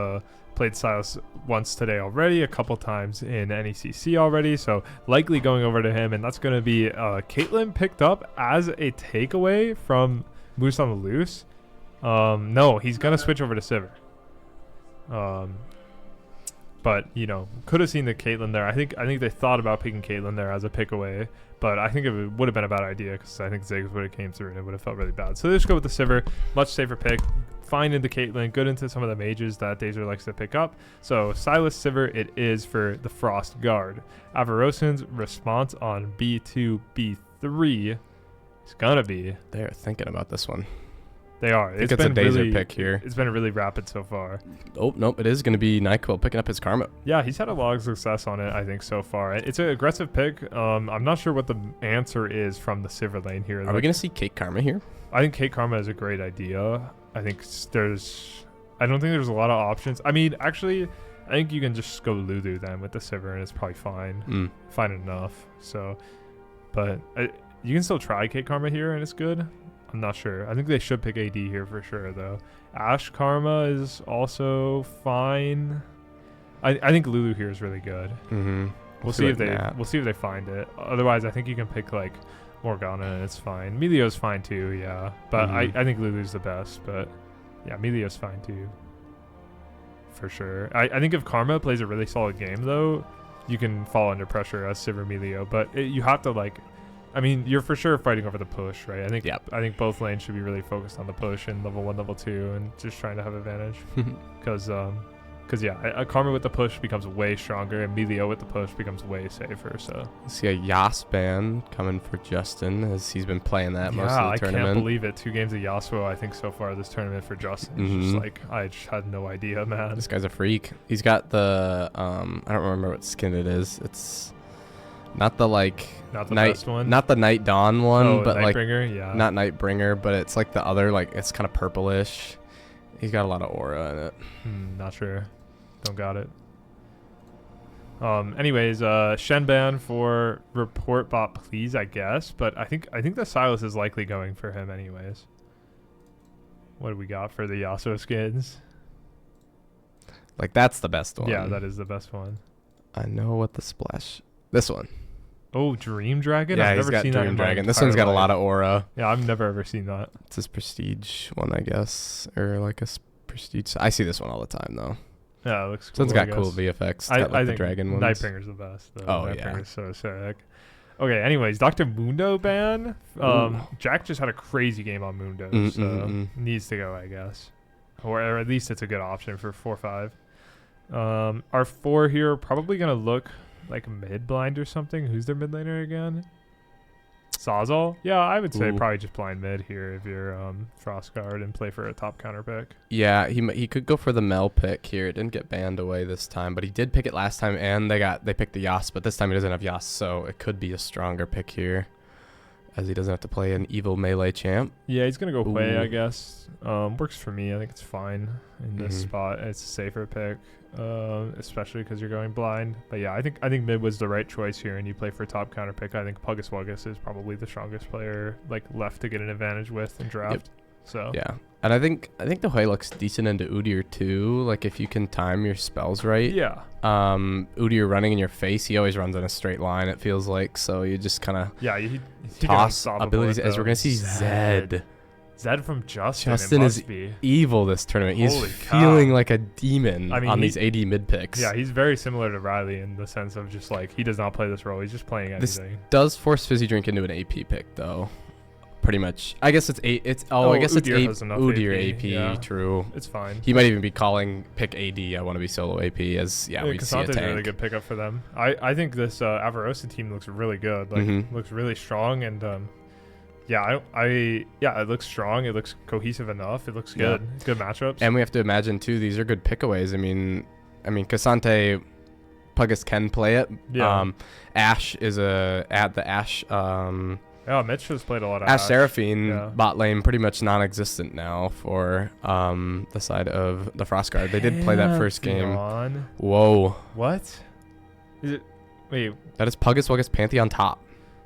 played Silas once today already, a couple times in NECC already, so likely going over to him, and that's going to be Caitlyn picked up as a takeaway from Moose on the Loose. No, he's gonna switch over to Sivir. But could have seen the Caitlyn there. I think they thought about picking Caitlyn there as a pick away, but I think it would have been a bad idea because I think Ziggs would have came through and it would have felt really bad. So they just go with the Sivir, much safer pick. Fine into Caitlyn, good into some of the mages that Dazer likes to pick up. So Silas Sivir it is for the Frost Guard. Avarosin's response on B2, B3 is gonna be... They're thinking about this one. They are. I think it's a Dazer pick here. It's been really rapid so far. Oh, nope. It is going to be Nyquil picking up his Karma. Yeah, he's had a lot of success on it, I think, so far. It's an aggressive pick. I'm not sure what the answer is from the Sivir lane here. Are we going to see Kate Karma here? I think Kate Karma is a great idea. I don't think there's a lot of options. I mean, actually, I think you can just go Lulu then with the Sivir, and it's probably fine. Fine enough. So, but you can still try Kate Karma here, and it's good. I'm not sure. I think they should pick AD here for sure, though. Ashe Karma is also fine. I think Lulu here is really good. We'll see if they find it. Otherwise, I think you can pick like Morgana and it's fine. Melio's fine too, yeah. But I think Lulu's the best. But yeah, Melio's fine too. for sure. I think if Karma plays a really solid game, though, you can fall under pressure as Civ or Melio. But you have to, like, I mean, you're for sure fighting over the push, right? I think both lanes should be really focused on the push in level 1, level 2, and just trying to have advantage. Because yeah, Karma with the push becomes way stronger, and Melio with the push becomes way safer. So see a Yas ban coming for Justin, as he's been playing that most of the tournament. I can't believe it. 2 games of Yasuo, I think, so far this tournament for Justin. It's just like, I just had no idea, man. This guy's a freak. He's got the I don't remember what skin it is. It's not the best one. Not the Night Dawn one, but Nightbringer, yeah. Not Nightbringer, but it's like the other, like, it's kind of purplish. He's got a lot of aura in it. Not sure. Don't got it. Anyways, Shen ban for report bot, please, I guess. But I think the Silas is likely going for him anyways. What do we got for the Yasuo skins? Like, that's the best one. Yeah, that is the best one. I know what the splash. This one. Oh, Dream Dragon? Yeah, I've he's never got seen Dream that Dragon. This one's got a lot of aura. Yeah, I've never ever seen that. It's his prestige one, I guess, or like a prestige. I see this one all the time though. Yeah, it looks cool. This one's got cool VFX. I the think dragon ones. Nightbringer's the best. Though. Oh, Nightbringer's so sick. Okay, anyways, Dr. Mundo ban. Jack just had a crazy game on Mundo, so needs to go, I guess. Or at least it's a good option for 4-5. Our 4 here are probably going to look like mid blind or something. Who's their mid laner again? Sawzall? Yeah, I would say probably just blind mid here if you're Frostguard and play for a top counter pick. Yeah, he could go for the Mel pick here. It didn't get banned away this time, but he did pick it last time, and they picked the Yas, but this time he doesn't have Yas, so it could be a stronger pick here, as he doesn't have to play an evil melee champ. Yeah, he's gonna go Hui, I guess. Works for me. I think it's fine in this spot. It's a safer pick, especially because you're going blind. But yeah, I think mid was the right choice here, and you play for a top counter pick. I think Puggus Wuggus is probably the strongest player left to get an advantage with in draft. Yep. So yeah, and I think the Hui looks decent into Udyr too. Like, if you can time your spells right. Yeah. Udyr running in your face, he always runs in a straight line, it feels like. So you just kind of toss abilities. As we're gonna see Zed from Justin is evil this tournament. He's feeling like a demon on these AD mid picks. Yeah, he's very similar to Riley in the sense of just like he does not play this role. He's just playing anything. This does force Fizzy Drink into an AP pick though. Pretty much. I guess it's I guess Udyr it's Udyr AP. Yeah. True. It's fine. He might even be calling pick AD. I want to be solo AP as we'd see a Casante's tank. a really good pickup for them. I think this Avarosa team looks really good. Looks really strong, and it looks strong. It looks cohesive enough. It looks good. Yeah. Good matchups. And we have to imagine too, these are good pickaways. I mean Casante, Puggus can play it. Yeah. Ashe is Ashe. Mitch has played a lot of Ashe Seraphine bot lane, pretty much non-existent now for the side of the Frostguard. They did play that first game. Whoa. What? Is it? Wait. That is Puggus Wuggus Pantheon top.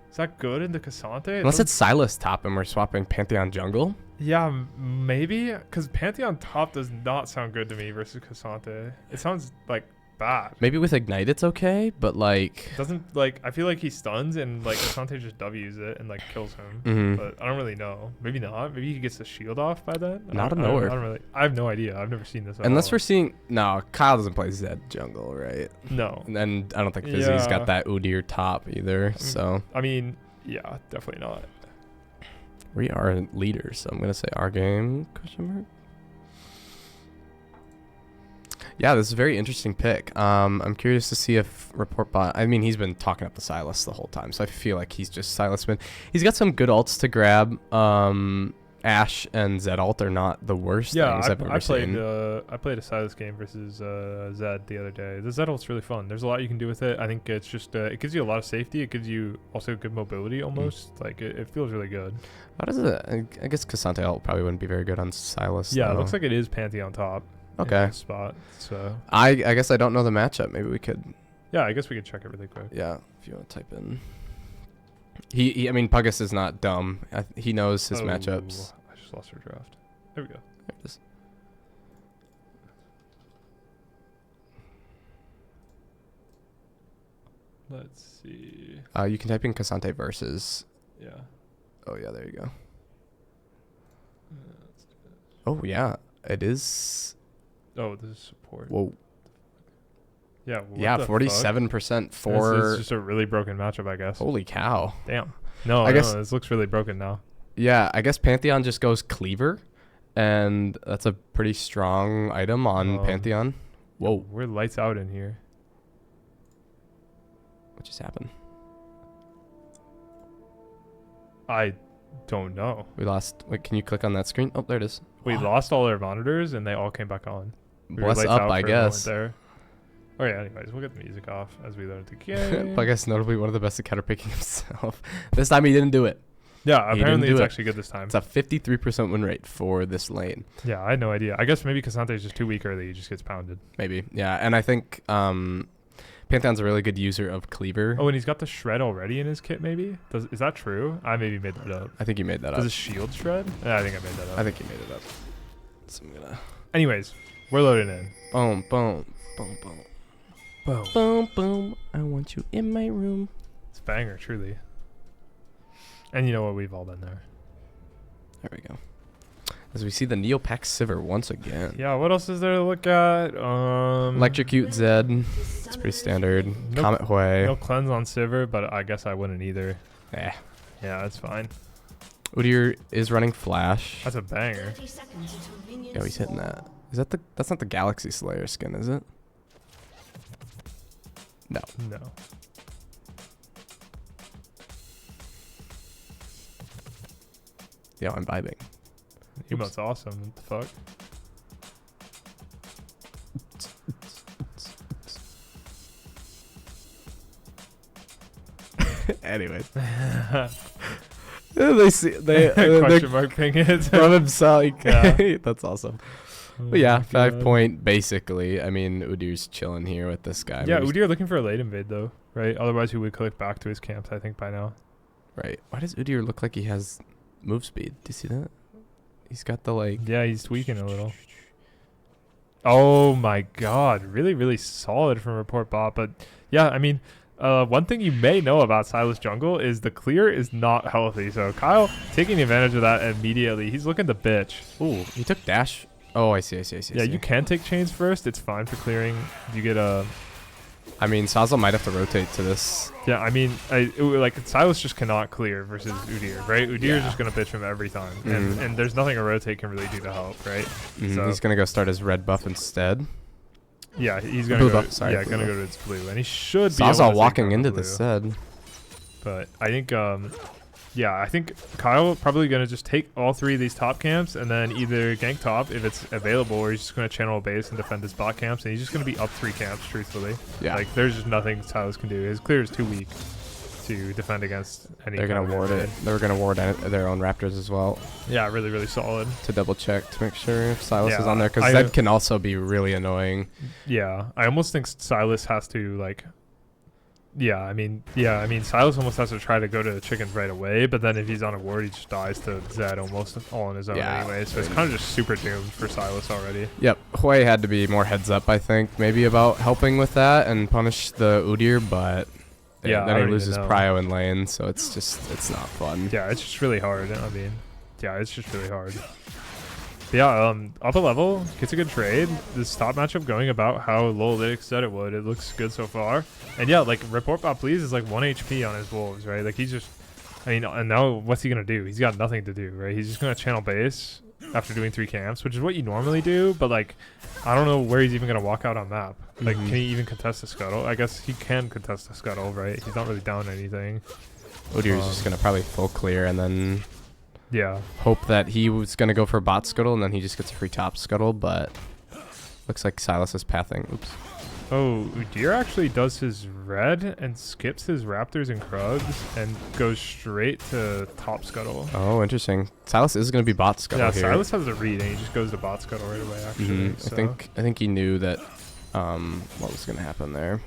Is that good into Casante? Unless it's Silas top and we're swapping Pantheon jungle. Yeah, maybe. Because Pantheon top does not sound good to me versus Casante. It sounds like bad. Maybe with Ignite it's okay, but doesn't I feel like he stuns and Casante just W's it and kills him. But I don't really know. Maybe not. Maybe he gets the shield off by then. Not a nowhere. I have no idea. I've never seen this. Unless we're seeing Kyle doesn't play Zed jungle, right? No. And I don't think Fizzy's got that Udyr top either. So I mean, yeah, definitely not. We are leaders, so I'm gonna say our game ? Yeah, this is a very interesting pick. I'm curious to see if ReportBot... I mean, he's been talking up the Silas the whole time, so I feel like he's just Silas man. He's got some good ults to grab. Ashe and Zed ult are not the worst things I've ever seen. I played a Silas game versus Zed the other day. The Zed ult's really fun. There's a lot you can do with it. I think it's just... it gives you a lot of safety. It gives you also good mobility almost. It feels really good. How does it... I guess Casante ult probably wouldn't be very good on Silas. Yeah, though. It looks like it is Pantheon top. Okay. Spot. So I guess I don't know the matchup. Maybe we could. Yeah, I guess we could check it really quick. Yeah, if you want to type in. I mean, Puggus is not dumb. He knows his matchups. I just lost our draft. There we go. There it is. Let's see. You can type in Casante versus. Yeah. Oh yeah, there you go. Oh yeah, it is. Oh, this is support. Whoa. Yeah. What Yeah, the 47% fuck? for. This is just a really broken matchup, I guess. Holy cow. Damn. No, I guess this looks really broken now. Yeah, I guess Pantheon just goes Cleaver, and that's a pretty strong item on Pantheon. Whoa. We're lights out in here. What just happened? I don't know. We lost. Wait, can you click on that screen? Oh, there it is. We lost all our monitors and they all came back on. We were Bless lights up, out I for a moment guess. there. Oh yeah, anyways, we'll get the music off as we learn the game. I guess notably one of the best at counterpicking himself. This time he didn't do it. Yeah, He apparently didn't it's do it. actually good this time. It's a 53% win rate for this lane. Yeah, I had no idea. I guess maybe Casante's just too weak early. He just gets pounded. Maybe. Yeah, and I think Pantheon's a really good user of Cleaver. Oh, and he's got the shred already in his kit, maybe? Is that true? I maybe made that up. I think you made that Does up. his shield shred? Yeah, I think I made that up. I think you made it up. So I'm gonna... Anyways, we're loading in. Boom, boom, boom, boom. Boom. Boom, boom. I want you in my room. It's a banger, truly. And you know what? We've all been there. There we go. As we see the Neopet Sivir once again. Yeah, what else is there to look at? Electrocute Zed. It's pretty standard. No- Comet Hue. No cleanse on Sivir, but I guess I wouldn't either. Eh. Yeah, that's fine. Udyr is running Flash. That's a banger. Yeah, he's hitting that. Is that the? That's not the Galaxy Slayer skin, is it? No. No. Yeah, I'm vibing. Emote's awesome. What the fuck? Anyway. They see they Question mark ping it. from himself. Yeah. That's awesome. Oh But yeah, my 5 God. point basically. I mean, Udyr's chilling here with this guy. Yeah, Maybe- Udyr looking for a late invade though, right? Otherwise, he would click back to his camps. I think by now. Right. Why does Udyr look like he has move speed? Do you see that? He's got the like. Yeah, he's tweaking a little. Oh my God, really, really solid from Report Bot. But yeah, I mean, one thing you may know about Silas Jungle is the clear is not healthy. So Kyle taking advantage of that immediately. He's looking to bitch. Ooh, he took dash. Oh, I see. Yeah, you can take chains first. It's fine for clearing. You get a. I mean, Saza might have to rotate to this. Yeah, I mean, like Silas just cannot clear versus Udyr, right? Udyr is Yeah. just gonna bitch him every time, Mhm. and there's nothing a rotate can really do to help, right? So- He's gonna go start his red buff instead. Yeah, he's gonna Blue go. buff, sorry, yeah, blue gonna buff. go to its blue, and he should be able to Saza take walking down into the this blue. said. But I think, yeah, I think Kyle probably gonna just take all three of these top camps and then either gank top if it's available, or he's just gonna channel a base and defend his bot camps, and he's just gonna be up 3 camps. Truthfully, Yeah. like there's just nothing Silas can do. His clear is too weak to defend against any. They're gonna kind of ward invade. it. They're gonna ward their own Raptors as well Yeah, really, really solid. to double check to make sure if Silas is Yeah, on there, because I- Zed can also be really annoying. Yeah, I almost think Silas has to like. I mean, Silas almost has to try to go to the chickens right away, but then if he's on a ward, he just dies to Zed almost all on his own Yeah, anyway. So it's I mean- kind of just super doomed for Silas already. Yep, Hue had to be more heads up, I think, maybe about helping with that and punish the Udyr, but Yeah, I then he don't loses even know. prio in lane, so it's not fun. Yeah, it's just really hard. I mean, yeah, it's just really hard. But yeah, up a level, gets a good trade. This top matchup going about how Lolalytics said it would. It looks good so far. And yeah, like Report Bot Please is like 1 HP on his wolves, right? Like he's just, I mean, and now what's he gonna do? He's got nothing to do, right? He's just gonna channel base after doing 3 camps, which is what you normally do. But like, I don't know where he's even gonna walk out on map. Like, Mhm. can he even contest the scuttle? I guess he can contest the scuttle, right? He's not really down anything. Udyr's just gonna probably full clear and then Yeah. hope that he was gonna go for bot scuttle and then he just gets a free top scuttle, but looks like Silas is pathing. Oops. Oh, Udyr actually does his red and skips his Raptors and Krugs and goes straight to top scuttle. Oh, interesting. Silas is gonna be bot scuttle Yeah, here. Silas has a read and he just goes to bot scuttle right away. Actually, Mhm. so, I think he knew that what was gonna happen there.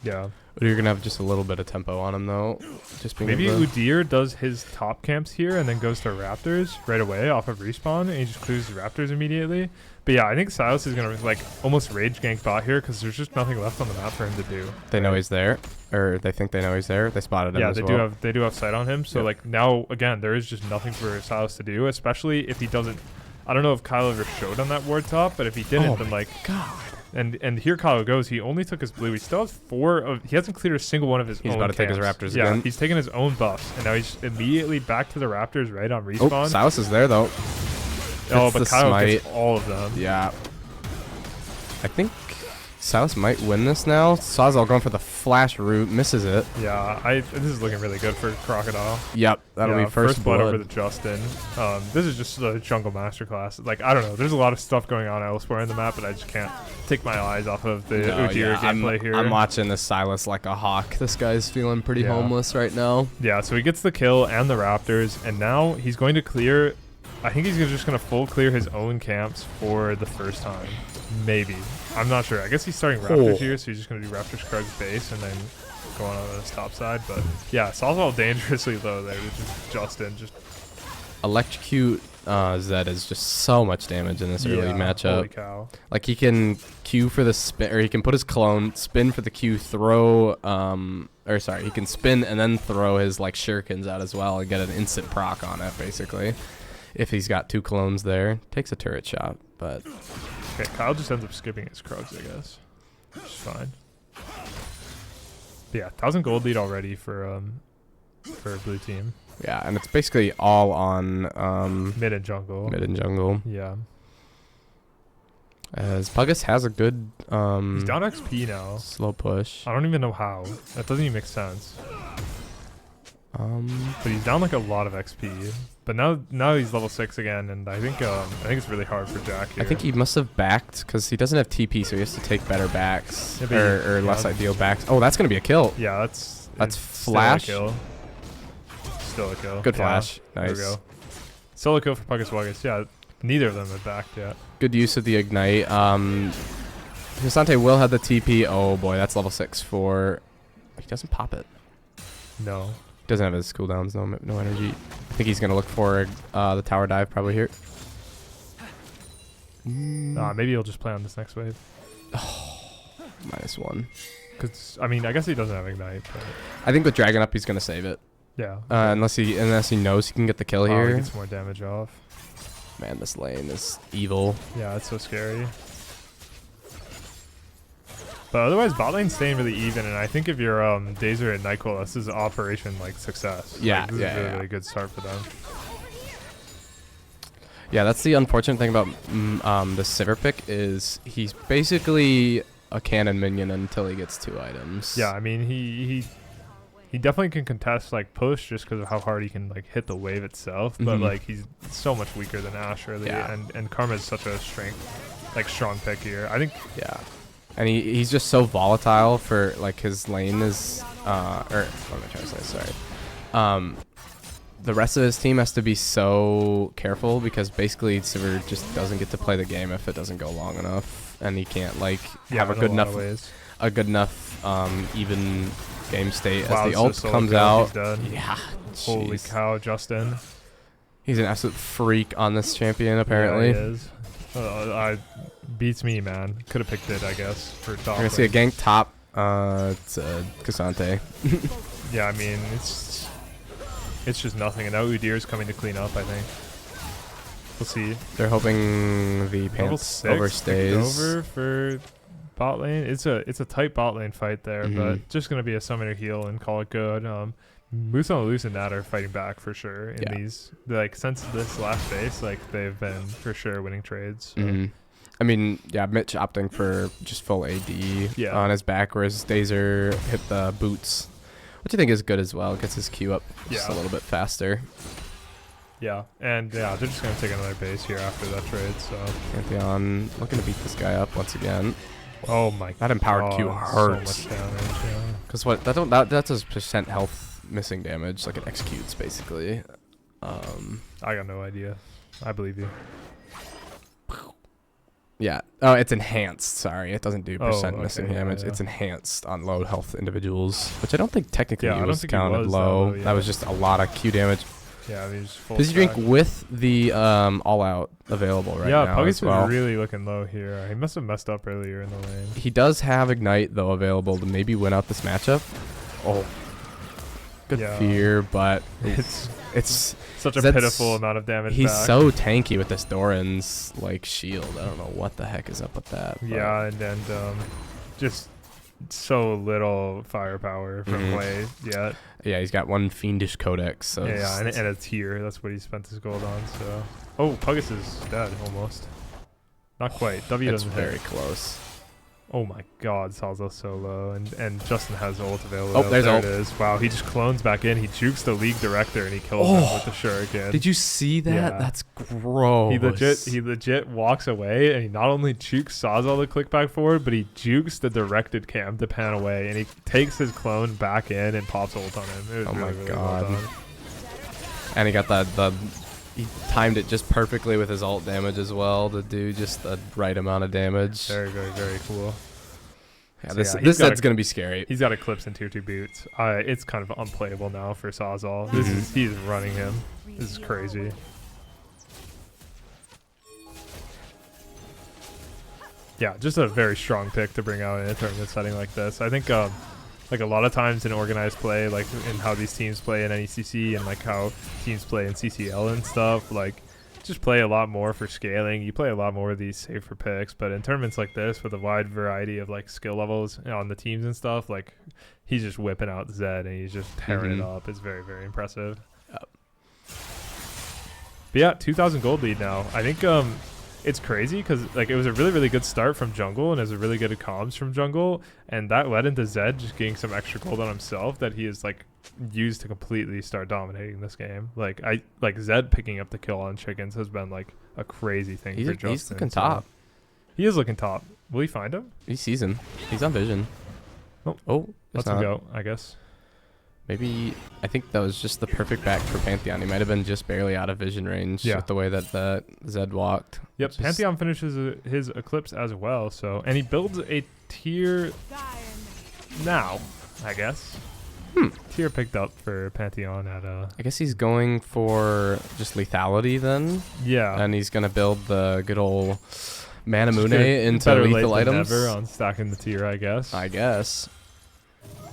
yeah. You're gonna have just a little bit of tempo on him though. Just being Maybe able to- Udyr does his top camps here and then goes to Raptors right away off of respawn and he just clears the Raptors immediately. But yeah, I think Silas is gonna like almost rage gank bot here because there's just nothing left on the map for him to do. they know right? he's there, or they think they know he's there. They spotted him. Yeah, as they well. do have sight on him. So Yep. like now again, there is just nothing for Silas to do, especially if he doesn't I don't know if Kyle ever showed on that ward top, but if he didn't, Oh then like, God. and here Kyle goes. He only took his blue. He still has 4 of. He hasn't cleared a single one of his own. He's about to take his camps. Raptors Yeah, again. he's taking his own buffs, and now he's immediately back to the Raptors right on Oh, respawn. Silas is there though. Oh, Hits but the Kyle smite. gets all of them. Yeah. I think Silas might win this now. Sawzall going for the flash root, misses it. Yeah, this is looking really good for Crocodile. Yep, that'll Yeah, be first blood. over the Justin. This is just a jungle masterclass. Like, I don't know. There's a lot of stuff going on elsewhere in the map, but I just can't take my eyes off of the Ujira gameplay here. I'm watching this Silas like a hawk. This guy's feeling pretty Yeah. homeless right now. Yeah, so he gets the kill and the Raptors, and now he's going to clear. I think he's just going to full clear his own camps for the first time. Maybe. I'm not sure. I guess he's starting Raptors here, so he's just going to do Raptors Krug's base and then go on his top side. But yeah, Sawzall dangerously low there. This is Justin. Just Electrocute Zed is just so much damage in this early matchup. Holy cow. Like he can Q for the spin, or he can put his clone, spin for the Q, throw, or sorry, he can spin and then throw his like shurikens out as well and get an instant proc on it basically. If he's got 2 clones there, takes a turret shot, but Okay, Kyle just ends up skipping his Krugs, I guess. Which is fine. But yeah, 1,000 gold lead already for blue team. yeah, and it's basically all on Mid and jungle. mid and jungle. Yeah. As Puggus has a good He's down XP now. slow push. I don't even know how. That doesn't even make sense. But he's down like a lot of XP. But now he's level 6 again, and I think it's really hard for Jack here. I think he must have backed because he doesn't have TP, so he has to take better backs Yeah, but or less ideal backs. Oh, that's gonna be a kill. Yeah, that's That's it's flash. Still a kill. Still a kill. Good Yeah, flash. There Nice. we go. Still a kill for Puggus Wuggus. Yeah, neither of them have backed yet. Good use of the ignite. Hisante will have the TP. Oh boy, that's level 6 for. He doesn't pop it. No. Doesn't have his cooldowns. No energy. I think he's gonna look for the tower dive probably here. Maybe he'll just play on this next wave. -1. Because I mean, I guess he doesn't have ignite. But I think with Dragon up, he's gonna save it. yeah. Unless he knows he can get the kill He here. gets more damage off. Man, this lane is evil. Yeah, it's so scary. But otherwise, bot lane's staying really even, and I think if you're Dazer and Nyquil, this is Operation like success. Yeah, Like, this yeah, is a really, yeah. really good start for them. Yeah, that's the unfortunate thing about the Sivir pick is he's basically a cannon minion until he gets 2 items. Yeah, I mean he definitely can contest like push just because of how hard he can like hit the wave itself, but Mhm. like he's so much weaker than Ash really, Yeah. and Karma is such a strong pick here. I think Yeah. And he's just so volatile for like his lane is or what am I trying to say? Sorry. The rest of his team has to be so careful because basically Sivir just doesn't get to play the game if it doesn't go long enough, and he can't like have a in good lot of enough ways. even game state Wow, as the it's ult just solo comes kill, out. he's done. Yeah. Holy jeez. cow, Justin. He's an absolute freak on this champion apparently. Yeah, he is. Beats me, man. Could have picked it, I guess, for top. We're gonna see a lane. gank top. It's Cassante. Yeah, I mean it's just nothing, and now Udir's coming to clean up. I think we'll see. They're hoping the Level pants 6 overstays. over for bot lane. It's a tight bot lane fight there, Mhm. but just gonna be a summoner heal and call it good. Moose on the Loose and Nat are fighting back for sure in Yeah. these. Like since this last phase, like they've been for sure winning trades. So. Mhm. I mean, yeah, Mitch opting for just full AD Yeah. on his back, whereas Dazer hit the boots, which I think is good as well. Gets his Q up just a Yeah. little bit faster. Yeah, and yeah, they're just gonna take another base here after that trade. So. Pantheon looking to beat this guy up once again. Oh my god. That empowered Q hurts. So much damage, yeah. Because that's his percent health missing damage, like it executes basically. I got no idea. I believe you. Yeah. Oh, it's enhanced. Sorry, it doesn't do Oh, percent okay, missing yeah, damage. yeah. It's enhanced on low health individuals, which I don't think technically Yeah, I don't was think it counted was that low. low, yeah. That was just a lot of Q damage. Yeah, I mean, just full Fizzy drink stack. with the all out available right yeah, now Puggus as well. is really looking low here. He must have messed up earlier in the lane. He does have ignite though available to maybe win out this matchup. Oh, good Yeah. fear, but It's It's such a Zed's- pitiful amount of damage. He's back. so tanky with this Doran's like shield. I don't know what the heck is up with that. but- Yeah, and just so little firepower from play yet. Yeah, he's got one fiendish codex. So Yeah, and a tier. That's what he spent his gold on. So, oh, Puggus is dead almost. Not quite. W it's doesn't very hit. close. Oh my God, Salzo's so low, and Justin has ult available. Oh, there's there ult. it is. Wow, he just clones back in. He jukes the league director and he kills him with the shuriken. Did you see that? Yeah. That's gross. He legit walks away, and he not only jukes Sawzall to click back forward, but he jukes the directed cam to pan away, and he takes his clone back in and pops ult on him. It was Oh my really God. well done. And he got he timed it just perfectly with his ult damage as well to do just the right amount of damage. Very, very, very cool. Yeah, So this yeah, he's got set's gonna be scary. He's got Eclipse and tier 2 boots. It's kind of unplayable now for Sawzall. Mm-hmm. He's running him. This is crazy. Yeah, just a very strong pick to bring out in a tournament setting like this. I think like a lot of times in organized play, like in how these teams play in NECC and like how teams play in CCL and stuff, like just play a lot more for scaling. You play a lot more of these safer picks, but in tournaments like this with a wide variety of like skill levels on the teams and stuff, like he's just whipping out Zed and he's just tearing it up. It's very, very impressive. Yep. But yeah, 2,000 gold lead now. I think it's crazy because like it was a really, really good start from jungle and it was a really good comms from jungle, and that led into Zed just getting some extra gold on himself that he is like used to completely start dominating this game. Like Zed picking up the kill on chickens has been like a crazy thing for Justin. He's looking so- top. He is looking top. Will he find him? He sees him. He's on vision. Oh, it's Let's him not. go, I guess. Maybe I think that was just the perfect back for Pantheon. He might have been just barely out of vision range with the way that Zed walked. Yep, Just- Pantheon finishes his Eclipse as well, so and he builds a tier now, I guess. Tier picked up for Pantheon at I guess he's going for just lethality then, yeah. and he's gonna build the good old Manamune Good- into better late lethal than items. never on stacking the tier, I guess. I guess.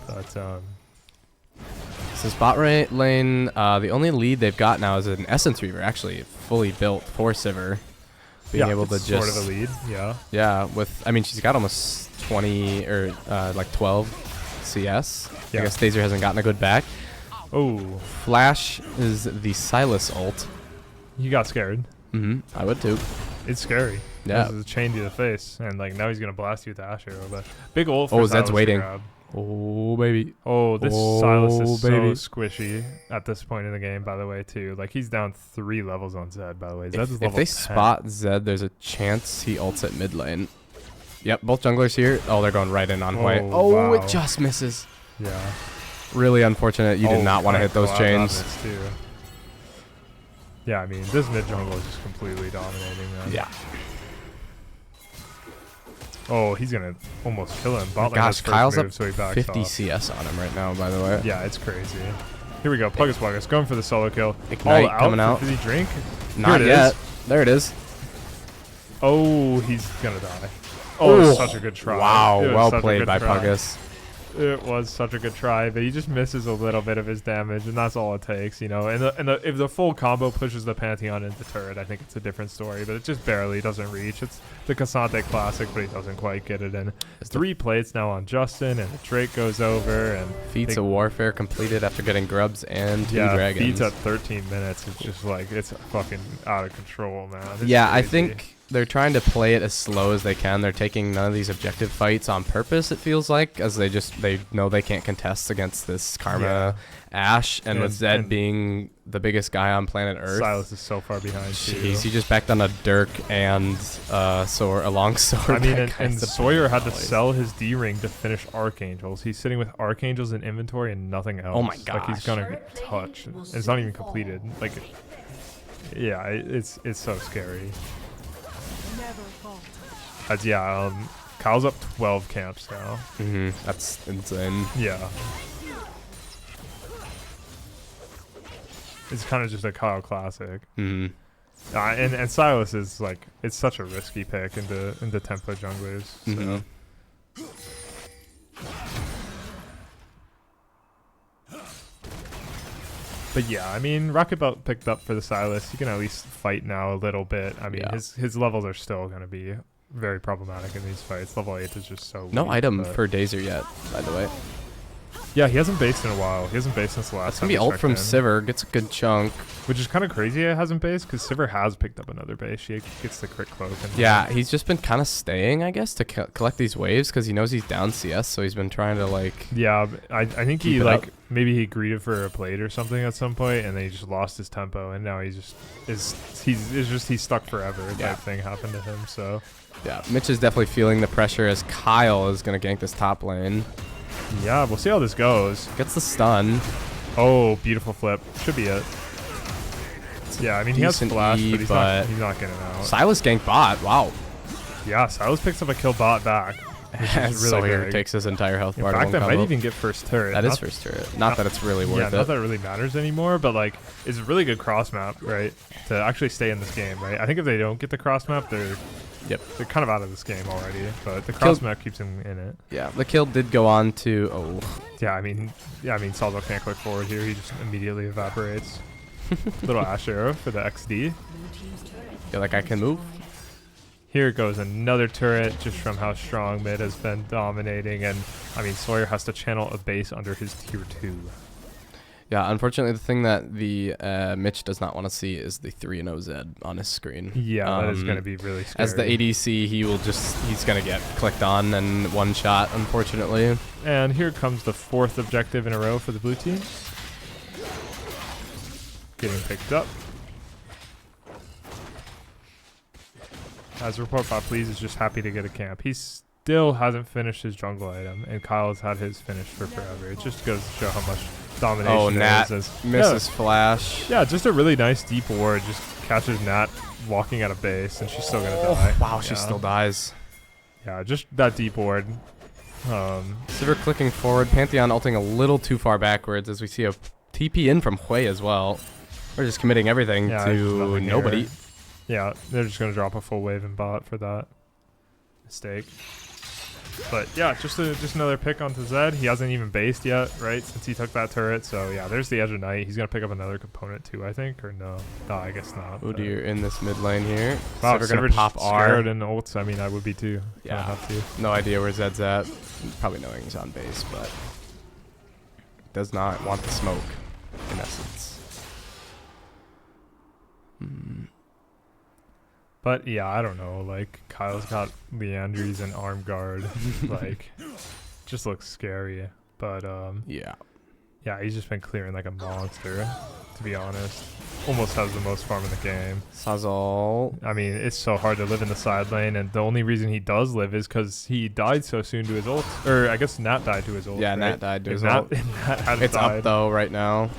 But So spot lane, the only lead they've got now is an Essence Reaver, actually fully built for Sivir. Being able to it's just sort of a lead, yeah. Yeah, I mean she's got almost 20 or like 12 CS. Yeah. I guess Stazer hasn't gotten a good back. Oh, Flash is the Silas ult. he got scared. I would too. It's scary. Yeah. This is a chain to the face, and like now he's gonna blast you with the Ash Arrow. But big ult for Oh, Zed's Silas to waiting. grab. Oh baby. Oh, this Oh, Silas is baby. so squishy at this point in the game, by the way, too. Like, he's down 3 levels on Zed, by the way. Zed's If level they 10. spot Zed, there's a chance he ults at mid lane. Yep, both junglers here. Oh, they're going right in on white. Oh, wow. it just misses. Yeah. Really unfortunate. You did not want to hit those chains. Too. Yeah, I mean, this mid jungle is just completely dominating them. Yeah. Oh, he's going to almost kill him. Bot lane Gosh, has first Kyle's move, up so he backs 50 off. CS on him right now, by the way. Yeah, it's crazy. Here we go. Puggus going for the solo kill. Ignite All out coming for out. Fizzy Drink. Not Here it yet. is. There it is. Oh, he's going to die. Oh, it was such a good try. Wow, It was well such a played good by try. Puggus. It was such a good try, but he just misses a little bit of his damage, and that's all it takes, you know. And if the full combo pushes the Pantheon into turret, I think it's a different story, but it just barely doesn't reach. It's the Cassante classic, but he doesn't quite get it in. 3 plates now on Justin, and the Drake goes over, and Feats of Warfare completed after getting grubs and 2 dragons. Feats at 13 minutes. It's just like, it's fucking out of control, man. It's Yeah, I crazy. think they're trying to play it as slow as they can. They're taking none of these objective fights on purpose, it feels like, as they know they can't contest against this Karma Ashe, and with Zed being the biggest guy on planet Earth. Silas is so far behind, too. Jeez, he just backed on a Dirk and a long sword. I mean, That and guy's a Sawyer had to noise. sell his D-Ring to finish Archangels. He's sitting with Archangels in inventory and nothing else. Oh my Like, he's gosh. gonna get touched. It's not even completed. Like, yeah, it's so scary. As Kyle's up 12 camps now. That's insane. Yeah. It's kind of just a Kyle classic. And Silas is like, it's such a risky pick into tempo junglers. So. But yeah, I mean, Rocket Belt picked up for the Silas. He can at least fight now a little bit. I mean, Yeah. his levels are still going to be very problematic in these fights. Level 8 is just so No weak, item but- for Dazer yet, by the way. Yeah, he hasn't based in a while. He hasn't based since the last It's time going to be we ult checked from in, Sivir. Gets a good chunk. which is kind of crazy it hasn't based because Sivir has picked up another base. She gets the crit cloak. And Yeah, he's just been kind of staying, I guess, to collect these waves because he knows he's down CS, so he's been trying to, like... Yeah, I think Keep he, it like, up. maybe he greeted for a plate or something at some point, and then he just lost his tempo, and now he just he's stuck forever type thing happened to him, so... Yeah, Mitch is definitely feeling the pressure as Kyle is going to gank this top lane. Yeah, we'll see how this goes. Gets the stun. Oh, beautiful flip. Should be it. Yeah, I mean, he has Decent flash, E, but he's but not getting out. Silas gank bot. Wow. Yeah, Silas picks up a kill bot back, which is really Sawyer big. takes his entire health In bar. fact, to that one might combo. even get first turret. That is Not- first turret. Not that it's really Yeah, worth not it. that it really matters anymore, but like, it's a really good cross map, right? To actually stay in this game, right? I think if they don't get the cross map, they're kind of out of this game already. But the cross map keeps them in it. Yeah, the kill did go on to... Oh, Yeah, I mean, Salvo can't click forward here. He just immediately evaporates. Little Ash arrow for the XD. feel like I can move. Here goes another turret just from how strong mid has been dominating. And, I mean, Sawyer has to channel a base under his tier 2. Yeah, unfortunately, the thing that the Mitch does not want to see is the 3-0 Z on his screen. Yeah, that is going to be really scary. As the ADC, he's going to get clicked on and one shot, unfortunately. And here comes the 4th objective in a row for the blue team. Getting picked up. As report bot please is just happy to get a camp. He still hasn't finished his jungle item, and Kyle's had his finished for forever. It just goes to show how much domination Oh, there Nat is. As, misses flash. Yeah, just a really nice deep ward. Just catches Nat walking out of base, and she's still gonna die. Wow, she Yeah. still dies. Yeah, just that deep ward. Sivir clicking forward. Pantheon ulting a little too far backwards as we see a TP in from Hui as well. We're just committing everything Yeah, there's to nothing nobody. here. Yeah, they're just gonna drop a full wave in bot for that mistake. But yeah, just another pick onto Zed. He hasn't even based yet, right? Since he took that turret. So yeah, there's the Edge of Night. He's gonna pick up another component too, I think, or no? No, I guess not. Oh dear, in this mid lane here. Wow, Sivir gonna Sivir pop just R. scared and ults. I mean, I would be too. Yeah. Have to. No idea where Zed's at. Probably knowing he's on base, but does not want the smoke, in essence. But yeah, I don't know. Like Kyle's got Leandries and arm guard. Like, just looks scary. But Yeah. yeah, he's just been clearing like a monster. To be honest, almost has the most farm in the game. Sazal. I mean, it's so hard to live in the side lane, and the only reason he does live is because he died so soon to his ult. Or I guess Nat died to his ult. Yeah, right? Nat died to If his Nat, ult. if Nat hadn't It's died, up though right now.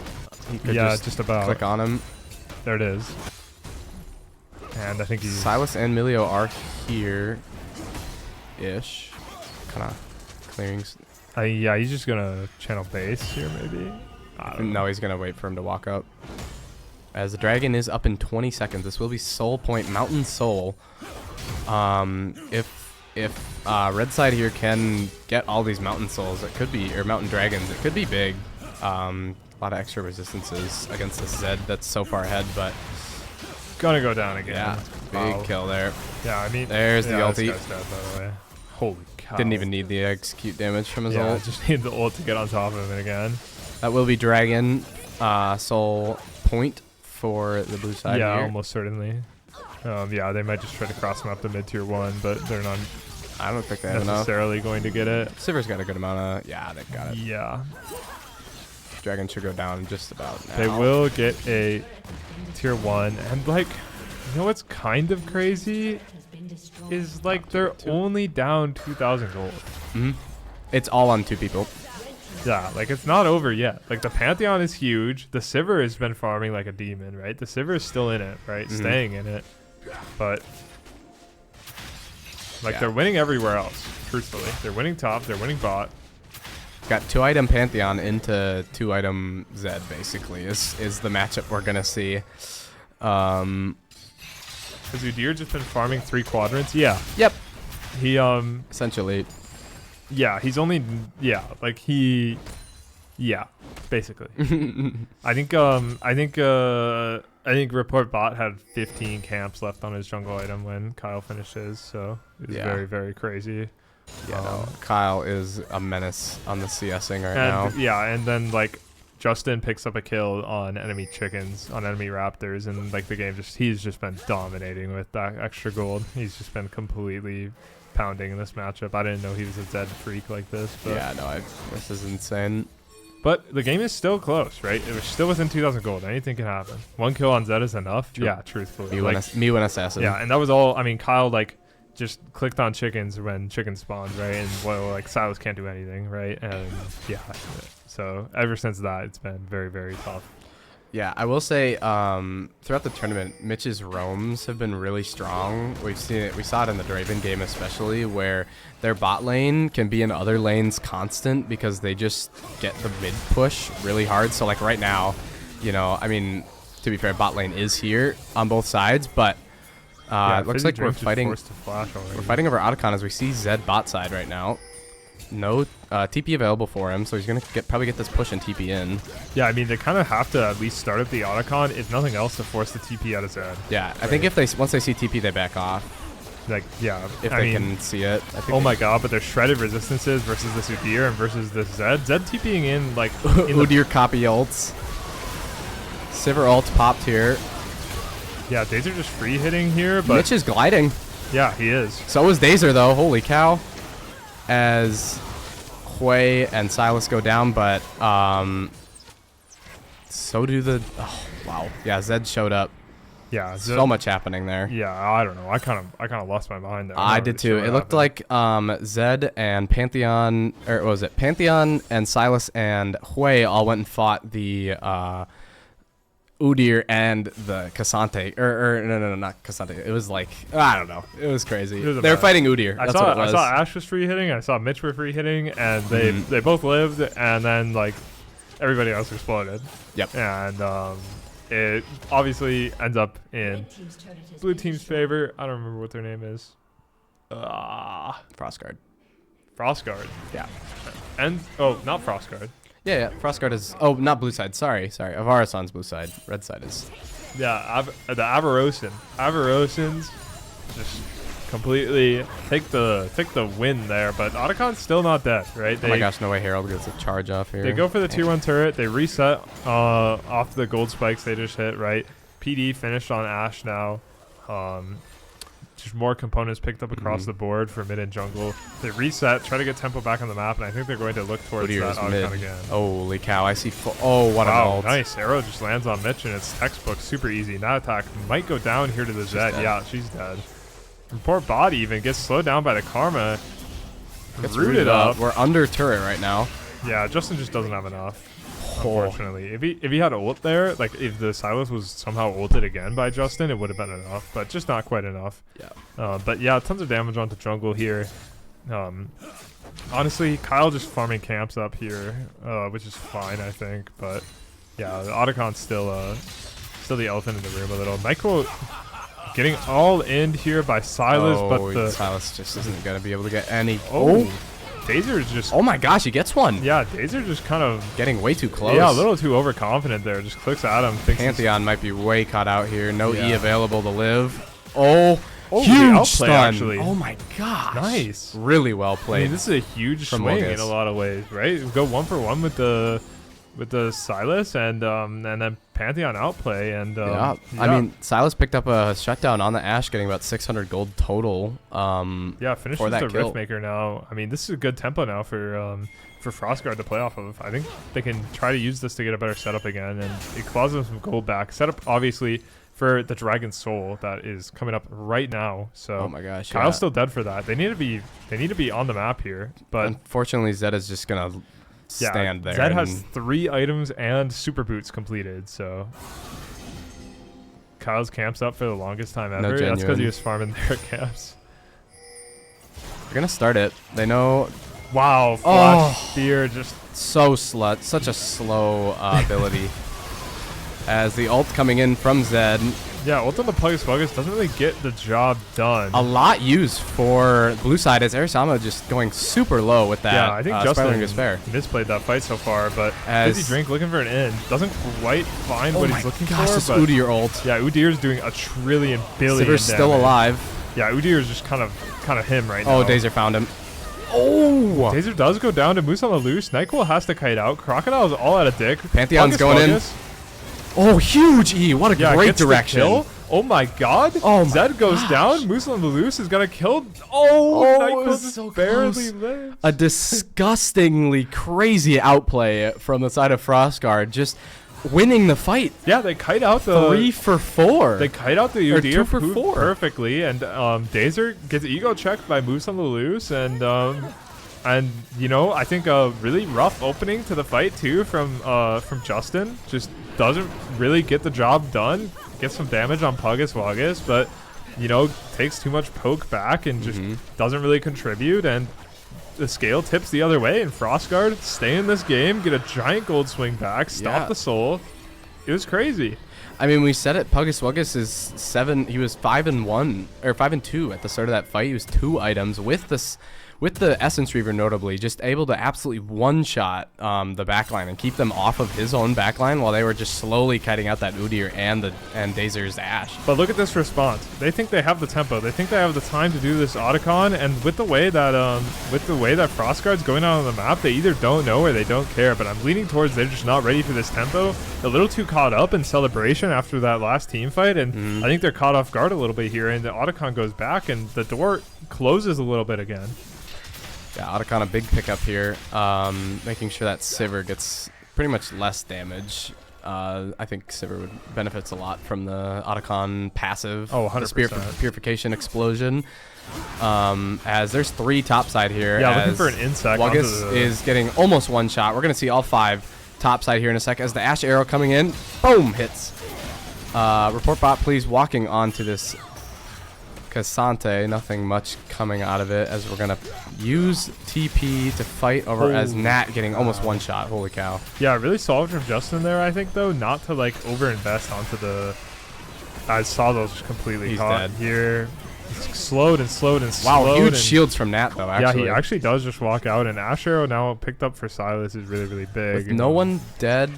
He could Yeah, just about. click on him. There it is. And I think he's Silas and Milio are here-ish. Kind of clearing. yeah, he's just gonna channel base here maybe. I don't know. No, he's going to wait for him to walk up. As the dragon is up in 20 seconds. This will be Soul Point, Mountain Soul. If Red Side here can get all these Mountain Souls, it could be, or Mountain Dragons, it could be big. A lot of extra resistances against this Zed that's so far ahead, but Gonna go down again. yeah, big kill there. Yeah, I mean, There's the yeah, ulti. this guy's dead, by the way. Holy cow. Didn't even need the execute damage from his Yeah, ult. just need the ult to get on top of him again. That will be Dragon Soul Point for the blue side Yeah, here. almost certainly. Yeah, they might just try to cross him up to mid tier 1, but they're not I don't think they have enough. necessarily going to get it. Sivir's got a good amount of... Yeah, they've got it. Yeah. Dragon should go down just about now. They will get a tier 1, and like, you know what's kind of crazy is like they're only down 2,000 gold. Mhm. It's all on two people. Yeah, like it's not over yet. Like the Pantheon is huge. The Sivir has been farming like a demon, right? The Sivir is still in it, right? Mhm. Staying in it. But like Yeah. they're winning everywhere else, truthfully. They're winning top, they're winning bot. Got 2-item Pantheon into 2-item Zed, basically, is the matchup we're going to see. Has Udyr just been farming 3 quadrants? Yeah. Yep. He Essentially. yeah, he's only like he yeah. basically. I think Report Bot had 15 camps left on his jungle item when Kyle finished his, so it was very, very crazy. Yeah, no, Kyle is a menace on the CSing right now. Yeah, and then like Justin picks up a kill on enemy chickens, on enemy raptors, and like the game he's just been dominating with that extra gold. He's just been completely pounding in this matchup. I didn't know he was a Zed freak like this. But Yeah, no, this is insane. But the game is still close, right? It was still within 2,000 gold. Anything can happen. One kill on Zed is enough. True. Yeah, truthfully. Me when assassin. Yeah, and that was all. I mean, Kyle like just clicked on chickens when chickens spawned, right? And like Silas can't do anything, right? And yeah, so ever since that, it's been very, very tough. Yeah, I will say throughout the tournament, Mitch's roams have been really strong. We've seen it. We saw it in the Draven game especially, where their bot lane can be in other lanes constant because they just get the mid push really hard. So like right now, I mean, to be fair, bot lane is here on both sides, but it looks like we're fighting. We're fighting over Otacon as we see Zed bot side right now. No TP available for him, so he's gonna probably get this push and TP in. Yeah, I mean they kind of have to at least start up the Otacon, if nothing else, to force the TP out of Zed. Yeah, right. I think if once they see TP, they back off. Like, yeah, if they can see it. Oh my god, but there's shredded resistances versus this Udyr and versus this Zed. Zed TPing in like Udyr copy ults. Sivir ult popped here. Yeah, Dazer just free hitting here, but Mitch is gliding. Yeah, he is. So is Dazer though. Holy cow! As Hui and Silas go down, but so do the. Oh wow! Yeah, Zed showed up. Yeah, so much happening there. Yeah, I don't know. I kind of lost my mind there. I did too. It looked like Zed and Pantheon, or what was it? Pantheon and Silas and Hui all went and fought the Udyr and the Cassante, or no, not Cassante. It was like, I don't know. It was crazy. They were fighting Udyr. That's what it was. I saw Ash was free hitting. I saw Mitch were free hitting, and they both lived, and then like everybody else exploded. Yep. And it obviously ends up in blue team's favor. I don't remember what their name is. Frostguard. Frostguard. Yeah. And not Frostguard. Yeah, Frostguard is. Oh, not blue side. Sorry. Avarasan's blue side. Red side is. Yeah, the Avarosans just completely take the win there, but Otacon's still not dead, right? Oh my gosh, no way Herald gets a charge off here. They go for the tier 1 turret. They reset off the gold spikes they just hit, right? PD finished on Ashe now. Just more components picked up across the board for mid and jungle. They reset, try to get tempo back on the map, and I think they're going to look towards that Otacon again. Holy cow, I see what an ult. Nice. Arrow just lands on Mitch, and it's textbook, super easy. And that attack might go down here to the Zed. Yeah, she's dead. Report body even gets slowed down by the Karma. Gets rooted up. We're under turret right now. Yeah, Justin just doesn't have enough. Unfortunately, if he had ult there, like if the Silas was somehow ulted again by Justin, it would have been enough, but just not quite enough. Yeah. But yeah, tons of damage onto jungle here. Honestly, Kyle just farming camps up here, which is fine, I think. But yeah, the Otacon's still the elephant in the room a little. Michael getting all in here by Silas, but Silas just isn't gonna be able to get any. Dazer's just... Oh my gosh, he gets one. Yeah, Dazer just kind of... Getting way too close. Yeah, a little too overconfident there. Just clicks at him. Pantheon might be way caught out here. No E available to live. Oh, huge stun. Actually. Oh my gosh. Nice. Really well played. I mean, this is a huge swing in a lot of ways, right? Go 1-for-1 with the Silas and then Pantheon outplay and yeah. I mean Silas picked up a shutdown on the Ashe, getting about 600 gold total. Finishes the Riftmaker now. I mean, this is a good tempo now for Frostguard to play off of. I think they can try to use this to get a better setup again, and it claws them some gold back. Setup obviously for the Dragon Soul that is coming up right now. So oh my gosh, Kyle's still dead for that. They need to be on the map here, but unfortunately Zed is just gonna stand there. Zed has 3 items and super boots completed, so Kyle's camps up for the longest time ever. That's because he was farming their camps. They're gonna start it. They know. Wow, flash spear just so such a slow ability. As the ult coming in from Zed, Yeah, ult on the Pugus Pugus doesn't really get the job done. A lot used for blue side as Arisama just going super low with that. Yeah, I think Justin Despair. misplayed that fight so far, but As Fizzy Drink looking for an end. Doesn't quite find what he's looking gosh, for. this But Udyr ult. yeah, Udyr's doing a trillion billion Sivir's still damage. alive. Yeah, Udyr's just kind of him right now. Oh, Dazer found him. Oh! Dazer does go down to Moose on the loose. Nightcool has to kite out. Crocodile's all out of dick. Pantheon's Pugus going in. Pugus, Oh, huge E. What a great gets the direction. kill. Oh my god. Oh my Zed goes gosh. down. Moose on the loose is going to kill. Oh, it Nightcool was just so barely close. lives. A disgustingly crazy outplay from the side of Frostguard, just winning the fight. Yeah, they kite out the 3 for 4. They kite out the Or Udyr 2 for 4. perfectly, and Dazer gets ego checked by Moose on the loose, and you know, I think a really rough opening to the fight too from Justin. Just doesn't really get the job done. Gets some damage on Pugus Wagus, but you know, takes too much poke back and just doesn't really contribute, and the scale tips the other way, and Frostguard stay in this game, get a giant gold swing back, stop the soul. It was crazy. I mean, we said it. Pugus Wugus is 7. He was 5-1 or 5-2 at the start of that fight. He was 2 items with this. With the Essence Reaver notably, just able to absolutely one-shot the backline and keep them off of his own backline while they were just slowly kiting out that Udyr and Dazer's Ashe. But look at this response. They think they have the tempo. They think they have the time to do this Otacon, and with the way that Frostguard's going out on the map, they either don't know or they don't care. But I'm leaning towards they're just not ready for this tempo. A little too caught up in celebration after that last team fight, and I think they're caught off guard a little bit here. And the Otacon goes back, and the door closes a little bit again. Yeah, Otacon a big pickup here, making sure that Sivir gets pretty much less damage. I think Sivir benefits a lot from the Otacon passive. Oh, 100%. The Spear Purification Explosion. As there's 3 topside here. Yeah, as looking for an insect. Wugus is getting almost one shot. We're going to see all 5 topside here in a sec. As the Ashe arrow coming in, boom, hits. Report bot, please, walking onto this Cassante, nothing much coming out of it, as we're gonna use TP to fight over as Nat getting almost one shot. Holy cow. Yeah, really solid from Justin there, I think, though, not to like overinvest onto the. I saw those just completely He's caught dead. Here. It's slowed and slowed and Wow, slowed. huge and shields from Nat though, actually. Yeah, he actually does just walk out, and Ashe Arrow now picked up for Silas is really, really big. With no one dead,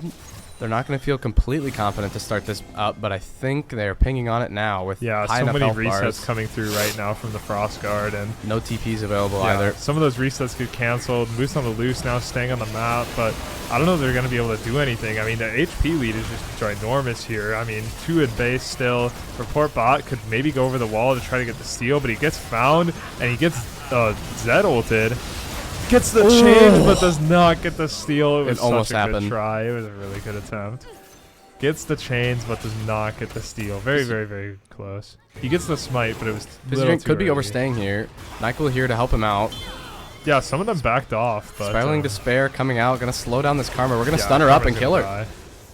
they're not going to feel completely confident to start this up, but I think they're pinging on it now with Yeah, high so enough many health resets bars. coming through right now from the Frostguard, and No TPs available yeah, either. some of those resets get canceled. Moose on the loose now staying on the map, but I don't know if they're going to be able to do anything. I mean, the HP lead is just ginormous here. I mean, 2 in base still. Report bot could maybe go over the wall to try to get the steal, but he gets found, and he gets Zed ulted. Gets the change, but does not get the steal. It was almost such a happened. good try. It was a really good attempt. Gets the chains, but does not get the steal. Very, very, very close. He gets the smite, but it was Fizzy could be early. overstaying here. Nyquil here to help him out. Yeah, some of them backed off, but Spiraling Despair coming out, gonna slow down this Karma. We're gonna stun her up and kill her. Die.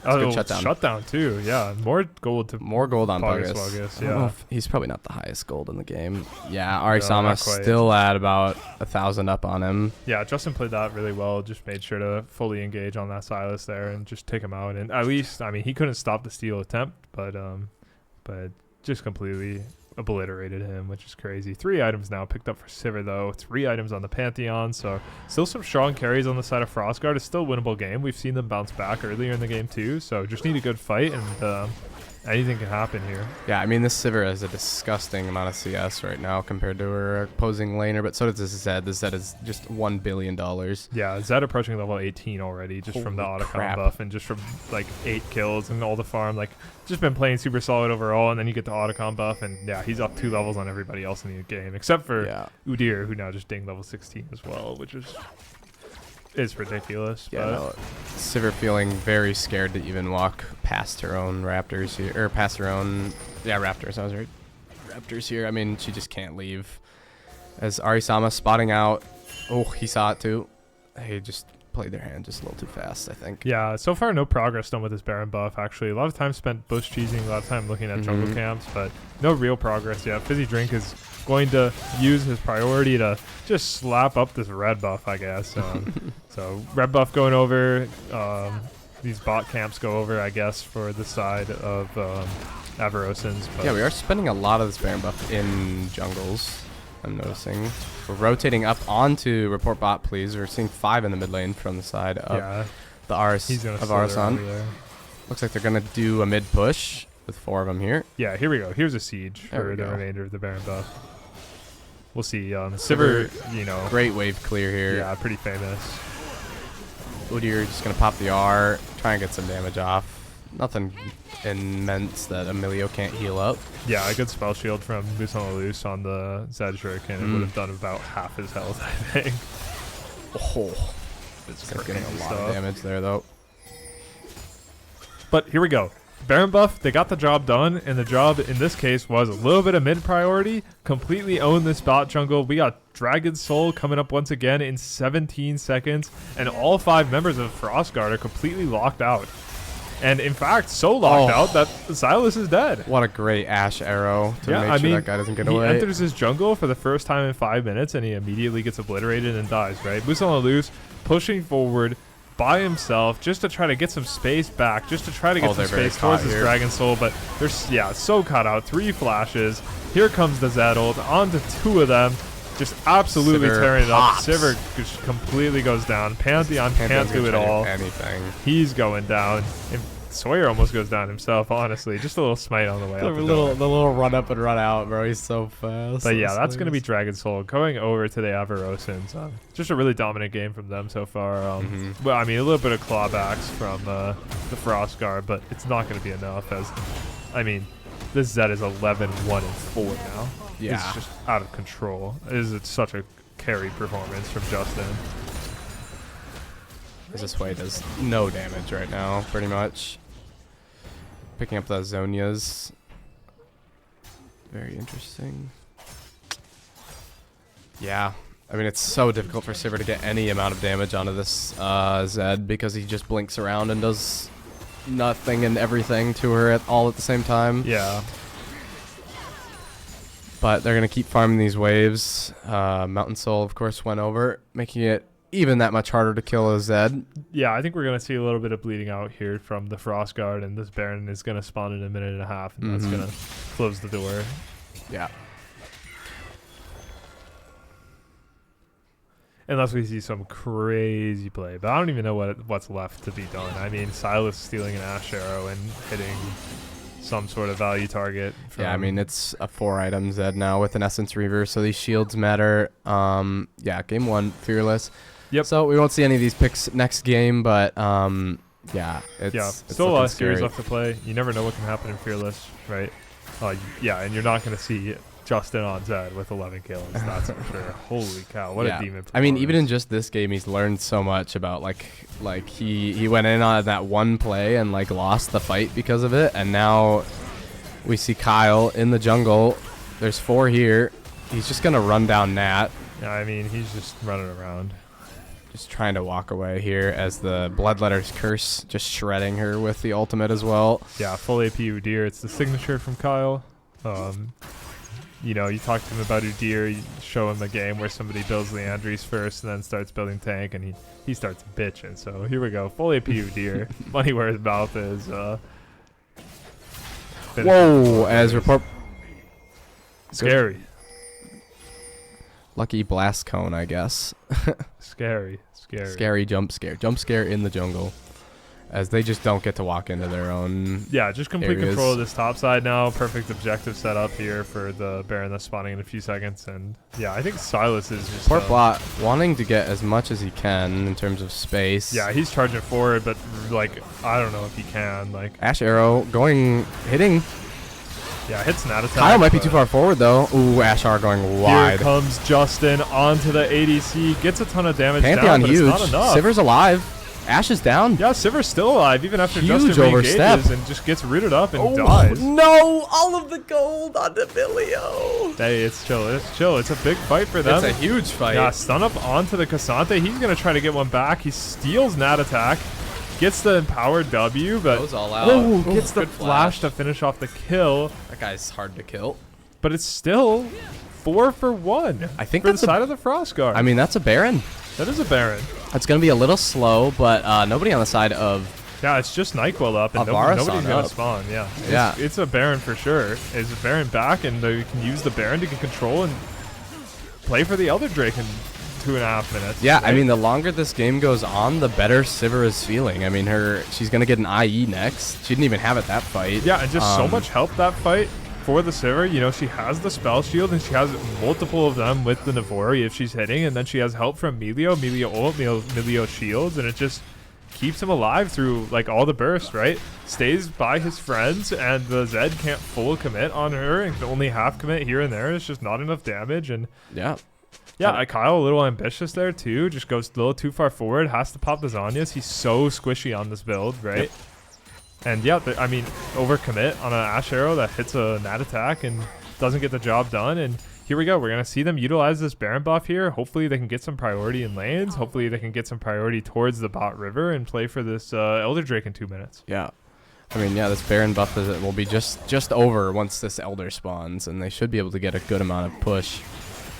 That's a good Oh, shutdown. shutdown too. Yeah, more gold to More gold on Pugus Pugus. Wugus, I don't know yeah. if he's probably not the highest gold in the game. Yeah, No, Arisama not quite. still at about 1,000 up on him. Yeah, Justin played that really well. Just made sure to fully engage on that Silas there and just take him out. And at least, I mean, he couldn't stop the steal attempt, but just completely obliterated him, which is crazy. 3 items now picked up for Sivir, though. 3 items on the Pantheon, so still some strong carries on the side of Frostguard. It's still a winnable game. We've seen them bounce back earlier in the game, too, so just need a good fight, and anything can happen here. Yeah, I mean, this Sivir has a disgusting amount of CS right now compared to her opposing laner, but so does this Zed. The Zed is just $1 billion. Yeah, Zed approaching level 18 already, just from the Holy Otacon crap. buff and just from like 8 kills and all the farm. Like, just been playing super solid overall, and then you get the Otacon buff, and yeah, he's up 2 levels on everybody else in the game, except for Yeah. Udyr, who now just dinged level 16 as well, which is ridiculous. Yeah, but no, Sivir feeling very scared to even walk past her own Raptors here, or past her own, Raptors, I was right. Raptors here, I mean, she just can't leave. As Arisama spotting out, oh, he saw it too. He just played their hand just a little too fast, I think. yeah, so far no progress done with this Baron buff, actually. A lot of time spent bush cheesing, a lot of time looking at jungle camps, but no real progress yet. Fizzy Drink is going to use his priority to just slap up this red buff, I guess. So red buff going over. these bot camps go over, I guess, for the side of Avarosans. But Yeah, we are spending a lot of this Baron buff in jungles, I'm noticing. We're rotating up onto report bot, please. We're seeing 5 in the mid lane from the side of the Ars he's gonna of slither over Arasan. there. Looks like they're going to do a mid push with 4 of them here. Yeah, here we go. Here's a siege There for we the go. remainder of the Baron buff. We'll see. Sivir, you know, Great wave clear here. yeah, pretty famous. Udyr just going to pop the R, try and get some damage off. Nothing immense that Emilio can't heal up. Yeah, a good spell shield from Moose on the Loose on the Zed Shuriken. It would have done about half his health, I think. Oh, It's getting a crazy lot stuff. of damage there, though. But here we go. Baron buff, they got the job done, and the job in this case was a little bit of mid priority. Completely own this bot jungle. We got Dragon Soul coming up once again in 17 seconds, and all 5 members of Frostguard are completely locked out. And in fact, so locked out that Silas is dead. What a great Ash arrow to Yeah, make I sure mean, that guy doesn't get he away. enters his jungle for the first time in 5 minutes, and he immediately gets obliterated and dies, right? Moose on the Loose, pushing forward by himself just to try to get some space back, just to try to get some they're very space towards caught his here. Dragon Soul, but there's, yeah, so caught out. 3 flashes. Here comes the Zed ult onto 2 of them. Just absolutely Sivir tearing it up. pops. Sivir just completely goes down. Pantheon can't Pantheon's do it gonna try to all. Anything. He's going down. And Sawyer almost goes down himself, honestly. Just a little smite on the way out the door. The little run up and run out, bro. He's so fast. But yeah, that's going to be Dragon Soul going over to the Avarosans. Just a really dominant game from them so far. Well, I mean, a little bit of clawbacks from the Frostguard, but it's not going to be enough as, I mean, this Zed is 11-1-4 now. Yeah. It's just out of control. It's such a carry performance from Justin. This way does no damage right now, pretty much. Picking up the Zonias. Very interesting. Yeah. I mean, it's so difficult for Sivir to get any amount of damage onto this Zed because he just blinks around and does nothing and everything to her all at the same time. Yeah. But they're going to keep farming these waves. Mountain Soul, of course, went over, making it even that much harder to kill a Zed. Yeah, I think we're going to see a little bit of bleeding out here from the Frostguard, and this Baron is going to spawn in a minute and a half, and that's going to close the door. Yeah. Unless we see some crazy play. But I don't even know what's left to be done. I mean, Silas stealing an Ash Arrow and hitting some sort of value target. Yeah, I mean, it's a 4-item Zed now with an Essence Reaver, so these shields matter. Yeah, game 1, Fearless. Yep. So we won't see any of these picks next game, but yeah, it's still a lot of series scary. left to play. You never know what can happen in Fearless, right? Yeah, and you're not going to see Justin on Zed with 11 kills. That's for sure. Holy cow, what a demon I mean, even in performance. just this game, he's learned so much about like he went in on that one play and like lost the fight because of it, and now we see Kyle in the jungle. There's 4 here. He's just gonna run down Nat. Yeah, I mean, he's just running around. Just trying to walk away here as the Bloodletter's Curse just shredding her with the ultimate as well. Yeah, full AP Udyr. It's the signature from Kyle. You know, you talk to him about Udyr, you show him the game where somebody builds Leandries first and then starts building tank, and he starts bitching. So here we go, full AP Udyr. Money where his mouth is. Whoa, as report. Scary. Lucky blast cone, I guess. Scary. Scary jump scare. Jump scare in the jungle. As they just don't get to walk into their own. Yeah, just complete areas. control of this top side now. Perfect objective set up here for the Baron that's spawning in a few seconds. And yeah, I think Silas is just Port bot wanting to get as much as he can in terms of space. yeah, he's charging forward, but like I don't know if he can. Like Ash Arrow hitting. yeah, hits an attack. Kyle might be but too far forward though. Ooh, Ash R going Here wide. comes Justin onto the ADC. Gets a ton of damage Pantheon down, but huge. it's not enough. Sivir's alive. Ash is down. Yeah, Sivir's still alive even after Huge Justin overstep. re-engages and just gets rooted up and dies. No, all of the gold on Emilio. Hey, it's chill. It's chill. It's a big fight for them. That's a huge fight. Yeah, stun up onto the Cassante. He's going to try to get one back. He steals Nat attack. Gets the empowered W, but Goes all out. oh, gets the good flash to finish off the kill. That guy's hard to kill. But it's still 4 for 1. I think for the that's a- side of the Frostguard. I mean, that's a Baron. that is a Baron. It's going to be a little slow, but nobody on the side of Yeah, it's just NyQuil up, and Avara's nobody's going up. to spawn. Yeah. Yeah. It's a Baron for sure. Is a Baron back, and they can use the Baron to get control and play for the Elder Drake in 2.5 minutes. Yeah, right? I mean, the longer this game goes on, the better Sivir is feeling. I mean, she's going to get an IE next. She didn't even have it that fight. Yeah, and just so much help that fight for the Sivir. You know, she has the spell shield, and she has multiple of them with the Navori if she's hitting, and then she has help from Melio ult, Melio shields, and it just keeps him alive through like all the bursts, right? Stays by his friends, and the Zed can't full commit on her and can only half commit here and there. It's just not enough damage. And Yeah. Kyle a little ambitious there too. Just goes a little too far forward. Has to pop the Zhonya's. He's so squishy on this build, right? Yep. And yeah, I mean, overcommit on an Ash Arrow that hits a Nat attack and doesn't get the job done. And here we go. We're going to see them utilize this Baron buff here. Hopefully they can get some priority in lanes. Hopefully they can get some priority towards the bot river and play for this Elder Drake in 2 minutes. Yeah. I mean, yeah, this Baron buff will be just over once this Elder spawns, and they should be able to get a good amount of push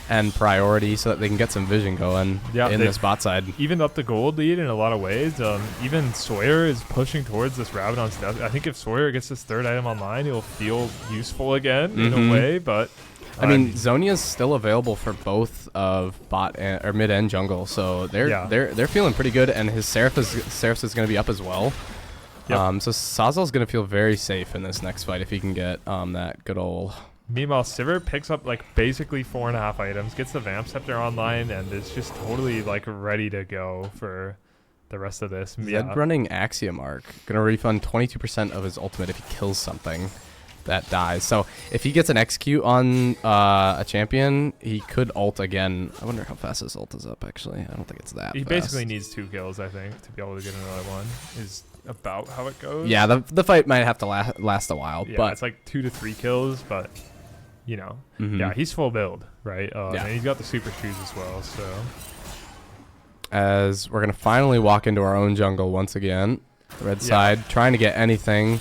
and priority so that they can get some vision going in this bot side. Evened up the gold lead in a lot of ways. Even Sawyer is pushing towards this Rabadon's death. I think if Sawyer gets this third item online, he'll feel useful again in a way, but... I mean, Zhonya's still available for both of bot or mid and jungle, so they're feeling pretty good, and his Seraph is going to be up as well. Yep. So Sazal's going to feel very safe in this next fight if he can get that good old... Meanwhile, Sivir picks up like basically 4.5 items, gets the Vamp Scepter online, and is just totally like ready to go for the rest of this. Zed running Axiom Arc, gonna refund 22% of his ultimate if he kills something that dies. So if he gets an execute on a champion, he could ult again. I wonder how fast his ult is up. Actually, I don't think it's that. He fast. basically needs 2 kills, I think, to be able to get another one. Is about how it goes. Yeah, the fight might have to last a while, yeah, but it's like 2 to 3 kills, but. You know, yeah, he's full build, right? And he's got the super shoes as well, so. As we're going to finally walk into our own jungle once again. Red side, trying to get anything.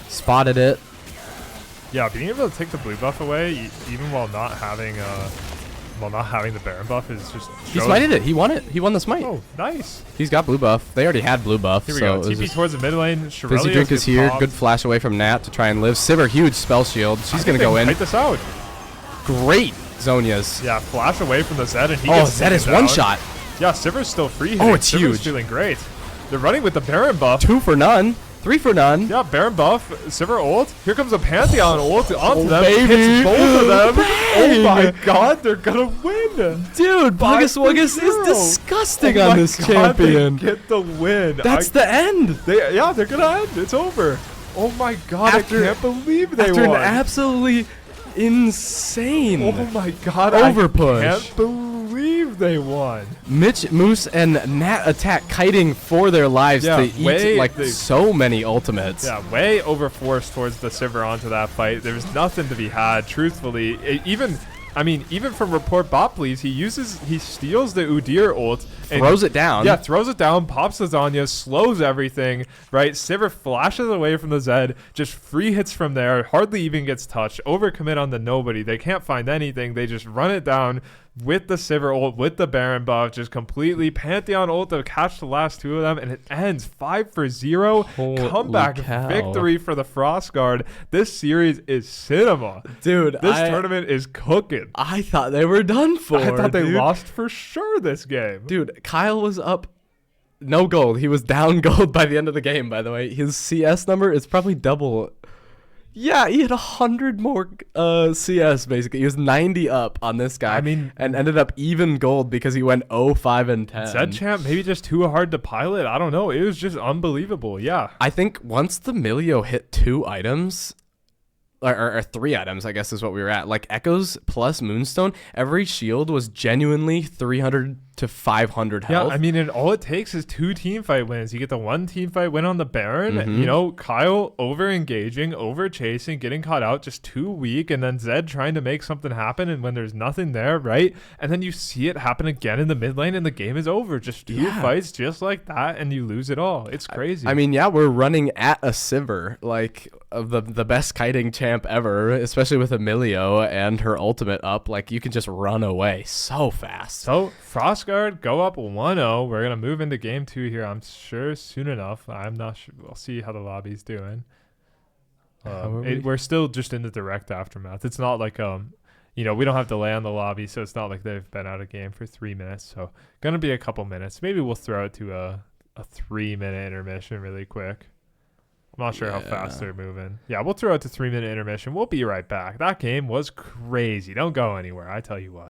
Spotted it. Yeah, being able to take the blue buff away, even while not having the Baron buff is just... He smited it. He won it. He won the smite. Oh, nice. He's got blue buff. They already had blue buff. Here we so go. TP towards the mid lane. Fizzy Drink is here. Good flash away from Nat to try and live. Sivir, huge spell shield. She's going to go in. Fight this out. Great Zhonya's. Yeah, flash away from the Zed, and he gets Zed is one shot. Yeah, Sivir's still free. Oh, it's Sivir's huge. feeling great. They're running with the Baron buff. 2 for none. 3 for none. Yeah, Baron buff, Sivir ult. Here comes a Pantheon ult onto them. Baby. Hits both of them. Bang. Oh my god, they're gonna win. Dude, Buggiswuggus is disgusting on this champion. They get the win. That's the end. They're gonna end. It's over. Oh my god, I can't believe they after won. an absolutely insane Oh my god, overpush. I can't believe they won. Mitch, Moose, and Nat attack kiting for their lives to eat so many ultimates. Yeah, way overforced towards the Sivir onto that fight. There's nothing to be had, truthfully. Even from Report Bot Please, he steals the Udyr ult. Throws it down. Yeah, throws it down, pops the Zhonya's, slows everything, right? Sivir flashes away from the Zed, just free hits from there, hardly even gets touched, overcommit on the nobody. They can't find anything. They just run it down with the Sivir ult, with the Baron buff, just completely Pantheon ult to catch the last 2 of them, and it ends 5-0. Holy comeback cow. victory for the Frostguard. This series is cinema. Dude, this tournament is cooking. I thought they were done for. I thought they lost for sure this game. Dude, Kyle was up no gold. He was down gold by the end of the game, by the way. His CS number is probably double. Yeah, he had 100 more CS, basically. He was 90 up on this guy. And ended up even gold because he went 0-5 and 10. Zed champ, maybe just too hard to pilot. I don't know. It was just unbelievable. Yeah. I think once the Milio hit 2 items, or 3 items, I guess is what we were at. Like Echoes plus Moonstone, every shield was genuinely 300 to 500 health. Yeah, I mean, and all it takes is 2 teamfight wins. You get the 1 teamfight win on the Baron. You know, Kyle over-engaging, over-chasing, getting caught out, just too weak, and then Zed trying to make something happen, and when there's nothing there, right? And then you see it happen again in the mid lane, and the game is over. Just 2 fights just like that, and you lose it all. It's crazy. I mean, yeah, we're running at a Sivir. Like, the best kiting champ ever, especially with Emilio and her ultimate up. Like, you can just run away so fast. So Frostguard go up 1-0. We're gonna move into game 2 here, I'm sure, soon enough. I'm not sure. We'll see how the lobby's doing. We're still just in the direct aftermath. It's not like we don't have delay on the lobby, so it's not like they've been out of game for 3 minutes. So gonna be a couple minutes. Maybe we'll throw it to a 3-minute intermission really quick. I'm not sure how fast they're moving. Yeah, we'll throw it to 3-minute intermission. We'll be right back. That game was crazy. Don't go anywhere, I tell you what.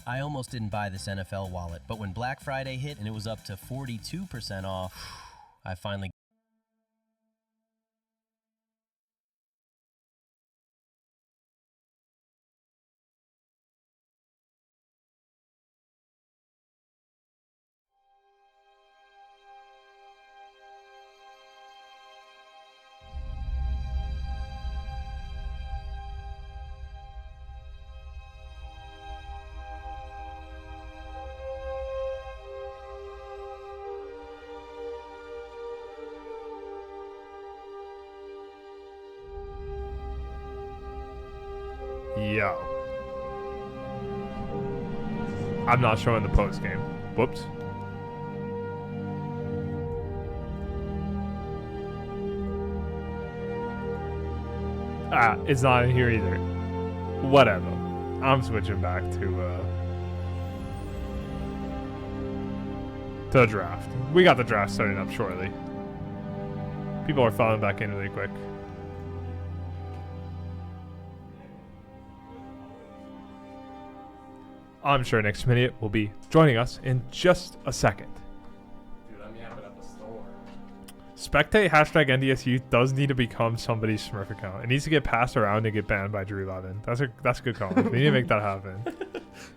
I almost didn't buy this NFL wallet, but when Black Friday hit and it was up to 42% off, I finally... Yo. I'm not showing the post game. Whoops. It's not in here either. Whatever. I'm switching back to the draft. We got the draft starting up shortly. People are falling back in really quick. I'm sure next minute will be joining us in just a second. Dude, I'm yapping at the store. Spectate hashtag NDSU does need to become somebody's Smurf account. It needs to get passed around and get banned by Drew Levin. That's a good call. We need to make that happen.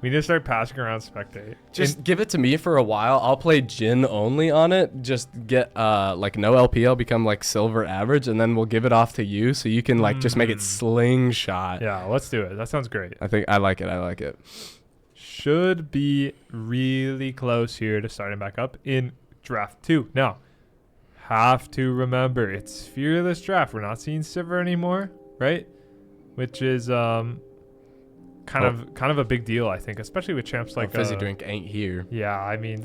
We need to start passing around Spectate. Just give it to me for a while. I'll play Jin only on it. Just get like no LPL, become like silver average, and then we'll give it off to you so you can like just make it slingshot. Yeah, let's do it. That sounds great. I like it. Should be really close here to starting back up in draft 2. Now, have to remember it's fearless draft. We're not seeing Sivir anymore, right? Which is kind of a big deal, I think, especially with champs like Fizzy Drink ain't here. Yeah, I mean,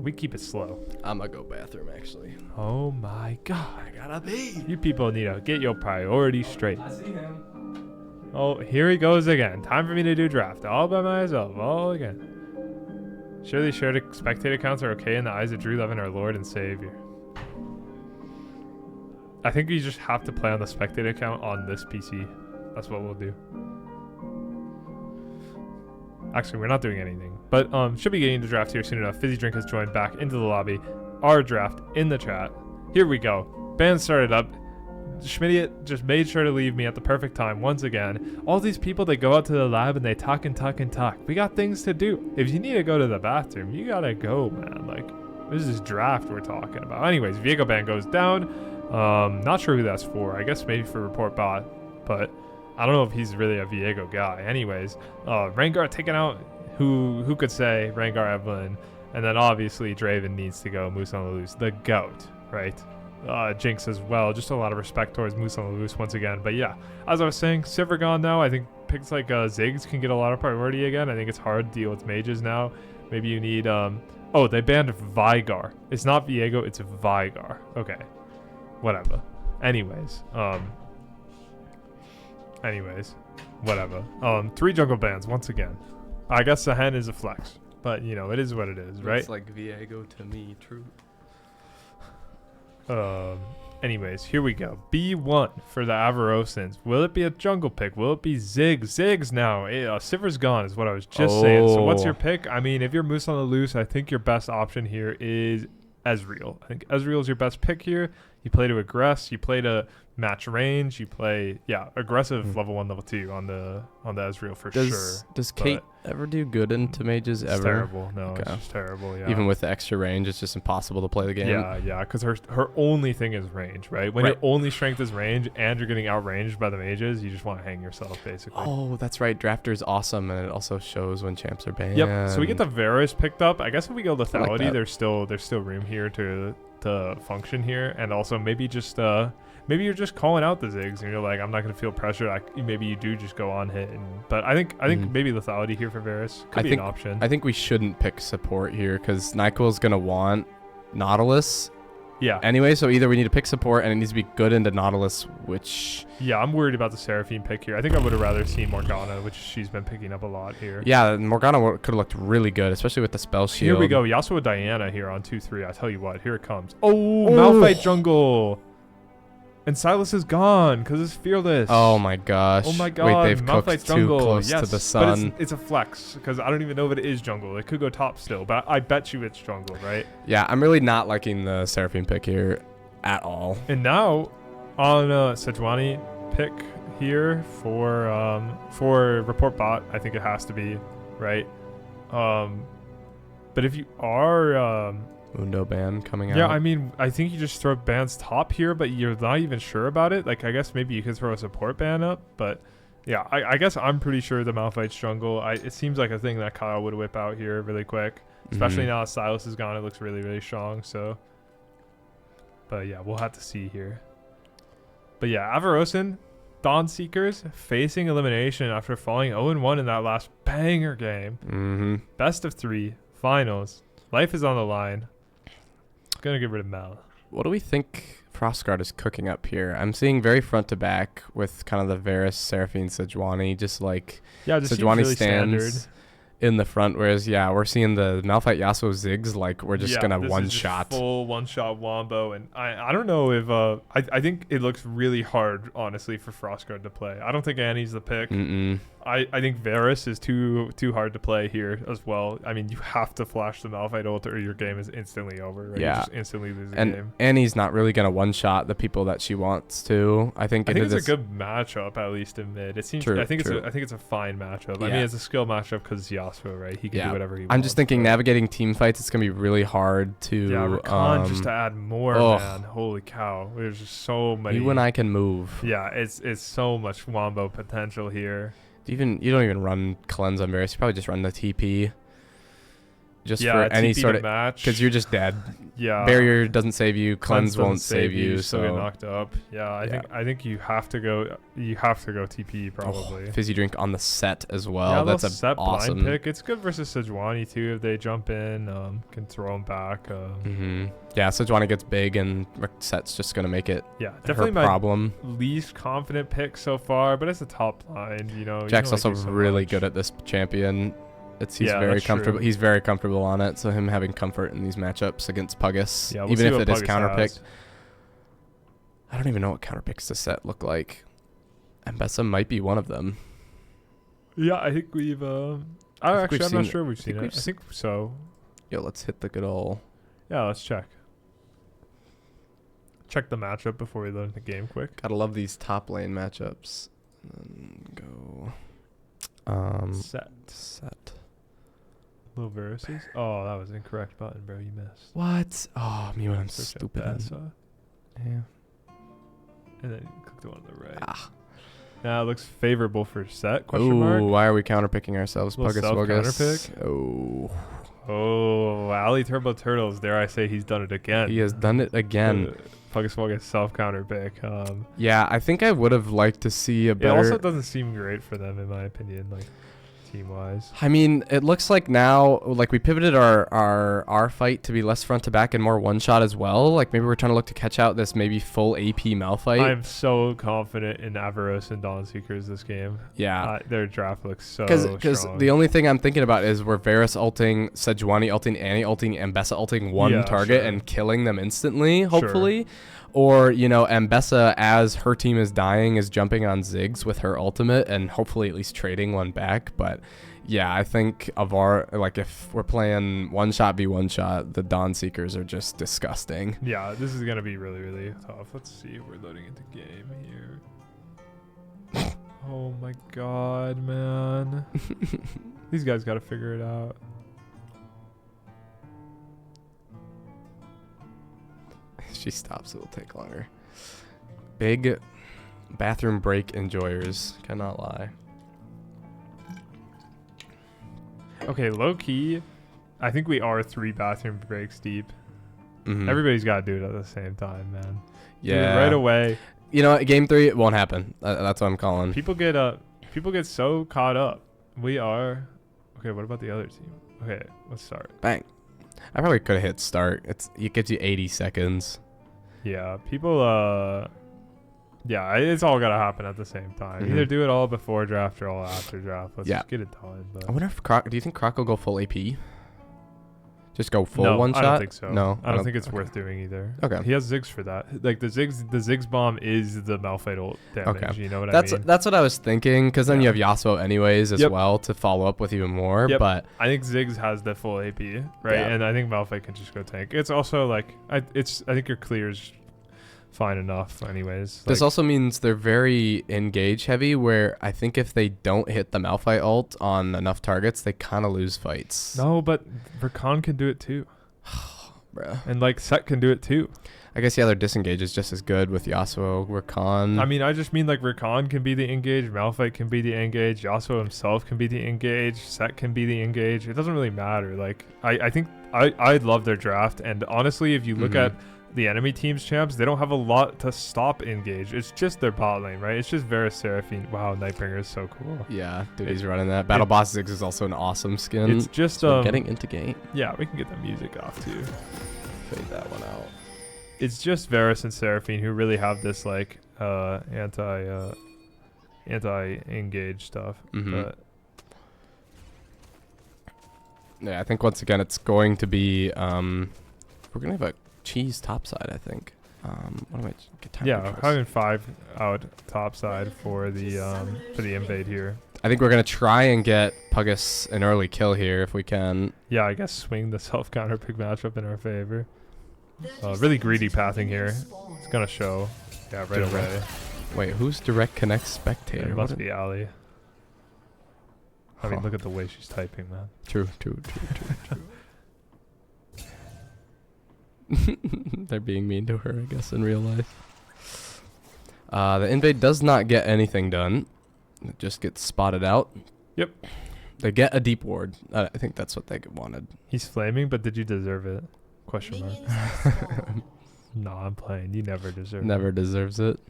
we keep it slow. I'm gonna go bathroom actually. Oh my god. I gotta pee. You people need to get your priorities straight. I see him. Oh, here he goes again. Time for me to do draft all by myself, all again. Surely shared spectator accounts are okay in the eyes of Drew Levin, our Lord and Savior. I think we just have to play on the spectator account on this PC. That's what we'll do. Actually, we're not doing anything, but should be getting the draft here soon enough. Fizzy Drink has joined back into the lobby. Our draft in the chat. Here we go. Band started up. Schmidt just made sure to leave me at the perfect time once again. All these people, they go out to the lab and they talk and talk and talk. We got things to do. If you need to go to the bathroom, you gotta go, man. Like, this is draft we're talking about. Anyways, Viego Band goes down. Not sure who that's for. I guess maybe for Report Bot, but I don't know if he's really a Viego guy. Anyways, Rengar taken out. Who could say Rengar Evelyn? And then obviously Draven needs to go. Moose on the loose, the GOAT, right? Jinx as well. Just a lot of respect towards Moose on the loose once again. But yeah, as I was saying, Sivir gone now. I think picks like Ziggs can get a lot of priority again. I think it's hard to deal with mages now. Maybe you need oh, they banned Vigar. It's not Viego, it's Vigar. Okay, whatever. Anyways, whatever. 3 jungle bans once again. I guess the hen is a flex, but you know, it is what it is, right? It's like Viego to me, true. Anyways, here we go. B1 for the Avarosans. Will it be a jungle pick? Will it be Ziggs? Ziggs now. Sivir's gone is what I was just saying. So what's your pick? I mean, if you're Moose on the loose, I think your best option here is Ezreal. I think Ezreal is your best pick here. You play to aggress. You play to match range. You play, aggressive level 1, level 2 on the Ezreal for sure. Does Kate ever do good into mages ever? It's terrible. No, it's just terrible. Yeah. Even with the extra range, it's just impossible to play the game. Yeah, because her only thing is range, right? When your only strength is range and you're getting outranged by the mages, you just want to hang yourself, basically. Oh, that's right. Drafter's awesome, and it also shows when champs are banned. Yep. So we get the Varus picked up. I guess if we go lethality, like there's still room here to function here, and also maybe just maybe you're just calling out the Ziggs and you're like, I'm not gonna feel pressure. Maybe you do just go on hit, but I think maybe lethality here for Varus could be an option. I think we shouldn't pick support here because NyQuil's gonna want Nautilus. Yeah. Anyway, so either we need to pick support and it needs to be good into Nautilus, which... Yeah, I'm worried about the Seraphine pick here. I think I would have rather seen Morgana, which she's been picking up a lot here. Yeah, Morgana could have looked really good, especially with the spell shield. Here we go. Yasuo Diana here on 2-3. I tell you what, here it comes. Oh, Malphite jungle. And Silas is gone because it's fearless. Oh my gosh. Oh my god. Wait, they've Malphite cooked jungle. too close to the sun. But it's a flex because I don't even know if it is jungle. It could go top still, but I bet you it's jungle, right? Yeah, I'm really not liking the Seraphine pick here at all. And now on Sejuani pick here for Report Bot, I think it has to be, right? But if you are Mundo ban coming out. Yeah, I mean, I think you just throw bans top here, but you're not even sure about it. Like, I guess maybe you could throw a support ban up, but yeah, I guess I'm pretty sure the Malphite's jungle. It seems like a thing that Kyle would whip out here really quick, especially now that Silas is gone. It looks really, really strong. So, but yeah, we'll have to see here. But yeah, Avarosan, Dawn Seekers facing elimination after falling 0-1 in that last banger game. Best of 3 finals. Life is on the line. Gonna get rid of Mal. What do we think Frostguard is cooking up here? I'm seeing very front to back with kind of the Varus, Seraphine, Sejuani, just Sejuani really stands standard in the front, whereas we're seeing the Malphite Yasuo Ziggs like we're just gonna one shot. Full one shot wombo, and I don't know if I think it looks really hard honestly for Frostguard to play. I don't think Annie's the pick. I think Varus is too hard to play here as well. I mean, you have to flash the Malphite ult or your game is instantly over. Right? Yeah. You just instantly lose the game. And he's not really gonna one shot the people that she wants to. I think it's a good matchup, at least in mid. It seems. True, I think true. it's a fine matchup. Yeah. I mean, it's a skill matchup because Yasuo, right? He can do whatever he wants. I'm just thinking navigating team fights. It's gonna be really hard to. Yeah, Rakan just to add more, man. Holy cow! There's just so many. You and I can move. Yeah, it's so much wombo potential here. You don't even run cleanse on Varus. You probably just run the TP. Just yeah, for any TP sort to of match. because you're just dead. Yeah. Barrier doesn't save you. Cleanse doesn't won't save you. Still get So knocked up. Yeah, I think you have to go. You have to go TP probably. Fizzy drink on the set as well. Yeah, That's a a set awesome blind pick. It's good versus Sejuani too. If they jump in, can throw him back. Yeah, Sejuani gets big and set's just gonna make it. Yeah, definitely her problem. my least confident pick so far, but it's a top line. You know, Jack's you also do so really much. good at this champion. He's Yeah, very that's comfortable. true. He's very comfortable on it. So him having comfort in these matchups against Puggus, Yeah, we'll even see if what it is Puggus counterpicked. has. I don't even know what counterpicks this set look like. Mbessa might be one of them. Yeah, I think we've. I'm not sure we've seen it. I think so. Yo, let's hit the good old. Yeah, let's check. Check the matchup before we load the game quick. Gotta love these top lane matchups. And go. Set. Low versus. Oh, that was incorrect button, bro. You missed. What? Oh, me when I'm Search up stupid. Bessa, Yeah. and then click the one on the right. Ah. Now it looks favorable for set. Question mark. Why are we counterpicking ourselves? Little Puggus Wuggus. self-counterpick? Oh. Oh, Ali Turbo Turtles. Dare I say he's done it again? He has done it again. Puggus Wuggus self counter pick. Yeah, I think I would have liked to see a It better. also doesn't seem great for them, in my opinion, like team wise. I mean, it looks like now, like we pivoted our fight to be less front to back and more one shot as well. Like maybe we're trying to look to catch out this maybe full AP Malphite. I'm so confident in Avaros and Dawn Seekers this game. Yeah. Their draft looks so Because strong. the only thing I'm thinking about is where Varus ulting, Sejuani ulting, Annie ulting, and Mbessa ulting one target and killing them instantly, hopefully. Or, Mbessa, as her team is dying, is jumping on Ziggs with her ultimate and hopefully at least trading one back. But yeah, I think of if we're playing one shot v one shot, the Dawn Seekers are just disgusting. Yeah, this is going to be really, really tough. Let's see if we're loading into game here. Oh my god, man. These guys got to figure it out. She stops, it'll take longer. Big bathroom break enjoyers, cannot lie. Okay, low key, I think we are 3 bathroom breaks deep. Mm-hmm. Everybody's got to do it at the same time, man. Yeah. Do it right away. You know what? Game 3, it won't happen. That's what I'm calling. People get so caught up. We are. Okay, what about the other team? Okay, let's start. Bang. I probably could have hit start. It gives you 80 seconds. Yeah, people. Yeah, it's all gotta happen at the same time. Mm-hmm. Either do it all before draft or all after draft. Let's just get it done. But I wonder if do you think Croc will go full AP? Just go full no, one shot? I don't think so. No, I don't think it's worth doing either. Okay. He has Ziggs for that. Like the Ziggs bomb is the Malphite ult damage. Okay. You know what I mean? That's what I was thinking, because then you have Yasuo anyways as well to follow up with even more. Yep. But I think Ziggs has the full AP, right? Yeah. And I think Malphite can just go tank. It's also like I think your clear's fine enough anyways. This also means they're very engage heavy, where I think if they don't hit the Malphite ult on enough targets, they kind of lose fights. No, but Rakan can do it too. Bruh. And like Set can do it too. I guess their disengage is just as good with Yasuo, Rakan. I mean, I just mean like Rakan can be the engage, Malphite can be the engage, Yasuo himself can be the engage, Set can be the engage. It doesn't really matter. Like I think I love their draft, and honestly, if you look at the enemy team's champs, they don't have a lot to stop engage. It's just their bot lane, right? It's just Varus Seraphine. Wow, Nightbringer is so cool. Yeah, dude, he's running that. Battle Boss Ziggs is also an awesome skin. It's just so getting into game. Yeah, we can get the music off too. Fade that one out. It's just Varus and Seraphine who really have this like anti-engage stuff. But yeah, I think once again it's going to be we're gonna have a cheese topside, I think. What am I get time yeah, controls. having 5 out topside for the invade here. I think we're going to try and get Puggus an early kill here if we can. Yeah, I guess swing the self-counter pick matchup in our favor. Really greedy pathing here. It's going to show. Yeah, right away. Wait, who's direct connect spectator? It must be Ali. I mean, look at the way she's typing, man. True. They're being mean to her, I guess, in real life. The invade does not get anything done. It just gets spotted out. Yep. They get a deep ward. I think that's what they wanted. He's flaming, but did you deserve it? Question mark. No, I'm playing. You never deserve it. Never deserves it.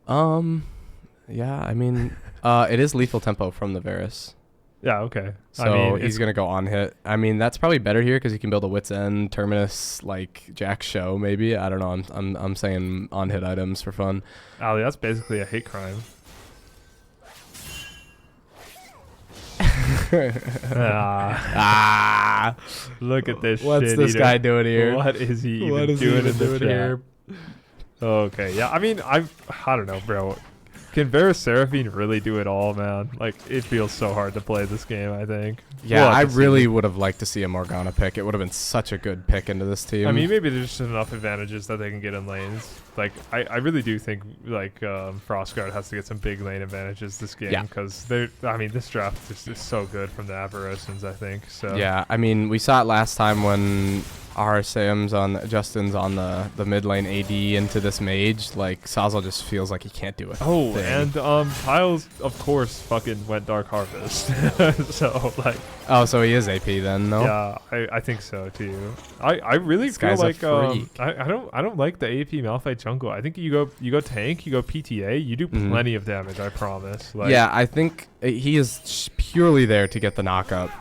Yeah, I mean, it is lethal tempo from the Varus. Yeah, okay. So I mean, he's going to go on hit. I mean, that's probably better here because he can build a Wit's End, Terminus, like Jack Show, maybe. I don't know. I'm saying on hit items for fun. Ali, that's basically a hate crime. Look at this. What's this guy doing here? What is he even What is doing he in the doing chat? here? Okay, yeah. I mean, I don't know, bro. Can Varus Seraphine really do it all, man? Like, it feels so hard to play this game, I think. Yeah, We'll I have to really see. would have liked to see a Morgana pick. It would have been such a good pick into this team. I mean, maybe there's just enough advantages that they can get in lanes. Like, I really do think, like, Frostguard has to get some big lane advantages this game. Yeah. Because I mean, this draft just is so good from the Avarosans, I think. So yeah, I mean, we saw it last time when Justin's on the mid lane AD into this mage. Like, Sazal just feels like he can't do it. Oh, and Kyle's, of course, fucking went Dark Harvest. So, like... Oh, so he is AP then, no? Yeah, I think so, too. I really This feel guy's a like... freak. I don't like the AP Malphite jungle. I think you go tank, you go PTA, you do plenty of damage, I promise. Like, Yeah, I think he is purely there to get the knockup.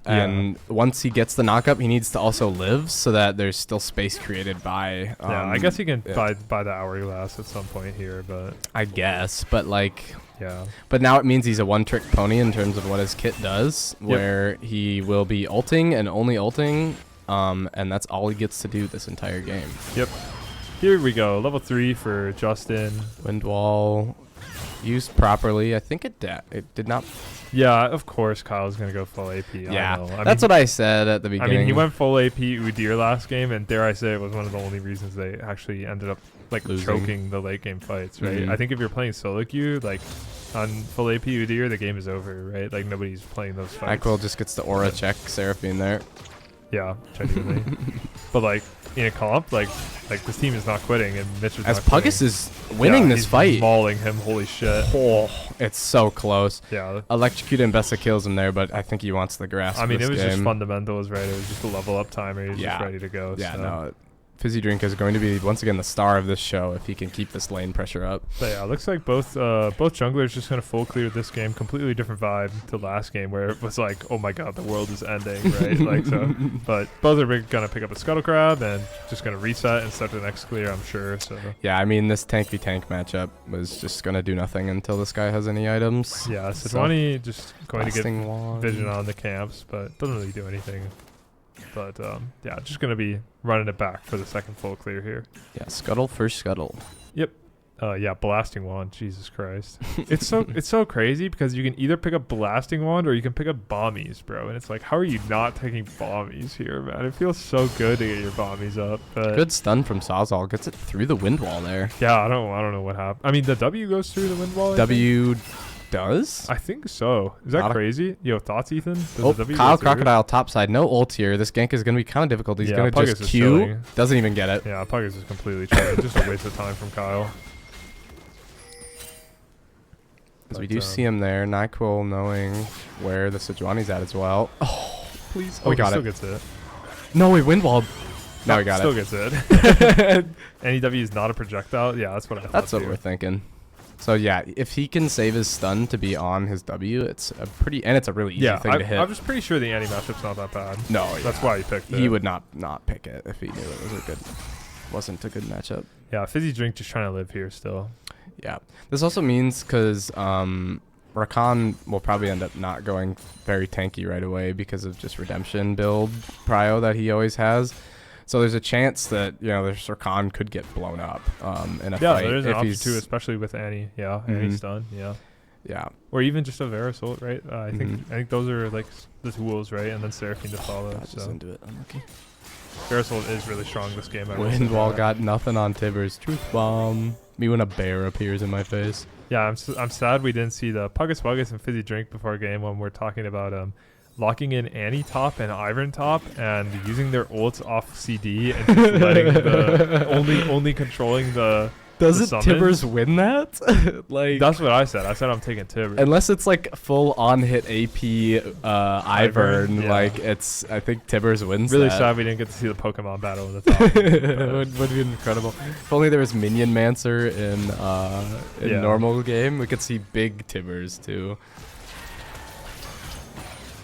And once he gets the knockup, he needs to also live so that there's still space created by... yeah, I guess he can buy the hourglass at some point here, but... I guess, but like... Yeah. But now it means he's a one-trick pony in terms of what his kit does, where he will be ulting and only ulting, and that's all he gets to do this entire game. Yep. Here we go. Level 3 for Justin. Wind wall used properly. I think it did not... Yeah, of course Kyle's going to go full AP. Yeah, I know. that's what I said at the beginning. I mean, he went full AP Udyr last game, and dare I say it was one of the only reasons they actually ended up like Losing. choking the late game fights, right? Mhm. I think if you're playing solo queue, like on full AP Udyr, the game is over, right? Like nobody's playing those fights. Nyquil just gets the aura check Seraphine there. Yeah, genuinely. But like in a comp, like this team is not quitting, and Mitch is As not quitting. Puggus is winning this he's fight. mauling him. Holy shit! Oh, it's so close. Yeah. Electrocute and Bessa kills him there, but I think he wants the grasp. I mean, this it was game. just fundamentals, right? It was just a level up timer. He was just ready to go. Yeah, so. no. Fizzy Drink is going to be once again the star of this show if he can keep this lane pressure up. But yeah, it looks like both junglers just gonna full clear this game. Completely different vibe to last game where it was like, oh my god, the world is ending, right? Like so. But both are gonna pick up a Scuttle Crab and just gonna reset and start the next clear, I'm sure. So yeah, I mean this tank v tank matchup was just gonna do nothing until this guy has any items. yeah, Sejuani just going to get Blasting wand. vision on the camps, but doesn't really do anything. But yeah, just gonna be running it back for the second full clear here. Yeah, Scuttle first Scuttle. Yep. Yeah, blasting wand. Jesus Christ. It's so crazy because you can either pick up blasting wand or you can pick up bombies, bro. And it's like, how are you not taking bombies here, man? It feels so good to get your bombies up. But Good stun from Sawzall. Gets it through the wind wall there. yeah, I don't know what happened. I mean, the W goes through the wind wall. I think? W does? I think so. Is that Not a- crazy? Yo, thoughts, Ethan? Does Oh, the W Kyle go through? Crocodile topside. No ult here. This gank is going to be kind of difficult. He's Yeah, going to Puggus just is Q. chilling. Doesn't even get it. Yeah, Puggus is completely chilling. Just a waste of time from Kyle. As we But, do see him there. Nyquil knowing where the Sejuani's at as well. Oh, please. Oh, we he got still it. gets it. No, we wind walled. Now we got still it. gets it. Any W is not a projectile? Yeah, that's what I thought. That's what too. we're thinking. So yeah, if he can save his stun to be on his W, it's a really easy thing to hit. I'm just pretty sure the anti matchup's not that bad. No, That's why he picked it. he would not pick it if he knew it was wasn't a good matchup. Yeah, Fizzy Drink just trying to live here still. Yeah, this also means because Rakan will probably end up not going very tanky right away because of just redemption build prio that he always has. So there's a chance that their Rakan could get blown up in a fight. Yeah, there's an if option he's too, especially with Annie. Yeah, Annie's done. Yeah. Yeah. Or even just a Verisol, right? I Mhm. think those are like the tools, right? And then Seraphine to follow. Dodges So into it. Unlucky. Verisol is really strong this game. I will say Windwall that. got nothing on Tibbers. Truth bomb. Me when a bear appears in my face. Yeah, I'm sad we didn't see the Puggus Wuggus and Fizzy Drink before game when we're talking about locking in Annie top and Iron top and using their ults off CD and just letting the only controlling the Doesn't summons. Tibbers win that? Like That's what I said. I said I'm taking Tibbers. unless it's like full on hit AP Ivern, yeah. like it's I think Tibbers wins. Really that. sad we didn't get to see the Pokemon battle in the top. would be incredible. If only there was Minion Mancer in Yeah. normal game, we could see big Tibbers too.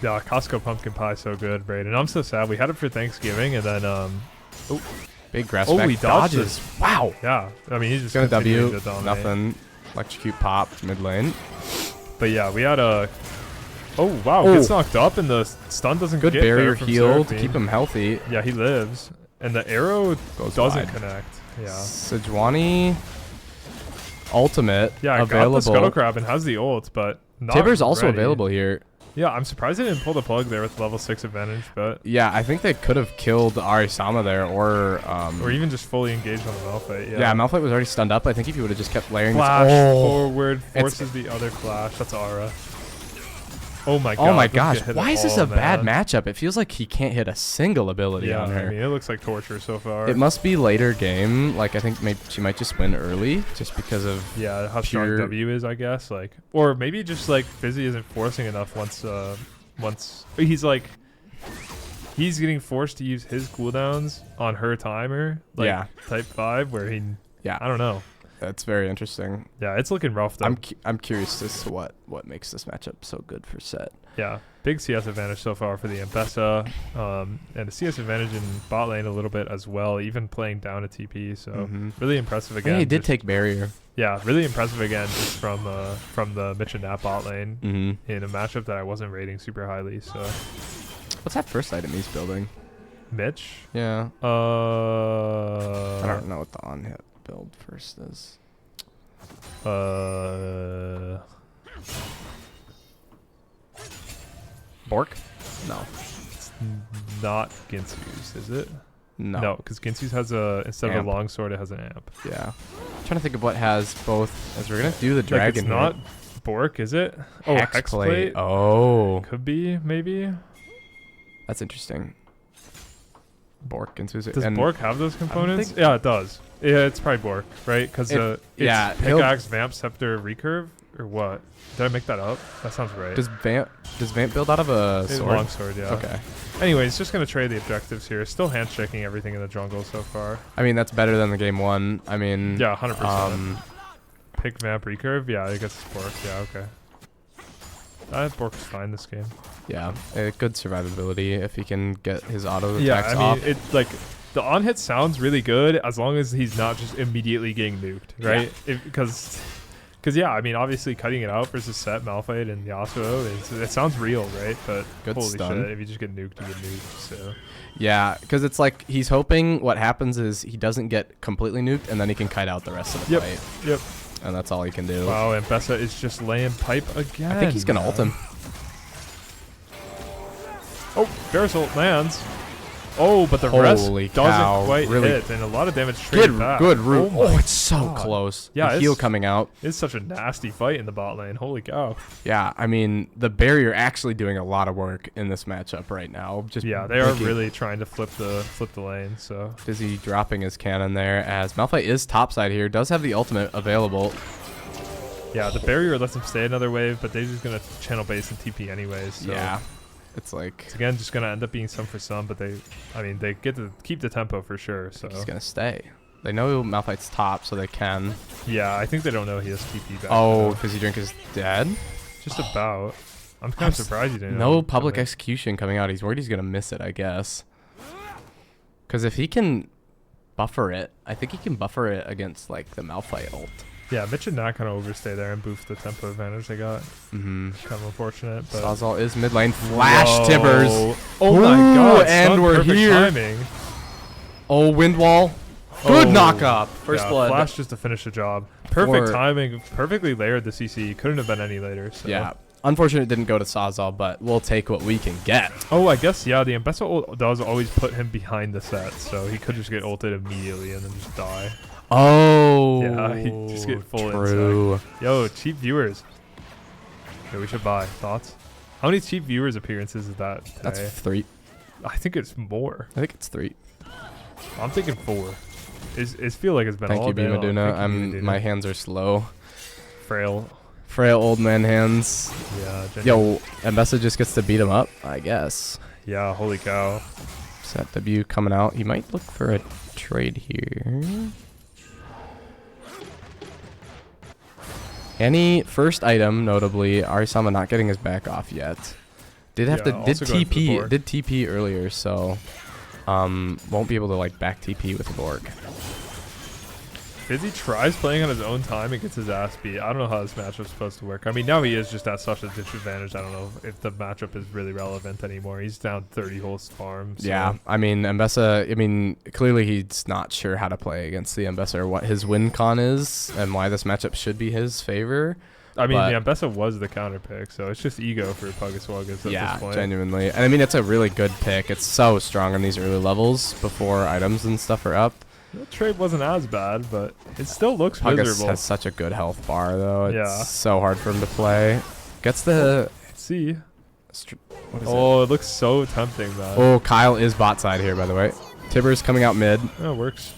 Yeah, Costco pumpkin pie so good, Braden. I'm so sad. We had it for Thanksgiving and then Big grass Oh, back he dodged dodges. Wow. yeah. I mean he's just Gonna continuing W. to dominate. Nothing. Electrocute pop mid lane. But yeah, we had a oh wow, Oh. gets knocked up and the stun doesn't Good get barrier there from heal to Seraphine. keep him healthy. Yeah, he lives. And the arrow Goes doesn't wide. connect. Yeah. Sejuani ultimate Yeah, available. got the Scuttle Crab and has the ult, but not Tibbers also ready. available here. Yeah, I'm surprised they didn't pull the plug there with level 6 advantage, but Yeah, I think they could have killed Arisama there, or even just fully engaged on the Malphite. yeah, Malphite was already stunned up. I think if he would have just kept layering Flash this, forward forces the other flash. That's Aura. Oh my god. oh my doesn't get gosh, hit why at is this all, a bad man. matchup? It feels like he can't hit a single ability Yeah, on her. I mean, it looks like torture so far. It must be later game. Like I think maybe she might just win early, just because of Yeah, how strong pure- W is, I guess. Like, or maybe just like Fizzy isn't forcing enough once he's like he's getting forced to use his cooldowns on her timer. Like Yeah. type 5 where he yeah. I don't know. That's very interesting. Yeah, it's looking rough though. I'm curious as to what makes this matchup so good for Set. Yeah, big CS advantage so far for the Ambessa, and a CS advantage in bot lane a little bit as well, even playing down a TP. So Mhm. really impressive again. Yeah, he did just- take barrier. Yeah, really impressive again, just from the Mitch and Nat bot lane Mm-hmm. in a matchup that I wasn't rating super highly. So What's that first item he's building? Mitch, Yeah. I I don't know what the on hit build first is. Bork? No. It's not Ginsu's, is it? No. because Ginsu's has a instead of Amp. a longsword, it has an amp. Yeah. I'm trying to think of what has both. As we're gonna do the Like dragon. it's not Bork, is it? Oh, Hex Hex plate. plate. Oh, Could be, maybe. that's interesting. Bork and Suzu. Does and Bork have those components? think- Yeah, it does. Yeah, it's probably Bork, right? Because it's yeah, he'll- pickaxe, vamp, scepter, recurve, or what? Did I make that up? That sounds right. Does Vamp build out of a It's sword? longsword, yeah. Okay. Anyways, just gonna trade the objectives here. Still handshaking everything in the jungle so far. I mean that's better than the game one. I mean. Yeah, 100%. Um, Pick vamp, recurve. Yeah, I guess it's Bork. Yeah, okay. Bork is fine this game. yeah, good survivability if he can get his auto Yeah, attacks I mean, off. it like the on hit sounds really good as long as he's not just immediately getting nuked, right? Because yeah, I mean, obviously cutting it out versus Set, Malphite, and Yasuo it sounds real, right? But Good holy stun. shit, if you just get nuked, you get nuked. So Yeah, because it's like he's hoping what happens is he doesn't get completely nuked and then he can kite out the rest of the Yep. fight. Yep. And that's all he can do. Wow, and Bessa is just laying pipe again. I think he's gonna ult him. Oh, Verisol lands. Oh, but the Holy rest cow, doesn't quite really hit, and a lot of damage straight back. Good root. Oh, Oh, my it's so God. close. Yeah, the heal it's- coming out. It's such a nasty fight in the bot lane. Holy cow. Yeah, I mean the barrier actually doing a lot of work in this matchup right now. Just Yeah, they are making- really trying to flip the lane. So Dizzy dropping his cannon there as Malphite is topside here. Does have the ultimate available. yeah, the barrier lets them stay another wave, but they're just gonna channel base and TP anyways. So Yeah, it's like it's again just gonna end up being some for some, but they get to keep the tempo for sure. So he's gonna stay. They know Malphite's top, so they can. yeah, I think they don't know he has TP back. Oh, now. Fizzy Drink is dead. just about. I'm kind I'm of surprised you didn't. No know public something. execution coming out. He's worried he's gonna miss it, I guess. Because if he can buffer it, I think he can buffer it against like the Malphite ult. Yeah, Mitch and Nat kind of overstay there and boof the tempo advantage they got. Mm-hmm. Kind of unfortunate, but Sawzall is mid lane. Flash Whoa. Tibbers. Oh my Ooh, god! and stun, we're perfect here. Timing. Oh, wind wall. Good knock-up. First blood. Flash just to finish the job. Perfect For- timing. Perfectly layered the CC. Couldn't have been any later. So. Yeah. Unfortunately, it didn't go to Sawzall, but we'll take what we can get. Oh, I guess, yeah, the Mbessa ult does always put him behind the set, so he could just get ulted immediately and then just die. Oh. Yeah, he just get full true. insect. Yo, cheap viewers. Yeah, we should buy. Thoughts? How many cheap viewers appearances is that today? That's 3. I think it's more. I think it's 3. I'm thinking 4. It's feel like it's been Thank all you, day long. Bimaduna. Thank you, Bimaduna. My hands are slow. Frail. Frail old man hands. Yeah. Yo, Mbessa just gets to beat him up, I guess. Yeah, holy cow. Set W coming out. He might look for a trade here. Any first item, notably, Arisama not getting his back off yet. Did have Yeah, to did also going for the TP Bork. did TP earlier, so won't be able to like back TP with the Bork. Fizzy tries playing on his own time and gets his ass beat. I don't know how this matchup's supposed to work. I mean, now he is just at such a disadvantage. I don't know if the matchup is really relevant anymore. He's down 30 whole farm. So. Yeah, I mean Mbessa. I mean clearly he's not sure how to play against the Mbessa or what his win con is and why this matchup should be his favor. I mean, but- the Mbessa was the counter pick, so it's just ego for Puggaswuggas at Yeah, this point. genuinely. And I mean, it's a really good pick. It's so strong on these early levels before items and stuff are up. The trade wasn't as bad, but it still looks Puggas miserable. has such a good health bar, though. It's Yeah. so hard for him to play. Gets the... Let's see. What is it? Oh, it looks so tempting, man. Oh, Kyle is bot side here, by the way. Tibbers coming out mid. Oh, it works.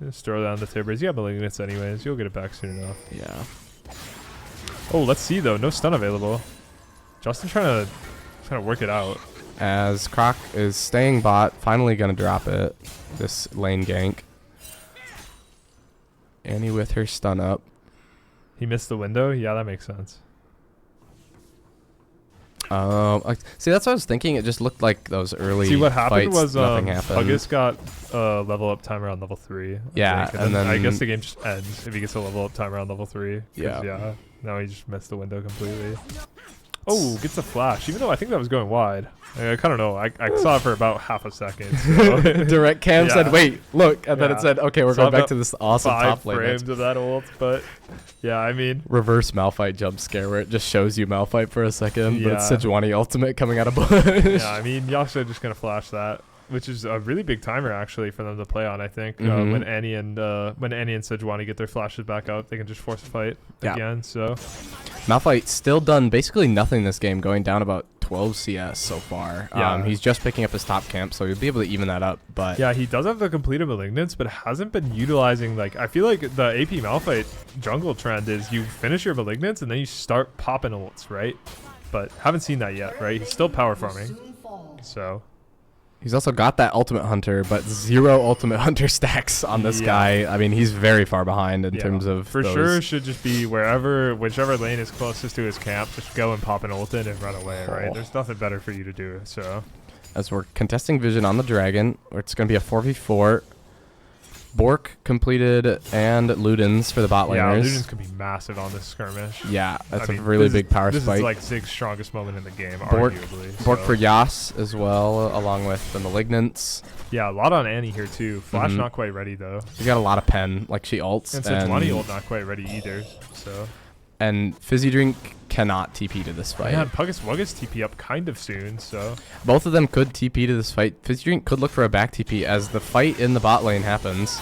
Just throw down the Tibbers. You have Malignance anyways. You'll get it back soon enough. Yeah. Oh, let's see, though. No stun available. Justin trying to work it out. As Croc is staying bot, finally going to drop it. This lane gank. Annie with her stun up. He missed the window? Yeah, that makes sense. See, that's what I was thinking. It just looked like those early See, what happened fights, was nothing happened. Puggas got level up time around level 3. I Yeah, think, and then I then- guess the game just ends if he gets a level up time around level 3. 'cause, Yeah. Yeah. Now he just missed the window completely. Oh, gets a flash. Even though I think that was going wide. I kind of know. I saw it for about half a second. So. Direct cam said, Yeah. "Wait, look," and then Yeah. it said, "Okay, we're Saw going back about to this awesome 5 top lane." frames of that ult, but yeah, I mean, Reverse Malphite jump scare where it just shows you Malphite for a second, but it's Yeah. Sejuani ultimate coming out of bush. yeah, I mean, Yasha just gonna flash that, which is a really big timer actually for them to play on. I think Mhm. when Annie and Sejuani get their flashes back up, they can just force a fight Yeah. again. So Malphite still done basically nothing this game, going down about 12 CS so far. Yeah. He's just picking up his top camp, so he'll be able to even that up. But yeah, he does have the completed Malignance, but hasn't been utilizing. Like, I feel like the AP Malphite jungle trend is you finish your Malignance and then you start popping ults, right? But haven't seen that yet, right? He's still power farming, so. he's also got that ultimate hunter, but 0 ultimate hunter stacks on this Yeah. guy. I mean, he's very far behind in Yeah, terms of for those. sure should just be whichever lane is closest to his camp, just go and pop an ult in and run away, right? Oh. There's nothing better for you to do. So As we're contesting vision on the dragon, where it's going to be a 4v4. Bork completed and Ludens for the bot yeah, laners. Ludens could be massive on this skirmish. Yeah, that's I a mean, really this big power this spike. is like Zig's strongest moment in the game, Bork- arguably. Bork so. for Yas as well, along with the Malignants. Yeah, a lot on Annie here too. Flash Mhm. not quite ready though, She's got a lot of pen, like she ults. and Sejuani ult not quite ready either. So And Fizzy Drink cannot TP to this fight. yeah, Puggaswuggas TP up kind of soon. So Both of them could TP to this fight. Fizzy Drink could look for a back TP as the fight in the bot lane happens.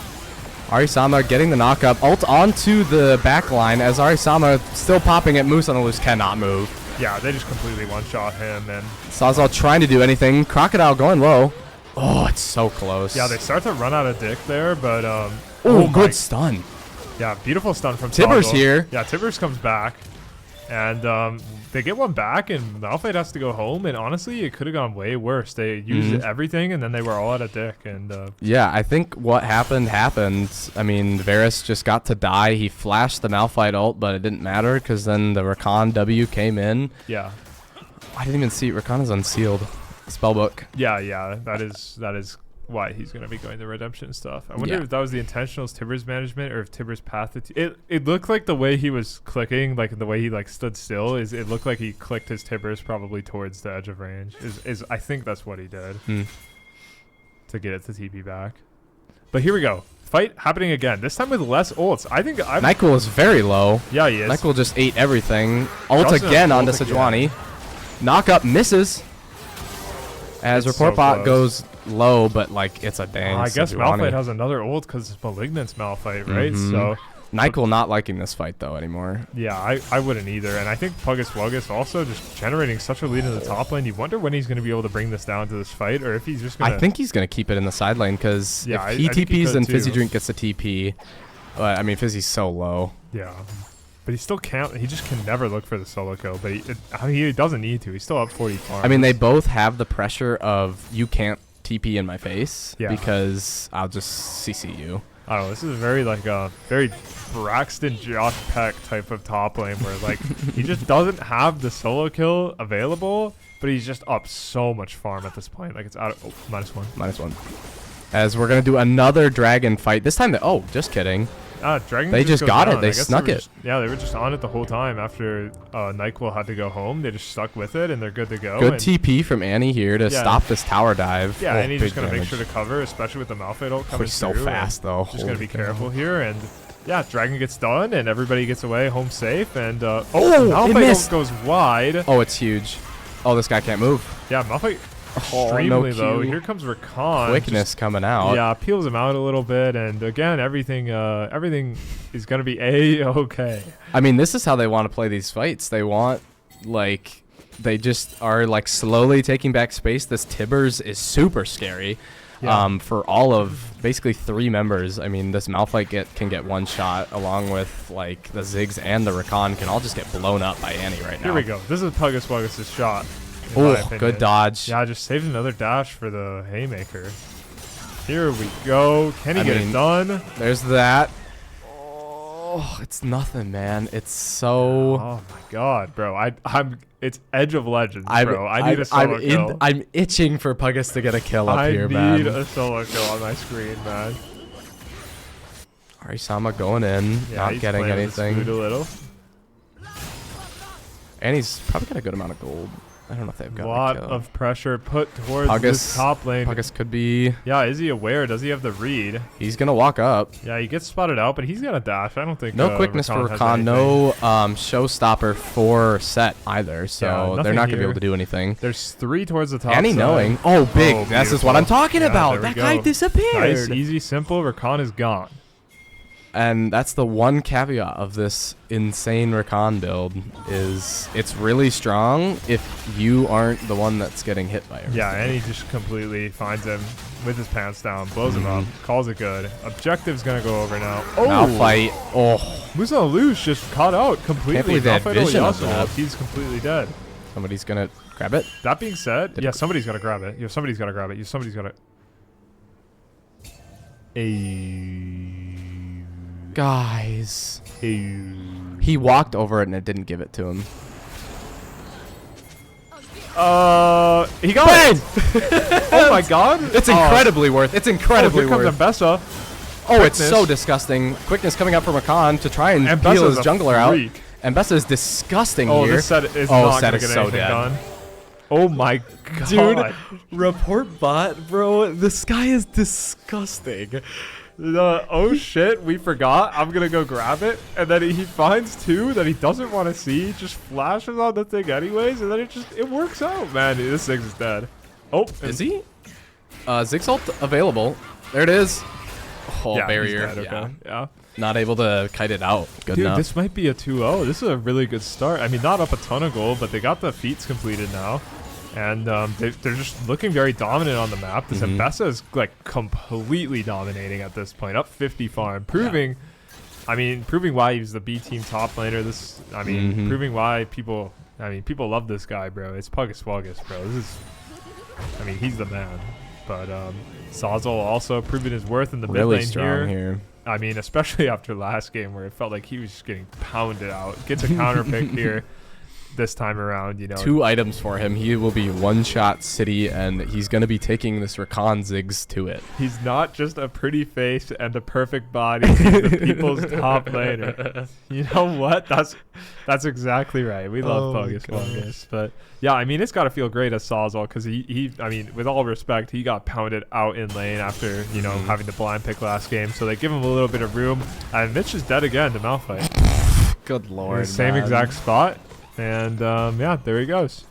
Arisama getting the knockup. Ult onto the back line as Arisama still popping at Moose on the loose. Cannot move. yeah, they just completely one-shot him, and Sawzall trying to do anything. Crocodile going low. Oh, it's so close. yeah, they start to run out of dick there, but Oh, my- good stun. Yeah, beautiful stun from Tibbers Sawzall. here. Yeah, Tibbers comes back, and they get one back, and Malphite has to go home. And honestly, it could have gone way worse. They used Mhm. everything, and then they were all out of dick. And Yeah, I think what happened. I mean, Varus just got to die. He flashed the Malphite ult, but it didn't matter because then the Rakan W came in. yeah, I didn't even see it. Rakan is unsealed. Spellbook. yeah, that is why he's gonna be going the redemption stuff. I wonder Yeah. if that was the intentional Tibbers management or if Tibbers path. It looked like the way he was clicking, like the way he like stood still, is it looked like he clicked his Tibbers probably towards the edge of range. Is I think that's what he did Hmm. to get it to TP back. But here we go. Fight happening again. This time with less ults. I think I'm... NyQuil is very low. Yeah, he is. NyQuil just ate everything. Ult Justin again onto ult again. Sejuani. Knock up misses. As It's Report so Bot close. goes low, but like it's a dang I guess Sejuani. Malphite has another ult because it's Malignant's Malphite, right? Mhm. So, NyQuil not liking this fight though anymore. yeah, I wouldn't either. And I think Puggus Wuggus also just generating such a lead in the top lane. You wonder when he's going to be able to bring this down to this fight, or if he's just going to... I think he's going to keep it in the side lane because Yeah, if he I think he TPs could then Fizzy too. Drink gets the TP. I mean, Fizzy's so low. Yeah. But he still can't... He just can never look for the solo kill. But he doesn't need to. He's still up 40 farms. I mean, they both have the pressure of you can't TP in my face because I'll just CC you. I don't know. This is very like very Braxton Josh Peck type of top lane where like he just doesn't have the solo kill available, but he's just up so much farm at this point. Like it's out of -1. -1. As we're gonna do another dragon fight. This time, just kidding. Dragon They just goes got it. down. They I guess snuck were it. just- yeah, they were just on it the whole time after NyQuil had to go home. They just stuck with it and they're good to go. Good and TP from Annie here to stop this tower dive. Yeah, Oh, and he's just big gonna make damage. sure to cover, especially with the Malphite ult coming He's so through, and fast though. Just gonna be Holy careful cow. here, and yeah, Dragon gets done, and everybody gets away home safe, and it Malphite missed. ult goes wide. Oh, it's huge. Oh, this guy can't move. Yeah, Malphite Oh, extremely no low. Q. Here comes Rakan. Quickness coming out. Just, yeah, peels him out a little bit, and again, everything is gonna be A-okay. I mean, this is how they want to play these fights. They want, like, they just are, like, slowly taking back space. This Tibbers is super scary for all of basically 3 members. I mean, this Malphite can get one shot along with, like, the Ziggs and the Rakan can all just get blown up by Annie right now. Here we go. This is Puggus Wuggus' shot. in my Oh, opinion. good dodge. Yeah, just saves another dash for the Haymaker. Here we go. Can he I get mean, it done? There's that. Oh, it's nothing, man. It's so... Oh my god, bro. It's Edge of Legends, bro. I need a solo kill. I'm itching for Puggus to get a kill up here, I need man. a solo kill on my screen, man. Arisama going in, Yeah, not he's getting playing with his anything. food a little. And he's probably got a good amount of gold. I don't know if they've got A lot a kill. of pressure put towards Puggus- this top lane. Puggus could be... Yeah, is he aware? Does he have the read? He's going to walk up. Yeah, he gets spotted out, but he's got a dash. I don't think No quickness for has Rakan. anything. No showstopper for Set either. So Yeah, they're not going to be here. able to do anything. There's 3 towards the top Annie side. knowing. Oh, big. Oh, this is what I'm beautiful. talking Yeah, about. there we That guy go. disappeared. Nice, easy, simple. Rakan is gone. And that's the one caveat of this insane Rakan build is it's really strong if you aren't the one that's getting hit by everything. Yeah, and he just completely finds him with his pants down, blows him up, calls it good. Objective's gonna go over now. Oh, Malphite. Oh, Musa Luce just caught out completely. believe they had Malphite vision of Eliasu, that. he's completely dead. somebody's going to grab it. That being said, Did yeah, it- somebody's gotta grab it. Yeah, somebody's gotta grab it. Yeah, somebody's gotta. Guys. He walked over it and it didn't give it to him. He got it. Oh my god. It's incredibly worth. It's incredibly Here comes worth. Mbessa. Oh, it's so Quickness. disgusting. Quickness coming up from Rakan to try and Mbessa's peel his a jungler out. freak. And Bessa is disgusting Oh, here. this set is Oh, not set gonna is get so anything dead. done. Oh my god. Dude, report bot, bro. This guy is disgusting. Oh shit, we forgot. I'm gonna go grab it. And then he finds 2 that he doesn't want to see, just flashes on the thing anyways, and then it works out, man. This thing is dead. Oh, Is he? Ziggs ult available. There it is. Oh, yeah, barrier. he's dead, Yeah. okay. Yeah. Not able to kite it out. Good Dude, enough. this might be a 2-0. This is a really good start. I mean, not up a ton of gold, but they got the feats completed now. And they're just looking very dominant on the map. This Mbessa is like completely dominating at this point, up 50 farm, proving why he's the B team top laner. Proving why people love this guy, bro. It's Puggus Wuggus, bro. He's the man. But Sazol also proving his worth in the mid really lane strong here. I mean, especially after last game where it felt like he was just getting pounded out. Gets a counter pick here. this time around. 2 items for him. He will be one-shot city, and he's going to be taking this Rakan Ziggs to it. He's not just a pretty face and a perfect body. He's the people's top laner. You know what? That's exactly right. We love Pogus. But yeah, I mean, it's got to feel great as Sawzall because he, I mean, with all respect, he got pounded out in lane after, having the blind pick last game. So they give him a little bit of room. And Mitch is dead again to Malphite. Good lord. Same exact spot. And yeah, there he goes.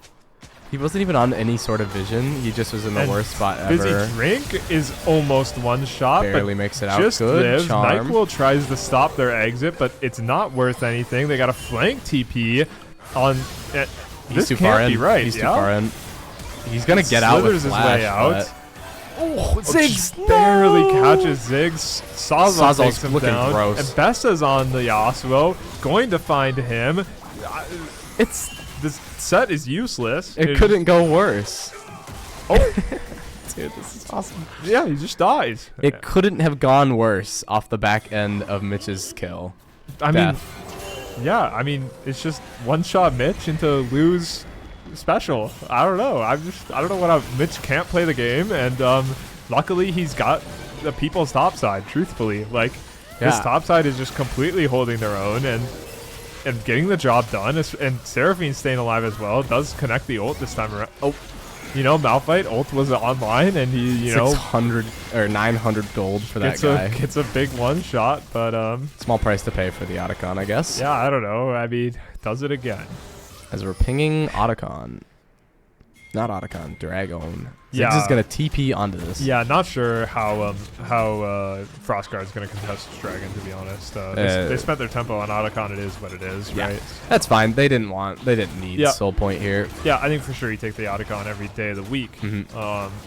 He wasn't even on any sort of vision. He just was in the worst spot ever. Fizzy Drink is almost one shot. Barely but makes it out. Just Good lives. charm. NyQuil tries to stop their exit, but it's not worth anything. They got a flank TP on. This too can't far be in. right. He's too far in. He's gonna get out with Slithers his flash, way out. but- Oh, Ziggs barely catches Ziggs. Sawzall takes Sawzall's him looking down. gross. And Bessa's on the Yasuo, going to find him. This set is useless. It couldn't go worse. Oh, Dude, this is awesome. yeah, he just dies. It couldn't have gone worse off the back end of Mitch's kill. I mean, yeah, I mean, it's just one-shot Mitch into lose special. I don't know. I don't know what Mitch can't play the game, and luckily he's got the people's top side. Truthfully, like his top side is just completely holding their own and getting the job done. And Seraphine staying alive as well. Does connect the ult this time around. Oh, Malphite ult was online, and he 600 or 900 gold for that guy. Gets a big one shot, but Small price to pay for the Otacon, I guess. yeah, I don't know. I mean, does it again. As we're pinging Otacon. Not Otacon, Dragon. Ziggs Yeah. is going to TP onto this. Yeah, not sure how Frostguard's going to contest this dragon, to be honest. They spent their tempo on Otacon. It is what it is, Yeah. right? That's fine. They didn't need soul point here. Yeah, I think for sure you take the Otacon every day of the week. Mhm.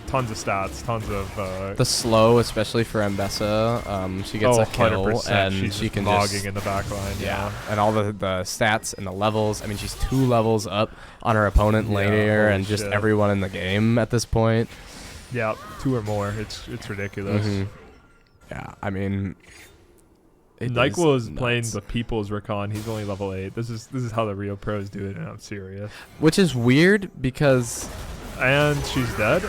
Tons of stats, tons of... The slow, especially for Mbessa, she gets a kill, 100%. and She's she can logging just... in the back line. Yeah, and all the stats and the levels. I mean, she's 2 levels up on her opponent laner and just shit. everyone in the game at this point. Yeah, 2 or more. It's ridiculous. Mhm. Yeah, I mean... NyQuil is playing the people's Rakan. He's only level 8. This is how the real pros do it, and I'm serious. Which is weird because... And she's dead.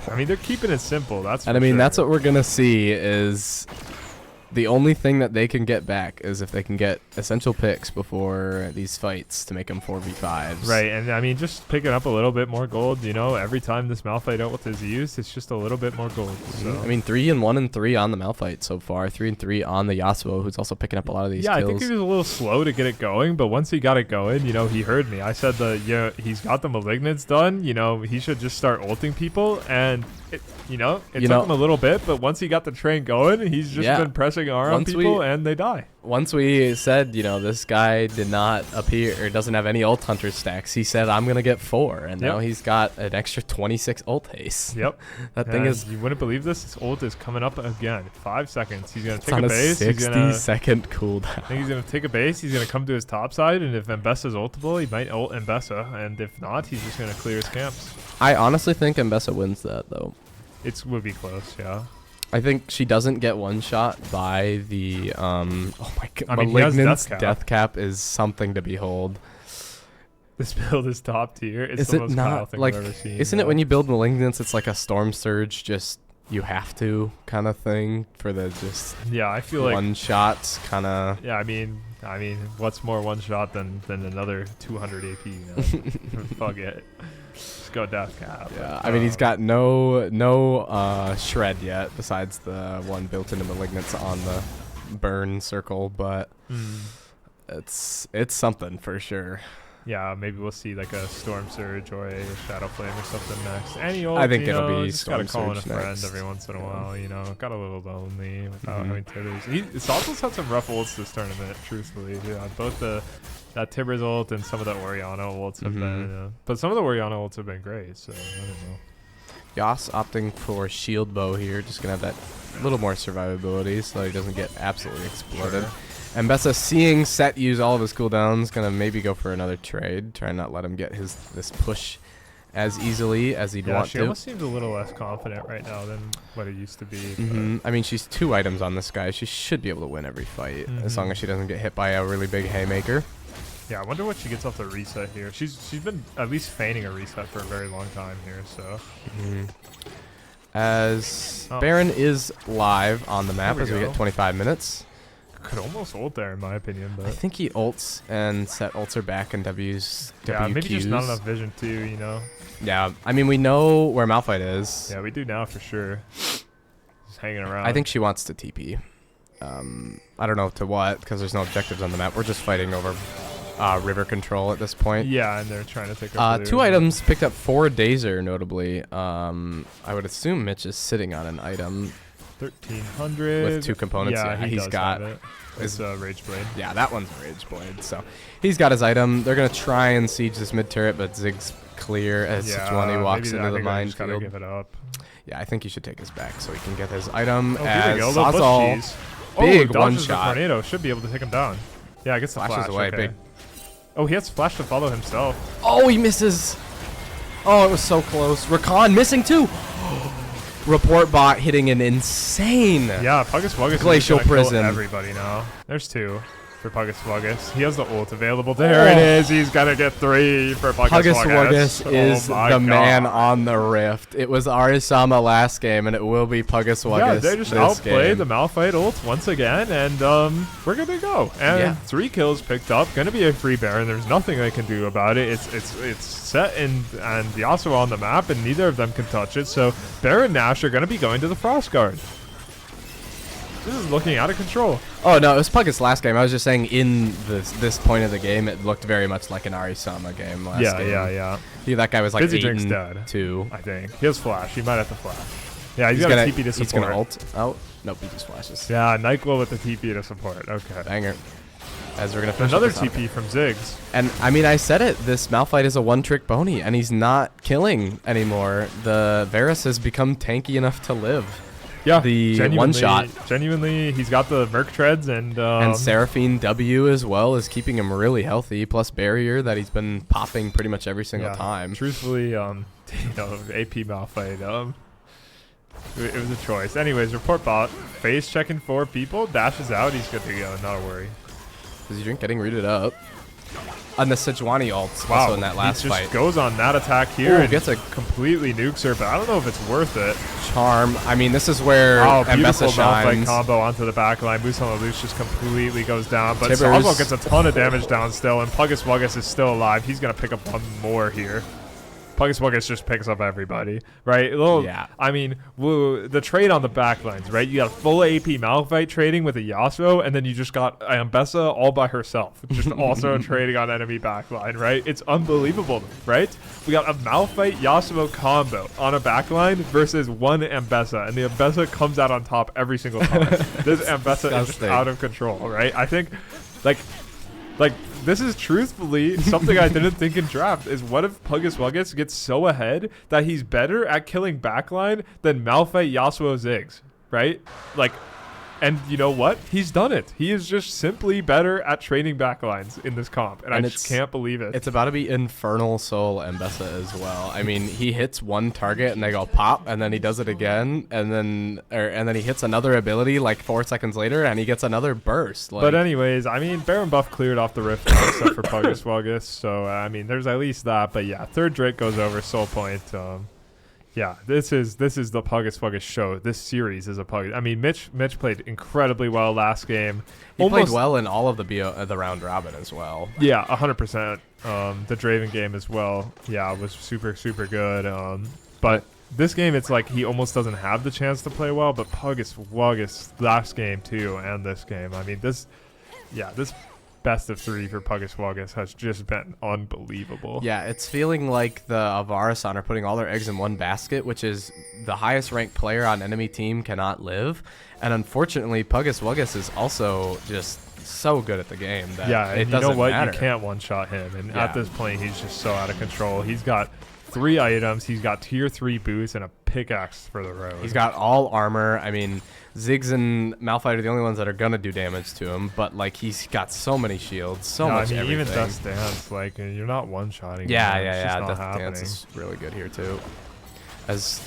I mean, they're keeping it simple. That's And I mean, that's what we're going to see is... The only thing that they can get back is if they can get essential picks before these fights to make them 4v5s. Right, and I mean, just picking up a little bit more gold, every time this Malphite ult is used, it's just a little bit more gold. So. I mean, 3-1-3 on the Malphite so far. 3-3 on the Yasuo, who's also picking up a lot of these kills. I think he was a little slow to get it going, but once he got it going, he heard me. I said he's got the Malignants done. He should just start ulting people, and it took him a little bit, but once he got the train going, he's just been pressing R on people, and they die. Once we said, this guy did not appear or doesn't have any ult hunter stacks, he said, I'm going to get 4. And now he's got an extra 26 ult haste. Yep. That thing is... You wouldn't believe this. His ult is coming up again. 5 seconds. He's going to It's take on a base. 60-second cooldown. I think he's going to take a base. He's going to come to his top side. And if Mbessa's ultable, he might ult Mbessa. And if not, he's just going to clear his camps. I honestly think Mbessa wins that, though. It would be close, yeah. I think she doesn't get one shot by the oh my god, I mean, he has Malignant's death cap. is something to behold. This build is top tier. It's Is the it most Kyle not thing like? I've ever seen. Isn't it when you build Malignance, it's like a Storm Surge, just you have to kind of thing for the just I feel like one shot kind of. Yeah, I mean, what's more one shot than another 200 AP? Fuck it. Just go death cap. Yeah, I mean he's got no shred yet besides the one built into Malignance on the burn circle, but it's something for sure. Yeah, maybe we'll see like a Storm Surge or a Shadow Flame or something next. Any old, I think it'll be just gotta Storm call in a Surge friend next. every once in a while. Got a little lonely without having Tibbers. Salsa's had some rough ults this tournament, truthfully. Yeah, both that Tibbers ult and some of the Orianna ults have been, but some of the Orianna ults have been great. So I don't know. Yas opting for shield bow here, just gonna have that little more survivability so he doesn't get absolutely exploded. Sure. And Bessa seeing Set use all of his cooldowns, gonna maybe go for another trade, try and not let him get this push as easily as he'd want she to. almost seems a little less confident right now than what it used to be. I mean, she's 2 items on this guy. She should be able to win every fight as long as she doesn't get hit by a really big haymaker. Yeah, I wonder what she gets off the reset here. She's been at least feigning a reset for a very long time here, so. As Baron is live on the map There as we we go. get 25 minutes. Could almost ult there, in my opinion, I but think he ults and set ults are back and W's. yeah, maybe just not WQs. enough vision too, you know. Yeah, I mean, we know where Malphite is. Yeah, we do now for sure. Just hanging around. I think she wants to TP. I don't know to what, because there's no objectives on the map. We're just fighting over river control at this point. Yeah, and they're trying to take over. 2 items picked up for Dazer, notably. I would assume Mitch is sitting on an item. 1300 with 2 components. Yeah, He's does got have it. It's Rage Blade. Yeah, that one's a Rage Blade. So he's got his item. They're going to try and siege this mid turret, but Zig's clear as Sejuani walks into the minefield. Give it up. Yeah, I think he should take his back so he can get his item. Oh, as here we go. Little bush Sazal, cheese. big dodges one the shot. tornado. Should be able to take him down. Yeah, I guess the Flashes flash. away, Okay. big. Oh, he has flash to follow himself. Oh, he misses. Oh, it was so close. Rakan missing too. Report bot hitting an insane. Yeah, Puggus Wuggus is Glacial gonna kill Prison. everybody now. There's 2 for Puggus Wuggus. He has the ult available. There it is. He's gonna get 3 for Puggus Puggus Wuggus. Wuggus is Oh my the man God. on the rift. It was Arisama last game, and it will be Puggus Wuggus Yeah, they just this outplayed game. the Malphite ult once again, and we're good to go. And Yeah. 3 kills picked up. Gonna be a free Baron. There's nothing they can do about it. It's set and Yasuo on the map, and neither of them can touch it. So Baron and Nash are gonna be going to the Frost Guard. This is looking out of control. Oh no, it was Puggus last game. I was just saying in this point of the game, it looked very much like an Arisama game last game. Yeah. That guy was like Fizzy 8 Drink's and dead. 2. I think he has flash. He might have to flash. Yeah, he's got gonna a TP to support. He's gonna ult out. Nope, he just flashes. Yeah, Nyquil with the TP to support. Okay. Banger. As we're gonna finish Another up this TP from Ziggs. And I mean, I said it. This Malphite is a one-trick pony, and he's not killing anymore. The Varus has become tanky enough to live. Yeah, The genuinely- one-shot. Genuinely, he's got the Merc Treads and Seraphine W as well is keeping him really healthy. Plus barrier that he's been popping pretty much every single time. Truthfully, AP Malphite, it was a choice. Anyways, report bot, face checking 4 people, dashes out, he's good to go, not a worry. Fizzy Drink getting rooted up. On the Sejuani ult, Wow, also in that last he just fight. goes on that attack here Ooh, and gets a completely nukes her, but I don't know if it's worth it. Charm. I mean, this is where Oh, beautiful Mbessa Malphite shines. combo onto the back line. Moose on the loose just completely goes down, but Tibbers. Sazal gets a ton of damage down still, and Puggus Wuggus is still alive. He's going to pick up one more here. Puggus Wuggus just picks up everybody, right? Yeah. I mean, the trade on the back lines, right? You got full AP Malphite trading with a Yasuo, and then you just got Mbessa all by herself, just also trading on enemy backline, right? It's unbelievable, right? We got a Malphite Yasuo combo on a backline versus one Mbessa, and the Mbessa comes out on top every single time. This Mbessa is just disgusting. out of control, right? I think, like this is truthfully something I didn't think in draft is what if Puggus Wuggus gets so ahead that he's better at killing backline than Malphite Yasuo Ziggs, right? And you know what? He's done it. He is just simply better at trading backlines in this comp, and I just can't believe it. It's about to be Infernal Soul Mbessa as well. I mean, he hits one target and they go pop, and then he does it again, and then he hits another ability like 4 seconds later, and he gets another burst. But anyways, I mean, Baron buff cleared off the rift now, except for Puggus Wuggus, so I mean, there's at least that. But yeah, 3rd Drake goes over, soul point. Yeah, this is the Puggus Wuggus show. This series is a Puggus. I mean, Mitch played incredibly well last game. he played well in all of the round robin as well. Yeah, 100%. The Draven game as well. Yeah, was super good. But this game, it's like he almost doesn't have the chance to play well. But Puggus Wuggus last game too, and this game. I mean, this best of 3 for Puggus Wuggus has just been unbelievable. Yeah, it's feeling like the Avarasan are putting all their eggs in one basket, which is the highest ranked player on enemy team cannot live. And unfortunately, Puggus Wuggus is also just so good at the game that and it you doesn't know what? matter. You can't one-shot him. And Yeah. at this point, he's just so out of control. He's got 3 items. He's got tier 3 boots and a pickaxe for the road. He's got all armor. I mean, Ziggs and Malphite are the only ones that are gonna do damage to him, but like he's got so many shields, so much I mean, even everything. Death Dance, like you're not one-shotting. Yeah, him. It's just not Death happening. Dance is really good here too. As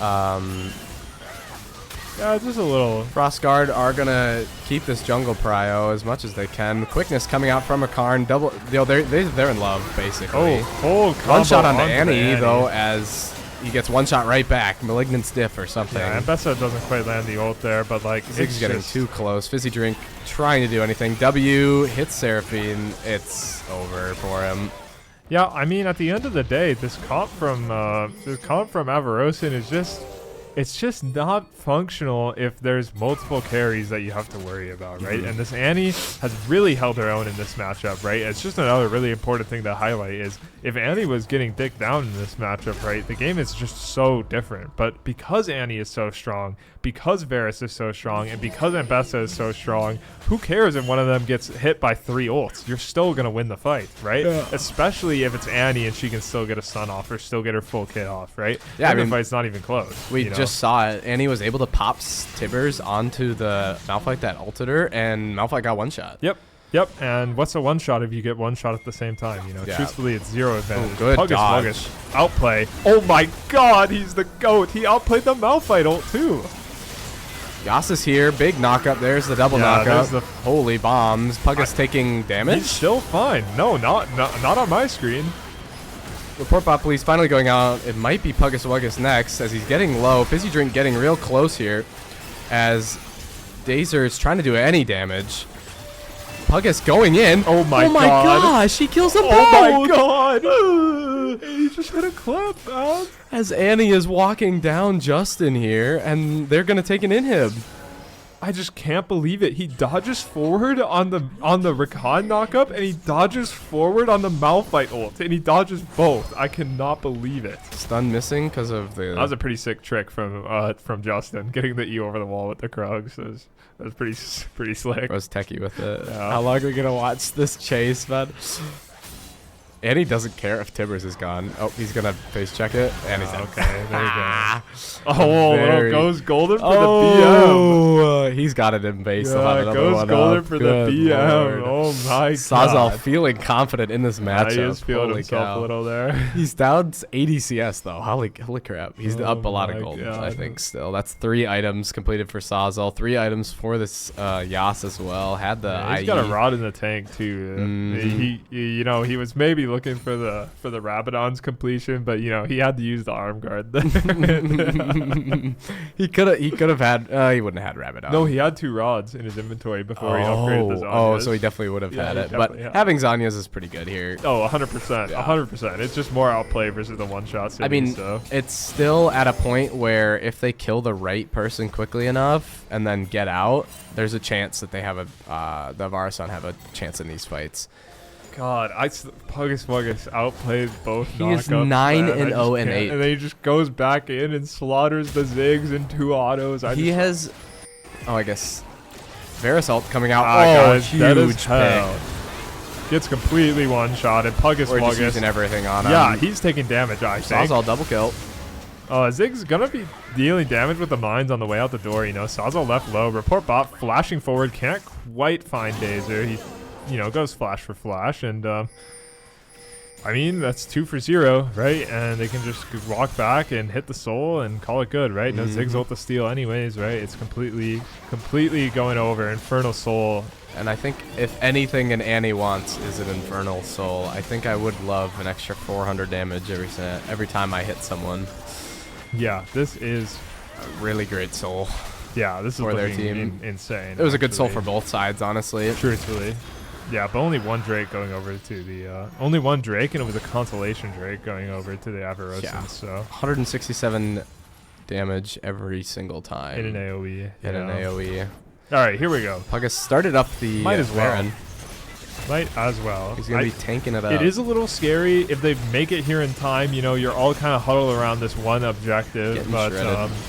Yeah, just a little. Frostguard are going to keep this jungle prio as much as they can. Quickness coming out from a Karn. Double, they're in love, basically. One shot onto Annie, though, as he gets one shot right back. Malignant Stiff or something. Yeah, and Bessa doesn't quite land the ult there, but like Zig's getting too close. Fizzy Drink trying to do anything. W hits Seraphine. It's over for him. Yeah, I mean, at the end of the day, this comp from Avarosin is just not functional if there's multiple carries that you have to worry about, right? And this Annie has really held her own in this matchup, right? It's just another really important thing to highlight is if Annie was getting dicked down in this matchup, right, the game is just so different. But because Annie is so strong, because Varus is so strong, and because Ambessa is so strong, who cares if one of them gets hit by 3 ults? You're still going to win the fight, right? Yeah. Especially if it's Annie and she can still get a stun off or still get her full kit off, right? Yeah, I mean, the fight's not even close. We just saw it. Annie was able to pop Tibbers onto the Malphite that ulted her, and Malphite got one shot. Yep, and what's a one shot if you get one shot at the same time? You know, truthfully, it's 0 advantage. Ooh, good dodge. Puggus, outplay. Oh my God, he's the GOAT. He outplayed the Malphite ult too. Yas is here. Big knockup. There's the double knockup. Holy bombs. Puggus taking damage. He's still fine. No, not on my screen. Report bot police finally going out. It might be Puggus Wuggus next as he's getting low. Fizzy Drink getting real close here as Dazer is trying to do any damage. Puggus going in. Oh my God. Gosh, he kills them both. Oh my God. He just hit a clip, man. As Annie is walking down Justin here, and they're going to take an inhib. I just can't believe it. He dodges forward on the Rakan knockup, and he dodges forward on the Malphite ult, and he dodges both. I cannot believe it. Stun missing because of the... That was a pretty sick trick from Justin, getting the E over the wall with the Krugs. That was pretty slick. I was techie with it. Yeah. How long are we going to watch this chase, man? And he doesn't care if Tibbers is gone. Oh, he's going to face check it. And he's okay, there you go. Oh, goes golden for the BM. Oh, he's got it in base. Yeah, goes golden for the BM. Oh, my God. Sawzall feeling confident in this matchup. He is feeling himself a little there. He's down 80 CS, though. Holy crap. He's up a lot of gold, I think, still. That's 3 items completed for Sawzall. 3 items for this Yas as well. Had the he's got a rod in the tank, too. He was maybe looking for the Rabadon's completion, but he had to use the arm guard there. he could have had he wouldn't have had Rabadon. No, he had 2 rods in his inventory before he upgraded the Zanyas. Oh, so he definitely would have had it. But having Zanyas is pretty good here. Oh, 100%. 100%. It's just more outplay versus the one-shot city. I mean, it's still at a point where if they kill the right person quickly enough and then get out, there's a chance that they have the Varasan have a chance in these fights. God, Puggus Wuggus outplayed both. He is 9-0 and 8, and then he just goes back in and slaughters the Ziggs and 2 autos. I guess Varus ult coming out. Guys, huge pick. Gets completely one-shot, and Puggus We're Wuggus just using everything on him. Yeah, he's taking damage. I think. Sawzall double kill. Zig's gonna be dealing damage with the mines on the way out the door. Sawzall left low. Report bot flashing forward, can't quite find Dazer. He goes flash for flash, and I mean, that's 2 for 0, right? And they can just walk back and hit the soul and call it good, right? No Zig's ult to steal anyways, right? It's completely going over. Infernal Soul. And I think if anything an Annie wants is an Infernal Soul. I think I would love an extra 400 damage every time I hit someone. Yeah, this is a really great soul. Yeah, this is for their team. Insane. It was a good soul for both sides, honestly. Truthfully. Yeah, but only one Drake going over to the only one Drake, and it was a consolation Drake going over to the Avarosans. Yeah. So 167 damage every single time in an AOE. In an AOE. All right, here we go. Puggus started up the Baron. Might as well. He's gonna be tanking it up. It is a little scary if they make it here in time. You're all kind of huddled around this one objective, but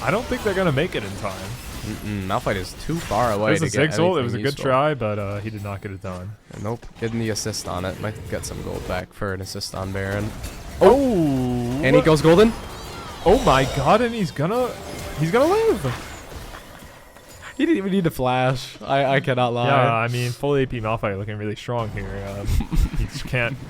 I don't think they're gonna make it in time. Malphite is too far away. There's a Ziggs ult. It was a good try, but he did not get it done. Nope, getting the assist on it. Might get some gold back for an assist on Baron. Oh, and he goes golden. Oh my God! And he's gonna live. He didn't even need to flash. I cannot lie. Yeah, I mean, full AP Malphite looking really strong here. He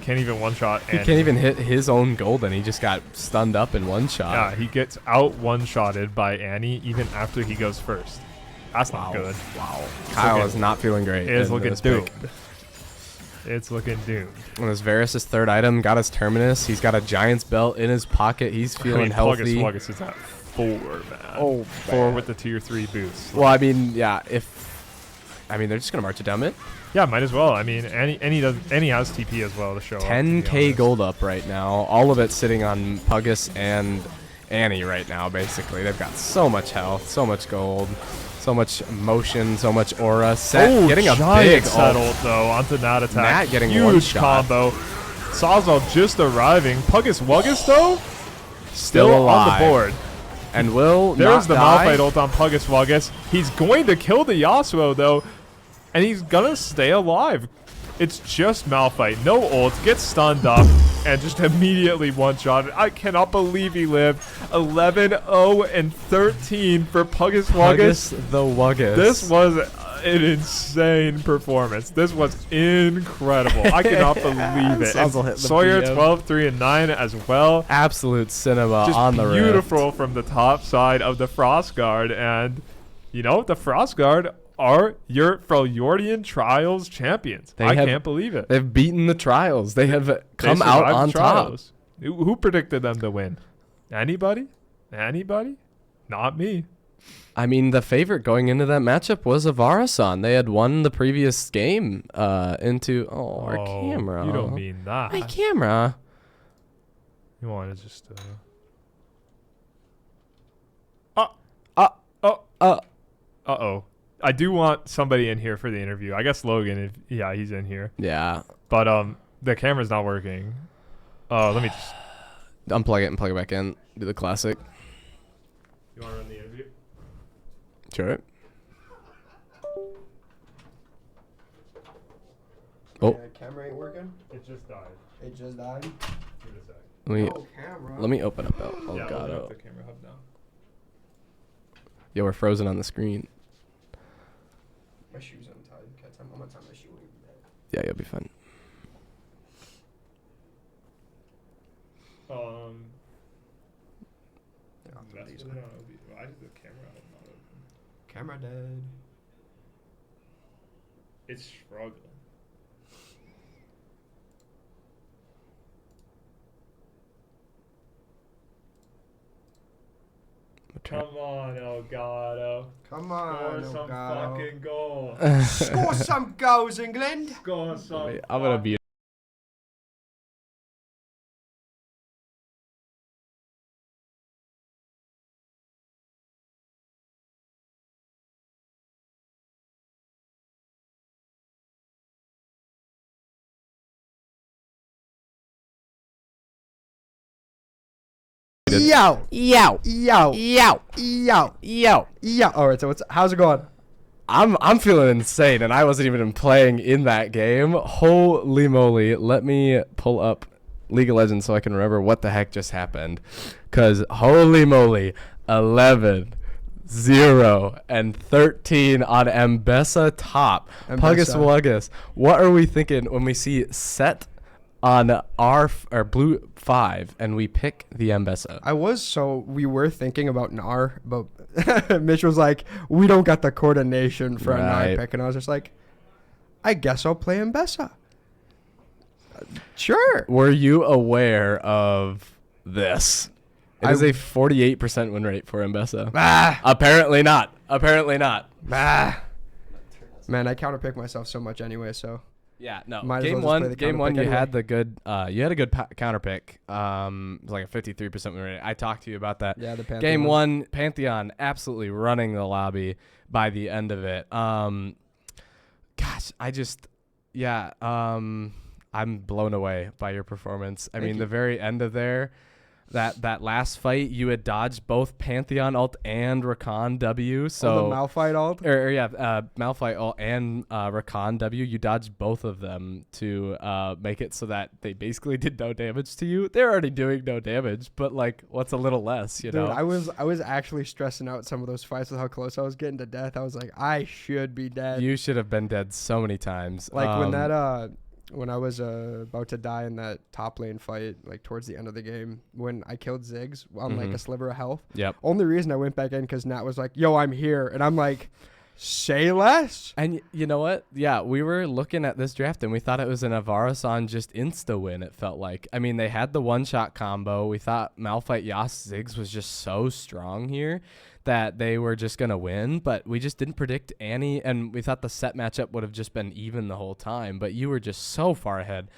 can't even one shot. He can't even hit his own gold, and he just got stunned up in one shot. Yeah, he gets out one-shotted by Annie even after he goes first. That's not good. Wow. Kyle is not feeling great. It is looking doomed. It's looking doomed. And this Varus' third item got his Terminus. He's got a Giant's Belt in his pocket. He's feeling healthy. Puggus is at 4, man. Oh, 4 with the tier 3 boost. Well, I mean, yeah, they're just going to march it down mid. Yeah, might as well. I mean, Annie has TP as well to show 10k gold up right now. All of it sitting on Puggus and Annie right now, basically. They've got so much health, so much gold, so much motion, so much aura. Set getting a big settled though onto Nat attack. Nat getting huge one shot. combo. Sawzall just arriving. Puggus Wuggus though still on the board. And will There's the die. Malphite ult on Puggus Wuggus. He's going to kill the Yasuo though, and he's gonna stay alive. It's just Malphite, no ult, gets stunned up, and just immediately one-shot. I cannot believe he lived. 11-0-13 for Puggus Wuggus. The Wuggus. This was an insane performance. This was incredible. I cannot believe it. And Sawyer 12-3-9 as well. Absolute cinema just on the rift. Beautiful from the top side of the Frost Guard, and you know the Frost Guard are your Freljordian Trials champions. I can't believe it. They've beaten the Trials. They have come out on top. Who predicted them to win? Anybody? Not me. I mean, the favorite going into that matchup was Avarasan. They had won the previous game our camera. You don't mean that. My camera. You want to just... Uh-oh. I do want somebody in here for the interview. I guess Logan, he's in here. Yeah. But the camera's not working. Let me just unplug it and plug it back in. Do the classic. You want to run the interview? Sure. Oh. Camera ain't working? It just died. It just died? Give it a sec. Let me open up Elgato. Open up the camera hub now. Yeah, we're frozen on the screen. My shoe's untied. I'm gonna tie my shoe. Yeah, you'll be fine. Why did the camera not open? Camera dead. It's struggling. Come on, Elgato. Come on, Score some Elgato. fucking goals. Score some goals, England. Score some. Wait, I'm gonna be. Yo. All right, so how's it going? I'm feeling insane, and I wasn't even playing in that game. Holy moly! Let me pull up League of Legends so I can remember what the heck just happened. Cause holy moly, 11, 0, and 13 on Mbessa top. Puggus Wuggus. What are we thinking when we see set on our blue 5 and we pick the Mbessa? We were thinking about Nar, but Mitch was like, we don't got the coordination for a Nar pick. And I was just like, I guess I'll play Mbessa. Sure. Were you aware of this? It is a 48% win rate for Mbessa. Apparently not. Man, I counterpick myself so much anyway, so. Yeah, no. Might Game well one, you had the good. You had a good counter pick. It was like a 53% win rate. I talked to you about that. Yeah, the Pantheon. Game one, Pantheon absolutely running the lobby by the end of it. I'm blown away by your performance. I mean, the very end of there. That last fight, you had dodged both Pantheon ult and Rakan W. So the Malphite ult? Malphite ult and Rakan W. You dodged both of them to make it so that they basically did no damage to you. They're already doing no damage, but like, what's a little less, you know? I was actually stressing out some of those fights with how close I was getting to death. I was like, I should be dead. You should have been dead so many times. Like when that when I was about to die in that top lane fight, like towards the end of the game, when I killed Ziggs on like a sliver of health. Yep. Only reason I went back in because Nat was like, "Yo, I'm here," and I'm like, "Say less." And you know what? Yeah, we were looking at this draft and we thought it was an Avarasan just insta win. It felt like. I mean, they had the one shot combo. We thought Malphite Yas Ziggs was just so strong here that they were just gonna win, but we just didn't predict Annie, and we thought the set matchup would have just been even the whole time. But you were just so far ahead,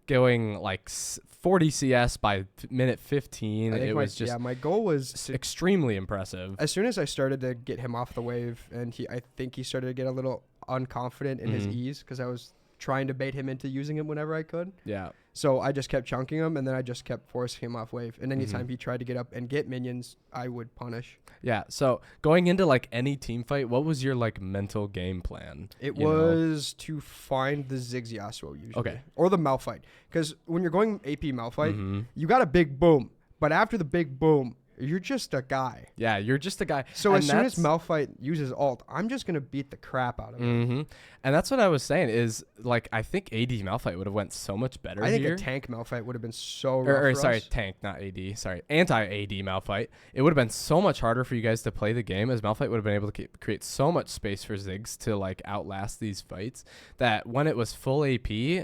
going like 40 CS by minute 15. It was just my goal was extremely impressive. As soon as I started to get him off the wave, and I think he started to get a little unconfident in his ease because I was trying to bait him into using it whenever I could. Yeah. So I just kept chunking him, and then I just kept forcing him off wave. And anytime he tried to get up and get minions, I would punish. Yeah. So going into like any team fight, what was your like mental game plan? It was to find the Ziggs Yasuo usually. Okay. Or the Malphite. Because when you're going AP Malphite, you got a big boom. But after the big boom, you're just a guy. Yeah, you're just a guy. So as soon as Malphite uses ult, I'm just going to beat the crap out of him. And that's what I was saying is, like, I think AD Malphite would have went so much better I think here. a tank Malphite would have been so rough for us. Tank, not AD. Sorry, anti-AD Malphite. It would have been so much harder for you guys to play the game, as Malphite would have been able to create so much space for Ziggs to, like, outlast these fights, that when it was full AP, he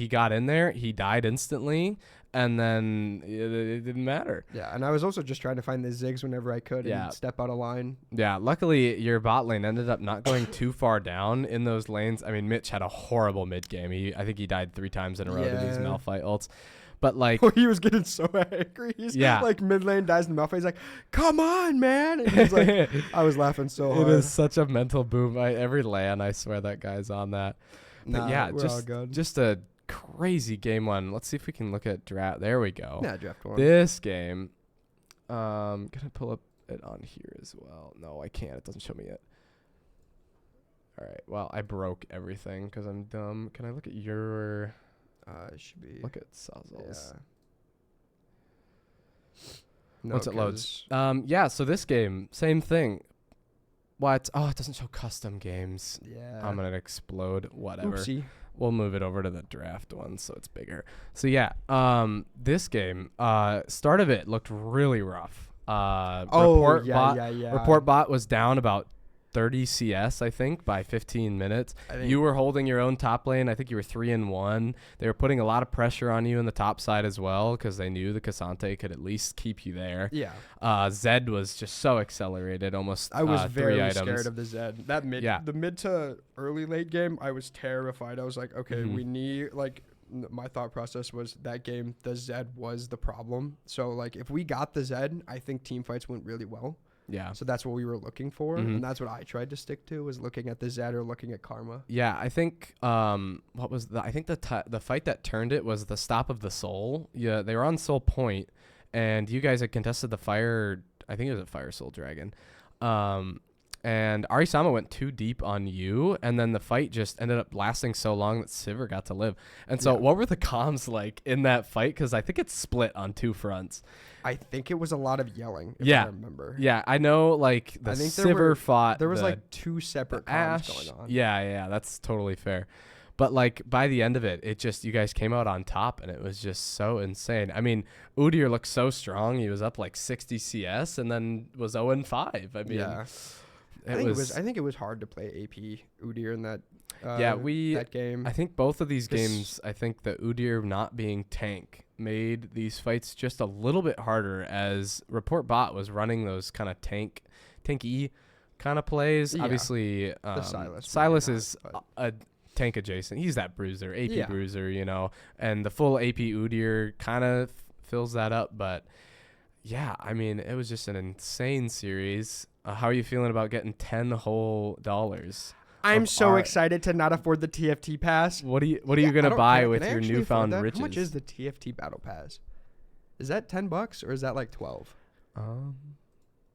got in there, he died instantly, and then it didn't matter. Yeah, and I was also just trying to find the Ziggs whenever I could and step out of line. Yeah, luckily your bot lane ended up not going too far down in those lanes. I mean, Mitch had a horrible mid game. I think he died 3 times in a row to these Malphite ults. But like, he was getting so angry. He's like mid lane dies and Malphite. He's like, "Come on, man!" And he's like, I was laughing so hard. It is such a mental boom. Every LAN, I swear that guy's on that. But yeah, just a crazy game one. Let's see if we can look at draft. There we go. Yeah, draft one. This game. Gonna pull up it on here as well. No, I can't. It doesn't show me yet. All right. Well, I broke everything because I'm dumb. Can I look at your? It should be. Look at Sazzles. Yeah. No, Once it loads. Yeah. So this game, same thing. What? Oh, it doesn't show custom games. Yeah. I'm gonna explode. Whatever. Oopsie. We'll move it over to the draft one so it's bigger. So yeah, this game, start of it looked really rough. Report bot was down about 30 CS, I think, by 15 minutes. You were holding your own top lane. I think you were 3-1. They were putting a lot of pressure on you in the top side as well because they knew the Cassante could at least keep you there. Yeah. Zed was just so accelerated, almost I was 3 very items. scared of the Zed. The mid to early late game, I was terrified. I was like, okay, we need, like, my thought process was that game, the Zed was the problem. So, like, if we got the Zed, I think team fights went really well. Yeah. So that's what we were looking for, and that's what I tried to stick to, was looking at the Zed or looking at Karma. Yeah, I think what was I think the fight that turned it was the stop of the Soul. Yeah, they were on Soul Point, and you guys had contested the Fire. I think it was a Fire Soul Dragon. And Arisama went too deep on you, and then the fight just ended up lasting so long that Sivir got to live. And so what were the comms like in that fight? Because I think it's split on 2 fronts. I think it was a lot of yelling, if I remember. Yeah, I know, like, the Sivir fought. There was, like, 2 separate comms going on. Yeah, that's totally fair. But, like, by the end of it, you guys came out on top, and it was just so insane. I mean, Udyr looked so strong. He was up, like, 60 CS, and then was 0-5. I mean... Yeah. I think it was hard to play AP Udyr in that that game. I think both of these games, I think the Udyr not being tank made these fights just a little bit harder, as Report Bot was running those kind of tanky kind of plays. Yeah. Obviously, Silas is a tank adjacent. He's that bruiser, AP bruiser, you know, and the full AP Udyr kind of fills that up. But yeah, I mean, it was just an insane series. How are you feeling about getting $10 whole? I'm so excited to not afford the TFT pass. What are you gonna buy with your newfound riches? How much is the TFT battle pass? Is that $10 or is that like 12?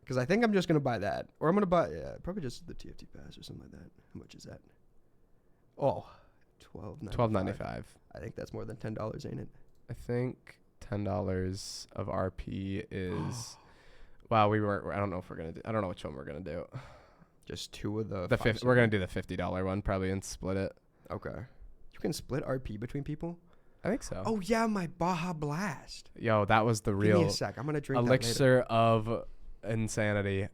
Because I think I'm just gonna buy that, or I'm gonna buy probably just the TFT pass or something like that. How much is that? Oh, $12.95. I think that's more than $10, ain't it? I think $10 of RP is. Wow, I don't know if we're gonna do. I don't know which one we're gonna do. Just 2 of the. We're gonna do the $50 one probably and split it. Okay. can split RP between people? I think so. Oh yeah, my Baja Blast. Yo, that was the Give me real a sec. I'm gonna drink that later. elixir of insanity.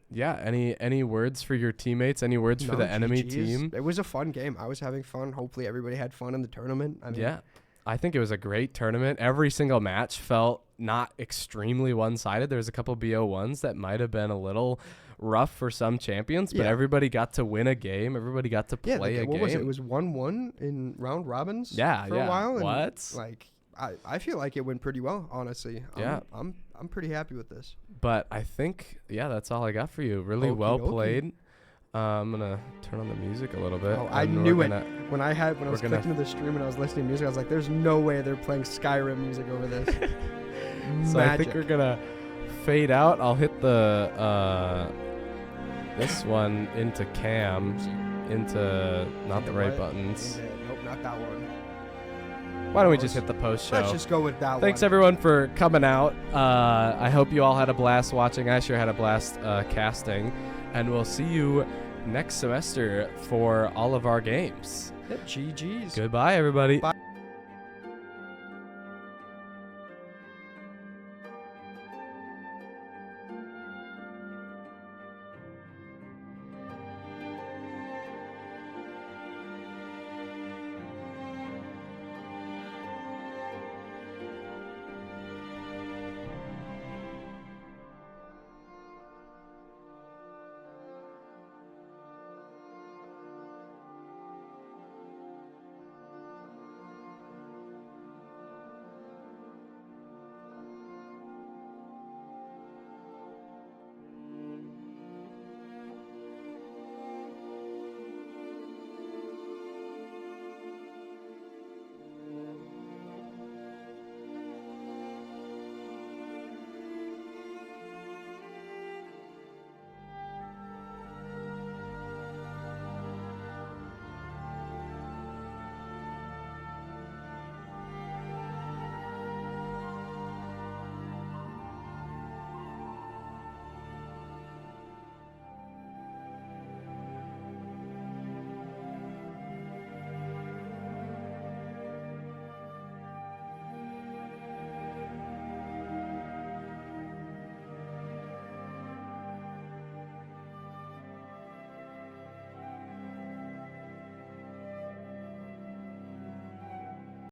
Yeah. Any words for your teammates? Any words for No, the enemy GGs. team? It was a fun game. I was having fun. Hopefully everybody had fun in the tournament. I mean, Yeah. I think it was a great tournament. Every single match felt not extremely one-sided. There was a couple BO1s that might have been a little rough for some champions, but Yeah. everybody got to win a game. Everybody got to Yeah, play a what game. was it? It was 1-1 in round robins. Yeah, for yeah. a while. And What? Like, I feel like it went pretty well, honestly. Yeah. I'm pretty happy with this. But I think, yeah, that's all I got for you. Really Okie well dokie. played. I'm gonna turn on the music a little bit. Oh, I and we're knew it. gonna- When I was gonna- clicking to the stream and I was listening to music, I was like, "There's no way they're playing Skyrim music over this." So I think we're gonna fade out. I'll hit the this one into cam, into not the right buttons. Nope, not that one. Why don't we just hit the post show? Let's just go with that Thanks one. everyone for coming out. I hope you all had a blast watching. I sure had a blast casting, and we'll see you next semester for all of our games. Yep, GGs. Goodbye, everybody. Bye.